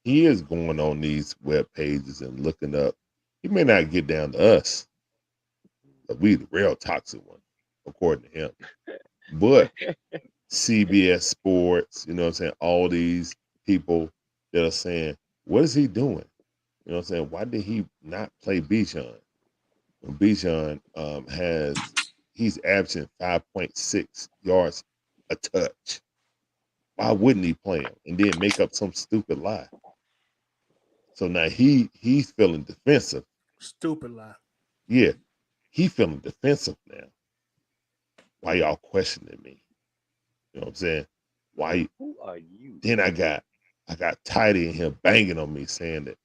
[SPEAKER 10] He is going on these web pages and looking up. He may not get down to us, but we the real toxic one, according to him. But CBS Sports, you know what I'm saying? All these people that are saying, what is he doing? You know what I'm saying? Why did he not play Bijan? When Bijan he's averaging 5.6 yards a touch. Why wouldn't he play him and then make up some stupid lie? So now he's feeling defensive.
[SPEAKER 1] Stupid lie.
[SPEAKER 10] Yeah, he feeling defensive now. Why y'all questioning me? You know what I'm saying? Why?
[SPEAKER 9] Who are you?
[SPEAKER 10] Then I got Tidy in here banging on me saying that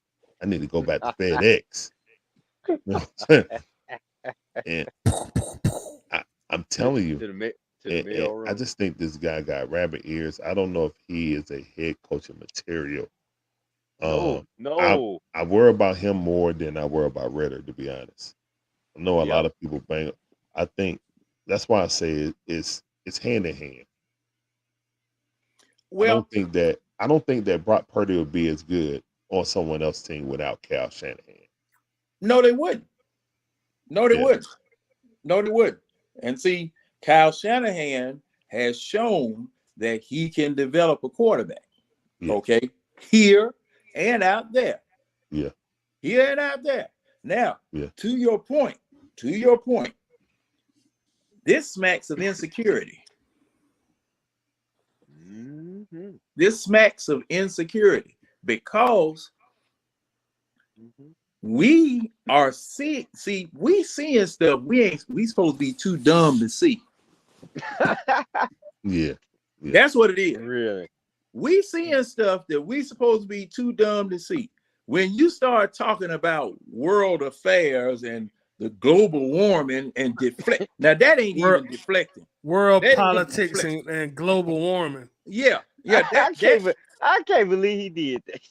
[SPEAKER 10] I need to go back to FedEx. You know what I'm saying? And I'm telling you, and I just think this guy got rabbit ears. I don't know if he is a head coaching material.
[SPEAKER 9] No.
[SPEAKER 10] I worry about him more than I worry about Ritter, to be honest. I know a lot of people bang. I think that's why I say it's hand in hand.
[SPEAKER 11] Well,
[SPEAKER 10] I don't think that Brock Purdy would be as good on someone else's team without Kyle Shanahan.
[SPEAKER 11] no, they wouldn't. No, they wouldn't. No, they wouldn't. And see, Kyle Shanahan has shown that he can develop a quarterback.
[SPEAKER 10] Yeah.
[SPEAKER 11] Okay, here and out there.
[SPEAKER 10] Yeah.
[SPEAKER 11] Here and out there. Now,
[SPEAKER 10] Yeah.
[SPEAKER 11] to your point, this smacks of insecurity.
[SPEAKER 9] Mm-hmm.
[SPEAKER 11] This smacks of insecurity because we are seeing stuff we supposed to be too dumb to see.
[SPEAKER 10] Yeah.
[SPEAKER 11] That's what it is.
[SPEAKER 9] Really?
[SPEAKER 11] We seeing stuff that we supposed to be too dumb to see. When you start talking about world affairs and the global warming and deflect, now that ain't even deflecting.
[SPEAKER 1] World
[SPEAKER 11] That
[SPEAKER 1] politics and global warming.
[SPEAKER 11] Yeah.
[SPEAKER 9] I can't believe he did that.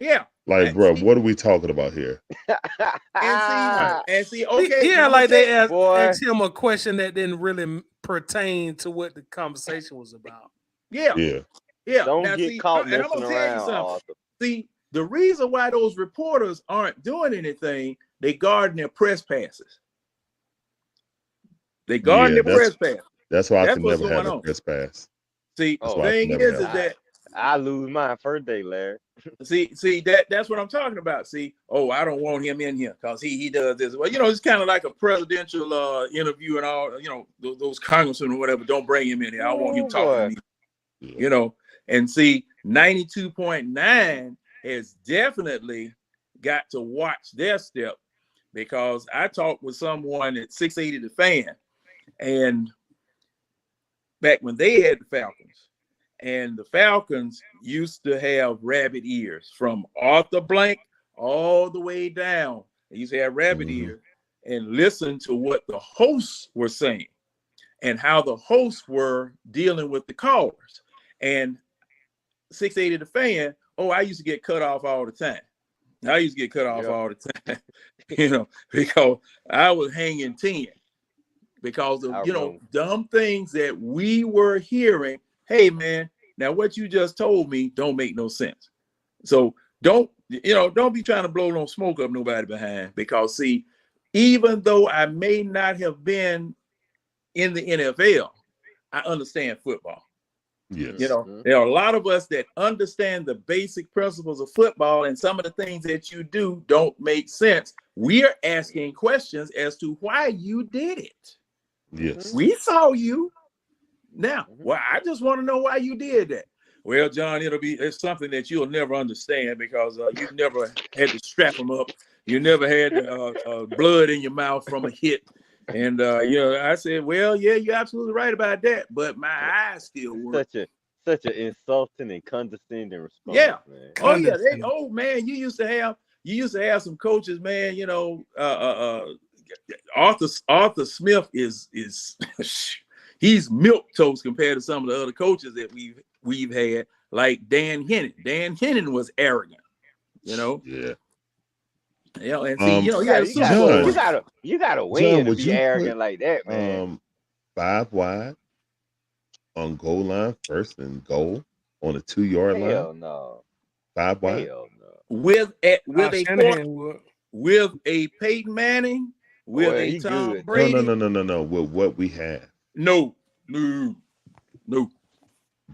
[SPEAKER 11] Yeah.
[SPEAKER 10] Like, bro, what are we talking about here?
[SPEAKER 11] And see, okay.
[SPEAKER 1] Yeah, like they asked him a question that didn't really pertain to what the conversation was about.
[SPEAKER 11] Yeah.
[SPEAKER 9] Don't
[SPEAKER 11] now,
[SPEAKER 9] get caught
[SPEAKER 11] and I'm
[SPEAKER 9] messing
[SPEAKER 11] gonna tell you
[SPEAKER 9] around,
[SPEAKER 11] something.
[SPEAKER 9] Arthur.
[SPEAKER 11] See, the reason why those reporters aren't doing anything, they guarding their press passes. They guarding their press pass.
[SPEAKER 10] That's why I can
[SPEAKER 11] what's
[SPEAKER 10] never have
[SPEAKER 11] going
[SPEAKER 10] a
[SPEAKER 11] on.
[SPEAKER 10] press pass.
[SPEAKER 11] See, the thing is that
[SPEAKER 9] I lose mine first day, Larry.
[SPEAKER 11] see that's what I'm talking about. See, I don't want him in here because he does this. Well, it's kind of like a presidential interview and all. Those congressmen or whatever. Don't bring him in here. I don't want him talking to me. And see, 92.9 has definitely got to watch their step, because I talked with someone at 680 The Fan, and back when they had the Falcons, and the Falcons used to have rabbit ears from Arthur Blank all the way down. They used to have rabbit ears and listen to what the hosts were saying and how the hosts were dealing with the callers. And 680 The Fan, I used to get cut off all the time. All the time, because I was hanging 10 because of, dumb things that we were hearing. Hey, man, now what you just told me don't make no sense. So don't be trying to blow no smoke up nobody behind, because see, even though I may not have been in the NFL, I understand football.
[SPEAKER 10] Yes.
[SPEAKER 11] There are a lot of us that understand the basic principles of football, and some of the things that you do don't make sense. We're asking questions as to why you did it.
[SPEAKER 10] Yes.
[SPEAKER 11] We saw you. Now, I just want to know why you did that. Well, John, it's something that you'll never understand, because you've never had to strap them up. You never had blood in your mouth from a hit. And I said, well, yeah, you're absolutely right about that, but my eyes still work.
[SPEAKER 9] such an insulting and condescending response,
[SPEAKER 11] Yeah.
[SPEAKER 9] man.
[SPEAKER 11] Oh yeah.
[SPEAKER 1] Condescending.
[SPEAKER 11] Man, you used to have some coaches, man. You know, Arthur Smith is he's milk toast compared to some of the other coaches that we've had, like Dan Henning. Dan Henning was arrogant, you know.
[SPEAKER 10] Yeah.
[SPEAKER 11] You know, and see, you know,
[SPEAKER 9] you gotta win
[SPEAKER 10] John,
[SPEAKER 9] to
[SPEAKER 10] would
[SPEAKER 9] be
[SPEAKER 10] you
[SPEAKER 9] arrogant
[SPEAKER 10] put
[SPEAKER 9] like that, man.
[SPEAKER 10] 5 wide on goal line, first and goal on a 2-yard line?
[SPEAKER 9] Hell no.
[SPEAKER 10] 5 wide?
[SPEAKER 9] Hell no.
[SPEAKER 11] with
[SPEAKER 1] Shanahan would.
[SPEAKER 11] with a Peyton Manning, with
[SPEAKER 9] Boy,
[SPEAKER 11] a
[SPEAKER 9] he
[SPEAKER 11] Tom
[SPEAKER 9] good.
[SPEAKER 11] Brady.
[SPEAKER 10] No. With what we have.
[SPEAKER 11] No.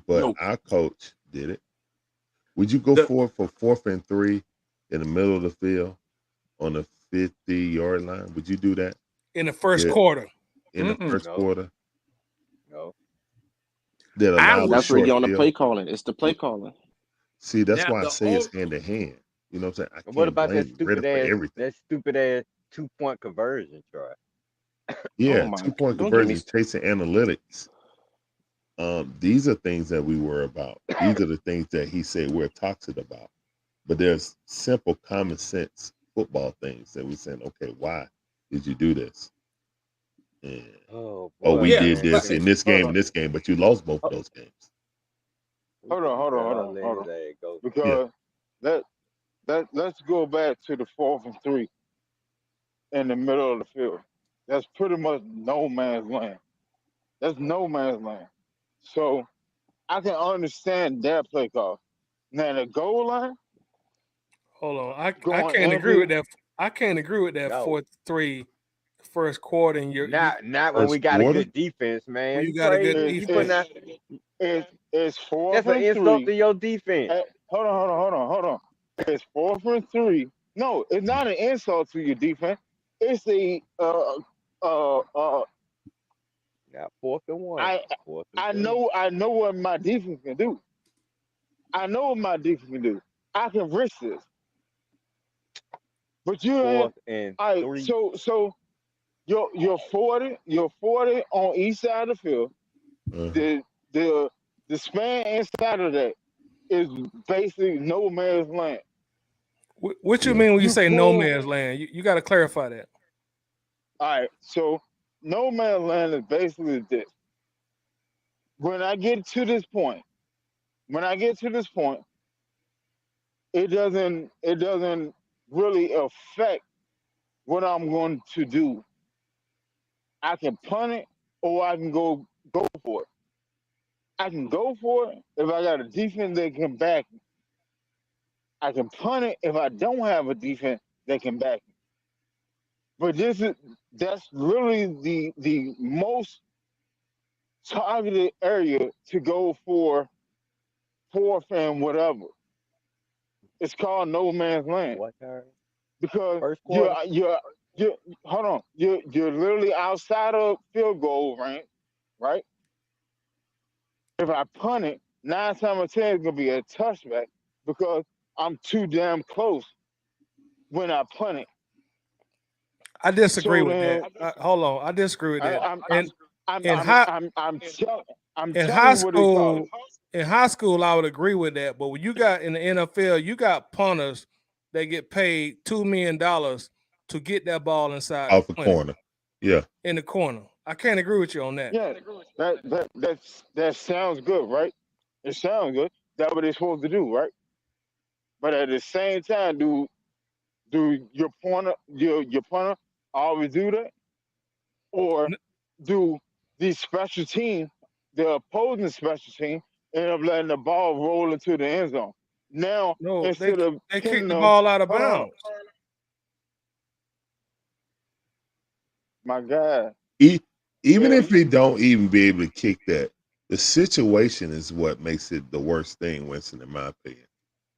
[SPEAKER 10] But our coach did it. Would you go for it for 4th and 3 in the middle of the field on the 50-yard line? Would you do that?
[SPEAKER 1] In the first quarter.
[SPEAKER 10] In the first quarter?
[SPEAKER 9] No.
[SPEAKER 10] That allows
[SPEAKER 7] That's where you get on the
[SPEAKER 10] field?
[SPEAKER 7] play calling. It's the play calling.
[SPEAKER 10] See, that's
[SPEAKER 11] Now,
[SPEAKER 10] why I
[SPEAKER 11] the
[SPEAKER 10] say it's
[SPEAKER 11] old-
[SPEAKER 10] hand to hand. You know what I'm saying? I can't
[SPEAKER 9] What about
[SPEAKER 10] blame Ridder for everything.
[SPEAKER 9] 2-point conversion try?
[SPEAKER 10] Yeah,
[SPEAKER 7] Oh my
[SPEAKER 10] 2-point
[SPEAKER 7] God. Don't get me
[SPEAKER 10] conversion, chasing analytics. These are things that we worry about. These are the things that he said we're toxic about. But there's simple common sense football things that we're saying, okay, why did you do this? And,
[SPEAKER 9] Oh,
[SPEAKER 10] we
[SPEAKER 11] Yeah,
[SPEAKER 10] did this in this game, but you lost both of those games.
[SPEAKER 8] Hold on. Because let's go back to the 4th and 3 in the middle of the field. That's pretty much no man's land. That's no man's land. So I can understand that play call. Now the goal line.
[SPEAKER 1] Hold on. I
[SPEAKER 8] Going
[SPEAKER 1] can't agree
[SPEAKER 8] empty.
[SPEAKER 1] with that. I can't agree with that
[SPEAKER 9] No.
[SPEAKER 1] 4-3 first quarter. And
[SPEAKER 9] Not when
[SPEAKER 10] First
[SPEAKER 9] we got
[SPEAKER 10] quarter?
[SPEAKER 9] a good defense, man.
[SPEAKER 1] When you
[SPEAKER 9] You
[SPEAKER 1] got a good
[SPEAKER 9] crazy? You putting that?
[SPEAKER 8] It's 4th
[SPEAKER 9] That's an
[SPEAKER 8] and
[SPEAKER 9] insult
[SPEAKER 8] 3.
[SPEAKER 9] to your defense.
[SPEAKER 8] Hey, hold on. It's 4th and 3. No, it's not an insult to your defense. It's a
[SPEAKER 9] Got 4th and 1.
[SPEAKER 8] I
[SPEAKER 9] 4th and 3.
[SPEAKER 8] I know what my defense can do. I can risk this. But you
[SPEAKER 9] 4th
[SPEAKER 8] ain't.
[SPEAKER 9] and
[SPEAKER 8] All right,
[SPEAKER 9] 3.
[SPEAKER 8] so you're 40 on each side of the field. The span inside of that is basically no man's land.
[SPEAKER 1] What you mean when you say no
[SPEAKER 8] pull-
[SPEAKER 1] man's land? You got to clarify that.
[SPEAKER 8] All right, so no man's land is basically this. When I get to this point, it doesn't really affect what I'm going to do. I can punt it or I can go for it. I can go for it if I got a defense that can back me. I can punt it if I don't have a defense that can back me. But that's literally the most targeted area to go for 4th and whatever. It's called no man's land.
[SPEAKER 9] What time?
[SPEAKER 8] Because
[SPEAKER 9] First quarter?
[SPEAKER 8] you're hold on. You're literally outside of field goal range, right? If I punt it, 9 times out of 10 it's gonna be a touchback because I'm too damn close when I punt it.
[SPEAKER 1] I disagree
[SPEAKER 8] So
[SPEAKER 1] with
[SPEAKER 8] then-
[SPEAKER 1] that. Hold on. I disagree with that.
[SPEAKER 8] I'm
[SPEAKER 1] in high school, I would agree with that. But when you got in the NFL, you got punters that get paid $2 million to get that ball inside
[SPEAKER 10] Off the
[SPEAKER 1] the 20,
[SPEAKER 10] corner. Yeah.
[SPEAKER 1] in the corner. I can't agree with you on that.
[SPEAKER 8] Yeah, that sounds good, right? It sounds good. That's what they're supposed to do, right? But at the same time, do your punter always do that, or do the special team, the opposing special team, end up letting the ball roll into the end zone? Now,
[SPEAKER 1] No,
[SPEAKER 8] instead of
[SPEAKER 1] they
[SPEAKER 8] pinning
[SPEAKER 1] kick the
[SPEAKER 8] them-
[SPEAKER 1] ball out of
[SPEAKER 8] Hold on.
[SPEAKER 1] bounds.
[SPEAKER 8] My God.
[SPEAKER 10] Even
[SPEAKER 8] Yeah.
[SPEAKER 10] if they don't even be able to kick that, the situation is what makes it the worst thing, Winston, in my opinion.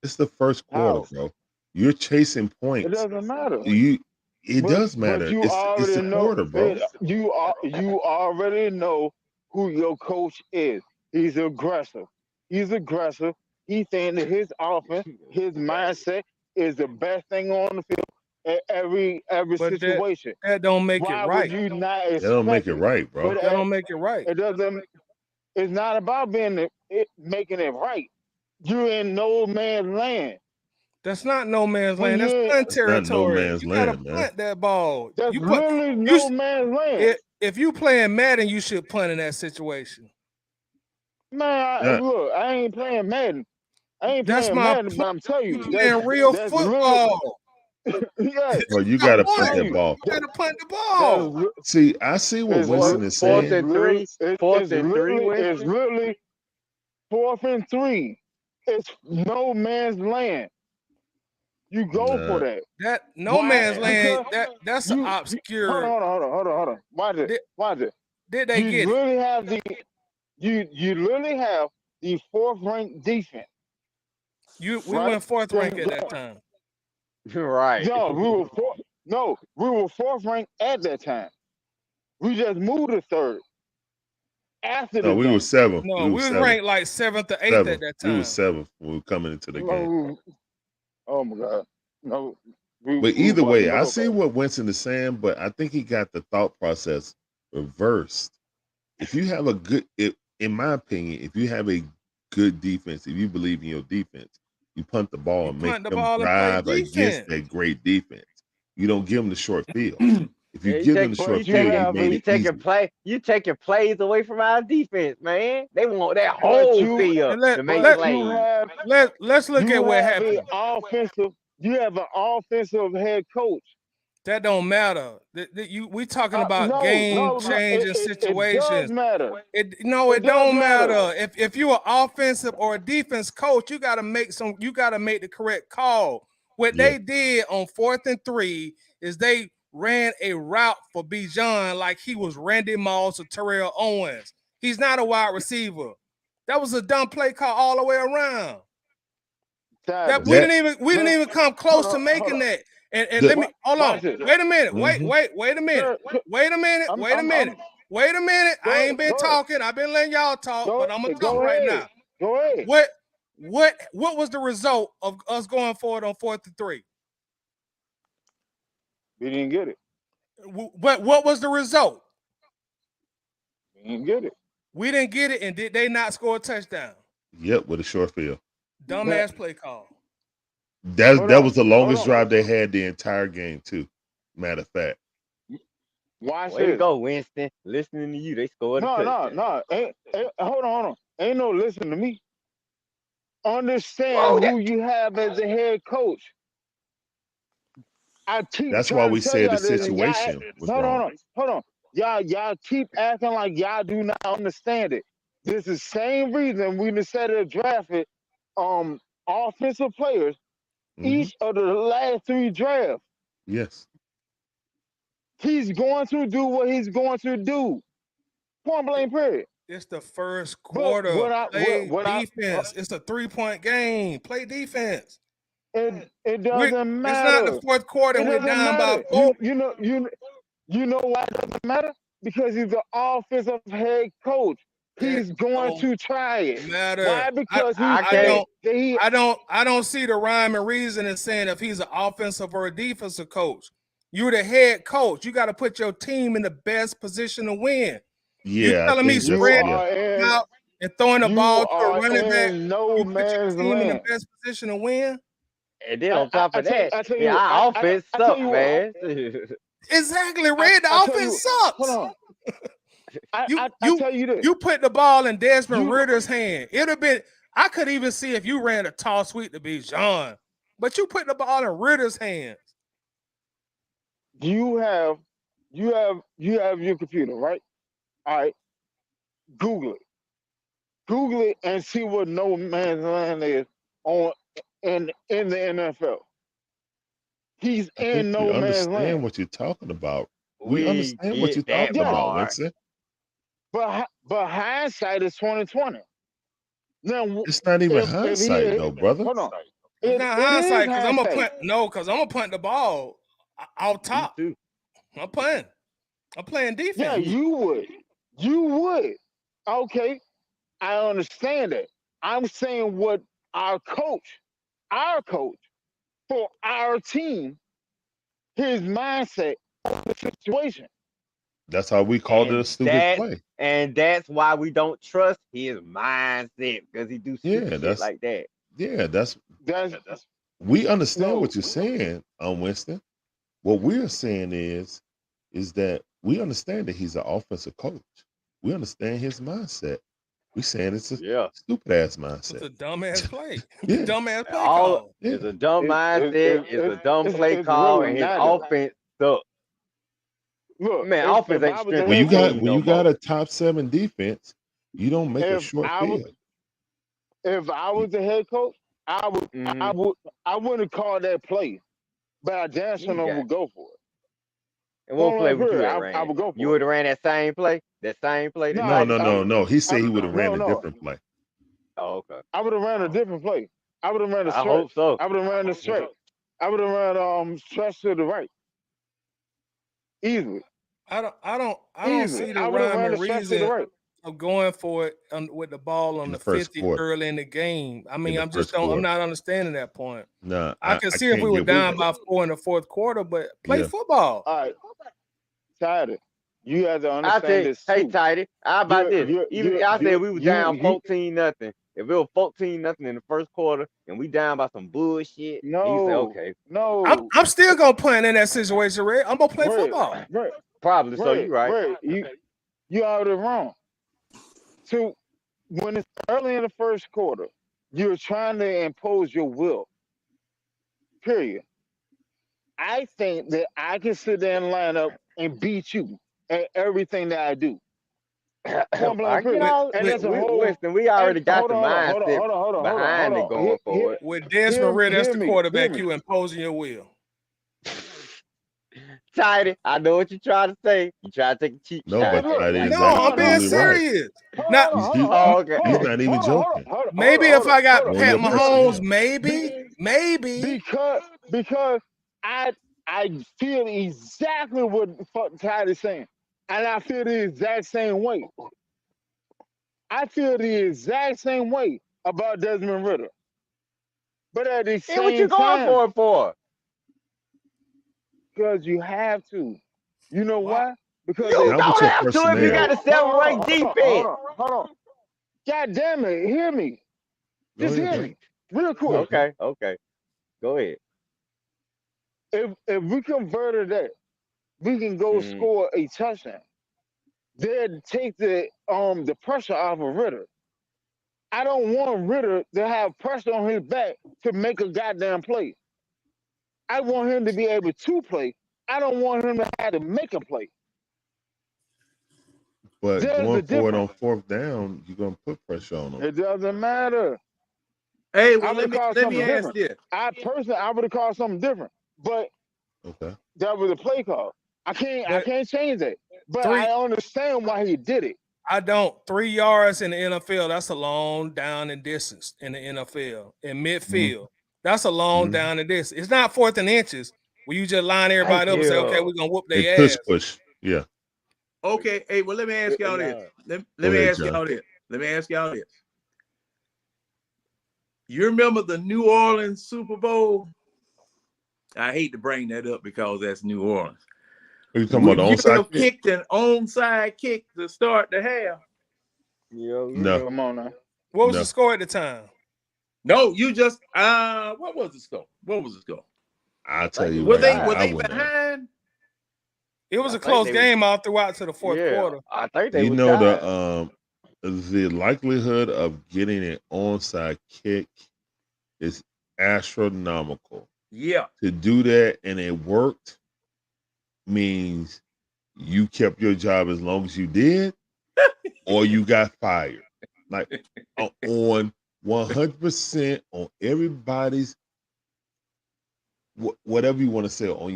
[SPEAKER 10] It's the first quarter,
[SPEAKER 8] How?
[SPEAKER 10] bro. You're chasing
[SPEAKER 8] It
[SPEAKER 10] points.
[SPEAKER 8] doesn't matter.
[SPEAKER 10] It
[SPEAKER 8] But-
[SPEAKER 10] does matter.
[SPEAKER 8] But you
[SPEAKER 10] It's
[SPEAKER 8] already
[SPEAKER 10] the
[SPEAKER 8] know.
[SPEAKER 10] quarter, bro.
[SPEAKER 8] You already know who your coach is. He's aggressive. He thinks that his offense, his mindset is the best thing on the field in every
[SPEAKER 1] But
[SPEAKER 8] situation.
[SPEAKER 1] that don't make
[SPEAKER 8] Why
[SPEAKER 1] it right.
[SPEAKER 8] would you not expect
[SPEAKER 10] That don't make it right, bro.
[SPEAKER 8] But
[SPEAKER 1] That don't make it right.
[SPEAKER 8] it doesn't. It's not about being making it right. You're in no man's land.
[SPEAKER 1] That's not no man's
[SPEAKER 8] When
[SPEAKER 1] land. That's
[SPEAKER 8] you're
[SPEAKER 1] punt
[SPEAKER 10] That's not no
[SPEAKER 1] territory.
[SPEAKER 10] man's
[SPEAKER 1] You gotta
[SPEAKER 10] land, man.
[SPEAKER 1] punt that ball.
[SPEAKER 8] that's
[SPEAKER 1] You put
[SPEAKER 8] literally
[SPEAKER 1] you
[SPEAKER 8] no man's land.
[SPEAKER 1] if you playing Madden, you should punt in that situation.
[SPEAKER 8] Man,
[SPEAKER 10] Yeah.
[SPEAKER 8] look, I ain't playing Madden. I ain't
[SPEAKER 1] That's
[SPEAKER 8] playing
[SPEAKER 1] my
[SPEAKER 8] Madden, but I'm telling
[SPEAKER 1] You
[SPEAKER 8] you,
[SPEAKER 1] playing real
[SPEAKER 8] that's literally
[SPEAKER 1] football.
[SPEAKER 8] yeah.
[SPEAKER 10] Bro, you
[SPEAKER 1] You
[SPEAKER 10] gotta
[SPEAKER 1] gotta
[SPEAKER 10] punt
[SPEAKER 1] punt.
[SPEAKER 10] that ball.
[SPEAKER 1] You gotta punt the
[SPEAKER 8] That's
[SPEAKER 1] ball.
[SPEAKER 8] li-
[SPEAKER 10] See, I see what
[SPEAKER 8] it's
[SPEAKER 10] Winston
[SPEAKER 8] li-
[SPEAKER 10] is
[SPEAKER 9] Fourth
[SPEAKER 8] it's
[SPEAKER 10] saying.
[SPEAKER 9] and
[SPEAKER 8] literally
[SPEAKER 9] three. Fourth
[SPEAKER 8] it's
[SPEAKER 9] and three,
[SPEAKER 8] literally it's
[SPEAKER 9] Winston.
[SPEAKER 8] literally 4th and 3. It's no man's land. You go for
[SPEAKER 10] Nah.
[SPEAKER 8] that.
[SPEAKER 1] That no
[SPEAKER 8] Why?
[SPEAKER 1] man's land.
[SPEAKER 8] Because
[SPEAKER 1] That's
[SPEAKER 8] you hold
[SPEAKER 1] obscure.
[SPEAKER 8] on, hold on. Watch it.
[SPEAKER 1] Did,
[SPEAKER 8] Watch it.
[SPEAKER 1] did they
[SPEAKER 8] You
[SPEAKER 1] get it?
[SPEAKER 8] literally have you literally have the 4th ranked defense.
[SPEAKER 1] We
[SPEAKER 8] Right?
[SPEAKER 1] went fourth
[SPEAKER 8] So,
[SPEAKER 1] rank at that time.
[SPEAKER 9] Right.
[SPEAKER 8] no, we were 4th ranked at that time. We just moved to 3rd after
[SPEAKER 10] No,
[SPEAKER 8] the
[SPEAKER 10] we were
[SPEAKER 8] thing.
[SPEAKER 10] seventh.
[SPEAKER 1] No,
[SPEAKER 10] We
[SPEAKER 1] we
[SPEAKER 10] were
[SPEAKER 1] was
[SPEAKER 10] seventh.
[SPEAKER 1] ranked like 7th or 8th at
[SPEAKER 10] Seventh.
[SPEAKER 1] that
[SPEAKER 10] We were
[SPEAKER 1] time.
[SPEAKER 10] seventh when we were coming into the game.
[SPEAKER 8] Oh my God. No.
[SPEAKER 10] But either
[SPEAKER 8] about
[SPEAKER 10] way,
[SPEAKER 8] to
[SPEAKER 10] I
[SPEAKER 8] know
[SPEAKER 10] see
[SPEAKER 8] about
[SPEAKER 10] what Winston is saying, but I think he got the thought process reversed. If you have a good, in my opinion, if you have a good defense, if you believe in your defense, you punt the ball
[SPEAKER 1] You
[SPEAKER 10] and make
[SPEAKER 1] punt the
[SPEAKER 10] them
[SPEAKER 1] ball and play
[SPEAKER 10] drive against
[SPEAKER 1] defense.
[SPEAKER 10] that great defense. You don't give them the short field. If you
[SPEAKER 9] Yeah,
[SPEAKER 10] give them the short field, you made it easy.
[SPEAKER 9] you taking plays away from our defense, man. They want that
[SPEAKER 8] but
[SPEAKER 9] whole
[SPEAKER 8] you
[SPEAKER 9] field
[SPEAKER 1] And let
[SPEAKER 9] to make
[SPEAKER 8] but
[SPEAKER 1] let
[SPEAKER 8] you
[SPEAKER 9] plays.
[SPEAKER 8] have
[SPEAKER 1] let's look
[SPEAKER 8] you
[SPEAKER 1] at what
[SPEAKER 8] have
[SPEAKER 1] happened.
[SPEAKER 8] you have an offensive head coach.
[SPEAKER 1] That don't matter. We talking about
[SPEAKER 8] No,
[SPEAKER 1] game changing
[SPEAKER 8] it does
[SPEAKER 1] situations.
[SPEAKER 8] matter.
[SPEAKER 1] It
[SPEAKER 8] It
[SPEAKER 1] don't
[SPEAKER 8] does
[SPEAKER 1] matter.
[SPEAKER 8] matter.
[SPEAKER 1] If you're an offensive or a defense coach, you gotta make the correct call. What
[SPEAKER 10] Yeah.
[SPEAKER 1] they did on 4th and 3 is they ran a route for Bijan like he was Randy Moss or Terrell Owens. He's not a wide receiver. That was a dumb play call all the way around. That we
[SPEAKER 10] That
[SPEAKER 1] didn't even come close to
[SPEAKER 8] Hold
[SPEAKER 1] making
[SPEAKER 8] on.
[SPEAKER 1] that. And
[SPEAKER 10] the,
[SPEAKER 1] let me hold on.
[SPEAKER 8] Watch it.
[SPEAKER 1] Wait a minute.
[SPEAKER 10] Mhm.
[SPEAKER 1] Wait a minute. Wait a minute.
[SPEAKER 8] I'm,
[SPEAKER 1] Wait a
[SPEAKER 8] I'm,
[SPEAKER 1] minute.
[SPEAKER 8] I'm,
[SPEAKER 1] Wait a minute. I ain't been
[SPEAKER 8] go
[SPEAKER 1] talking. I've been letting y'all talk, but I'm gonna talk
[SPEAKER 8] go
[SPEAKER 1] right
[SPEAKER 8] ahead.
[SPEAKER 1] now.
[SPEAKER 8] Go ahead.
[SPEAKER 1] What was the result of us going forward on 4th and 3?
[SPEAKER 8] We didn't get it.
[SPEAKER 1] What was the result?
[SPEAKER 8] We didn't get it.
[SPEAKER 1] We didn't get it, and did they not score a touchdown?
[SPEAKER 10] Yep, with a short field.
[SPEAKER 1] Dumbass play call.
[SPEAKER 10] That was the longest drive they had the entire game, too. Matter of fact.
[SPEAKER 8] Watch
[SPEAKER 9] Way to
[SPEAKER 8] this.
[SPEAKER 9] go, Winston. Listening to you, they scored a touchdown.
[SPEAKER 8] No. Hold on. Ain't no listen to me. Understand who you have as a head coach. I keep
[SPEAKER 10] That's why
[SPEAKER 8] trying
[SPEAKER 10] we
[SPEAKER 8] to tell
[SPEAKER 10] said the
[SPEAKER 8] y'all this, and y'all
[SPEAKER 10] situation was wrong.
[SPEAKER 8] hold on. Y'all keep acting like y'all do not understand it. This is the same reason we decided to draft it offensive players each of the last 3 drafts.
[SPEAKER 10] Yes.
[SPEAKER 8] He's going to do what he's going to do. Point blank period.
[SPEAKER 1] It's the first quarter. Play defense. It's a 3-point game. Play defense.
[SPEAKER 8] It doesn't matter.
[SPEAKER 1] It's not the 4th quarter and we're down by 4.
[SPEAKER 8] You know why it doesn't matter? Because he's the offensive head coach. He's going to try it.
[SPEAKER 1] Matter.
[SPEAKER 8] Why? Because
[SPEAKER 1] I don't see the rhyme and reason in saying if he's an offensive or a defensive coach. You're the head coach. You got to put your team in the best position to win.
[SPEAKER 10] Yeah,
[SPEAKER 1] you telling me spreading out and throwing the ball to a running back.
[SPEAKER 8] No man's
[SPEAKER 1] team
[SPEAKER 8] land.
[SPEAKER 1] in the best position to win.
[SPEAKER 9] And then on top of that, our offense sucks, man.
[SPEAKER 1] Exactly, Red. The offense sucks.
[SPEAKER 8] Hold on. I tell you this.
[SPEAKER 1] You put the ball in Desmond Ritter's hand. It'd have been. I could even see if you ran a toss sweep to Bijan, but you put the ball in Ritter's hands.
[SPEAKER 8] You have your computer, right? All right. Google it and see what no man's land is in the NFL. He's in no man's land.
[SPEAKER 10] We understand what you're talking about. We understand what you're talking about, Winston.
[SPEAKER 8] But hindsight is 2020. Now
[SPEAKER 10] it's not even hindsight, though, brother.
[SPEAKER 8] Hold on.
[SPEAKER 1] It's not hindsight because I'm gonna punt the ball out top. I'm playing defense.
[SPEAKER 8] Yeah, you would. Okay, I understand that. I'm saying what our coach for our team, his mindset on the situation.
[SPEAKER 10] That's how we called it a
[SPEAKER 9] And
[SPEAKER 10] stupid play.
[SPEAKER 9] And that's why we don't trust his mindset because he do
[SPEAKER 10] Yeah,
[SPEAKER 9] stupid shit
[SPEAKER 10] that's
[SPEAKER 9] like that.
[SPEAKER 10] that's
[SPEAKER 8] That's
[SPEAKER 10] we understand
[SPEAKER 8] no.
[SPEAKER 10] what you're saying, Winston. What we're saying is that we understand that he's an offensive coach. We understand his mindset. We saying it's a
[SPEAKER 9] Yeah.
[SPEAKER 10] stupid ass
[SPEAKER 1] It's a
[SPEAKER 10] mindset.
[SPEAKER 1] dumbass play.
[SPEAKER 10] Yeah.
[SPEAKER 1] Dumbass play
[SPEAKER 9] All
[SPEAKER 1] call.
[SPEAKER 9] it's a dumb mindset, it's a dumb
[SPEAKER 8] it's
[SPEAKER 9] play call,
[SPEAKER 8] really
[SPEAKER 9] and his
[SPEAKER 8] not.
[SPEAKER 9] offense sucks.
[SPEAKER 8] Look,
[SPEAKER 9] Man,
[SPEAKER 8] if
[SPEAKER 9] offense ain't
[SPEAKER 8] I was the
[SPEAKER 9] stripping
[SPEAKER 10] When
[SPEAKER 8] head
[SPEAKER 10] you got
[SPEAKER 8] coach,
[SPEAKER 9] no
[SPEAKER 10] a
[SPEAKER 9] more.
[SPEAKER 10] top 7 defense, you don't make a
[SPEAKER 8] if
[SPEAKER 10] short
[SPEAKER 8] I was
[SPEAKER 10] field.
[SPEAKER 8] if I was the head coach, I
[SPEAKER 9] Mhm.
[SPEAKER 8] wouldn't call that play, but I damn sure
[SPEAKER 9] You got
[SPEAKER 8] would go for it.
[SPEAKER 9] and what
[SPEAKER 8] Point
[SPEAKER 9] play
[SPEAKER 8] blank
[SPEAKER 9] would you
[SPEAKER 8] period,
[SPEAKER 9] have
[SPEAKER 8] I
[SPEAKER 9] ran?
[SPEAKER 8] would go
[SPEAKER 9] You
[SPEAKER 8] for it.
[SPEAKER 9] would have ran that same play that
[SPEAKER 8] No,
[SPEAKER 9] Tidy did?
[SPEAKER 10] No. He said he would have ran a
[SPEAKER 8] no.
[SPEAKER 10] different play.
[SPEAKER 9] Oh, okay.
[SPEAKER 8] I would have ran a different play. I would have ran a
[SPEAKER 9] I
[SPEAKER 8] stretch.
[SPEAKER 9] hope so.
[SPEAKER 8] I would have ran a stretch. I would have ran stretch to the right. Easily.
[SPEAKER 1] I don't
[SPEAKER 8] Easily.
[SPEAKER 1] see the
[SPEAKER 8] I would have
[SPEAKER 1] rhyme
[SPEAKER 8] ran a
[SPEAKER 1] and
[SPEAKER 8] stretch to the
[SPEAKER 1] reason
[SPEAKER 8] right.
[SPEAKER 1] of going for it with the ball on
[SPEAKER 10] In
[SPEAKER 1] the
[SPEAKER 10] the first
[SPEAKER 1] 50
[SPEAKER 10] quarter.
[SPEAKER 1] early in the game. I
[SPEAKER 10] In
[SPEAKER 1] mean,
[SPEAKER 10] the
[SPEAKER 1] I'm just
[SPEAKER 10] first
[SPEAKER 1] I'm
[SPEAKER 10] quarter.
[SPEAKER 1] not understanding that point.
[SPEAKER 10] Nah,
[SPEAKER 1] I
[SPEAKER 10] I
[SPEAKER 1] can see if
[SPEAKER 10] can't
[SPEAKER 1] we were
[SPEAKER 10] get
[SPEAKER 1] down
[SPEAKER 10] with that.
[SPEAKER 1] by 4 in the fourth quarter, but play
[SPEAKER 10] Yeah.
[SPEAKER 1] football.
[SPEAKER 8] All right. Tidy. You have to
[SPEAKER 9] I
[SPEAKER 8] understand
[SPEAKER 9] said,
[SPEAKER 8] this
[SPEAKER 9] hey
[SPEAKER 8] too.
[SPEAKER 9] Tidy, how about this? Even I said we was down
[SPEAKER 8] you
[SPEAKER 9] 14-0. If it was 14-0 in the first quarter and we down by some bullshit, and you say, okay,
[SPEAKER 8] no.
[SPEAKER 1] I'm still gonna play in that situation, Red. I'm gonna play football.
[SPEAKER 8] Right.
[SPEAKER 9] probably so. You right.
[SPEAKER 8] Right. You already wrong. So when it's early in the first quarter, you're trying to impose your will. Period. I think that I can sit there and line up and beat you at everything that I do. Point
[SPEAKER 9] I
[SPEAKER 8] blank
[SPEAKER 9] get
[SPEAKER 8] period.
[SPEAKER 9] all
[SPEAKER 8] And that's a whole.
[SPEAKER 9] Winston. We already got
[SPEAKER 8] Hold
[SPEAKER 9] the
[SPEAKER 8] on,
[SPEAKER 9] mindset behind it going for it.
[SPEAKER 1] With Desmond Ridder as the
[SPEAKER 8] hear
[SPEAKER 1] quarterback,
[SPEAKER 8] me.
[SPEAKER 1] you imposing your will.
[SPEAKER 9] Tidy, I know what you trying to say. You try to take a cheap
[SPEAKER 10] No,
[SPEAKER 9] shot.
[SPEAKER 10] but
[SPEAKER 8] look,
[SPEAKER 10] Tidy is
[SPEAKER 1] No, I'm being
[SPEAKER 10] absolutely right.
[SPEAKER 1] serious. Now,
[SPEAKER 9] Oh, okay.
[SPEAKER 10] He's not even joking.
[SPEAKER 1] maybe if I got
[SPEAKER 10] On
[SPEAKER 1] Pat
[SPEAKER 10] your
[SPEAKER 1] Mahomes,
[SPEAKER 10] personality.
[SPEAKER 1] maybe.
[SPEAKER 8] Because I feel exactly what fuck Todd is saying, and I feel the exact same way. I feel the exact same way about Desmond Ridder, but at the
[SPEAKER 9] Hey, what you
[SPEAKER 8] same
[SPEAKER 9] going
[SPEAKER 8] time,
[SPEAKER 9] for it for?
[SPEAKER 8] because you have to. You know why? Because
[SPEAKER 9] You
[SPEAKER 10] Not with
[SPEAKER 9] don't
[SPEAKER 10] your
[SPEAKER 9] have to if you got
[SPEAKER 10] personality.
[SPEAKER 9] a 7-ranked defense.
[SPEAKER 8] Hold on. God damn it, hear me.
[SPEAKER 10] Go
[SPEAKER 8] Just
[SPEAKER 10] ahead,
[SPEAKER 8] hear
[SPEAKER 10] bro.
[SPEAKER 8] me, real quick.
[SPEAKER 9] Okay. Go ahead.
[SPEAKER 8] If we converted that, we can go score a touchdown. They'd take the pressure off of Ridder. I don't want Ridder to have pressure on his back to make a goddamn play. I want him to be able to play. I don't want him to have to make a play.
[SPEAKER 10] But
[SPEAKER 8] There's
[SPEAKER 10] going
[SPEAKER 8] a
[SPEAKER 10] forward on
[SPEAKER 8] difference.
[SPEAKER 10] fourth down, you're gonna put pressure on him.
[SPEAKER 8] It doesn't matter.
[SPEAKER 11] Hey,
[SPEAKER 8] I
[SPEAKER 11] well,
[SPEAKER 8] would have called
[SPEAKER 11] let me
[SPEAKER 8] something
[SPEAKER 11] ask
[SPEAKER 8] different.
[SPEAKER 11] this.
[SPEAKER 8] I would have called something different. But
[SPEAKER 10] Okay.
[SPEAKER 8] that was a play call. I can't change that. But
[SPEAKER 1] Three-
[SPEAKER 8] I understand why he did it.
[SPEAKER 1] I don't. 3 yards in the NFL, that's a long down and distance in the NFL. In midfield, that's a long down and distance. It's not 4th and inches where you just line everybody up and say, okay, we're going to whoop
[SPEAKER 10] They
[SPEAKER 1] their ass.
[SPEAKER 10] push. Yeah.
[SPEAKER 11] Okay, hey, well, let me ask y'all this. Let
[SPEAKER 10] Go
[SPEAKER 11] me
[SPEAKER 10] ahead,
[SPEAKER 11] ask
[SPEAKER 10] John.
[SPEAKER 11] y'all this. Let me ask y'all this. You remember the New Orleans Super Bowl? I hate to bring that up because that's New Orleans.
[SPEAKER 10] Are you talking about the
[SPEAKER 11] Would you
[SPEAKER 10] onside
[SPEAKER 11] have
[SPEAKER 10] kick?
[SPEAKER 11] kicked an onside kick to start the half?
[SPEAKER 10] No.
[SPEAKER 8] Come on now.
[SPEAKER 1] What was
[SPEAKER 10] No.
[SPEAKER 1] the score at the time?
[SPEAKER 11] No, you just what was the score? What was the score?
[SPEAKER 10] I'll tell you
[SPEAKER 11] Were
[SPEAKER 10] right
[SPEAKER 11] they
[SPEAKER 10] now.
[SPEAKER 11] were
[SPEAKER 10] I
[SPEAKER 11] they
[SPEAKER 10] wouldn't have.
[SPEAKER 11] behind?
[SPEAKER 1] It was
[SPEAKER 9] I
[SPEAKER 1] a
[SPEAKER 9] think
[SPEAKER 1] close
[SPEAKER 9] they
[SPEAKER 1] game all throughout to the fourth quarter.
[SPEAKER 9] I think they
[SPEAKER 10] You
[SPEAKER 9] was
[SPEAKER 10] know
[SPEAKER 9] tied.
[SPEAKER 10] the likelihood of getting an onside kick is astronomical.
[SPEAKER 11] Yeah.
[SPEAKER 10] To do that and it worked means you kept your job as long as you did, or you got fired. Like on 100% on everybody's whatever you want to say on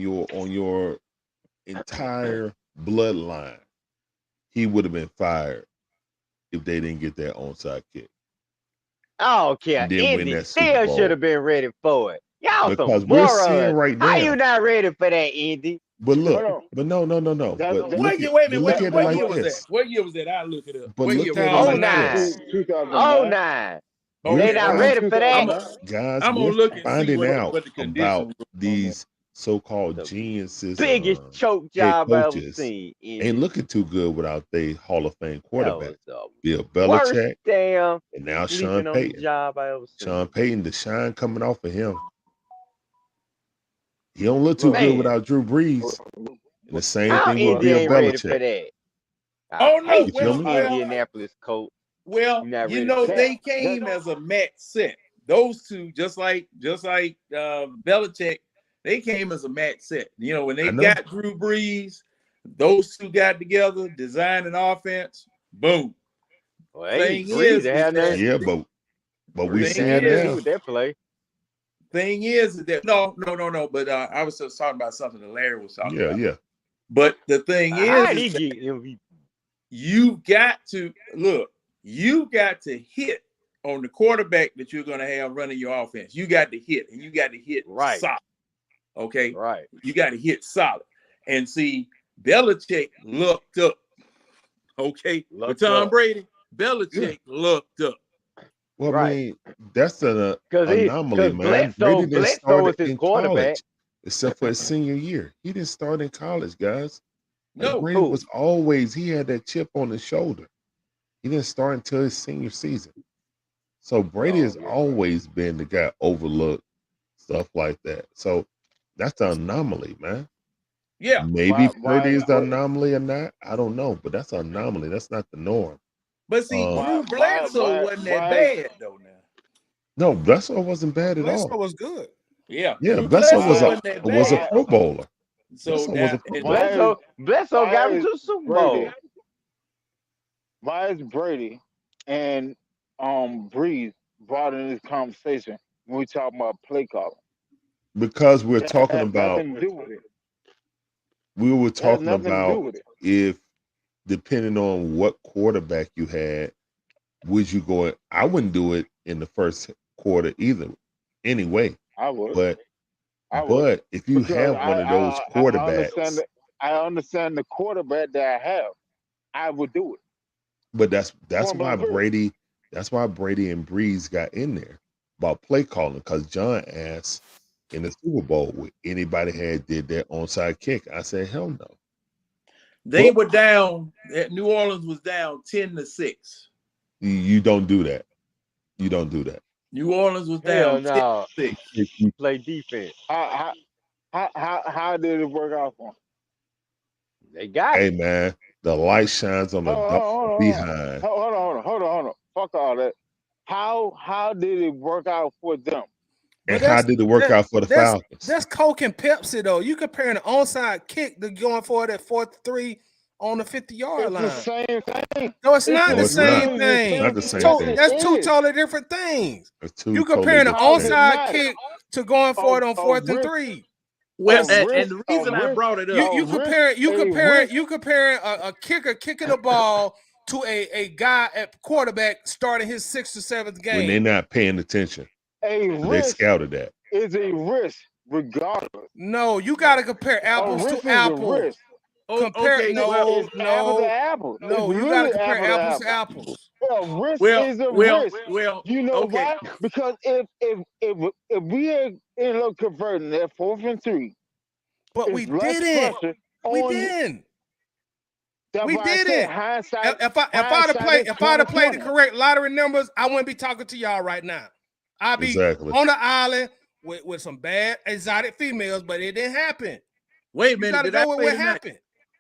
[SPEAKER 10] your entire bloodline, he would have been fired if they didn't get that onside kick.
[SPEAKER 9] I don't care.
[SPEAKER 10] And then win
[SPEAKER 9] Indy
[SPEAKER 10] that Super
[SPEAKER 9] still
[SPEAKER 10] Bowl.
[SPEAKER 9] should have been ready for it. Y'all
[SPEAKER 10] Because
[SPEAKER 9] some
[SPEAKER 10] we're seeing
[SPEAKER 9] morons.
[SPEAKER 10] right
[SPEAKER 9] How
[SPEAKER 10] now.
[SPEAKER 9] you not ready for that, Indy?
[SPEAKER 10] But
[SPEAKER 8] Hold
[SPEAKER 10] look,
[SPEAKER 8] on.
[SPEAKER 10] but no. But
[SPEAKER 11] Wait
[SPEAKER 10] look
[SPEAKER 11] a minute,
[SPEAKER 10] look at it
[SPEAKER 11] what
[SPEAKER 10] like
[SPEAKER 11] year was that?
[SPEAKER 10] this.
[SPEAKER 11] What year was that? I'll look it up.
[SPEAKER 10] But
[SPEAKER 11] What
[SPEAKER 10] look
[SPEAKER 11] year
[SPEAKER 10] at it
[SPEAKER 11] was
[SPEAKER 10] like
[SPEAKER 9] 09.
[SPEAKER 10] this.
[SPEAKER 8] 2009.
[SPEAKER 9] 09.
[SPEAKER 10] We're
[SPEAKER 9] They not ready for that.
[SPEAKER 10] guys,
[SPEAKER 11] I'm
[SPEAKER 10] we're
[SPEAKER 11] gonna look and see
[SPEAKER 10] finding
[SPEAKER 11] what
[SPEAKER 10] out
[SPEAKER 11] the conditions
[SPEAKER 10] about
[SPEAKER 11] were on that.
[SPEAKER 10] these so-called
[SPEAKER 9] The
[SPEAKER 10] geniuses,
[SPEAKER 9] biggest choke
[SPEAKER 10] head
[SPEAKER 9] job I ever
[SPEAKER 10] coaches
[SPEAKER 9] seen.
[SPEAKER 10] ain't looking too good without their Hall of Fame
[SPEAKER 9] That
[SPEAKER 10] quarterback,
[SPEAKER 9] was
[SPEAKER 10] Bill
[SPEAKER 9] the worst
[SPEAKER 10] Belichick,
[SPEAKER 9] damn
[SPEAKER 10] and now Sean
[SPEAKER 9] sleeping on the
[SPEAKER 10] Payton.
[SPEAKER 9] job I ever
[SPEAKER 10] Sean
[SPEAKER 9] seen.
[SPEAKER 10] Payton, the shine coming off of him. He don't look too good
[SPEAKER 9] Man,
[SPEAKER 10] without Drew Brees. And the same
[SPEAKER 9] how
[SPEAKER 10] thing with
[SPEAKER 9] Indy
[SPEAKER 10] Bill
[SPEAKER 9] ain't ready for
[SPEAKER 10] Belichick.
[SPEAKER 9] that?
[SPEAKER 11] Oh
[SPEAKER 9] I
[SPEAKER 11] no,
[SPEAKER 9] hate
[SPEAKER 10] You feel
[SPEAKER 9] you,
[SPEAKER 10] me?
[SPEAKER 9] Indianapolis coach. You're not
[SPEAKER 11] you
[SPEAKER 9] ready
[SPEAKER 11] know
[SPEAKER 9] for
[SPEAKER 11] they
[SPEAKER 9] that.
[SPEAKER 11] came as a match set. Those two, just like Belichick, they came as a match set. You know, when
[SPEAKER 10] I
[SPEAKER 11] they
[SPEAKER 10] know.
[SPEAKER 11] got Drew Brees, those two got together, designed an offense. Boom.
[SPEAKER 9] Well, hey,
[SPEAKER 11] Thing
[SPEAKER 9] Breeze
[SPEAKER 11] is
[SPEAKER 9] had nothing.
[SPEAKER 10] Yeah, but we
[SPEAKER 9] Breeze
[SPEAKER 10] see
[SPEAKER 9] had
[SPEAKER 10] it
[SPEAKER 9] nothing to do
[SPEAKER 10] now.
[SPEAKER 9] with that play.
[SPEAKER 11] Thing is that no. But I was just talking about something that Larry was talking about.
[SPEAKER 10] Yeah.
[SPEAKER 11] But the thing
[SPEAKER 9] How did
[SPEAKER 11] is
[SPEAKER 9] he
[SPEAKER 11] that
[SPEAKER 9] get MVP?
[SPEAKER 11] you've got to look. You got to hit on the quarterback that you're going to have running your offense. You got to hit, and you got to hit
[SPEAKER 9] Right.
[SPEAKER 11] solid. Okay,
[SPEAKER 9] Right.
[SPEAKER 11] you got to hit solid. And see, Belichick looked up. Okay, with
[SPEAKER 9] Looked
[SPEAKER 11] Tom
[SPEAKER 9] up.
[SPEAKER 11] Brady, Belichick looked up.
[SPEAKER 10] Well, I
[SPEAKER 9] Right.
[SPEAKER 10] mean, that's an
[SPEAKER 9] Because
[SPEAKER 10] anomaly, man. Brady didn't
[SPEAKER 9] Bledsoe
[SPEAKER 10] start
[SPEAKER 9] was his
[SPEAKER 10] in
[SPEAKER 9] quarterback.
[SPEAKER 10] college, except for his senior year. He didn't start in college, guys. Like
[SPEAKER 11] No,
[SPEAKER 10] Brady
[SPEAKER 9] Who?
[SPEAKER 10] was always, he had that chip on his shoulder. He didn't start until his senior season. So Brady
[SPEAKER 9] Oh,
[SPEAKER 10] has
[SPEAKER 9] yeah.
[SPEAKER 10] always been the guy overlooked, stuff like that. So that's the anomaly, man.
[SPEAKER 11] yeah,
[SPEAKER 10] Maybe
[SPEAKER 8] Why
[SPEAKER 10] Purdy is
[SPEAKER 8] is
[SPEAKER 10] the anomaly or not. I don't know, but that's an anomaly. That's not the norm.
[SPEAKER 11] but see, Drew
[SPEAKER 8] why
[SPEAKER 11] Bledsoe wasn't that
[SPEAKER 8] why
[SPEAKER 11] bad though. Now,
[SPEAKER 10] No, Bledsoe wasn't bad at
[SPEAKER 1] Bledsoe
[SPEAKER 10] all.
[SPEAKER 1] was good.
[SPEAKER 11] yeah,
[SPEAKER 10] Yeah,
[SPEAKER 11] Drew
[SPEAKER 10] Bledsoe
[SPEAKER 11] Bledsoe wasn't that
[SPEAKER 10] was a
[SPEAKER 11] bad.
[SPEAKER 10] Pro Bowler.
[SPEAKER 11] So
[SPEAKER 10] Bledsoe was
[SPEAKER 11] now,
[SPEAKER 10] a Pro
[SPEAKER 11] and
[SPEAKER 10] Bowler.
[SPEAKER 9] Bledsoe got him
[SPEAKER 8] is
[SPEAKER 9] to the Super
[SPEAKER 8] Brady?
[SPEAKER 9] Bowl.
[SPEAKER 8] Why is Brady and Breeze brought in this conversation when we talk about play calling?
[SPEAKER 10] Because we're
[SPEAKER 8] That
[SPEAKER 10] talking
[SPEAKER 8] has
[SPEAKER 10] about,
[SPEAKER 8] nothing to do with it.
[SPEAKER 10] we were
[SPEAKER 8] That has
[SPEAKER 10] talking
[SPEAKER 8] nothing to do
[SPEAKER 10] about
[SPEAKER 8] with it.
[SPEAKER 10] if, depending on what quarterback you had, would you go? I wouldn't do it in the first quarter either, anyway.
[SPEAKER 8] I would.
[SPEAKER 10] But if you
[SPEAKER 8] Because
[SPEAKER 10] have one of those quarterbacks,
[SPEAKER 8] I understand the quarterback that I have. I would do it.
[SPEAKER 10] but that's
[SPEAKER 8] Point
[SPEAKER 10] why
[SPEAKER 8] blank period.
[SPEAKER 10] Brady and Breeze got in there about play calling, because John asked in the Super Bowl would anybody had did that onside kick. I said hell no.
[SPEAKER 11] they were down. New Orleans was down 10-6.
[SPEAKER 10] You don't do that. You don't do that.
[SPEAKER 11] New Orleans was
[SPEAKER 9] Hell
[SPEAKER 11] down
[SPEAKER 9] no.
[SPEAKER 11] 10-6.
[SPEAKER 9] Play defense.
[SPEAKER 8] How did it work out for him?
[SPEAKER 9] They got
[SPEAKER 10] Hey
[SPEAKER 9] it.
[SPEAKER 10] man, the light shines on the dog behind.
[SPEAKER 8] Hold on. Fuck all that. How did it work out for them?
[SPEAKER 10] And how did it work out for the Falcons?
[SPEAKER 1] That's Coke and Pepsi though. You comparing an onside kick to going for it at 4-3 on the 50-yard
[SPEAKER 8] It's
[SPEAKER 1] line.
[SPEAKER 8] the same thing.
[SPEAKER 1] No, it's not
[SPEAKER 10] No,
[SPEAKER 1] the
[SPEAKER 10] it's
[SPEAKER 1] same
[SPEAKER 10] not.
[SPEAKER 1] thing.
[SPEAKER 10] It's not the same thing.
[SPEAKER 1] That's two totally different things.
[SPEAKER 10] It's two
[SPEAKER 1] You
[SPEAKER 10] totally
[SPEAKER 1] comparing an
[SPEAKER 10] different things.
[SPEAKER 1] onside kick to going for it on 4th and 3.
[SPEAKER 11] Well, and the reason I brought it up,
[SPEAKER 1] You comparing a kicker kicking the ball to a guy at quarterback starting his 6th or 7th game.
[SPEAKER 10] When they're not paying attention.
[SPEAKER 8] A
[SPEAKER 10] They
[SPEAKER 8] risk
[SPEAKER 10] scouted that.
[SPEAKER 8] is a risk regardless.
[SPEAKER 1] No, you got to compare apples
[SPEAKER 8] risk
[SPEAKER 1] to
[SPEAKER 8] is a
[SPEAKER 1] apples.
[SPEAKER 8] risk.
[SPEAKER 1] Compare
[SPEAKER 11] okay,
[SPEAKER 1] no,
[SPEAKER 8] It's apple to apple.
[SPEAKER 1] no.
[SPEAKER 8] It's
[SPEAKER 1] You got to
[SPEAKER 8] literally
[SPEAKER 1] compare
[SPEAKER 8] apple
[SPEAKER 1] apples
[SPEAKER 8] to
[SPEAKER 1] to apples.
[SPEAKER 8] A risk
[SPEAKER 11] well,
[SPEAKER 8] is a
[SPEAKER 11] well,
[SPEAKER 8] risk.
[SPEAKER 11] well.
[SPEAKER 8] You know
[SPEAKER 11] Okay.
[SPEAKER 8] why? Because if we had ended up converting that 4th and 3,
[SPEAKER 1] but we
[SPEAKER 8] it's less
[SPEAKER 1] didn't.
[SPEAKER 8] pressure
[SPEAKER 1] We
[SPEAKER 8] on-
[SPEAKER 1] didn't.
[SPEAKER 8] That's
[SPEAKER 1] We
[SPEAKER 8] why I said
[SPEAKER 1] didn't.
[SPEAKER 8] hindsight.
[SPEAKER 1] If I'd have played the correct lottery numbers, I wouldn't be talking to y'all right now. I'd be
[SPEAKER 10] Exactly.
[SPEAKER 1] on the island with some bad exotic females, but it didn't happen.
[SPEAKER 11] Wait a minute.
[SPEAKER 1] You
[SPEAKER 11] Did
[SPEAKER 1] gotta
[SPEAKER 11] I
[SPEAKER 1] go with
[SPEAKER 11] play
[SPEAKER 1] what
[SPEAKER 11] tonight?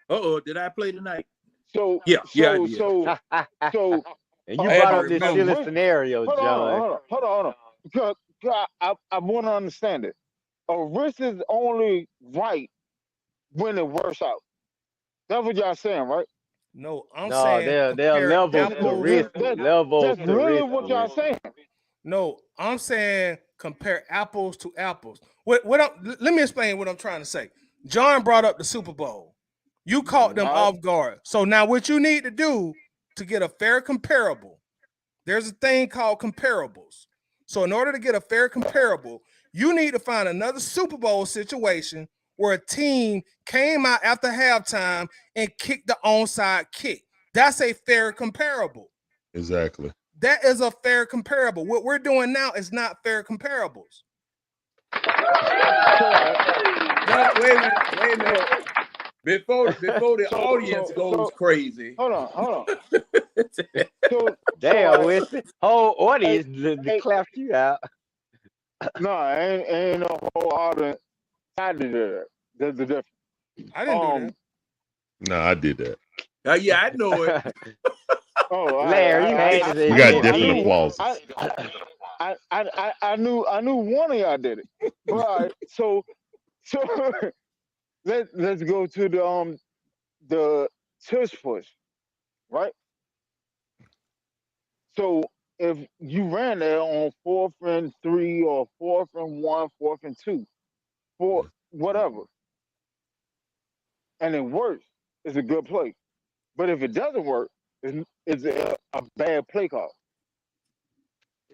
[SPEAKER 1] happened.
[SPEAKER 11] Did I play tonight?
[SPEAKER 8] So
[SPEAKER 11] Yeah, I did.
[SPEAKER 8] So
[SPEAKER 9] and you
[SPEAKER 11] I had
[SPEAKER 9] brought
[SPEAKER 11] to
[SPEAKER 9] up this
[SPEAKER 11] remember.
[SPEAKER 9] silly scenario, John.
[SPEAKER 8] Hold on. Because I want to understand it. A risk is only right when it works out. That's what y'all saying, right?
[SPEAKER 1] No, I'm
[SPEAKER 9] No,
[SPEAKER 1] saying
[SPEAKER 9] there are
[SPEAKER 1] compare
[SPEAKER 9] levels to
[SPEAKER 1] apples.
[SPEAKER 9] risk. Levels
[SPEAKER 8] That's
[SPEAKER 9] to
[SPEAKER 8] literally
[SPEAKER 9] risk.
[SPEAKER 8] what y'all saying.
[SPEAKER 1] No, I'm saying compare apples to apples. Let me explain what I'm trying to say. John brought up the Super Bowl. You caught them off guard. So now what you need to do to get a fair comparable, there's a thing called comparables. So in order to get a fair comparable, you need to find another Super Bowl situation where a team came out after halftime and kicked the onside kick. That's a fair comparable.
[SPEAKER 10] Exactly.
[SPEAKER 1] That is a fair comparable. What we're doing now is not fair comparables.
[SPEAKER 11] No, wait a minute. Before the audience goes crazy.
[SPEAKER 8] Hold on. So
[SPEAKER 9] Damn, Wesley. Whole audience clapped you out.
[SPEAKER 8] no, ain't no whole audience. I did that. There's the difference.
[SPEAKER 1] I didn't do that.
[SPEAKER 10] No, I did that.
[SPEAKER 11] Yeah, I know it.
[SPEAKER 9] Larry, you hated it.
[SPEAKER 10] We got different applauses.
[SPEAKER 8] I knew one of y'all did it. But all right, so let's go to the tush push, right? So if you ran there on 4th and 3 or 4th and 1, 4th and 2, whatever, and it works, it's a good play. But if it doesn't work, it's a bad play call.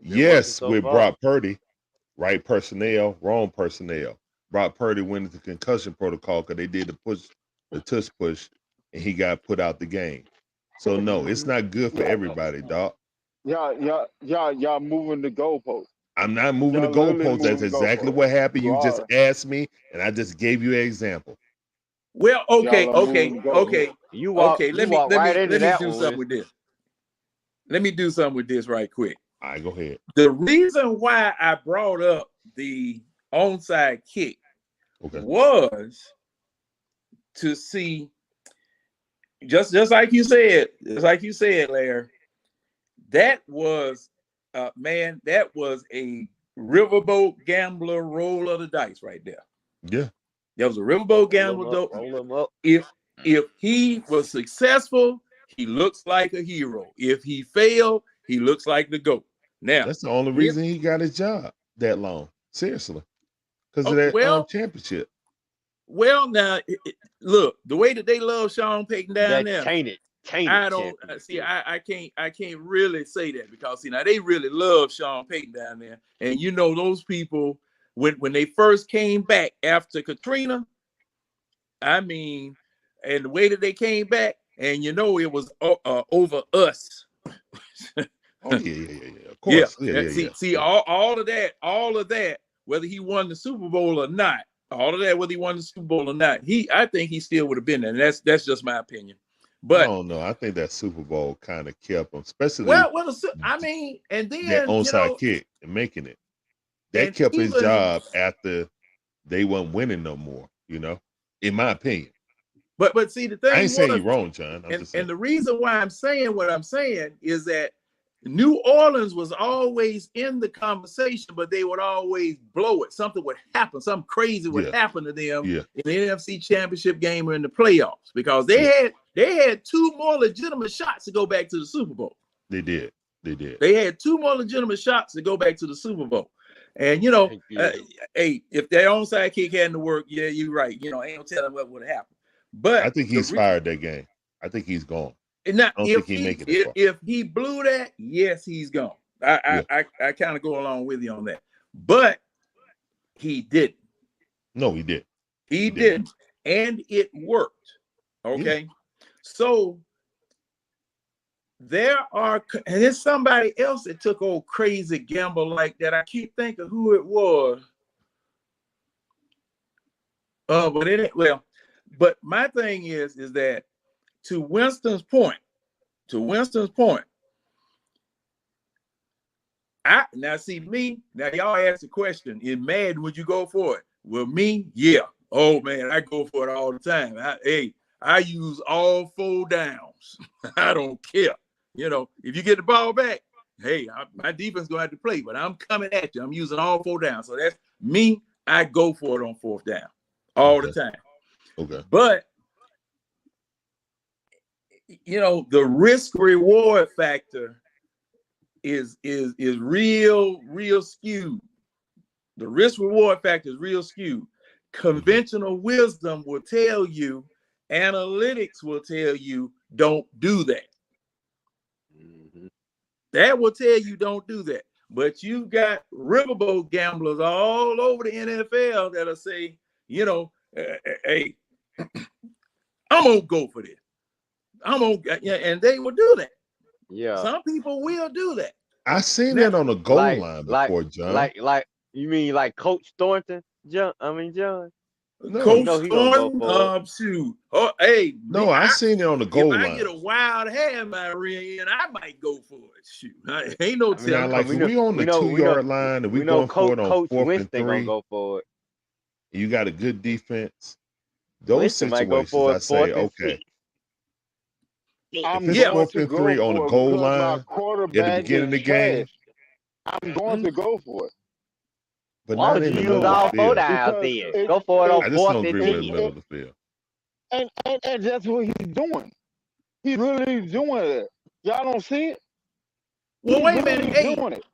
[SPEAKER 10] Yes,
[SPEAKER 9] so
[SPEAKER 10] with
[SPEAKER 9] far.
[SPEAKER 10] Brock Purdy, right personnel, wrong personnel. Brock Purdy went into concussion protocol because they did the tush push, and he got put out the game. So no, it's not good for everybody, dog.
[SPEAKER 8] Y'all moving the goalpost.
[SPEAKER 10] I'm not moving the
[SPEAKER 8] Y'all literally
[SPEAKER 10] goalposts. That's
[SPEAKER 8] moving the
[SPEAKER 10] exactly
[SPEAKER 8] goalpost.
[SPEAKER 10] what happened. You
[SPEAKER 8] You
[SPEAKER 10] just
[SPEAKER 8] are.
[SPEAKER 10] asked me, and I just gave you an example.
[SPEAKER 11] Well, okay.
[SPEAKER 8] Y'all are moving the goalpost.
[SPEAKER 9] You walk right into that
[SPEAKER 11] do
[SPEAKER 9] one.
[SPEAKER 11] something with this. Let me do something with this right quick.
[SPEAKER 10] All right, go ahead.
[SPEAKER 11] The reason why I brought up the onside kick was to see, just like you said, Larry, that was that was a riverboat gambler roll of the dice right there.
[SPEAKER 10] Yeah.
[SPEAKER 11] There was a riverboat gambler.
[SPEAKER 9] Roll him up.
[SPEAKER 11] If he was successful, he looks like a hero. If he failed, he looks like the GOAT. Now
[SPEAKER 10] That's the only reason he got his job that long. Seriously. Because of that championship.
[SPEAKER 11] Well, now look, the way that they love Sean Payton down there,
[SPEAKER 9] tainted.
[SPEAKER 11] I don't see. I can't really say that because now they really love Sean Payton down there, and you know those people when they first came back after Katrina. I mean, and the way that they came back, and you know it was over us.
[SPEAKER 10] Oh yeah. Of course. Yeah.
[SPEAKER 11] See, all of that, whether he won the Super Bowl or not, whether he won the Super Bowl or not, I think he still would have been there. And that's just my opinion. But
[SPEAKER 10] I don't know. I think that Super Bowl kind of kept him, especially
[SPEAKER 11] I mean, and then
[SPEAKER 10] that onside kick and making it. That kept his job after they weren't winning no more, in my opinion.
[SPEAKER 11] But see, the thing
[SPEAKER 10] I ain't saying you're wrong, John.
[SPEAKER 11] And the reason why I'm saying what I'm saying is that New Orleans was always in the conversation, but they would always blow it. Something would happen. Something crazy would happen to them in the NFC Championship game or in the playoffs because they had two more legitimate shots to go back to the Super Bowl.
[SPEAKER 10] They did.
[SPEAKER 11] They had two more legitimate shots to go back to the Super Bowl. And hey, if that onside kick hadn't worked, yeah, you're right. Ain't no telling what would have happened. But
[SPEAKER 10] I think he's fired that game. I think he's gone.
[SPEAKER 11] Now,
[SPEAKER 10] I don't think he make it.
[SPEAKER 11] If he blew that, yes, he's gone. I kind of go along with you on that. But he didn't.
[SPEAKER 10] No, he did.
[SPEAKER 11] He didn't. And it worked. Okay. Yeah. So and there's somebody else that took old crazy gamble like that. I can't think of who it was. But my thing is that to Winston's point, now y'all ask the question, in Madden, would you go for it? Well, me, yeah. Oh man, I go for it all the time. I use all 4 downs. I don't care. If you get the ball back, hey, my defense gonna have to play, but I'm coming at you. I'm using all 4 downs. So that's me. I go for it on 4th down all the time.
[SPEAKER 10] Okay.
[SPEAKER 11] But the risk reward factor is real skewed. The risk reward factor is real skewed. Conventional wisdom will tell you, analytics will tell you, don't do that. That will tell you don't do that. But you've got riverboat gamblers all over the NFL that'll say, hey, I'm gonna go for this. And they will do that.
[SPEAKER 9] Yeah.
[SPEAKER 11] Some people will do that.
[SPEAKER 10] I seen that on the goal line before, John.
[SPEAKER 9] Like you mean like Coach Thornton, John?
[SPEAKER 10] No,
[SPEAKER 9] You know he gonna go for it.
[SPEAKER 11] Shoot. Oh, hey.
[SPEAKER 10] No, I seen it on the goal
[SPEAKER 11] If I
[SPEAKER 10] line.
[SPEAKER 11] get a wild hair in my rear end, I might go for it. Shoot. Ain't no
[SPEAKER 9] I mean,
[SPEAKER 10] Now,
[SPEAKER 11] telling.
[SPEAKER 10] like, if we on the 2-yard line and we
[SPEAKER 9] know
[SPEAKER 10] going for it on
[SPEAKER 9] Coach
[SPEAKER 10] 4th and
[SPEAKER 9] Winston gonna
[SPEAKER 10] 3,
[SPEAKER 9] go for it.
[SPEAKER 10] you got a good defense. Those
[SPEAKER 9] Winston might go
[SPEAKER 10] situations,
[SPEAKER 9] for
[SPEAKER 10] I
[SPEAKER 9] it
[SPEAKER 10] say,
[SPEAKER 9] 4th and
[SPEAKER 10] okay.
[SPEAKER 9] 6.
[SPEAKER 8] I'm
[SPEAKER 10] If it's
[SPEAKER 8] going
[SPEAKER 10] 4th
[SPEAKER 8] to
[SPEAKER 10] and
[SPEAKER 8] go
[SPEAKER 10] 3 on the
[SPEAKER 8] for it
[SPEAKER 10] goal
[SPEAKER 8] because my
[SPEAKER 10] line at the
[SPEAKER 8] quarterback
[SPEAKER 10] beginning of the
[SPEAKER 8] is
[SPEAKER 10] game,
[SPEAKER 8] trash. I'm going to go for it.
[SPEAKER 10] but
[SPEAKER 9] Why
[SPEAKER 10] not
[SPEAKER 9] would
[SPEAKER 10] in
[SPEAKER 9] you
[SPEAKER 10] the
[SPEAKER 9] use
[SPEAKER 10] middle of
[SPEAKER 9] all
[SPEAKER 10] the
[SPEAKER 9] 4
[SPEAKER 10] field.
[SPEAKER 9] downs
[SPEAKER 8] Because
[SPEAKER 9] then? Go for it on
[SPEAKER 10] I just
[SPEAKER 9] 4th
[SPEAKER 10] don't
[SPEAKER 9] and
[SPEAKER 10] agree with the
[SPEAKER 9] 10.
[SPEAKER 10] middle of the field.
[SPEAKER 8] and that's what he's doing. He's really doing it. Y'all don't see it?
[SPEAKER 11] Well,
[SPEAKER 8] He's
[SPEAKER 11] wait a
[SPEAKER 8] really
[SPEAKER 11] minute. Hey,
[SPEAKER 8] doing it.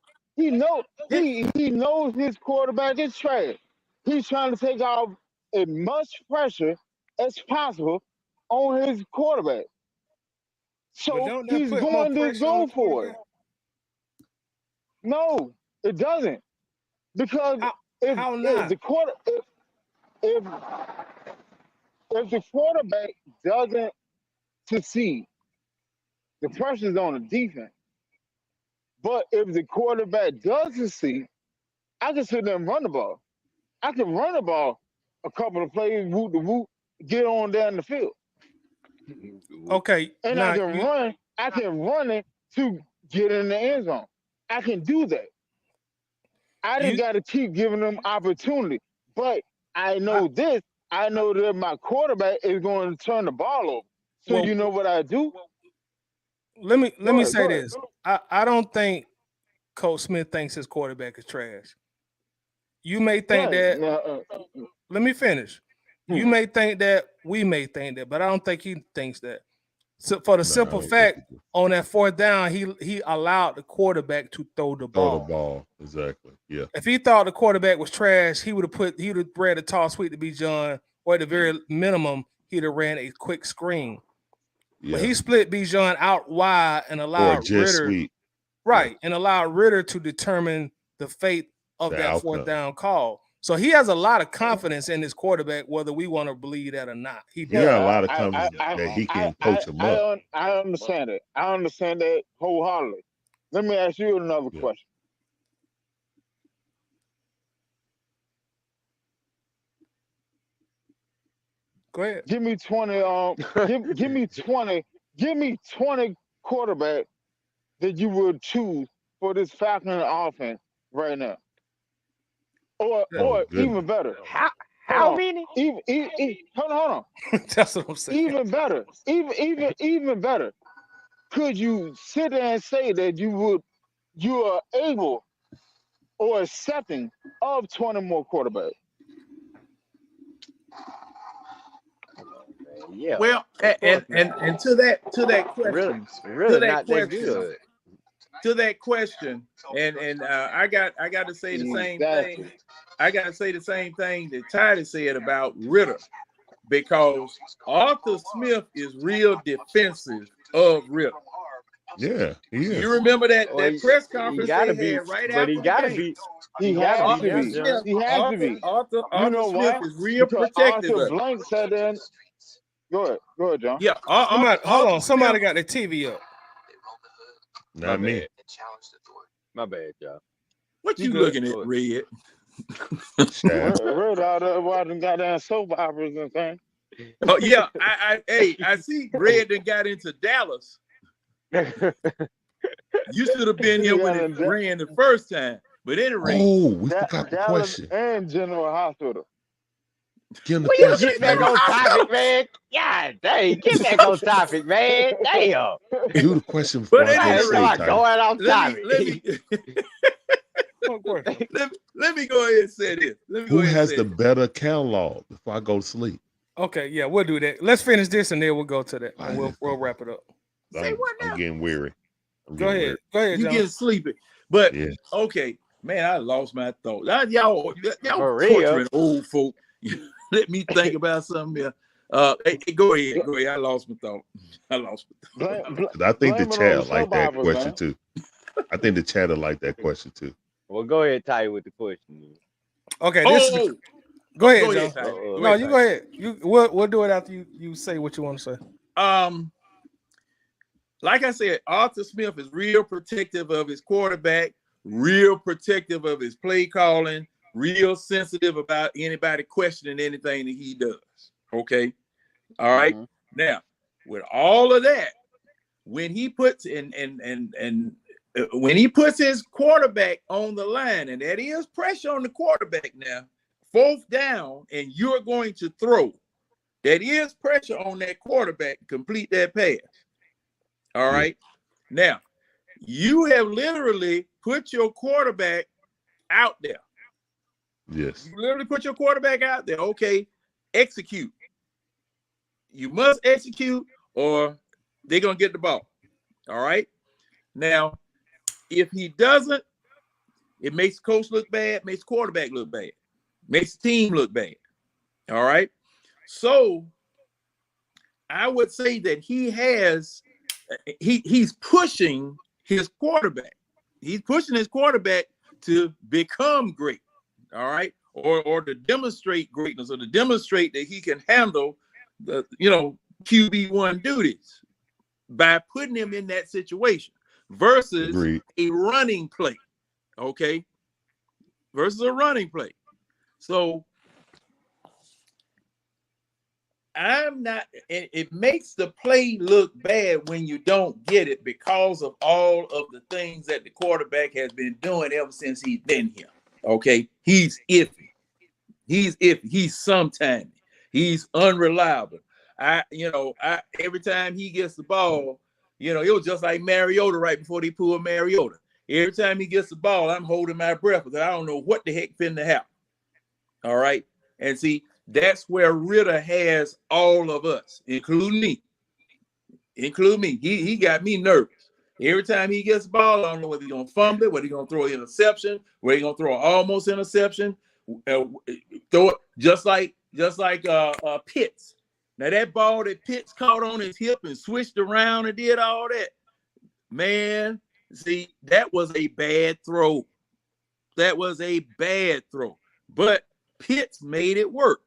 [SPEAKER 8] He knows his quarterback is trash. He's trying to take off as much pressure as possible on his quarterback.
[SPEAKER 1] But
[SPEAKER 8] So
[SPEAKER 1] don't that
[SPEAKER 8] he's
[SPEAKER 1] put more
[SPEAKER 8] going to
[SPEAKER 1] pressure on the
[SPEAKER 8] go for it.
[SPEAKER 1] quarterback?
[SPEAKER 8] No, it doesn't. Because if
[SPEAKER 1] How
[SPEAKER 8] if
[SPEAKER 1] not?
[SPEAKER 8] the quarter if the quarterback doesn't succeed, the pressure's on the defense. But if the quarterback does succeed, I can sit there and run the ball. I can run the ball a couple of plays, whoop the whoop, get on down the field.
[SPEAKER 1] Okay,
[SPEAKER 8] And
[SPEAKER 1] now
[SPEAKER 8] I can run it to get in the end zone. I can do that. I just got to keep giving them opportunity. But I know I know that my quarterback is going to turn the ball over. So
[SPEAKER 1] Well,
[SPEAKER 8] you know what I do?
[SPEAKER 1] let me
[SPEAKER 8] Go ahead,
[SPEAKER 1] say
[SPEAKER 8] go ahead.
[SPEAKER 1] this. I don't think Coach Smith thinks his quarterback is trash. You may think
[SPEAKER 8] Right.
[SPEAKER 1] that. Let me finish. You may think that. We may think that, but I don't think he thinks that. So for the
[SPEAKER 10] No, I
[SPEAKER 1] simple
[SPEAKER 10] don't
[SPEAKER 1] fact,
[SPEAKER 10] think he do.
[SPEAKER 1] on that 4th down, he allowed the quarterback to throw the
[SPEAKER 10] Throw the
[SPEAKER 1] ball.
[SPEAKER 10] ball. Exactly. Yeah.
[SPEAKER 1] If he thought the quarterback was trash, he would have bred a toss sweep to Bijan, or at the very minimum, he'd have ran a quick screen.
[SPEAKER 10] Yeah.
[SPEAKER 1] But he split Bijan out wide and
[SPEAKER 10] Or a
[SPEAKER 1] allowed
[SPEAKER 10] jet
[SPEAKER 1] Ritter,
[SPEAKER 10] sweep.
[SPEAKER 1] right, and allowed Ritter to determine the fate of
[SPEAKER 10] The
[SPEAKER 1] that
[SPEAKER 10] outcome.
[SPEAKER 1] 4th down call. So he has a lot of confidence in his quarterback, whether we want to believe that or not. He
[SPEAKER 10] He
[SPEAKER 1] does.
[SPEAKER 10] got a lot of confidence that he can coach him up.
[SPEAKER 8] I understand it. I understand that wholeheartedly. Let me ask you another question.
[SPEAKER 1] Go ahead.
[SPEAKER 8] Give me 20. Give me 20. Give me 20 quarterbacks that you would choose for this Falcon offense right now. Or even better.
[SPEAKER 9] How many?
[SPEAKER 8] Hold on.
[SPEAKER 1] That's what I'm saying.
[SPEAKER 8] Even better. Even better. Could you sit there and say that you are able or accepting of 20 more quarterbacks?
[SPEAKER 9] Yeah.
[SPEAKER 11] Well, and to that question,
[SPEAKER 9] really not that good.
[SPEAKER 11] To that question, and I got to say the same thing. I got to say the same thing that Tidy said about Ritter, because Arthur Smith is real defensive of Ritter.
[SPEAKER 10] Yeah, he is.
[SPEAKER 11] You remember that press conference they
[SPEAKER 9] be,
[SPEAKER 11] had right
[SPEAKER 9] but
[SPEAKER 11] after
[SPEAKER 9] he
[SPEAKER 11] the
[SPEAKER 9] gotta
[SPEAKER 11] game?
[SPEAKER 9] be.
[SPEAKER 8] He has to be. He has to be.
[SPEAKER 11] Arthur
[SPEAKER 8] You know
[SPEAKER 11] Smith
[SPEAKER 8] why?
[SPEAKER 11] is real
[SPEAKER 8] Because
[SPEAKER 11] protective
[SPEAKER 8] Arthur
[SPEAKER 11] of it.
[SPEAKER 8] Blank said that. Go ahead, John.
[SPEAKER 11] Yeah.
[SPEAKER 1] Hold on. Somebody got their TV up.
[SPEAKER 10] Not me.
[SPEAKER 9] My bad, y'all.
[SPEAKER 11] What you looking at, Red?
[SPEAKER 8] Red out there watching goddamn soap operas and things.
[SPEAKER 11] Oh yeah, I see Red done got into Dallas. You should have been here when it ran the first time. But anyway,
[SPEAKER 10] we forgot the
[SPEAKER 8] Dallas
[SPEAKER 10] question.
[SPEAKER 8] and General Hospital.
[SPEAKER 10] Give him the
[SPEAKER 9] Will you
[SPEAKER 10] question.
[SPEAKER 9] get back on topic, man? God dang, get back on topic, man. Damn.
[SPEAKER 10] Do the question before I go
[SPEAKER 9] Start
[SPEAKER 10] sleep.
[SPEAKER 9] going on topic.
[SPEAKER 11] Let me go ahead and say this.
[SPEAKER 10] Who has the better catalog before I go to sleep?
[SPEAKER 1] Okay, yeah, we'll do that. Let's finish this and then we'll go to that. And we'll wrap it up.
[SPEAKER 10] I'm getting weary.
[SPEAKER 1] Go ahead,
[SPEAKER 11] you
[SPEAKER 1] John.
[SPEAKER 11] getting sleepy. But
[SPEAKER 10] yeah.
[SPEAKER 11] Okay, man, I lost my thought. Y'all
[SPEAKER 9] For real.
[SPEAKER 11] torturing old folk. Let me think about something here. Hey, go ahead. I lost my thought.
[SPEAKER 10] I think the chat like that question too. I think the chat will like that question too.
[SPEAKER 9] Well, go ahead, Ty, with the question.
[SPEAKER 1] Okay, go ahead, John. No, you go ahead. We'll do it after you say what you want to say.
[SPEAKER 11] Like I said, Arthur Smith is real protective of his quarterback, real protective of his play calling, real sensitive about anybody questioning anything that he does. Okay. All right. Now, with all of that, when he puts when he puts his quarterback on the line, and that is pressure on the quarterback now, 4th down, and you're going to throw, that is pressure on that quarterback to complete that pass. All right. Now, you have literally put your quarterback out there.
[SPEAKER 10] Yes.
[SPEAKER 11] You literally put your quarterback out there. Okay, execute. You must execute or they're going to get the ball. All right. Now, if he doesn't, it makes the coach look bad, makes the quarterback look bad, makes the team look bad. All right. So I would say that he's pushing his quarterback. He's pushing his quarterback to become great. All right. Or to demonstrate greatness, or to demonstrate that he can handle the, QB1 duties by putting him in that situation versus
[SPEAKER 10] Agreed.
[SPEAKER 11] a running play. Okay. Versus a running play. So it makes the play look bad when you don't get it because of all of the things that the quarterback has been doing ever since he's been here. Okay. He's iffy. He's sometime. He's unreliable. Every time he gets the ball, it was just like Mariota right before they pulled Mariota. Every time he gets the ball, I'm holding my breath because I don't know what the heck finna happen. All right. And see, that's where Ritter has all of us, including me. He got me nervous. Every time he gets the ball, I don't know whether he's going to fumble it, whether he's going to throw an interception, whether he's going to throw an almost interception, throw it just like Pitts. Now that ball that Pitts caught on his hip and switched around and did all that, man, see, that was a bad throw. That was a bad throw. But Pitts made it work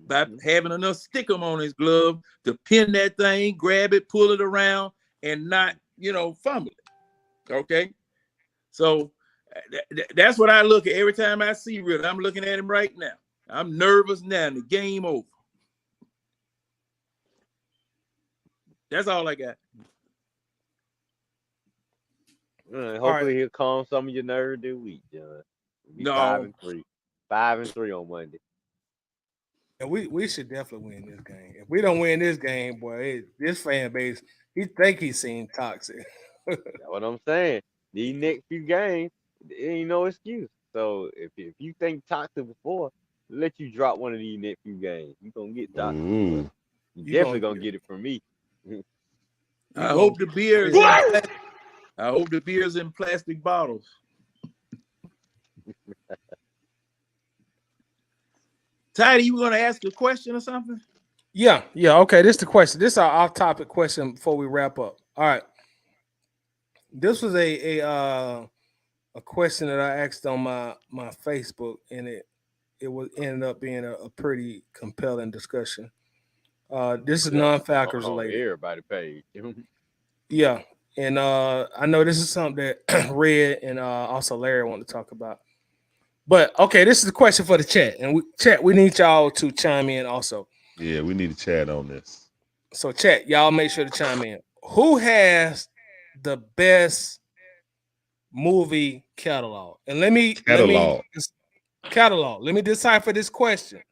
[SPEAKER 11] by having enough stickum on his glove to pin that thing, grab it, pull it around, and not, fumble it. Okay? So that's what I look at every time I see Ritter. I'm looking at him right now. I'm nervous now, and the game over. That's all I got.
[SPEAKER 9] Hopefully he'll calm some of your nerves this week, John.
[SPEAKER 11] No.
[SPEAKER 9] 5-3. 5-3 on Monday.
[SPEAKER 1] And we should definitely win this game. If we don't win this game, boy, this fan base, he think he's seen toxic.
[SPEAKER 9] That's what I'm saying. These next few games, there ain't no excuse. So if you think toxic before, let you drop one of these next few games. You're going to get toxic. You definitely going to get it from me.
[SPEAKER 11] I hope the beer's in plastic bottles. Tidy, you going to ask a question or something?
[SPEAKER 1] Yeah. Okay, this is the question. This is our off-topic question before we wrap up. All right. This was a question that I asked on my Facebook, and it ended up being a pretty compelling discussion. This is non-Falcons related.
[SPEAKER 9] Everybody paid.
[SPEAKER 1] Yeah, and I know this is something that Red and also Larry want to talk about. But okay, this is the question for the chat, and we need y'all to chime in also.
[SPEAKER 10] Yeah, we need to chat on this.
[SPEAKER 1] So chat, y'all make sure to chime in. Who has the best movie catalog? And let me decipher this question.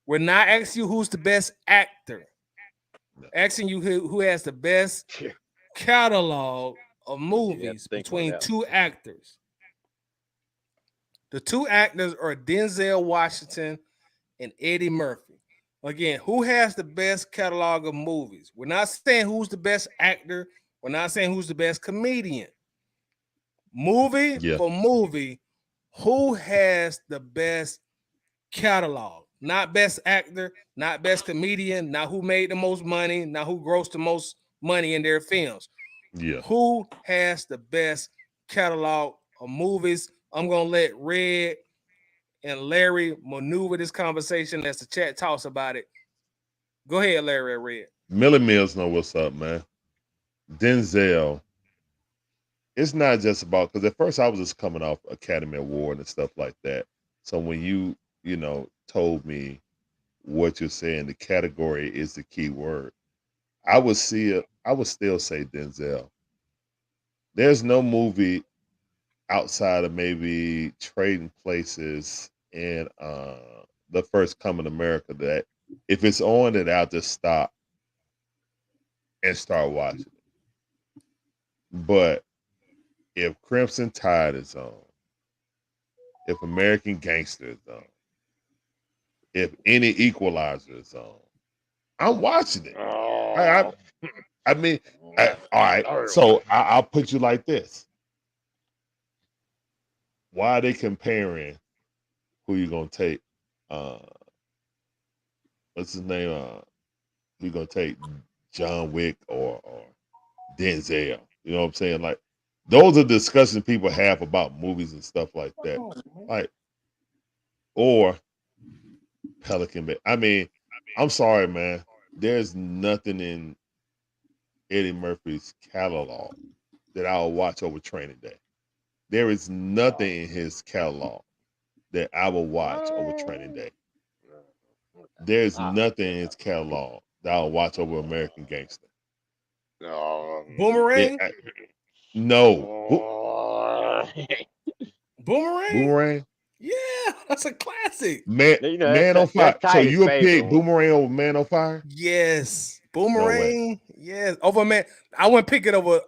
[SPEAKER 1] We're not asking you who's the best actor. No. Asking you who has the best catalog of movies between two actors. The two actors are Denzel Washington and Eddie Murphy. Again, who has the best catalog of movies? We're not saying who's the best actor. We're not saying who's the best comedian. Movie for movie, who has the best catalog? Not best actor, not best comedian, not who made the most money, not who grossed the most money in their films.
[SPEAKER 10] Yeah.
[SPEAKER 1] Who has the best catalog of movies? I'm going to let Red and Larry maneuver this conversation as the chat talks about it. Go ahead, Larry and Red.
[SPEAKER 10] Millie Mills know what's up, man. Denzel it's not just about, because at first I was just coming off Academy Award and stuff like that. So when you told me what you're saying, the category is the key word. I would still say Denzel. There's no movie outside of maybe Trading Places and The First Coming America that if it's on it, I'll just stop and start watching it. But if Crimson Tide is on, if American Gangster is on, if any Equalizer is on, I'm watching it. I mean, all right. So I'll put you like this. Why are they comparing who you gonna take? What's his name? Who you gonna take? John Wick or Denzel? You know what I'm saying? Like, those are discussions people have about movies and stuff like that. Like, or Pelican Bay. I mean, I'm sorry, man. There's nothing in Eddie Murphy's catalog that I'll watch over Training Day. There is nothing in his catalog that I will watch over Training Day. There's nothing in his catalog that I'll watch over American Gangster.
[SPEAKER 1] Boomerang?
[SPEAKER 10] No. Boomerang?
[SPEAKER 1] Yeah, that's a classic.
[SPEAKER 10] Man, Man on Fire. So you would pick Boomerang over Man on Fire?
[SPEAKER 1] Yes. Boomerang. Yes. Over Man. I wouldn't pick it over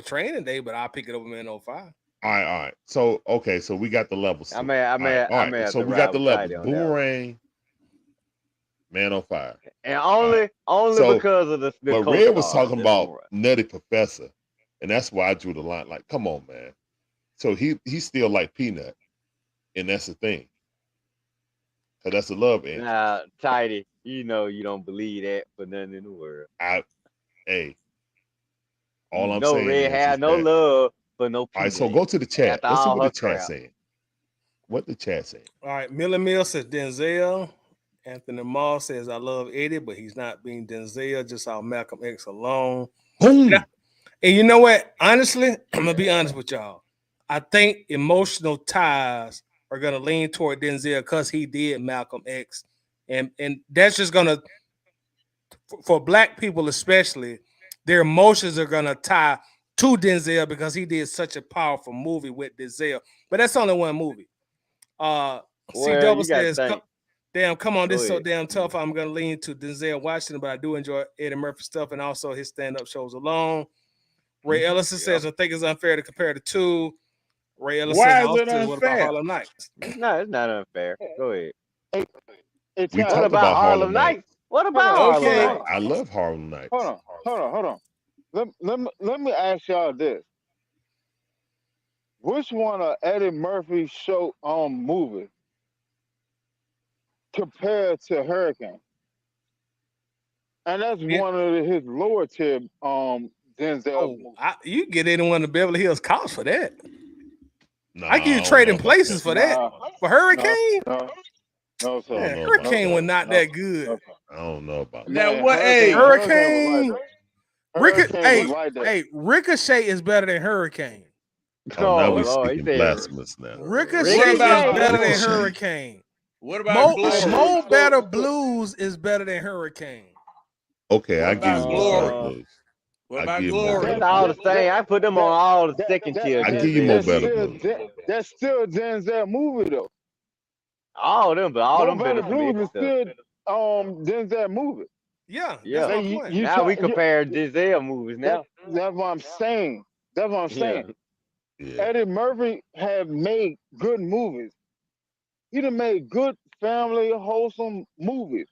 [SPEAKER 1] Training Day, but I'll pick it over Man on Fire.
[SPEAKER 10] All right. So okay, so we got the levels.
[SPEAKER 9] I may
[SPEAKER 10] So we got the levels. Boomerang, Man on Fire.
[SPEAKER 9] And only because of the
[SPEAKER 10] but Red was talking about Nutty Professor, and that's why I drew the line. Like, come on, man. So he's still like Peanut, and that's the thing. Cause that's the love end.
[SPEAKER 9] Nah, Tidy, you know you don't believe that for nothing in the world.
[SPEAKER 10] All I'm saying
[SPEAKER 9] Red
[SPEAKER 10] is
[SPEAKER 9] had no love for no Peanut.
[SPEAKER 10] All right, so go to the chat. Let's see what the chat's saying. What the chat saying?
[SPEAKER 1] All right, Miller Mill says Denzel. Anthony Moss says I love Eddie, but he's not being Denzel, just how Malcolm X alone.
[SPEAKER 10] Boom.
[SPEAKER 1] And you know what? Honestly, I'm gonna be honest with y'all. I think emotional ties are gonna lean toward Denzel because he did Malcolm X, and that's just gonna, for Black people especially, their emotions are gonna tie to Denzel because he did such a powerful movie with Denzel. But that's only one movie. C Double says, damn, come on, this is so damn tough. I'm gonna lean to Denzel Washington, but I do enjoy Eddie Murphy stuff and also his stand-up shows alone. Ray Ellison says, I think it's unfair to compare the two. Ray Ellison
[SPEAKER 11] Why
[SPEAKER 1] says,
[SPEAKER 11] is it unfair?
[SPEAKER 1] what about Harlem Nights?
[SPEAKER 9] No, it's not unfair. Go ahead.
[SPEAKER 10] We
[SPEAKER 9] What
[SPEAKER 10] talked
[SPEAKER 9] about Harlem Nights? What about Harlem Nights?
[SPEAKER 10] I love Harlem Nights.
[SPEAKER 8] Hold on. Let me ask y'all this. Which one of Eddie Murphy's show movies compared to Hurricane? And that's one of his lower tier Denzel movies.
[SPEAKER 1] You get anyone to Beverly Hills Cops for that.
[SPEAKER 10] No,
[SPEAKER 1] I give you Trading Places for that. For Hurricane?
[SPEAKER 8] No, sir.
[SPEAKER 1] Man, Hurricane was not that good.
[SPEAKER 10] I don't know about that.
[SPEAKER 11] Now what? Hey,
[SPEAKER 1] Hurricane. Ricochet is better than Hurricane.
[SPEAKER 10] Oh, now we're speaking blasphemous now.
[SPEAKER 1] Ricochet is better than Hurricane.
[SPEAKER 11] What about
[SPEAKER 1] Mo Better Blues is better than Hurricane.
[SPEAKER 10] Okay, I give you Mo Better Blues.
[SPEAKER 11] What about Glory?
[SPEAKER 9] That's all the same. I put them on all the second tier.
[SPEAKER 10] I give you Mo Better Blues.
[SPEAKER 8] That's still a Denzel movie though.
[SPEAKER 9] All of them, but all them
[SPEAKER 8] Better
[SPEAKER 9] better
[SPEAKER 8] Blues is still Denzel movie.
[SPEAKER 1] Yeah.
[SPEAKER 9] Now we compare Denzel movies now.
[SPEAKER 8] That's what I'm saying.
[SPEAKER 10] Yeah.
[SPEAKER 8] Eddie Murphy have made good movies. He done made good family, wholesome movies.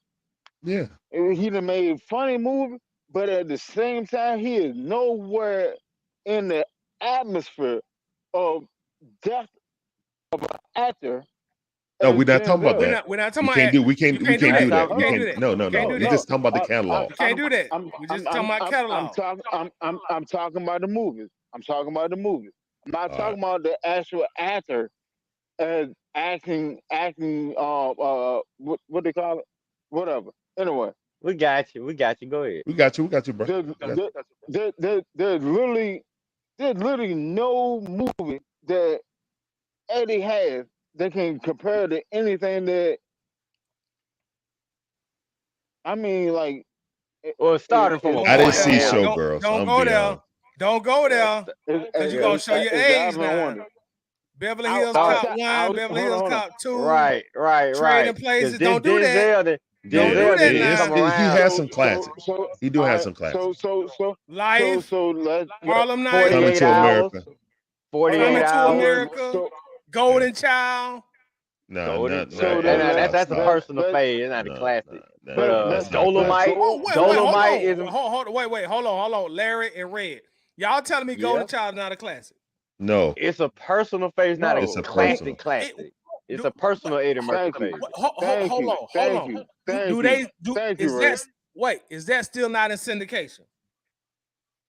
[SPEAKER 10] Yeah.
[SPEAKER 8] He done made funny movies, but at the same time, he is nowhere in the atmosphere of death of an actor.
[SPEAKER 10] No, we're not talking about that.
[SPEAKER 1] We're not talking about
[SPEAKER 10] that. We can't do that. No.
[SPEAKER 1] We're
[SPEAKER 10] just talking about the catalog.
[SPEAKER 1] You can't do that. We're just talking about catalog.
[SPEAKER 8] I'm talking about the movies. I'm not talking about the actual actor and acting. What they call it? Whatever. Anyway,
[SPEAKER 9] we got you. Go ahead.
[SPEAKER 10] We got you, bro.
[SPEAKER 8] There's literally there's literally no movie that Eddie has that can compare to anything that. I mean, like,
[SPEAKER 9] Well, starting from a
[SPEAKER 1] Don't
[SPEAKER 10] I
[SPEAKER 1] go
[SPEAKER 10] didn't
[SPEAKER 1] there.
[SPEAKER 10] see
[SPEAKER 9] point down.
[SPEAKER 10] Showgirls.
[SPEAKER 1] Don't
[SPEAKER 10] I'm
[SPEAKER 1] go
[SPEAKER 10] being
[SPEAKER 1] there.
[SPEAKER 10] honest.
[SPEAKER 1] Don't go there. Because you're going to show your age now. Beverly Hills Cop 1, Beverly Hills Cop 2.
[SPEAKER 9] Right.
[SPEAKER 1] Trading places. Don't do that. Don't do
[SPEAKER 9] Denzel
[SPEAKER 1] that
[SPEAKER 9] didn't
[SPEAKER 1] now.
[SPEAKER 9] come
[SPEAKER 10] He
[SPEAKER 9] around.
[SPEAKER 10] has some classics. He do have some classics.
[SPEAKER 1] Life,
[SPEAKER 8] let's
[SPEAKER 1] Harlem Nights,
[SPEAKER 9] 48
[SPEAKER 10] Coming to
[SPEAKER 9] hours.
[SPEAKER 10] America.
[SPEAKER 9] 48
[SPEAKER 1] Coming to
[SPEAKER 9] hours.
[SPEAKER 1] America, Golden Child.
[SPEAKER 10] No, not
[SPEAKER 9] That's a personal phase. It's not a classic. But Dolomite, Dolomite is
[SPEAKER 1] Hold on. Larry and Red. Y'all telling me Golden Child is not a classic?
[SPEAKER 10] No.
[SPEAKER 9] It's a personal phase, not
[SPEAKER 10] It's
[SPEAKER 9] a
[SPEAKER 10] a
[SPEAKER 9] classic. It's a personal Eddie Murphy phase.
[SPEAKER 1] Hold on. Is that still not in syndication?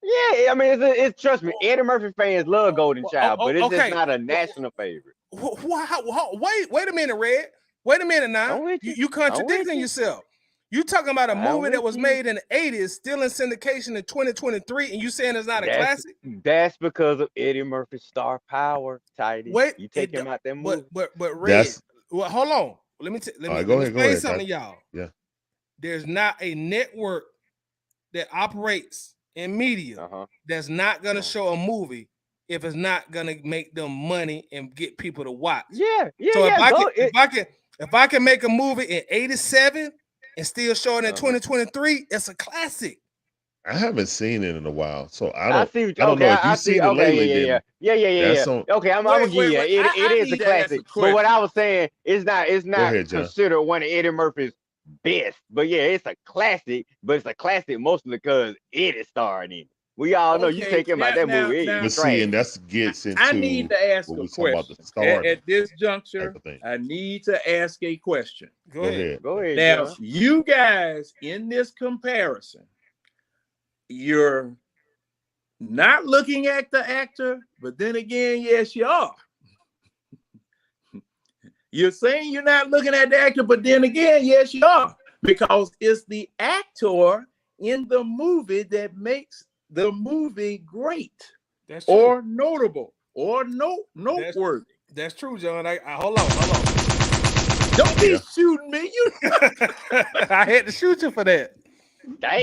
[SPEAKER 9] Yeah, I mean, it's trust me, Eddie Murphy fans love Golden Child, but it's just not a national favorite.
[SPEAKER 1] Wait a minute, Red. Wait a minute now. You contradicting yourself. You talking about a movie that was made in the 80s, still in syndication in 2023, and you saying it's not a classic?
[SPEAKER 9] That's because of Eddie Murphy's star power, Tidy.
[SPEAKER 1] Wait,
[SPEAKER 9] you take him out that movie.
[SPEAKER 1] But Red, hold on. Let me say something, y'all.
[SPEAKER 10] Yeah.
[SPEAKER 1] There's not a network that operates in media that's not gonna show a movie if it's not gonna make them money and get people to watch.
[SPEAKER 9] Yeah.
[SPEAKER 1] So if I can make a movie in 87 and still show it in 2023, it's a classic.
[SPEAKER 10] I haven't seen it in a while, so I don't know if you've seen it lately.
[SPEAKER 9] Yeah. Okay, I'm gonna give you. It is a classic. But what I was saying is not considered one of Eddie Murphy's best. But yeah, it's a classic. But it's a classic mostly because Eddie starred in it. We all know you take him out that movie.
[SPEAKER 10] But see, and that gets into.
[SPEAKER 11] I need to ask a question. At this juncture, I need to ask a question.
[SPEAKER 1] Go ahead.
[SPEAKER 11] Now, you guys in this comparison, you're not looking at the actor, but then again, yes, you are. You're saying you're not looking at the actor, but then again, yes, you are. Because it's the actor in the movie that makes the movie great or notable or noteworthy.
[SPEAKER 1] That's true, John. Hold on.
[SPEAKER 11] Don't be shooting me.
[SPEAKER 1] I had to shoot you for that.
[SPEAKER 9] Damn.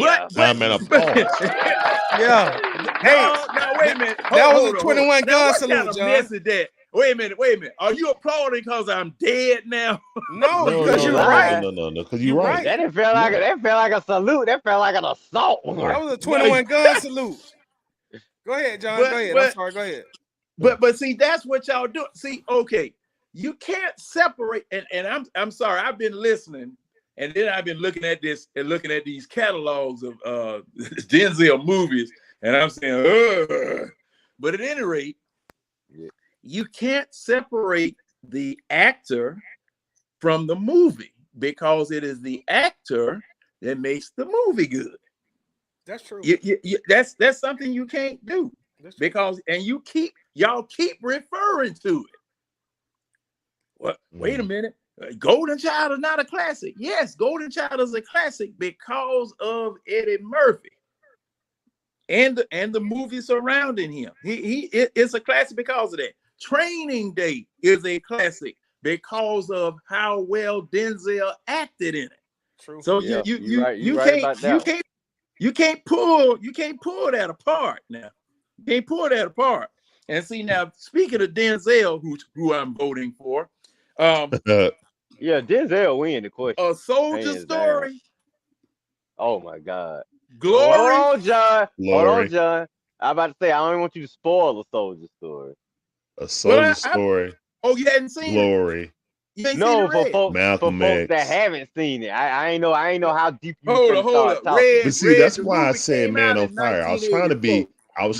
[SPEAKER 1] Yeah. Hey,
[SPEAKER 11] no, wait a minute.
[SPEAKER 1] That was a 21 gun salute, John.
[SPEAKER 11] Mess is that? Wait a minute. Are you applauding because I'm dead now?
[SPEAKER 1] No, because you're right.
[SPEAKER 10] No, because you're right.
[SPEAKER 9] That didn't feel like a salute. That felt like an assault.
[SPEAKER 1] That was a 21 gun salute. Go ahead, John. Go ahead. I'm sorry. Go ahead.
[SPEAKER 11] But see, that's what y'all do. See, okay, you can't separate. And I'm sorry. I've been listening, and then I've been looking at this and looking at these catalogs of Denzel movies, and I'm saying, ugh. But at any rate, you can't separate the actor from the movie because it is the actor that makes the movie good.
[SPEAKER 1] That's true.
[SPEAKER 11] That's something you can't do because y'all keep referring to it. Well, wait a minute. Golden Child is not a classic. Yes, Golden Child is a classic because of Eddie Murphy and the movie surrounding him. It's a classic because of that. Training Day is a classic because of how well Denzel acted in it.
[SPEAKER 1] True.
[SPEAKER 11] So you can't pull that apart now. You can't pull that apart. And see now, speaking of Denzel, who I'm voting for,
[SPEAKER 9] Denzel win the question.
[SPEAKER 11] A Soldier Story.
[SPEAKER 9] Oh my God.
[SPEAKER 11] Glory.
[SPEAKER 9] Hold on, John. I'm about to say I don't even want you to spoil a Soldier Story.
[SPEAKER 10] A Soldier Story.
[SPEAKER 11] Oh, you hadn't seen
[SPEAKER 10] Glory.
[SPEAKER 11] It?
[SPEAKER 9] No, for folks
[SPEAKER 10] X.
[SPEAKER 9] that haven't seen it. I ain't know how deep you
[SPEAKER 11] hold up.
[SPEAKER 10] But see, that's why I said Man on Fire. I was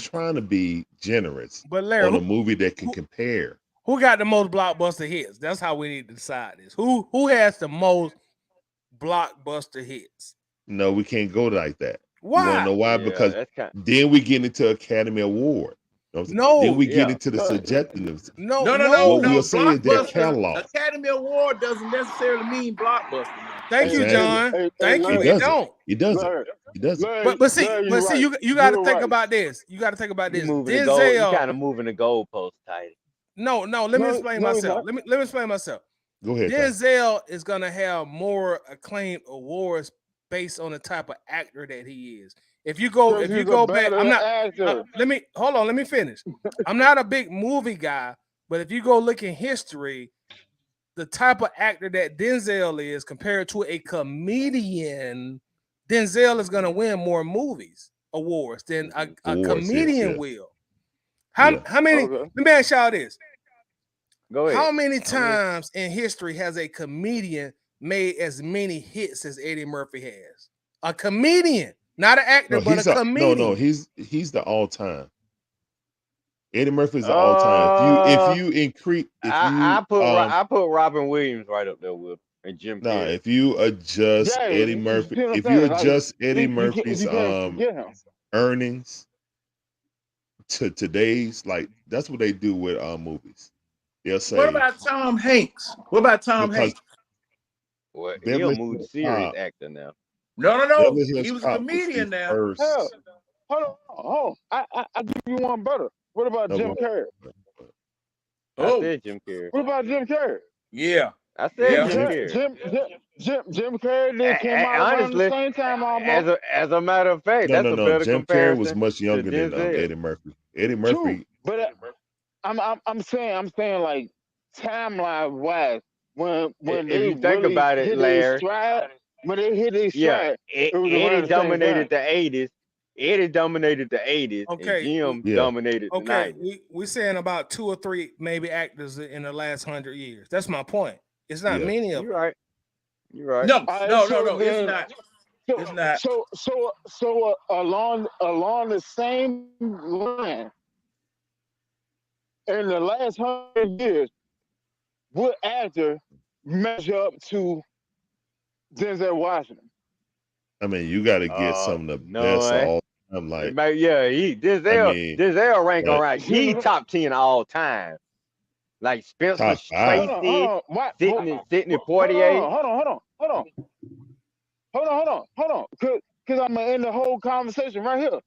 [SPEAKER 10] trying to be generous,
[SPEAKER 1] but Larry,
[SPEAKER 10] on a movie that can compare.
[SPEAKER 1] Who got the most blockbuster hits? That's how we need to decide this. Who has the most blockbuster hits?
[SPEAKER 10] No, we can't go like that.
[SPEAKER 1] Why?
[SPEAKER 10] You want to know why? Because then we get into Academy Award.
[SPEAKER 1] No.
[SPEAKER 10] Then we get into the subjectiveness.
[SPEAKER 1] No.
[SPEAKER 10] What we'll say is their catalog.
[SPEAKER 11] Academy Award doesn't necessarily mean blockbuster.
[SPEAKER 1] Thank you, John. Thank you.
[SPEAKER 10] He
[SPEAKER 1] It
[SPEAKER 10] doesn't.
[SPEAKER 1] don't.
[SPEAKER 10] He doesn't.
[SPEAKER 8] Larry,
[SPEAKER 10] He doesn't.
[SPEAKER 8] Larry,
[SPEAKER 1] But see,
[SPEAKER 8] Larry,
[SPEAKER 1] but see,
[SPEAKER 8] right.
[SPEAKER 1] you got to
[SPEAKER 8] You're
[SPEAKER 1] think
[SPEAKER 8] right.
[SPEAKER 1] about this. You got to think about
[SPEAKER 9] You
[SPEAKER 1] this.
[SPEAKER 9] moving the goal. You
[SPEAKER 1] Denzel.
[SPEAKER 9] kind of moving the goalpost tight.
[SPEAKER 1] No. Let me
[SPEAKER 8] No,
[SPEAKER 1] explain
[SPEAKER 8] no, he's
[SPEAKER 1] myself.
[SPEAKER 8] not.
[SPEAKER 1] Let me explain myself.
[SPEAKER 10] Go ahead, Ty.
[SPEAKER 1] Denzel is gonna have more acclaimed awards based on the type of actor that he is. If you go
[SPEAKER 8] Because he's a
[SPEAKER 1] back,
[SPEAKER 8] better
[SPEAKER 1] I'm not.
[SPEAKER 8] actor.
[SPEAKER 1] Let me finish. I'm not a big movie guy, but if you go look in history, the type of actor that Denzel is compared to a comedian, Denzel is gonna win more movies awards than a
[SPEAKER 10] Awards,
[SPEAKER 1] comedian
[SPEAKER 10] yes.
[SPEAKER 1] will. How many?
[SPEAKER 8] Okay.
[SPEAKER 1] Let me ask y'all this.
[SPEAKER 9] Go ahead.
[SPEAKER 1] How many times in history has a comedian made as many hits as Eddie Murphy has? A comedian, not an actor, but a comedian.
[SPEAKER 10] No, he's the all time. Eddie Murphy's the all time. If you increase,
[SPEAKER 9] I put Robin Williams right up there with him and Jim Carrey.
[SPEAKER 10] If you adjust
[SPEAKER 8] Yeah,
[SPEAKER 10] Eddie
[SPEAKER 8] you
[SPEAKER 10] Murphy,
[SPEAKER 8] see what I'm
[SPEAKER 10] if you
[SPEAKER 8] saying?
[SPEAKER 10] adjust
[SPEAKER 8] Like,
[SPEAKER 10] Eddie
[SPEAKER 8] you can't
[SPEAKER 10] Murphy's
[SPEAKER 8] forget him.
[SPEAKER 10] earnings to today's, like that's what they do with movies. They'll say,
[SPEAKER 11] What about Tom Hanks? What about Tom
[SPEAKER 10] because
[SPEAKER 11] Hanks?
[SPEAKER 9] Well, he'll
[SPEAKER 10] Beverly
[SPEAKER 9] move
[SPEAKER 10] Hills
[SPEAKER 9] serious
[SPEAKER 10] Cop,
[SPEAKER 9] actor now.
[SPEAKER 11] No.
[SPEAKER 10] Beverly Hills
[SPEAKER 11] He was a
[SPEAKER 10] Cop was the
[SPEAKER 11] comedian now.
[SPEAKER 10] first.
[SPEAKER 8] Yeah. Hold on. I give you one better. What about
[SPEAKER 10] No,
[SPEAKER 8] Jim
[SPEAKER 10] go
[SPEAKER 8] Carrey?
[SPEAKER 9] I said Jim Carrey.
[SPEAKER 8] What about Jim Carrey?
[SPEAKER 11] Yeah.
[SPEAKER 9] I said
[SPEAKER 11] Yeah.
[SPEAKER 9] Jim Carrey.
[SPEAKER 8] Jim Carrey then came out around the
[SPEAKER 9] Honestly,
[SPEAKER 8] same time almost.
[SPEAKER 9] as a matter of fact, that's a
[SPEAKER 10] No.
[SPEAKER 9] better
[SPEAKER 10] Jim Carrey was
[SPEAKER 9] comparison
[SPEAKER 10] much
[SPEAKER 9] to
[SPEAKER 10] younger than
[SPEAKER 9] Denzel.
[SPEAKER 10] Eddie Murphy. Eddie
[SPEAKER 8] True,
[SPEAKER 10] Murphy.
[SPEAKER 8] but I'm saying like timeline wise, when
[SPEAKER 9] If
[SPEAKER 8] they
[SPEAKER 9] you think
[SPEAKER 8] really
[SPEAKER 9] about it,
[SPEAKER 8] hit their
[SPEAKER 9] Larry,
[SPEAKER 8] stride, when they hit their
[SPEAKER 9] yeah,
[SPEAKER 8] stride, it was around
[SPEAKER 9] Eddie
[SPEAKER 8] the same
[SPEAKER 9] dominated
[SPEAKER 8] time.
[SPEAKER 9] the 80s. Eddie dominated the 80s,
[SPEAKER 1] Okay,
[SPEAKER 9] and Jim
[SPEAKER 10] Yeah.
[SPEAKER 9] dominated the
[SPEAKER 1] Okay,
[SPEAKER 9] 90s.
[SPEAKER 1] we're saying about 2 or 3 maybe actors in the last 100 years. That's my point. It's not
[SPEAKER 10] Yeah.
[SPEAKER 1] many of
[SPEAKER 9] You're
[SPEAKER 1] them.
[SPEAKER 9] right. You're right.
[SPEAKER 11] No.
[SPEAKER 8] So
[SPEAKER 11] It's
[SPEAKER 8] then-
[SPEAKER 11] not. It's not.
[SPEAKER 8] So along the same line, in the last 100 years, what actor measure up to Denzel Washington?
[SPEAKER 10] I mean, you got to get some of the best of all time. Like,
[SPEAKER 9] Denzel rank
[SPEAKER 10] like-
[SPEAKER 9] around. He top 10 all time. Like Spencer
[SPEAKER 10] Top 5.
[SPEAKER 9] Tracy,
[SPEAKER 8] Hold on.
[SPEAKER 9] Sidney Poitier.
[SPEAKER 8] Hold on. Because I'm gonna end the whole conversation right here.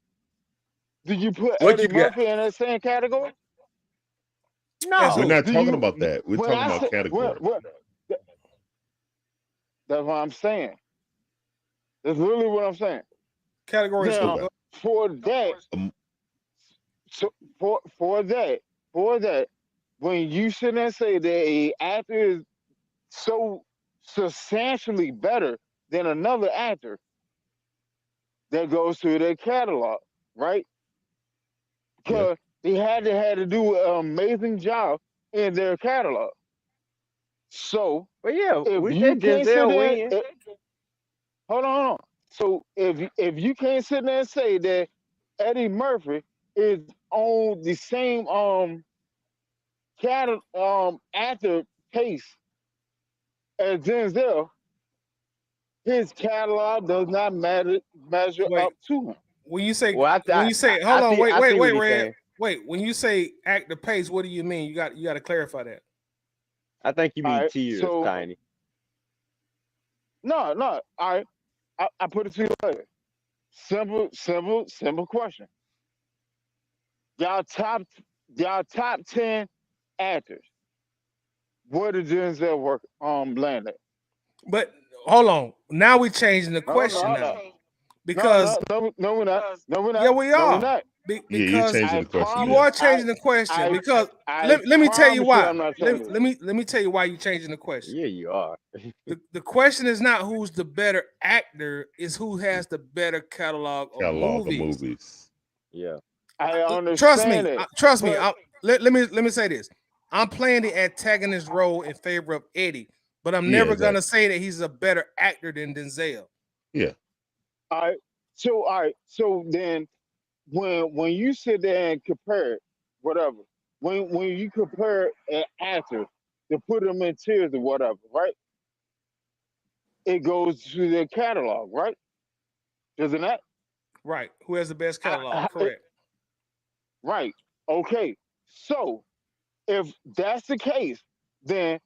[SPEAKER 8] Did you put
[SPEAKER 11] What
[SPEAKER 8] Eddie
[SPEAKER 11] you got?
[SPEAKER 8] Murphy in that same category?
[SPEAKER 1] Yes,
[SPEAKER 10] we're
[SPEAKER 1] who?
[SPEAKER 10] not
[SPEAKER 8] Do
[SPEAKER 10] talking
[SPEAKER 8] you-
[SPEAKER 10] about that. We're
[SPEAKER 8] when
[SPEAKER 10] talking
[SPEAKER 8] I
[SPEAKER 10] about
[SPEAKER 8] say-
[SPEAKER 10] categories.
[SPEAKER 8] That's what I'm saying. That's really what I'm saying.
[SPEAKER 1] Categories.
[SPEAKER 8] Now,
[SPEAKER 10] Okay.
[SPEAKER 8] for that, so for that, when you sit there and say that a actor is so substantially better than another actor, that goes to their catalog, right? Because they had to do an amazing job in their catalog. So
[SPEAKER 9] But yeah,
[SPEAKER 8] if
[SPEAKER 9] we
[SPEAKER 8] you
[SPEAKER 9] said
[SPEAKER 8] can't sit
[SPEAKER 9] Denzel
[SPEAKER 8] there,
[SPEAKER 9] win.
[SPEAKER 8] hold on. So if you can't sit there and say that Eddie Murphy is on the same actor pace as Denzel, his catalog does not measure
[SPEAKER 1] Wait.
[SPEAKER 8] up to him.
[SPEAKER 1] When you say,
[SPEAKER 9] Well,
[SPEAKER 1] hold on,
[SPEAKER 9] I see
[SPEAKER 1] wait,
[SPEAKER 9] what he's
[SPEAKER 1] Red.
[SPEAKER 9] saying.
[SPEAKER 1] Wait, when you say actor pace, what do you mean? You got to clarify that.
[SPEAKER 9] I think you mean
[SPEAKER 8] Alright,
[SPEAKER 9] tears,
[SPEAKER 8] so-
[SPEAKER 9] Tiny.
[SPEAKER 8] No. All right. I put it to you later. Simple question. Y'all top 10 actors. Where did Denzel work land at?
[SPEAKER 1] But hold on. Now we're changing the question
[SPEAKER 8] no.
[SPEAKER 1] now. Because
[SPEAKER 8] no, we're not. No, we're not.
[SPEAKER 1] yeah, we
[SPEAKER 8] No,
[SPEAKER 1] are.
[SPEAKER 8] we're not.
[SPEAKER 10] Yeah, you're
[SPEAKER 1] Because
[SPEAKER 10] changing the question.
[SPEAKER 1] you are changing the question. Because let me tell you why.
[SPEAKER 8] I'm not changing it.
[SPEAKER 1] Let me tell you why you're changing the question.
[SPEAKER 9] Yeah, you are.
[SPEAKER 1] The question is not who's the better actor, is who has the better catalog of movies.
[SPEAKER 9] Yeah.
[SPEAKER 8] I understand it.
[SPEAKER 1] Trust me.
[SPEAKER 8] but-
[SPEAKER 1] Let me say this. I'm playing the antagonist role in favor of Eddie, but I'm
[SPEAKER 10] Yeah,
[SPEAKER 1] never
[SPEAKER 10] exactly.
[SPEAKER 1] gonna say that he's a better actor than Denzel.
[SPEAKER 10] Yeah.
[SPEAKER 8] All right. So then, when you sit there and compare whatever, when you compare an actor to put them in tiers or whatever, right? It goes to their catalog, right? Doesn't that?
[SPEAKER 1] Right. Who has the best catalog? Correct.
[SPEAKER 8] Right. Okay. So if that's the case, then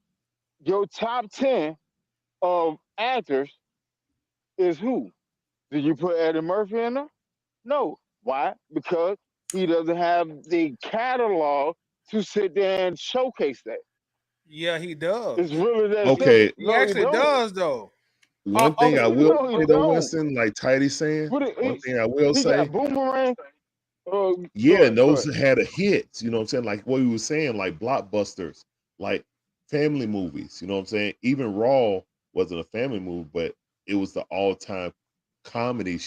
[SPEAKER 8] your top 10 of actors is who? Did you put Eddie Murphy in there? No. Why? Because he doesn't have the catalog to sit there and showcase that.
[SPEAKER 1] Yeah, he does.
[SPEAKER 8] It's really that
[SPEAKER 10] Okay.
[SPEAKER 8] simple.
[SPEAKER 1] He
[SPEAKER 8] No, he
[SPEAKER 1] actually
[SPEAKER 8] don't.
[SPEAKER 1] does though.
[SPEAKER 10] One thing I will
[SPEAKER 8] No, he
[SPEAKER 10] say though,
[SPEAKER 8] don't.
[SPEAKER 10] Winston, like Tidy saying,
[SPEAKER 8] What
[SPEAKER 10] one
[SPEAKER 8] it,
[SPEAKER 10] thing I will
[SPEAKER 8] he
[SPEAKER 10] say,
[SPEAKER 8] got Boomerang. Go
[SPEAKER 10] yeah,
[SPEAKER 8] ahead,
[SPEAKER 10] and
[SPEAKER 8] go
[SPEAKER 10] those
[SPEAKER 8] ahead.
[SPEAKER 10] had a hits, you know what I'm saying? Like what we were saying, like blockbusters, like family movies, you know what I'm saying? Even Raw wasn't a family movie, but it was the all-time comedy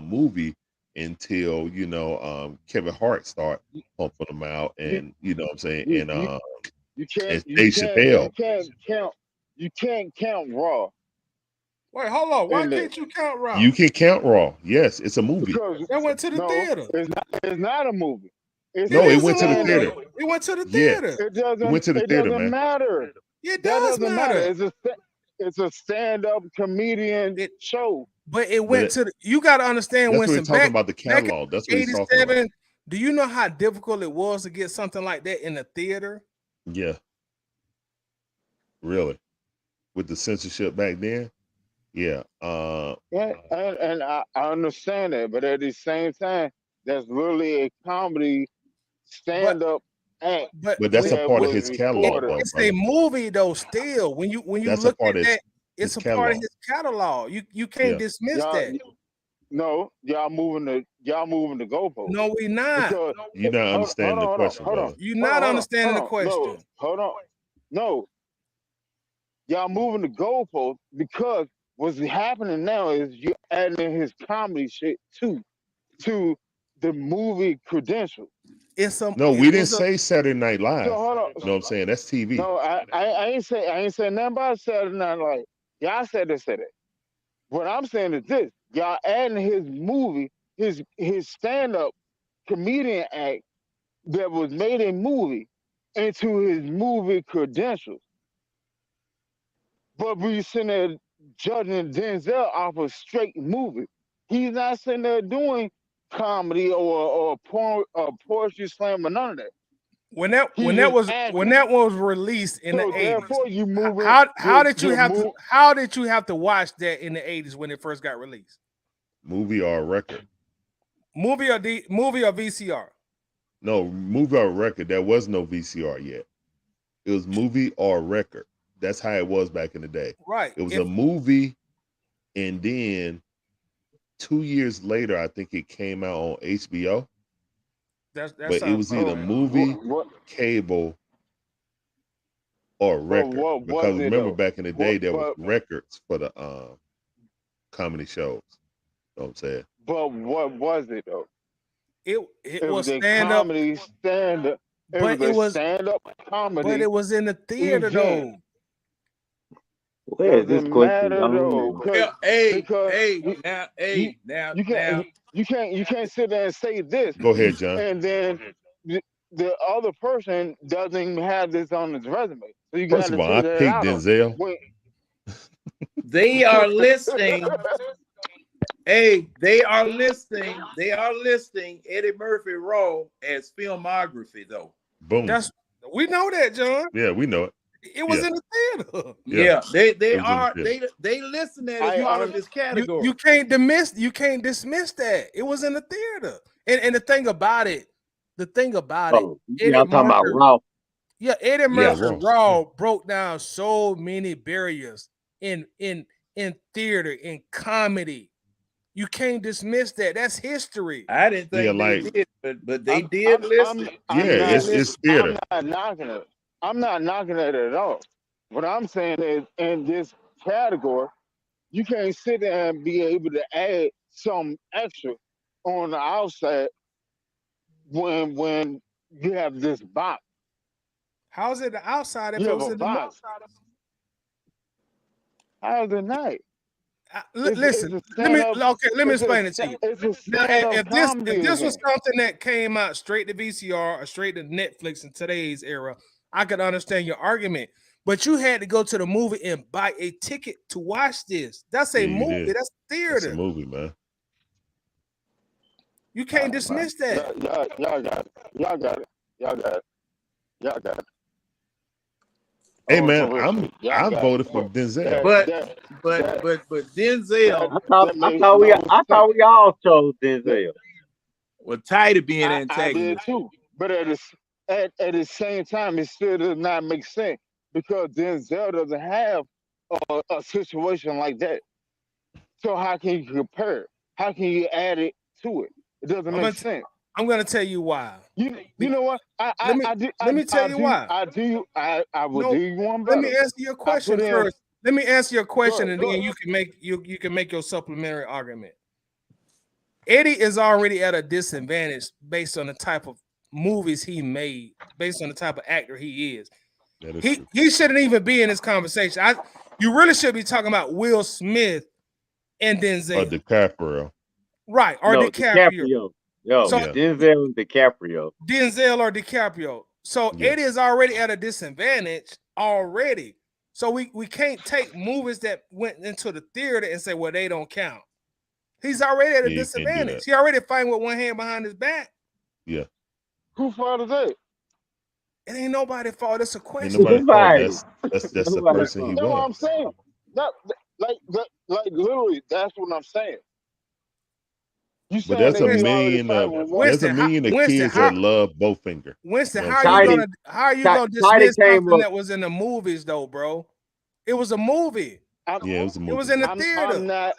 [SPEAKER 10] movie until, you know, Kevin Hart started pumping them out,
[SPEAKER 8] You,
[SPEAKER 10] and you know what I'm saying,
[SPEAKER 8] you,
[SPEAKER 10] and
[SPEAKER 8] you, you
[SPEAKER 10] and
[SPEAKER 8] can't,
[SPEAKER 10] Dave Chappelle.
[SPEAKER 8] you can't count Raw
[SPEAKER 1] Wait, hold on. Why
[SPEAKER 8] in there
[SPEAKER 1] can't you count Raw?
[SPEAKER 10] You can count Raw. Yes, it's a movie.
[SPEAKER 8] because
[SPEAKER 1] That went to the
[SPEAKER 8] no,
[SPEAKER 1] theater.
[SPEAKER 8] it's not a movie. It's
[SPEAKER 10] No,
[SPEAKER 1] It
[SPEAKER 10] it
[SPEAKER 1] is a
[SPEAKER 10] went to the
[SPEAKER 1] movie.
[SPEAKER 10] theater.
[SPEAKER 1] It went to the
[SPEAKER 10] Yeah,
[SPEAKER 1] theater.
[SPEAKER 10] it went to the
[SPEAKER 8] It
[SPEAKER 10] theater,
[SPEAKER 8] doesn't
[SPEAKER 10] man.
[SPEAKER 8] matter.
[SPEAKER 1] It
[SPEAKER 8] That
[SPEAKER 1] does
[SPEAKER 8] doesn't matter.
[SPEAKER 1] matter.
[SPEAKER 8] It's a stand-up comedian
[SPEAKER 1] It-
[SPEAKER 8] show.
[SPEAKER 1] But it
[SPEAKER 10] But
[SPEAKER 1] went to the, you got to understand,
[SPEAKER 10] that's what
[SPEAKER 1] Winston,
[SPEAKER 10] he's talking
[SPEAKER 1] back
[SPEAKER 10] about, the
[SPEAKER 1] back in
[SPEAKER 10] catalog. That's what he's talking about.
[SPEAKER 1] 87, do you know how difficult it was to get something like that in the theater?
[SPEAKER 10] Yeah, really. With the censorship back then. Yeah.
[SPEAKER 8] Yeah, and I understand that, but at the same time, that's really a comedy
[SPEAKER 1] But
[SPEAKER 8] stand-up act
[SPEAKER 10] But that's a
[SPEAKER 8] that
[SPEAKER 10] part of
[SPEAKER 8] was
[SPEAKER 10] his catalog,
[SPEAKER 8] recorded.
[SPEAKER 10] though,
[SPEAKER 1] it's a
[SPEAKER 10] brother.
[SPEAKER 1] movie though. Still, when you
[SPEAKER 10] That's a
[SPEAKER 1] look
[SPEAKER 10] part
[SPEAKER 1] at
[SPEAKER 10] of
[SPEAKER 1] that,
[SPEAKER 10] his
[SPEAKER 1] it's a part of
[SPEAKER 10] catalog.
[SPEAKER 1] his catalog. You can't
[SPEAKER 10] Yeah.
[SPEAKER 1] dismiss
[SPEAKER 8] Y'all,
[SPEAKER 1] that.
[SPEAKER 8] no, y'all moving the goalpost.
[SPEAKER 1] No, we not.
[SPEAKER 8] Because
[SPEAKER 10] You're not understanding the question,
[SPEAKER 8] hold on,
[SPEAKER 10] brother.
[SPEAKER 1] You're not understanding the question.
[SPEAKER 8] hold on. No, y'all moving the goalpost because what's happening now is you're adding his comedy shit to the movie credentials.
[SPEAKER 1] It's a
[SPEAKER 10] No, we didn't
[SPEAKER 1] it's a
[SPEAKER 10] say Saturday Night Live.
[SPEAKER 8] So hold on.
[SPEAKER 10] You know what I'm saying? That's TV.
[SPEAKER 8] No, I ain't say nothing about Saturday Night Live. Y'all said it. What I'm saying is this: y'all adding his movie, his stand-up comedian act that was made a movie into his movie credentials. But we sitting there judging Denzel off a straight movie. He's not sitting there doing comedy or poetry slam or none of that.
[SPEAKER 1] when that
[SPEAKER 8] He's just
[SPEAKER 1] was
[SPEAKER 8] acting.
[SPEAKER 1] released in
[SPEAKER 8] So
[SPEAKER 1] the 80s.
[SPEAKER 8] therefore, you moving.
[SPEAKER 1] How did you have to watch that in the 80s when it first got released?
[SPEAKER 10] Movie or a record?
[SPEAKER 1] Movie or VCR?
[SPEAKER 10] No, movie or record. There was no VCR yet. It was movie or record. That's how it was back in the day.
[SPEAKER 1] Right.
[SPEAKER 10] It was a movie, and then 2 years later, I think it came out on HBO.
[SPEAKER 1] That
[SPEAKER 10] But it
[SPEAKER 1] sounds
[SPEAKER 10] was
[SPEAKER 1] about
[SPEAKER 10] either
[SPEAKER 1] right.
[SPEAKER 10] movie,
[SPEAKER 8] What?
[SPEAKER 10] cable, or record.
[SPEAKER 8] What
[SPEAKER 10] Because
[SPEAKER 8] was it
[SPEAKER 10] remember
[SPEAKER 8] though?
[SPEAKER 10] back in the day, there was
[SPEAKER 8] But
[SPEAKER 10] records for the comedy shows. You know what I'm saying?
[SPEAKER 8] but what was it though?
[SPEAKER 1] It
[SPEAKER 8] It
[SPEAKER 1] was
[SPEAKER 8] was a
[SPEAKER 1] stand up,
[SPEAKER 8] comedy stand-up.
[SPEAKER 1] but it
[SPEAKER 8] It was a
[SPEAKER 1] was
[SPEAKER 8] stand-up
[SPEAKER 1] but
[SPEAKER 8] comedy
[SPEAKER 1] it was in the theater though.
[SPEAKER 8] event.
[SPEAKER 9] Where is this
[SPEAKER 8] Doesn't
[SPEAKER 9] question
[SPEAKER 8] matter though,
[SPEAKER 9] going?
[SPEAKER 11] Well, hey,
[SPEAKER 8] because
[SPEAKER 11] hey, now,
[SPEAKER 8] you can't sit there and say this
[SPEAKER 10] Go ahead, John.
[SPEAKER 8] and then the other person doesn't even have this on his resume. So you
[SPEAKER 10] First
[SPEAKER 8] got
[SPEAKER 10] of
[SPEAKER 8] to
[SPEAKER 10] all, I
[SPEAKER 8] figure that
[SPEAKER 10] picked
[SPEAKER 8] out.
[SPEAKER 10] Denzel.
[SPEAKER 11] they are listing. Hey, they are listing Eddie Murphy Raw as filmography, though.
[SPEAKER 10] Boom.
[SPEAKER 1] We know that, John.
[SPEAKER 10] Yeah, we know it.
[SPEAKER 1] It was
[SPEAKER 10] Yeah.
[SPEAKER 1] in the theater.
[SPEAKER 11] Yeah,
[SPEAKER 10] It
[SPEAKER 11] they
[SPEAKER 10] was in the
[SPEAKER 11] are
[SPEAKER 10] theater.
[SPEAKER 11] they listing that as part of this category.
[SPEAKER 1] You can't dismiss that. It was in the theater. And the thing about it,
[SPEAKER 9] Oh,
[SPEAKER 1] Eddie
[SPEAKER 9] y'all talking about
[SPEAKER 1] Murphy,
[SPEAKER 9] Raw?
[SPEAKER 1] yeah, Eddie
[SPEAKER 10] Yeah,
[SPEAKER 1] Murphy
[SPEAKER 10] Raw.
[SPEAKER 1] Raw broke down so many barriers in theater, in comedy. You can't dismiss that. That's history.
[SPEAKER 11] I didn't think
[SPEAKER 10] Yeah,
[SPEAKER 11] they
[SPEAKER 10] like
[SPEAKER 11] did, but they did list it.
[SPEAKER 10] yeah, it's theater.
[SPEAKER 8] I'm not knocking it. I'm not knocking it at all. What I'm saying is, in this category, you can't sit there and be able to add some extra on the outside when you have this box.
[SPEAKER 1] How's it the outside if
[SPEAKER 8] You
[SPEAKER 1] it
[SPEAKER 8] have
[SPEAKER 1] was
[SPEAKER 8] a
[SPEAKER 1] in the
[SPEAKER 8] box. How's it not?
[SPEAKER 1] listen,
[SPEAKER 8] It's a
[SPEAKER 1] let me
[SPEAKER 8] stand-up.
[SPEAKER 1] explain it to you.
[SPEAKER 8] It's a
[SPEAKER 1] Now,
[SPEAKER 8] stand-up comedy
[SPEAKER 1] if this was
[SPEAKER 8] event.
[SPEAKER 1] something that came out straight to VCR or straight to Netflix in today's era, I could understand your argument. But you had to go to the movie and buy a ticket to watch this. That's a
[SPEAKER 10] Yeah, you
[SPEAKER 1] movie.
[SPEAKER 10] did.
[SPEAKER 1] That's
[SPEAKER 10] It's
[SPEAKER 1] theater.
[SPEAKER 10] a movie, man.
[SPEAKER 1] You can't dismiss that.
[SPEAKER 8] Y'all got it. Y'all got it. Y'all got it. Y'all got it.
[SPEAKER 10] Hey
[SPEAKER 8] Oh,
[SPEAKER 10] man,
[SPEAKER 8] no, listen, y'all
[SPEAKER 10] I
[SPEAKER 8] got
[SPEAKER 10] voted for Denzel.
[SPEAKER 11] But
[SPEAKER 8] that
[SPEAKER 11] but
[SPEAKER 8] that
[SPEAKER 11] Denzel
[SPEAKER 8] that makes no
[SPEAKER 9] I
[SPEAKER 8] sense.
[SPEAKER 9] thought we all chose
[SPEAKER 8] That,
[SPEAKER 9] Denzel.
[SPEAKER 11] was tired of being
[SPEAKER 8] I did
[SPEAKER 11] antagonist.
[SPEAKER 8] too, but at the same time, it still does not make sense because Denzel doesn't have a situation like that. So how can you compare it? How can you add it to it? It doesn't
[SPEAKER 1] I'm
[SPEAKER 8] make
[SPEAKER 1] gonna
[SPEAKER 8] sense.
[SPEAKER 1] I'm gonna tell you why.
[SPEAKER 8] You know what?
[SPEAKER 1] Let me tell you why.
[SPEAKER 8] I will
[SPEAKER 1] No,
[SPEAKER 8] do you one
[SPEAKER 1] let me
[SPEAKER 8] better.
[SPEAKER 1] answer your
[SPEAKER 8] I put
[SPEAKER 1] question
[SPEAKER 8] in
[SPEAKER 1] first. Let me answer your question,
[SPEAKER 8] good.
[SPEAKER 1] and then you can make your supplementary argument. Eddie is already at a disadvantage based on the type of movies he made, based on the type of actor he is.
[SPEAKER 10] That is true.
[SPEAKER 1] He shouldn't even be in this conversation. You really should be talking about Will Smith and
[SPEAKER 10] Or
[SPEAKER 1] Denzel,
[SPEAKER 10] DiCaprio.
[SPEAKER 1] right? Or
[SPEAKER 9] No,
[SPEAKER 1] DiCaprio.
[SPEAKER 9] DiCaprio. Yo,
[SPEAKER 1] So
[SPEAKER 10] Yeah.
[SPEAKER 9] Denzel and DiCaprio.
[SPEAKER 1] Denzel or DiCaprio. So
[SPEAKER 10] Yeah.
[SPEAKER 1] Eddie is already at a disadvantage already. So we can't take movies that went into the theater and say, well, they don't count. He's already at a
[SPEAKER 10] Yeah, you can't do
[SPEAKER 1] disadvantage.
[SPEAKER 10] that.
[SPEAKER 1] He already fighting with one hand behind his back.
[SPEAKER 10] Yeah.
[SPEAKER 8] Who fault is that?
[SPEAKER 1] It ain't nobody's fault. It's a
[SPEAKER 10] Ain't
[SPEAKER 1] question.
[SPEAKER 10] nobody's fault.
[SPEAKER 9] Right.
[SPEAKER 10] That's the
[SPEAKER 9] Nobody
[SPEAKER 10] person he
[SPEAKER 9] fault.
[SPEAKER 8] That's what I'm
[SPEAKER 10] was.
[SPEAKER 8] saying. Like literally, that's what I'm saying. You
[SPEAKER 10] But
[SPEAKER 8] saying that he already fight with one?
[SPEAKER 10] there's a million of kids that love Bowfinger.
[SPEAKER 1] Winston,
[SPEAKER 10] You know
[SPEAKER 1] how
[SPEAKER 10] what I'm saying?
[SPEAKER 1] are you gonna
[SPEAKER 9] Tidy
[SPEAKER 1] dismiss
[SPEAKER 9] came
[SPEAKER 1] something
[SPEAKER 9] up.
[SPEAKER 1] that was in the movies though, bro? It was a movie.
[SPEAKER 10] Yeah, it was a
[SPEAKER 1] It was
[SPEAKER 10] movie.
[SPEAKER 1] in the theater.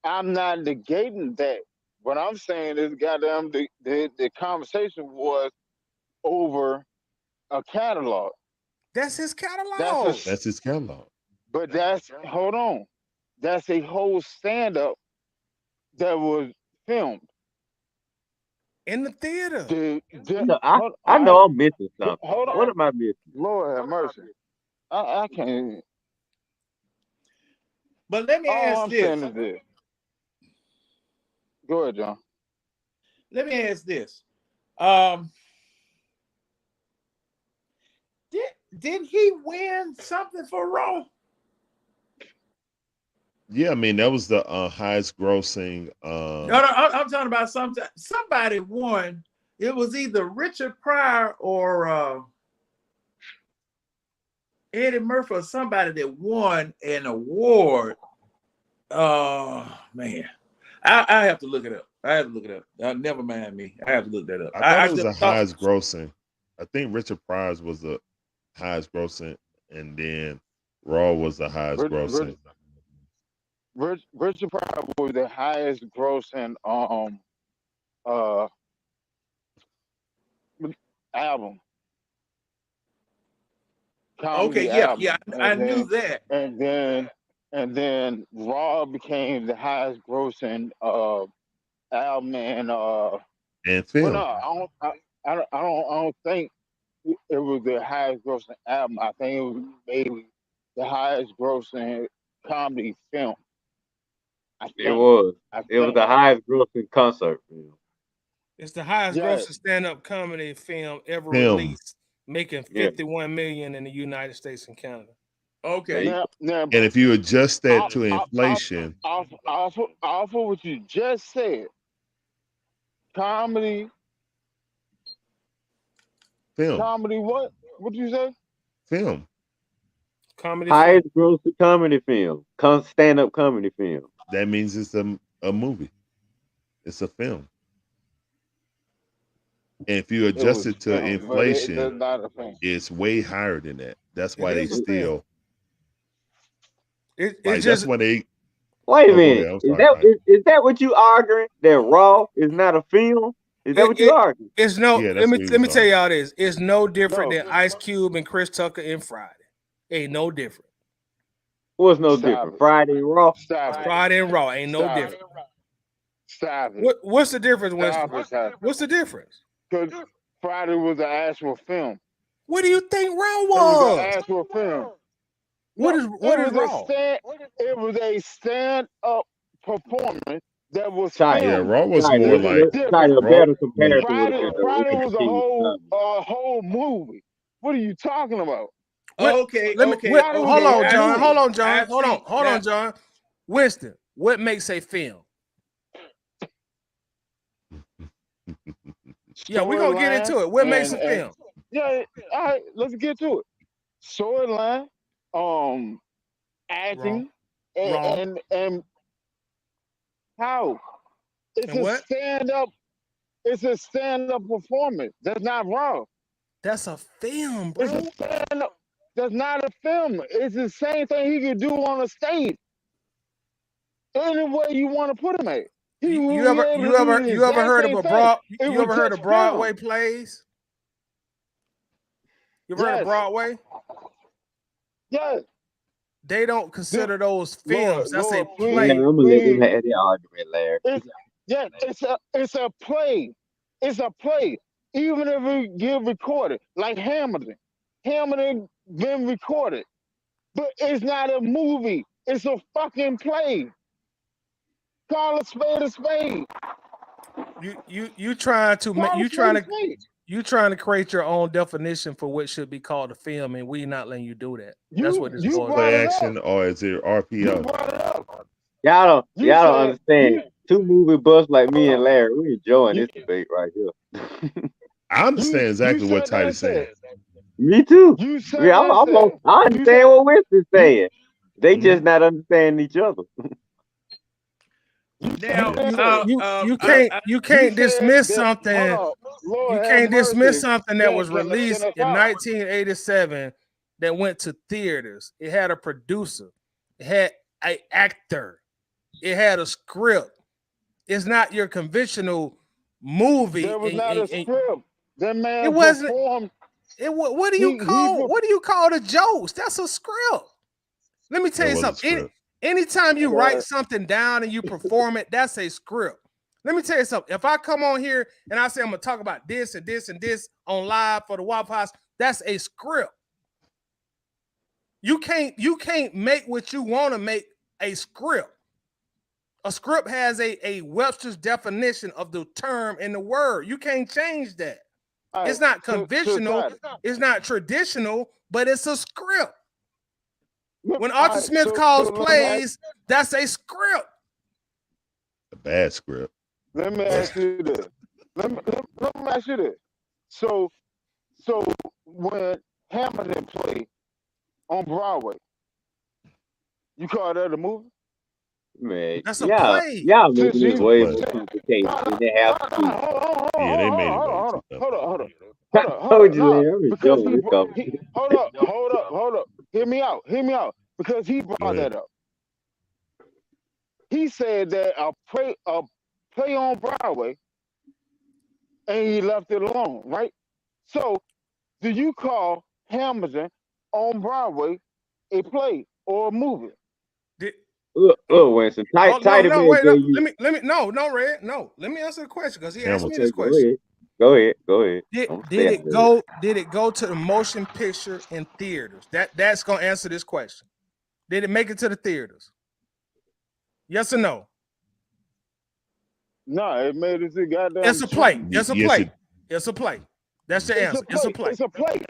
[SPEAKER 8] I'm not negating that. What I'm saying is, goddamn, the conversation was over a catalog.
[SPEAKER 1] That's his catalog.
[SPEAKER 10] That's his catalog.
[SPEAKER 8] But hold on. That's a whole stand up that was filmed.
[SPEAKER 1] In the theater.
[SPEAKER 9] I know I'm missing something.
[SPEAKER 8] Hold on.
[SPEAKER 9] What am I missing?
[SPEAKER 8] Lord have mercy. I can't.
[SPEAKER 11] But let me
[SPEAKER 8] All
[SPEAKER 11] ask
[SPEAKER 8] I'm
[SPEAKER 11] this.
[SPEAKER 8] saying is this. Go ahead, John.
[SPEAKER 11] Let me ask this. Did he win something for Raw?
[SPEAKER 10] Yeah, I mean that was the highest grossing.
[SPEAKER 11] No, I'm talking about somebody won. It was either Richard Pryor or Eddie Murphy or somebody that won an award. Man, I have to look it up. Never mind me. I have to look that up.
[SPEAKER 10] I thought it was the highest grossing. I think Richard Pryor's was the highest grossing, and then Raw was the highest grossing.
[SPEAKER 8] Richard Pryor was the highest grossing album.
[SPEAKER 11] Okay, yeah, I knew that.
[SPEAKER 8] And then Raw became the highest grossing album
[SPEAKER 10] and film.
[SPEAKER 8] Well, no, I don't think it was the highest grossing album. I think it was maybe the highest grossing comedy film.
[SPEAKER 9] It was the highest grossing concert film.
[SPEAKER 1] It's the highest grossing stand-up comedy film ever released, making 51 million in the United States and Canada.
[SPEAKER 11] Okay.
[SPEAKER 8] Now,
[SPEAKER 10] and if you adjust that to inflation,
[SPEAKER 8] off of what you just said, comedy
[SPEAKER 10] film.
[SPEAKER 8] Comedy what? What you say?
[SPEAKER 10] Film.
[SPEAKER 1] Comedy
[SPEAKER 9] highest grossing comedy film. Stand-up comedy film.
[SPEAKER 10] That means it's a movie. It's a film. And if you adjust it to inflation, it's way higher than that. That's why they still. That's why they.
[SPEAKER 9] Wait a minute. Is that what you arguing? That Raw is not a film? Is that what you arguing?
[SPEAKER 1] It's no. Let me tell y'all this. It's no different than Ice Cube and Chris Tucker and Friday. Ain't no different.
[SPEAKER 9] What's no different? Friday and Raw.
[SPEAKER 1] Friday and Raw ain't no different.
[SPEAKER 8] Stop it.
[SPEAKER 1] What's the difference, Winston? What's the difference?
[SPEAKER 8] Because Friday was an actual film.
[SPEAKER 1] What do you think Raw was?
[SPEAKER 8] It was an actual film.
[SPEAKER 1] What is Raw?
[SPEAKER 8] It was a stand-up performance that was
[SPEAKER 10] filmed. Yeah, Raw was more like
[SPEAKER 9] a better comparison.
[SPEAKER 8] Friday was a whole movie. What are you talking about?
[SPEAKER 11] Okay.
[SPEAKER 1] Hold on, John. Winston, what makes a film? Yeah, we're gonna get into it. What makes a film?
[SPEAKER 8] Yeah, all right, let's get to it. storyline, acting,
[SPEAKER 1] Wrong.
[SPEAKER 8] and how it's
[SPEAKER 1] And
[SPEAKER 8] a
[SPEAKER 1] what?
[SPEAKER 8] stand-up. It's a stand-up performance. That's not wrong.
[SPEAKER 1] That's a film,
[SPEAKER 8] It's
[SPEAKER 1] bro.
[SPEAKER 8] a stand-up. That's not a film. It's the same thing he could do on a stage. Any way you want to put him at. He
[SPEAKER 1] You,
[SPEAKER 8] will
[SPEAKER 1] you
[SPEAKER 8] be
[SPEAKER 1] ever
[SPEAKER 8] able
[SPEAKER 1] you
[SPEAKER 8] to do
[SPEAKER 1] ever
[SPEAKER 8] the
[SPEAKER 1] you ever
[SPEAKER 8] exact
[SPEAKER 1] heard of
[SPEAKER 8] same
[SPEAKER 1] a
[SPEAKER 8] thing.
[SPEAKER 1] broad
[SPEAKER 8] It
[SPEAKER 1] you
[SPEAKER 8] was
[SPEAKER 1] ever heard of
[SPEAKER 8] just
[SPEAKER 1] Broadway
[SPEAKER 8] film.
[SPEAKER 1] plays? You ever heard of
[SPEAKER 8] Yes.
[SPEAKER 1] Broadway?
[SPEAKER 8] Yes.
[SPEAKER 1] They don't consider those films. That's a
[SPEAKER 8] Lord,
[SPEAKER 9] Man,
[SPEAKER 1] play.
[SPEAKER 9] I'm gonna let them have their argument, Larry.
[SPEAKER 8] It's a play. It's a play. Even if it get recorded, like Hamilton. Hamilton been recorded. But it's not a movie. It's a fucking play. Call a spade a spade.
[SPEAKER 1] You trying to make
[SPEAKER 8] Call a spade a spade.
[SPEAKER 1] you trying to create your own definition for what should be called a film, and we not letting you do that. That's what this
[SPEAKER 8] You
[SPEAKER 1] boils
[SPEAKER 8] brought
[SPEAKER 10] Play
[SPEAKER 8] it
[SPEAKER 10] action
[SPEAKER 8] up.
[SPEAKER 10] or is it
[SPEAKER 8] You
[SPEAKER 10] RPO?
[SPEAKER 8] brought it up.
[SPEAKER 9] Y'all
[SPEAKER 8] You
[SPEAKER 9] don't
[SPEAKER 8] said
[SPEAKER 9] understand. Two movie buffs like me
[SPEAKER 8] hold
[SPEAKER 9] and
[SPEAKER 8] on.
[SPEAKER 9] Larry, we enjoying
[SPEAKER 8] You,
[SPEAKER 9] this debate right here.
[SPEAKER 10] I understand
[SPEAKER 8] you
[SPEAKER 10] exactly what
[SPEAKER 8] said
[SPEAKER 10] Titus
[SPEAKER 8] that
[SPEAKER 10] saying.
[SPEAKER 9] Me too.
[SPEAKER 8] You said
[SPEAKER 9] Yeah,
[SPEAKER 8] that
[SPEAKER 9] I
[SPEAKER 8] you
[SPEAKER 9] understand
[SPEAKER 8] said
[SPEAKER 9] what Winston's
[SPEAKER 8] you
[SPEAKER 9] saying. They
[SPEAKER 10] Mhm.
[SPEAKER 9] just not understanding each other.
[SPEAKER 11] Now,
[SPEAKER 8] said
[SPEAKER 1] you can't dismiss
[SPEAKER 8] that hold
[SPEAKER 1] something.
[SPEAKER 8] on. Lord
[SPEAKER 1] You
[SPEAKER 8] have
[SPEAKER 1] can't dismiss
[SPEAKER 8] mercy.
[SPEAKER 1] something that was
[SPEAKER 8] Can
[SPEAKER 1] released
[SPEAKER 8] I
[SPEAKER 1] in
[SPEAKER 8] talk?
[SPEAKER 1] 1987 that went to theaters. It had a producer. It had an actor. It had a script. It's not your conventional movie.
[SPEAKER 8] There was not a script. That man
[SPEAKER 1] It wasn't.
[SPEAKER 8] performed.
[SPEAKER 1] What do you call the jokes? That's a script. Let me tell
[SPEAKER 10] That
[SPEAKER 1] you
[SPEAKER 10] was a
[SPEAKER 1] something.
[SPEAKER 10] script.
[SPEAKER 1] Anytime you write something down and you perform it, that's a script. Let me tell you something. If I come on here and I say I'm gonna talk about this and this and this on live for the Waffle House, that's a script. You can't make what you want to make a script. A script has a Webster's definition of the term and the word. You can't change that.
[SPEAKER 8] All
[SPEAKER 1] It's
[SPEAKER 8] right,
[SPEAKER 1] not conventional,
[SPEAKER 8] Titus.
[SPEAKER 1] it's not traditional, but it's a script. When
[SPEAKER 8] All
[SPEAKER 1] Arthur
[SPEAKER 8] right,
[SPEAKER 1] Smith
[SPEAKER 8] so
[SPEAKER 1] calls
[SPEAKER 8] let me
[SPEAKER 1] plays, that's a script.
[SPEAKER 10] A bad script.
[SPEAKER 8] Let me ask you this. Let me ask you this. So when Hamilton played on Broadway, you call that a movie?
[SPEAKER 9] Man,
[SPEAKER 1] That's a
[SPEAKER 9] y'all
[SPEAKER 1] play.
[SPEAKER 9] making this
[SPEAKER 8] Since
[SPEAKER 9] way
[SPEAKER 8] you
[SPEAKER 9] more
[SPEAKER 10] Play.
[SPEAKER 9] complicated than they have to be.
[SPEAKER 10] Yeah, they made it way
[SPEAKER 8] hold
[SPEAKER 10] too
[SPEAKER 8] on.
[SPEAKER 10] complicated.
[SPEAKER 9] I told you,
[SPEAKER 8] No,
[SPEAKER 9] Larry, I'm
[SPEAKER 8] because
[SPEAKER 9] enjoying this conversation.
[SPEAKER 8] hold up. Hear me out. Because he
[SPEAKER 10] Go
[SPEAKER 8] brought
[SPEAKER 10] ahead.
[SPEAKER 8] that up. He said that a play on Broadway, and he left it alone, right? So, do you call Hamilton on Broadway a play or a movie?
[SPEAKER 9] Look, Winston, tight
[SPEAKER 1] No,
[SPEAKER 9] man
[SPEAKER 1] wait,
[SPEAKER 9] gave you.
[SPEAKER 1] let me no, Red. No, let me answer the question because he asked me
[SPEAKER 10] Hamilton.
[SPEAKER 1] this
[SPEAKER 9] Okay,
[SPEAKER 1] question.
[SPEAKER 9] go ahead.
[SPEAKER 1] Did
[SPEAKER 9] I'm staying
[SPEAKER 1] did it go to the motion picture in theaters? That's gonna answer this question. Did it make it to the theaters? Yes or no?
[SPEAKER 8] No, it made it to goddamn.
[SPEAKER 1] It's a play.
[SPEAKER 8] TV.
[SPEAKER 1] It's a
[SPEAKER 10] Yes,
[SPEAKER 1] play.
[SPEAKER 10] it.
[SPEAKER 1] It's a play. That's the answer.
[SPEAKER 8] It's a play. It's a play.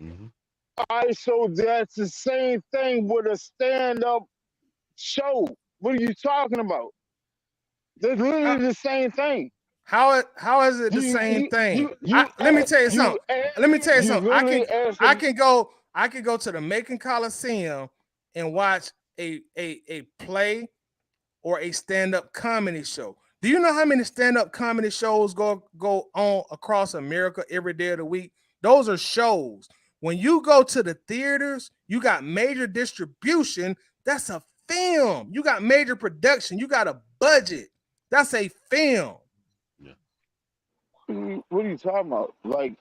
[SPEAKER 10] Mhm.
[SPEAKER 8] All right, so that's the same thing with a stand-up show. What are you talking about? That's literally the same thing.
[SPEAKER 1] How is it the same thing? Let me tell you something. I can go to the Macon Coliseum and watch a play or a stand-up comedy show. Do you know how many stand-up comedy shows go on across America every day of the week? Those are shows. When you go to the theaters, you got major distribution. That's a film. You got major production. You got a budget. That's a film.
[SPEAKER 8] What are you talking about? Like,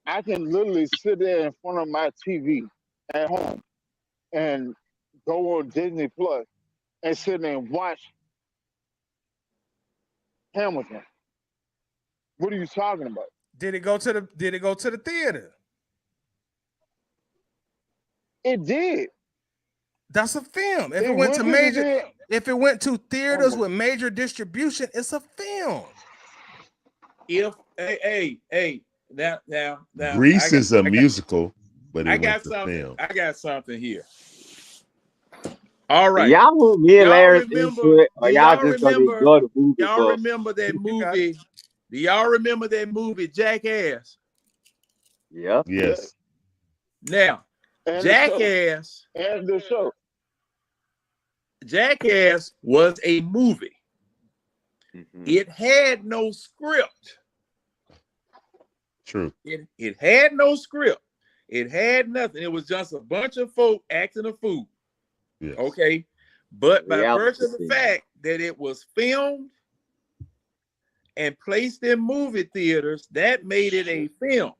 [SPEAKER 8] I can literally sit there in front of my TV at home and go on Disney Plus and sit there and watch Hamilton. What are you talking about?
[SPEAKER 1] Did it go to the theater?
[SPEAKER 8] It did.
[SPEAKER 1] That's a film. If
[SPEAKER 8] It
[SPEAKER 1] it went
[SPEAKER 8] went
[SPEAKER 1] to
[SPEAKER 8] to the
[SPEAKER 1] major,
[SPEAKER 8] theater.
[SPEAKER 1] if it went to theaters
[SPEAKER 8] Oh
[SPEAKER 1] with major distribution, it's a film.
[SPEAKER 11] If hey, now,
[SPEAKER 10] Grease is a musical, but it
[SPEAKER 11] I
[SPEAKER 10] went
[SPEAKER 11] got
[SPEAKER 10] to
[SPEAKER 11] something.
[SPEAKER 10] film.
[SPEAKER 11] I got something here. All right.
[SPEAKER 9] Y'all want me and
[SPEAKER 11] Y'all
[SPEAKER 9] Larry's
[SPEAKER 11] remember-
[SPEAKER 9] input, or
[SPEAKER 11] do
[SPEAKER 9] y'all
[SPEAKER 11] y'all
[SPEAKER 9] just gonna
[SPEAKER 11] remember-
[SPEAKER 9] ignore the movie?
[SPEAKER 11] Y'all
[SPEAKER 9] buff?
[SPEAKER 11] remember that movie? Do y'all remember that movie Jackass?
[SPEAKER 9] Yeah.
[SPEAKER 10] Yes.
[SPEAKER 11] Now,
[SPEAKER 8] And
[SPEAKER 11] Jackass,
[SPEAKER 8] the show.
[SPEAKER 11] Jackass was a movie.
[SPEAKER 9] Mhm.
[SPEAKER 11] It had no script.
[SPEAKER 10] True.
[SPEAKER 11] It had no script. It had nothing. It was just a bunch of folk acting a fool.
[SPEAKER 10] Yes.
[SPEAKER 11] Okay. But by
[SPEAKER 9] Reality
[SPEAKER 11] virtue of the
[SPEAKER 9] thing.
[SPEAKER 11] fact that it was filmed and placed in movie theaters, that made it a film.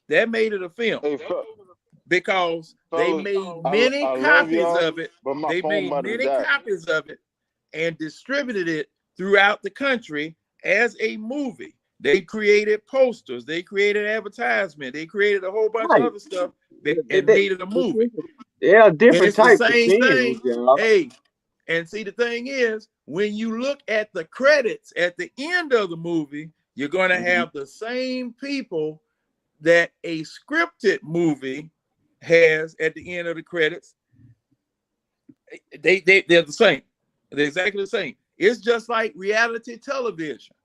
[SPEAKER 11] That made it a film
[SPEAKER 8] Hey,
[SPEAKER 11] because they
[SPEAKER 8] fellas,
[SPEAKER 11] made
[SPEAKER 8] I
[SPEAKER 11] many
[SPEAKER 8] love
[SPEAKER 11] copies
[SPEAKER 8] y'all,
[SPEAKER 11] of it.
[SPEAKER 8] but my
[SPEAKER 11] They
[SPEAKER 8] phone
[SPEAKER 11] made
[SPEAKER 8] about to
[SPEAKER 11] many
[SPEAKER 8] die.
[SPEAKER 11] copies of it and distributed it throughout the country as a movie. They created posters, they created advertisement, they created a whole bunch
[SPEAKER 9] Right.
[SPEAKER 11] of other stuff
[SPEAKER 9] They-
[SPEAKER 11] and
[SPEAKER 9] they-
[SPEAKER 11] made it a movie.
[SPEAKER 9] Yeah,
[SPEAKER 11] And
[SPEAKER 9] different
[SPEAKER 11] it's the
[SPEAKER 9] types of
[SPEAKER 11] same
[SPEAKER 9] things,
[SPEAKER 11] thing.
[SPEAKER 9] y'all.
[SPEAKER 11] Hey, and see, the thing is, when you look at the credits at the end of the movie, you're going to have the same people that a scripted movie has at the end of the credits. They're the same. They're exactly the same. It's just like reality television.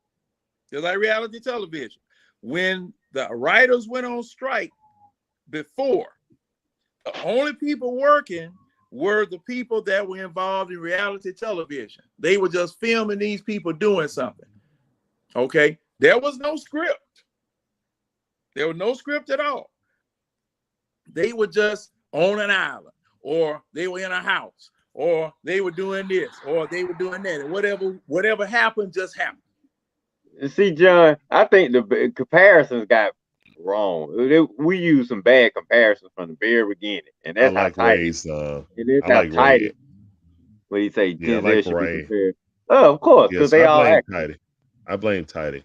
[SPEAKER 11] It's like reality television. When the writers went on strike before, the only people working were the people that were involved in reality television. They were just filming these people doing something. Okay. There was no script. There was no script at all. They were just on an island, or they were in a house, or they were doing this, or they were doing that, and whatever happened just happened.
[SPEAKER 9] See, John, I think the comparisons got wrong. We used some bad comparisons from the very beginning, and
[SPEAKER 10] I
[SPEAKER 9] that's
[SPEAKER 10] like
[SPEAKER 9] how tight.
[SPEAKER 10] Ray's.
[SPEAKER 9] And that's
[SPEAKER 10] I
[SPEAKER 9] how
[SPEAKER 10] like
[SPEAKER 9] tight
[SPEAKER 10] Ray.
[SPEAKER 9] it. What do you say?
[SPEAKER 10] Yeah, I
[SPEAKER 9] Denzel
[SPEAKER 10] like
[SPEAKER 9] should be
[SPEAKER 10] Ray.
[SPEAKER 9] compared. Oh, of course, because
[SPEAKER 10] Yes,
[SPEAKER 9] they
[SPEAKER 10] I
[SPEAKER 9] all
[SPEAKER 10] blame
[SPEAKER 9] act.
[SPEAKER 10] Tidy. I blame Tidy.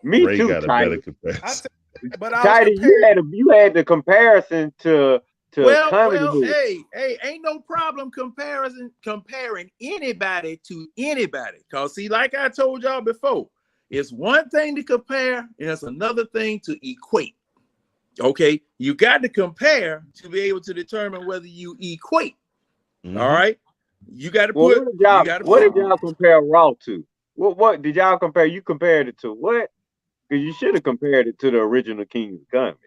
[SPEAKER 9] Me
[SPEAKER 10] Ray
[SPEAKER 9] too,
[SPEAKER 10] got a better
[SPEAKER 9] Tidy.
[SPEAKER 10] comparison.
[SPEAKER 1] But I was
[SPEAKER 9] Tidy,
[SPEAKER 1] comparing.
[SPEAKER 9] you had the comparison to
[SPEAKER 11] Well,
[SPEAKER 9] comedy movies.
[SPEAKER 11] hey, ain't no problem comparing anybody to anybody. Cause see, like I told y'all before, it's one thing to compare, and it's another thing to equate. Okay, you got to compare to be able to determine whether you equate.
[SPEAKER 10] Mhm.
[SPEAKER 11] All right, you got to
[SPEAKER 9] Well,
[SPEAKER 11] put.
[SPEAKER 9] what did y'all compare Raw to? What did y'all compare? You compared it to what? Because you should have compared it to the original King's Comedy.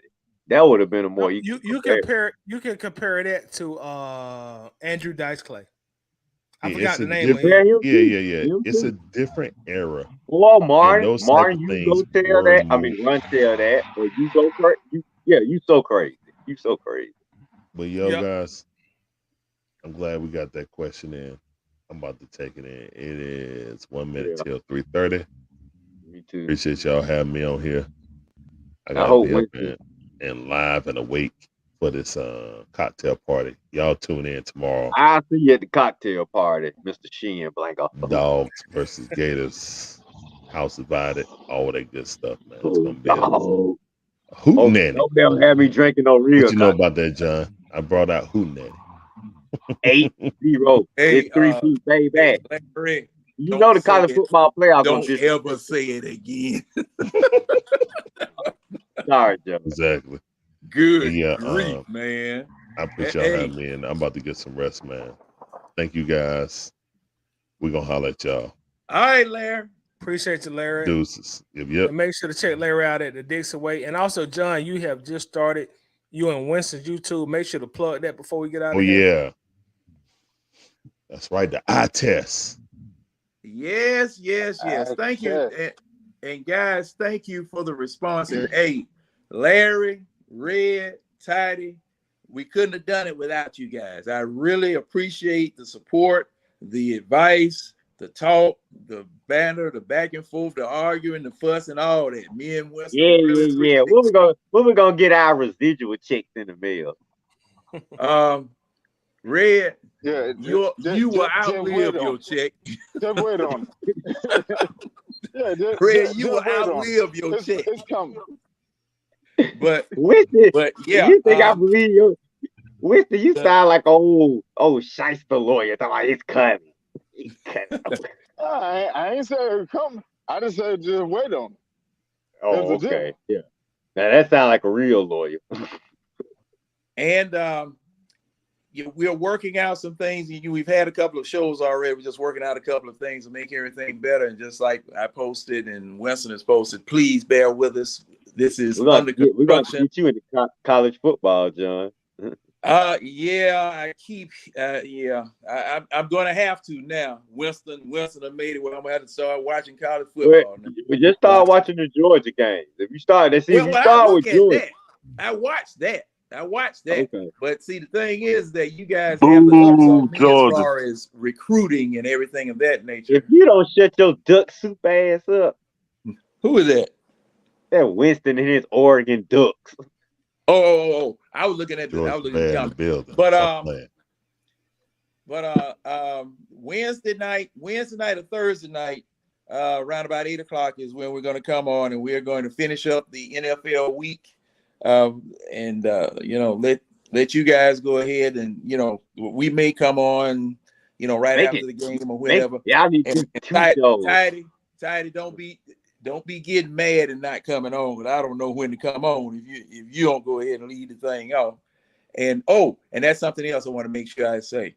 [SPEAKER 9] That would have been a more equal comparison.
[SPEAKER 1] You can compare that to Andrew Dice Clay. I
[SPEAKER 10] Yeah,
[SPEAKER 1] forgot
[SPEAKER 10] it's
[SPEAKER 1] the
[SPEAKER 10] a
[SPEAKER 1] name of
[SPEAKER 10] different.
[SPEAKER 1] him.
[SPEAKER 10] Yeah. It's a different era.
[SPEAKER 9] Well,
[SPEAKER 10] And
[SPEAKER 9] Martin,
[SPEAKER 10] those type of
[SPEAKER 9] you go
[SPEAKER 10] things
[SPEAKER 9] tell
[SPEAKER 10] were
[SPEAKER 9] that. I mean,
[SPEAKER 10] moved.
[SPEAKER 9] run tell that, or you go crazy. You so crazy. You so crazy.
[SPEAKER 10] But yo,
[SPEAKER 1] Yep.
[SPEAKER 10] guys, I'm glad we got that question in. I'm about to take it in. It is 1 minute till 3:30.
[SPEAKER 9] Me too.
[SPEAKER 10] Appreciate y'all having me on here. I
[SPEAKER 9] I
[SPEAKER 10] gotta
[SPEAKER 9] hope
[SPEAKER 10] be up
[SPEAKER 9] Winston-
[SPEAKER 10] and live and awake for this cocktail party. Y'all tune in tomorrow.
[SPEAKER 9] I'll see you at the cocktail party, Mr. Sheen Blanco.
[SPEAKER 10] Dogs versus Gators. House divided. All that good stuff, man. It's gonna be a
[SPEAKER 9] Oh,
[SPEAKER 10] hootenanny.
[SPEAKER 9] don't ever have me drinking no real
[SPEAKER 10] What you know
[SPEAKER 9] cocktail.
[SPEAKER 10] about that, John? I brought out hootenanny.
[SPEAKER 9] 8-0.
[SPEAKER 11] Hey,
[SPEAKER 9] It's 3-2, baby.
[SPEAKER 11] Larry,
[SPEAKER 9] You know the
[SPEAKER 11] don't say
[SPEAKER 9] college
[SPEAKER 11] it.
[SPEAKER 9] football playoff
[SPEAKER 11] Don't
[SPEAKER 9] gonna
[SPEAKER 11] ever say it again.
[SPEAKER 9] Sorry, Joe.
[SPEAKER 10] Exactly.
[SPEAKER 11] Good
[SPEAKER 10] Yeah,
[SPEAKER 11] grief, man.
[SPEAKER 10] I appreciate y'all having me in. I'm about to get some rest, man. Thank you guys. We're gonna holler at y'all.
[SPEAKER 11] All right, Larry.
[SPEAKER 1] Appreciate you, Larry.
[SPEAKER 10] Deuces. Yep.
[SPEAKER 1] And make sure to check Larry out at the Dixon Way. And also, John, you have just started you and Winston's YouTube. Make sure to plug that before we get out
[SPEAKER 10] Oh
[SPEAKER 1] of here.
[SPEAKER 10] yeah. That's right. The eye test.
[SPEAKER 11] Yes. Thank you. And guys, thank you for the response. And hey, Larry, Red, Tidy, we couldn't have done it without you guys. I really appreciate the support, the advice, the talk, the banter, the back and forth, the arguing, the fuss, and all that. Me and Winston.
[SPEAKER 9] Yeah.
[SPEAKER 11] Really
[SPEAKER 9] When we gonna get our residual checks in the mail?
[SPEAKER 11] Red,
[SPEAKER 8] Yeah,
[SPEAKER 11] you will outlive your check.
[SPEAKER 8] Just wait on it. Yeah,
[SPEAKER 11] Red, you will
[SPEAKER 8] wait on it.
[SPEAKER 11] outlive your check.
[SPEAKER 8] It's coming.
[SPEAKER 11] But yeah,
[SPEAKER 9] you think I believe you? Winston, you sound like old shyster lawyer. Talking about it's coming.
[SPEAKER 8] I ain't said it's coming. I just said just wait on it.
[SPEAKER 9] Oh, okay. Yeah. Now that sounds like a real lawyer.
[SPEAKER 11] And we're working out some things. We've had a couple of shows already. We're just working out a couple of things to make everything better. And just like I posted and Winston has posted, please bear with us. this is
[SPEAKER 9] We're
[SPEAKER 11] under
[SPEAKER 9] gonna
[SPEAKER 11] construction.
[SPEAKER 9] get you into college football, John.
[SPEAKER 11] Yeah, I keep, I'm going to have to now. Winston have made it where I'm going to have to start watching college football now.
[SPEAKER 9] We just start watching the Georgia games. If you start with
[SPEAKER 11] I look at
[SPEAKER 9] Georgia,
[SPEAKER 11] that. I watched that.
[SPEAKER 9] Okay.
[SPEAKER 11] But see, the thing is that you guys have the ups on me
[SPEAKER 10] Georgia.
[SPEAKER 11] as far as recruiting and everything of that nature.
[SPEAKER 9] if you don't shut your duck soup ass up,
[SPEAKER 11] Who is that?
[SPEAKER 9] that Winston and his Oregon Ducks.
[SPEAKER 11] Oh! I was looking at the. I
[SPEAKER 10] Georgia
[SPEAKER 11] was looking at
[SPEAKER 10] bad
[SPEAKER 11] the
[SPEAKER 10] in the
[SPEAKER 11] calendar.
[SPEAKER 10] building.
[SPEAKER 11] But
[SPEAKER 10] Stop playing.
[SPEAKER 11] Wednesday night or Thursday night, around about 8:00 is when we're going to come on, and we're going to finish up the NFL week, and let you guys go ahead, and we may come on, right
[SPEAKER 9] Make
[SPEAKER 11] after
[SPEAKER 9] it.
[SPEAKER 11] the game or whatever.
[SPEAKER 9] Y'all need to do two shows.
[SPEAKER 11] Tidy, don't be getting mad and not coming on, because I don't know when to come on if you don't go ahead and lead the thing off. And that's something else I want to make sure I say.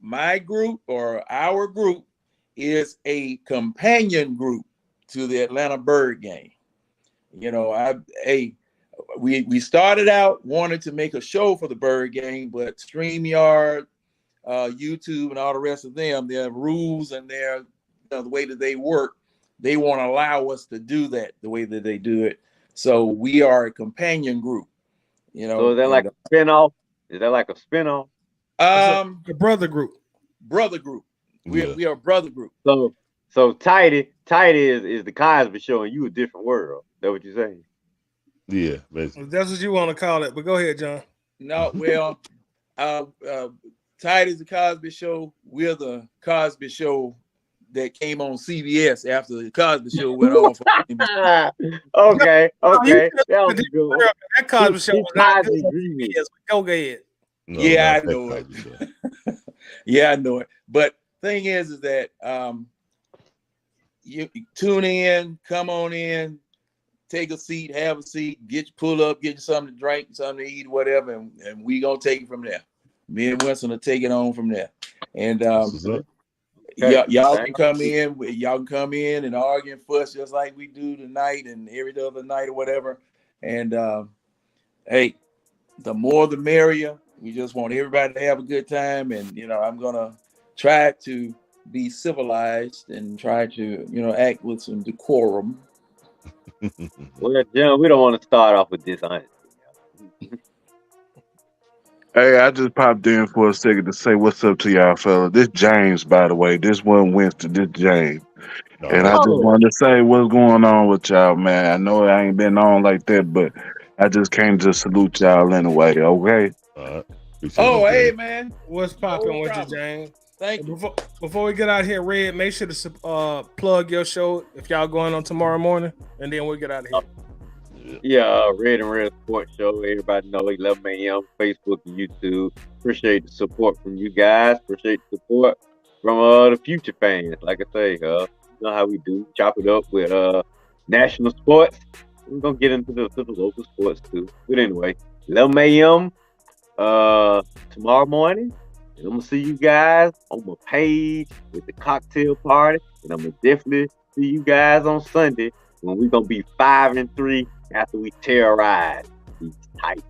[SPEAKER 11] My group or our group is a companion group to the Atlanta Bird game. We started out wanting to make a show for the Bird game, but StreamYard, YouTube, and all the rest of them, their rules and their the way that they work, they won't allow us to do that the way that they do it. So we are a companion group.
[SPEAKER 9] So is that like a spinoff? Is that like a spinoff?
[SPEAKER 1] The brother group.
[SPEAKER 11] Brother group. We are a brother group.
[SPEAKER 9] So Tidy is the Cosby Show, and you a different world. That what you're saying?
[SPEAKER 10] Yeah, basically.
[SPEAKER 1] That's what you want to call it. But go ahead, John.
[SPEAKER 11] No, well, Tidy's the Cosby Show. We're the Cosby Show that came on CBS after the Cosby Show went off.
[SPEAKER 9] Okay. That was good.
[SPEAKER 1] That Cosby Show was not good. Yes, go ahead.
[SPEAKER 10] No,
[SPEAKER 11] Yeah, I
[SPEAKER 10] not that
[SPEAKER 11] know it.
[SPEAKER 10] Cosby Show.
[SPEAKER 11] Yeah, I know it. But thing is that you tune in, come on in, take a seat, have a seat, pull up, get you something to drink, something to eat, whatever, and we gonna take it from there. Me and Winston will take it on from there. And y'all can come in and argue and fuss just like we do tonight and every other night or whatever. And hey, the more the merrier. We just want everybody to have a good time, and I'm gonna try to be civilized and try to act with some decorum.
[SPEAKER 9] Well, John, we don't want to start off with this honesty.
[SPEAKER 12] Hey, I just popped in for a second to say what's up to y'all, fella. This James, by the way. This wasn't Winston. This James.
[SPEAKER 10] No,
[SPEAKER 12] And I just wanted to say what's going on with y'all, man. I know I ain't been on like that, but I just came to salute y'all anyway, okay?
[SPEAKER 11] Hey, man.
[SPEAKER 1] What's popping
[SPEAKER 11] No
[SPEAKER 1] with you,
[SPEAKER 11] problem.
[SPEAKER 1] James?
[SPEAKER 11] Thank you.
[SPEAKER 1] Before we get out here, Red, make sure to plug your show if y'all going on tomorrow morning, and then we'll get out of here.
[SPEAKER 9] Yeah, Red and Red Sports Show. Everybody know 11 a.m. Facebook and YouTube. Appreciate the support from you guys. Appreciate the support from the future fans. Like I say, you know how we do. Chop it up with national sports. We're gonna get into the local sports too. But anyway, 11 a.m. Tomorrow morning. And I'm gonna see you guys on my page with the cocktail party. And I'm gonna definitely see you guys on Sunday when we're gonna be 5-3 after we terrorize these Titans.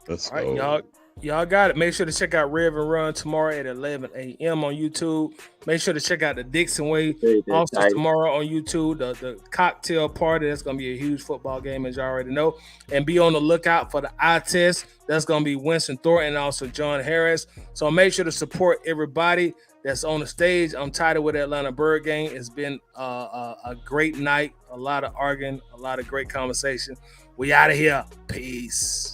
[SPEAKER 10] Let's
[SPEAKER 1] All right, y'all got it. Make sure to check out Rev and Run tomorrow at 11 a.m. on YouTube. Make sure to check out the Dixon Way also tomorrow on YouTube. The cocktail party, that's going to be a huge football game, as you already know. And be on the lookout for the eye test. That's going to be Winston Thornton and also John Harris. So make sure to support everybody that's on the stage. I'm tired with the Atlanta Bird game. It's been a great night, a lot of arguing, a lot of great conversation. We out of here. Peace.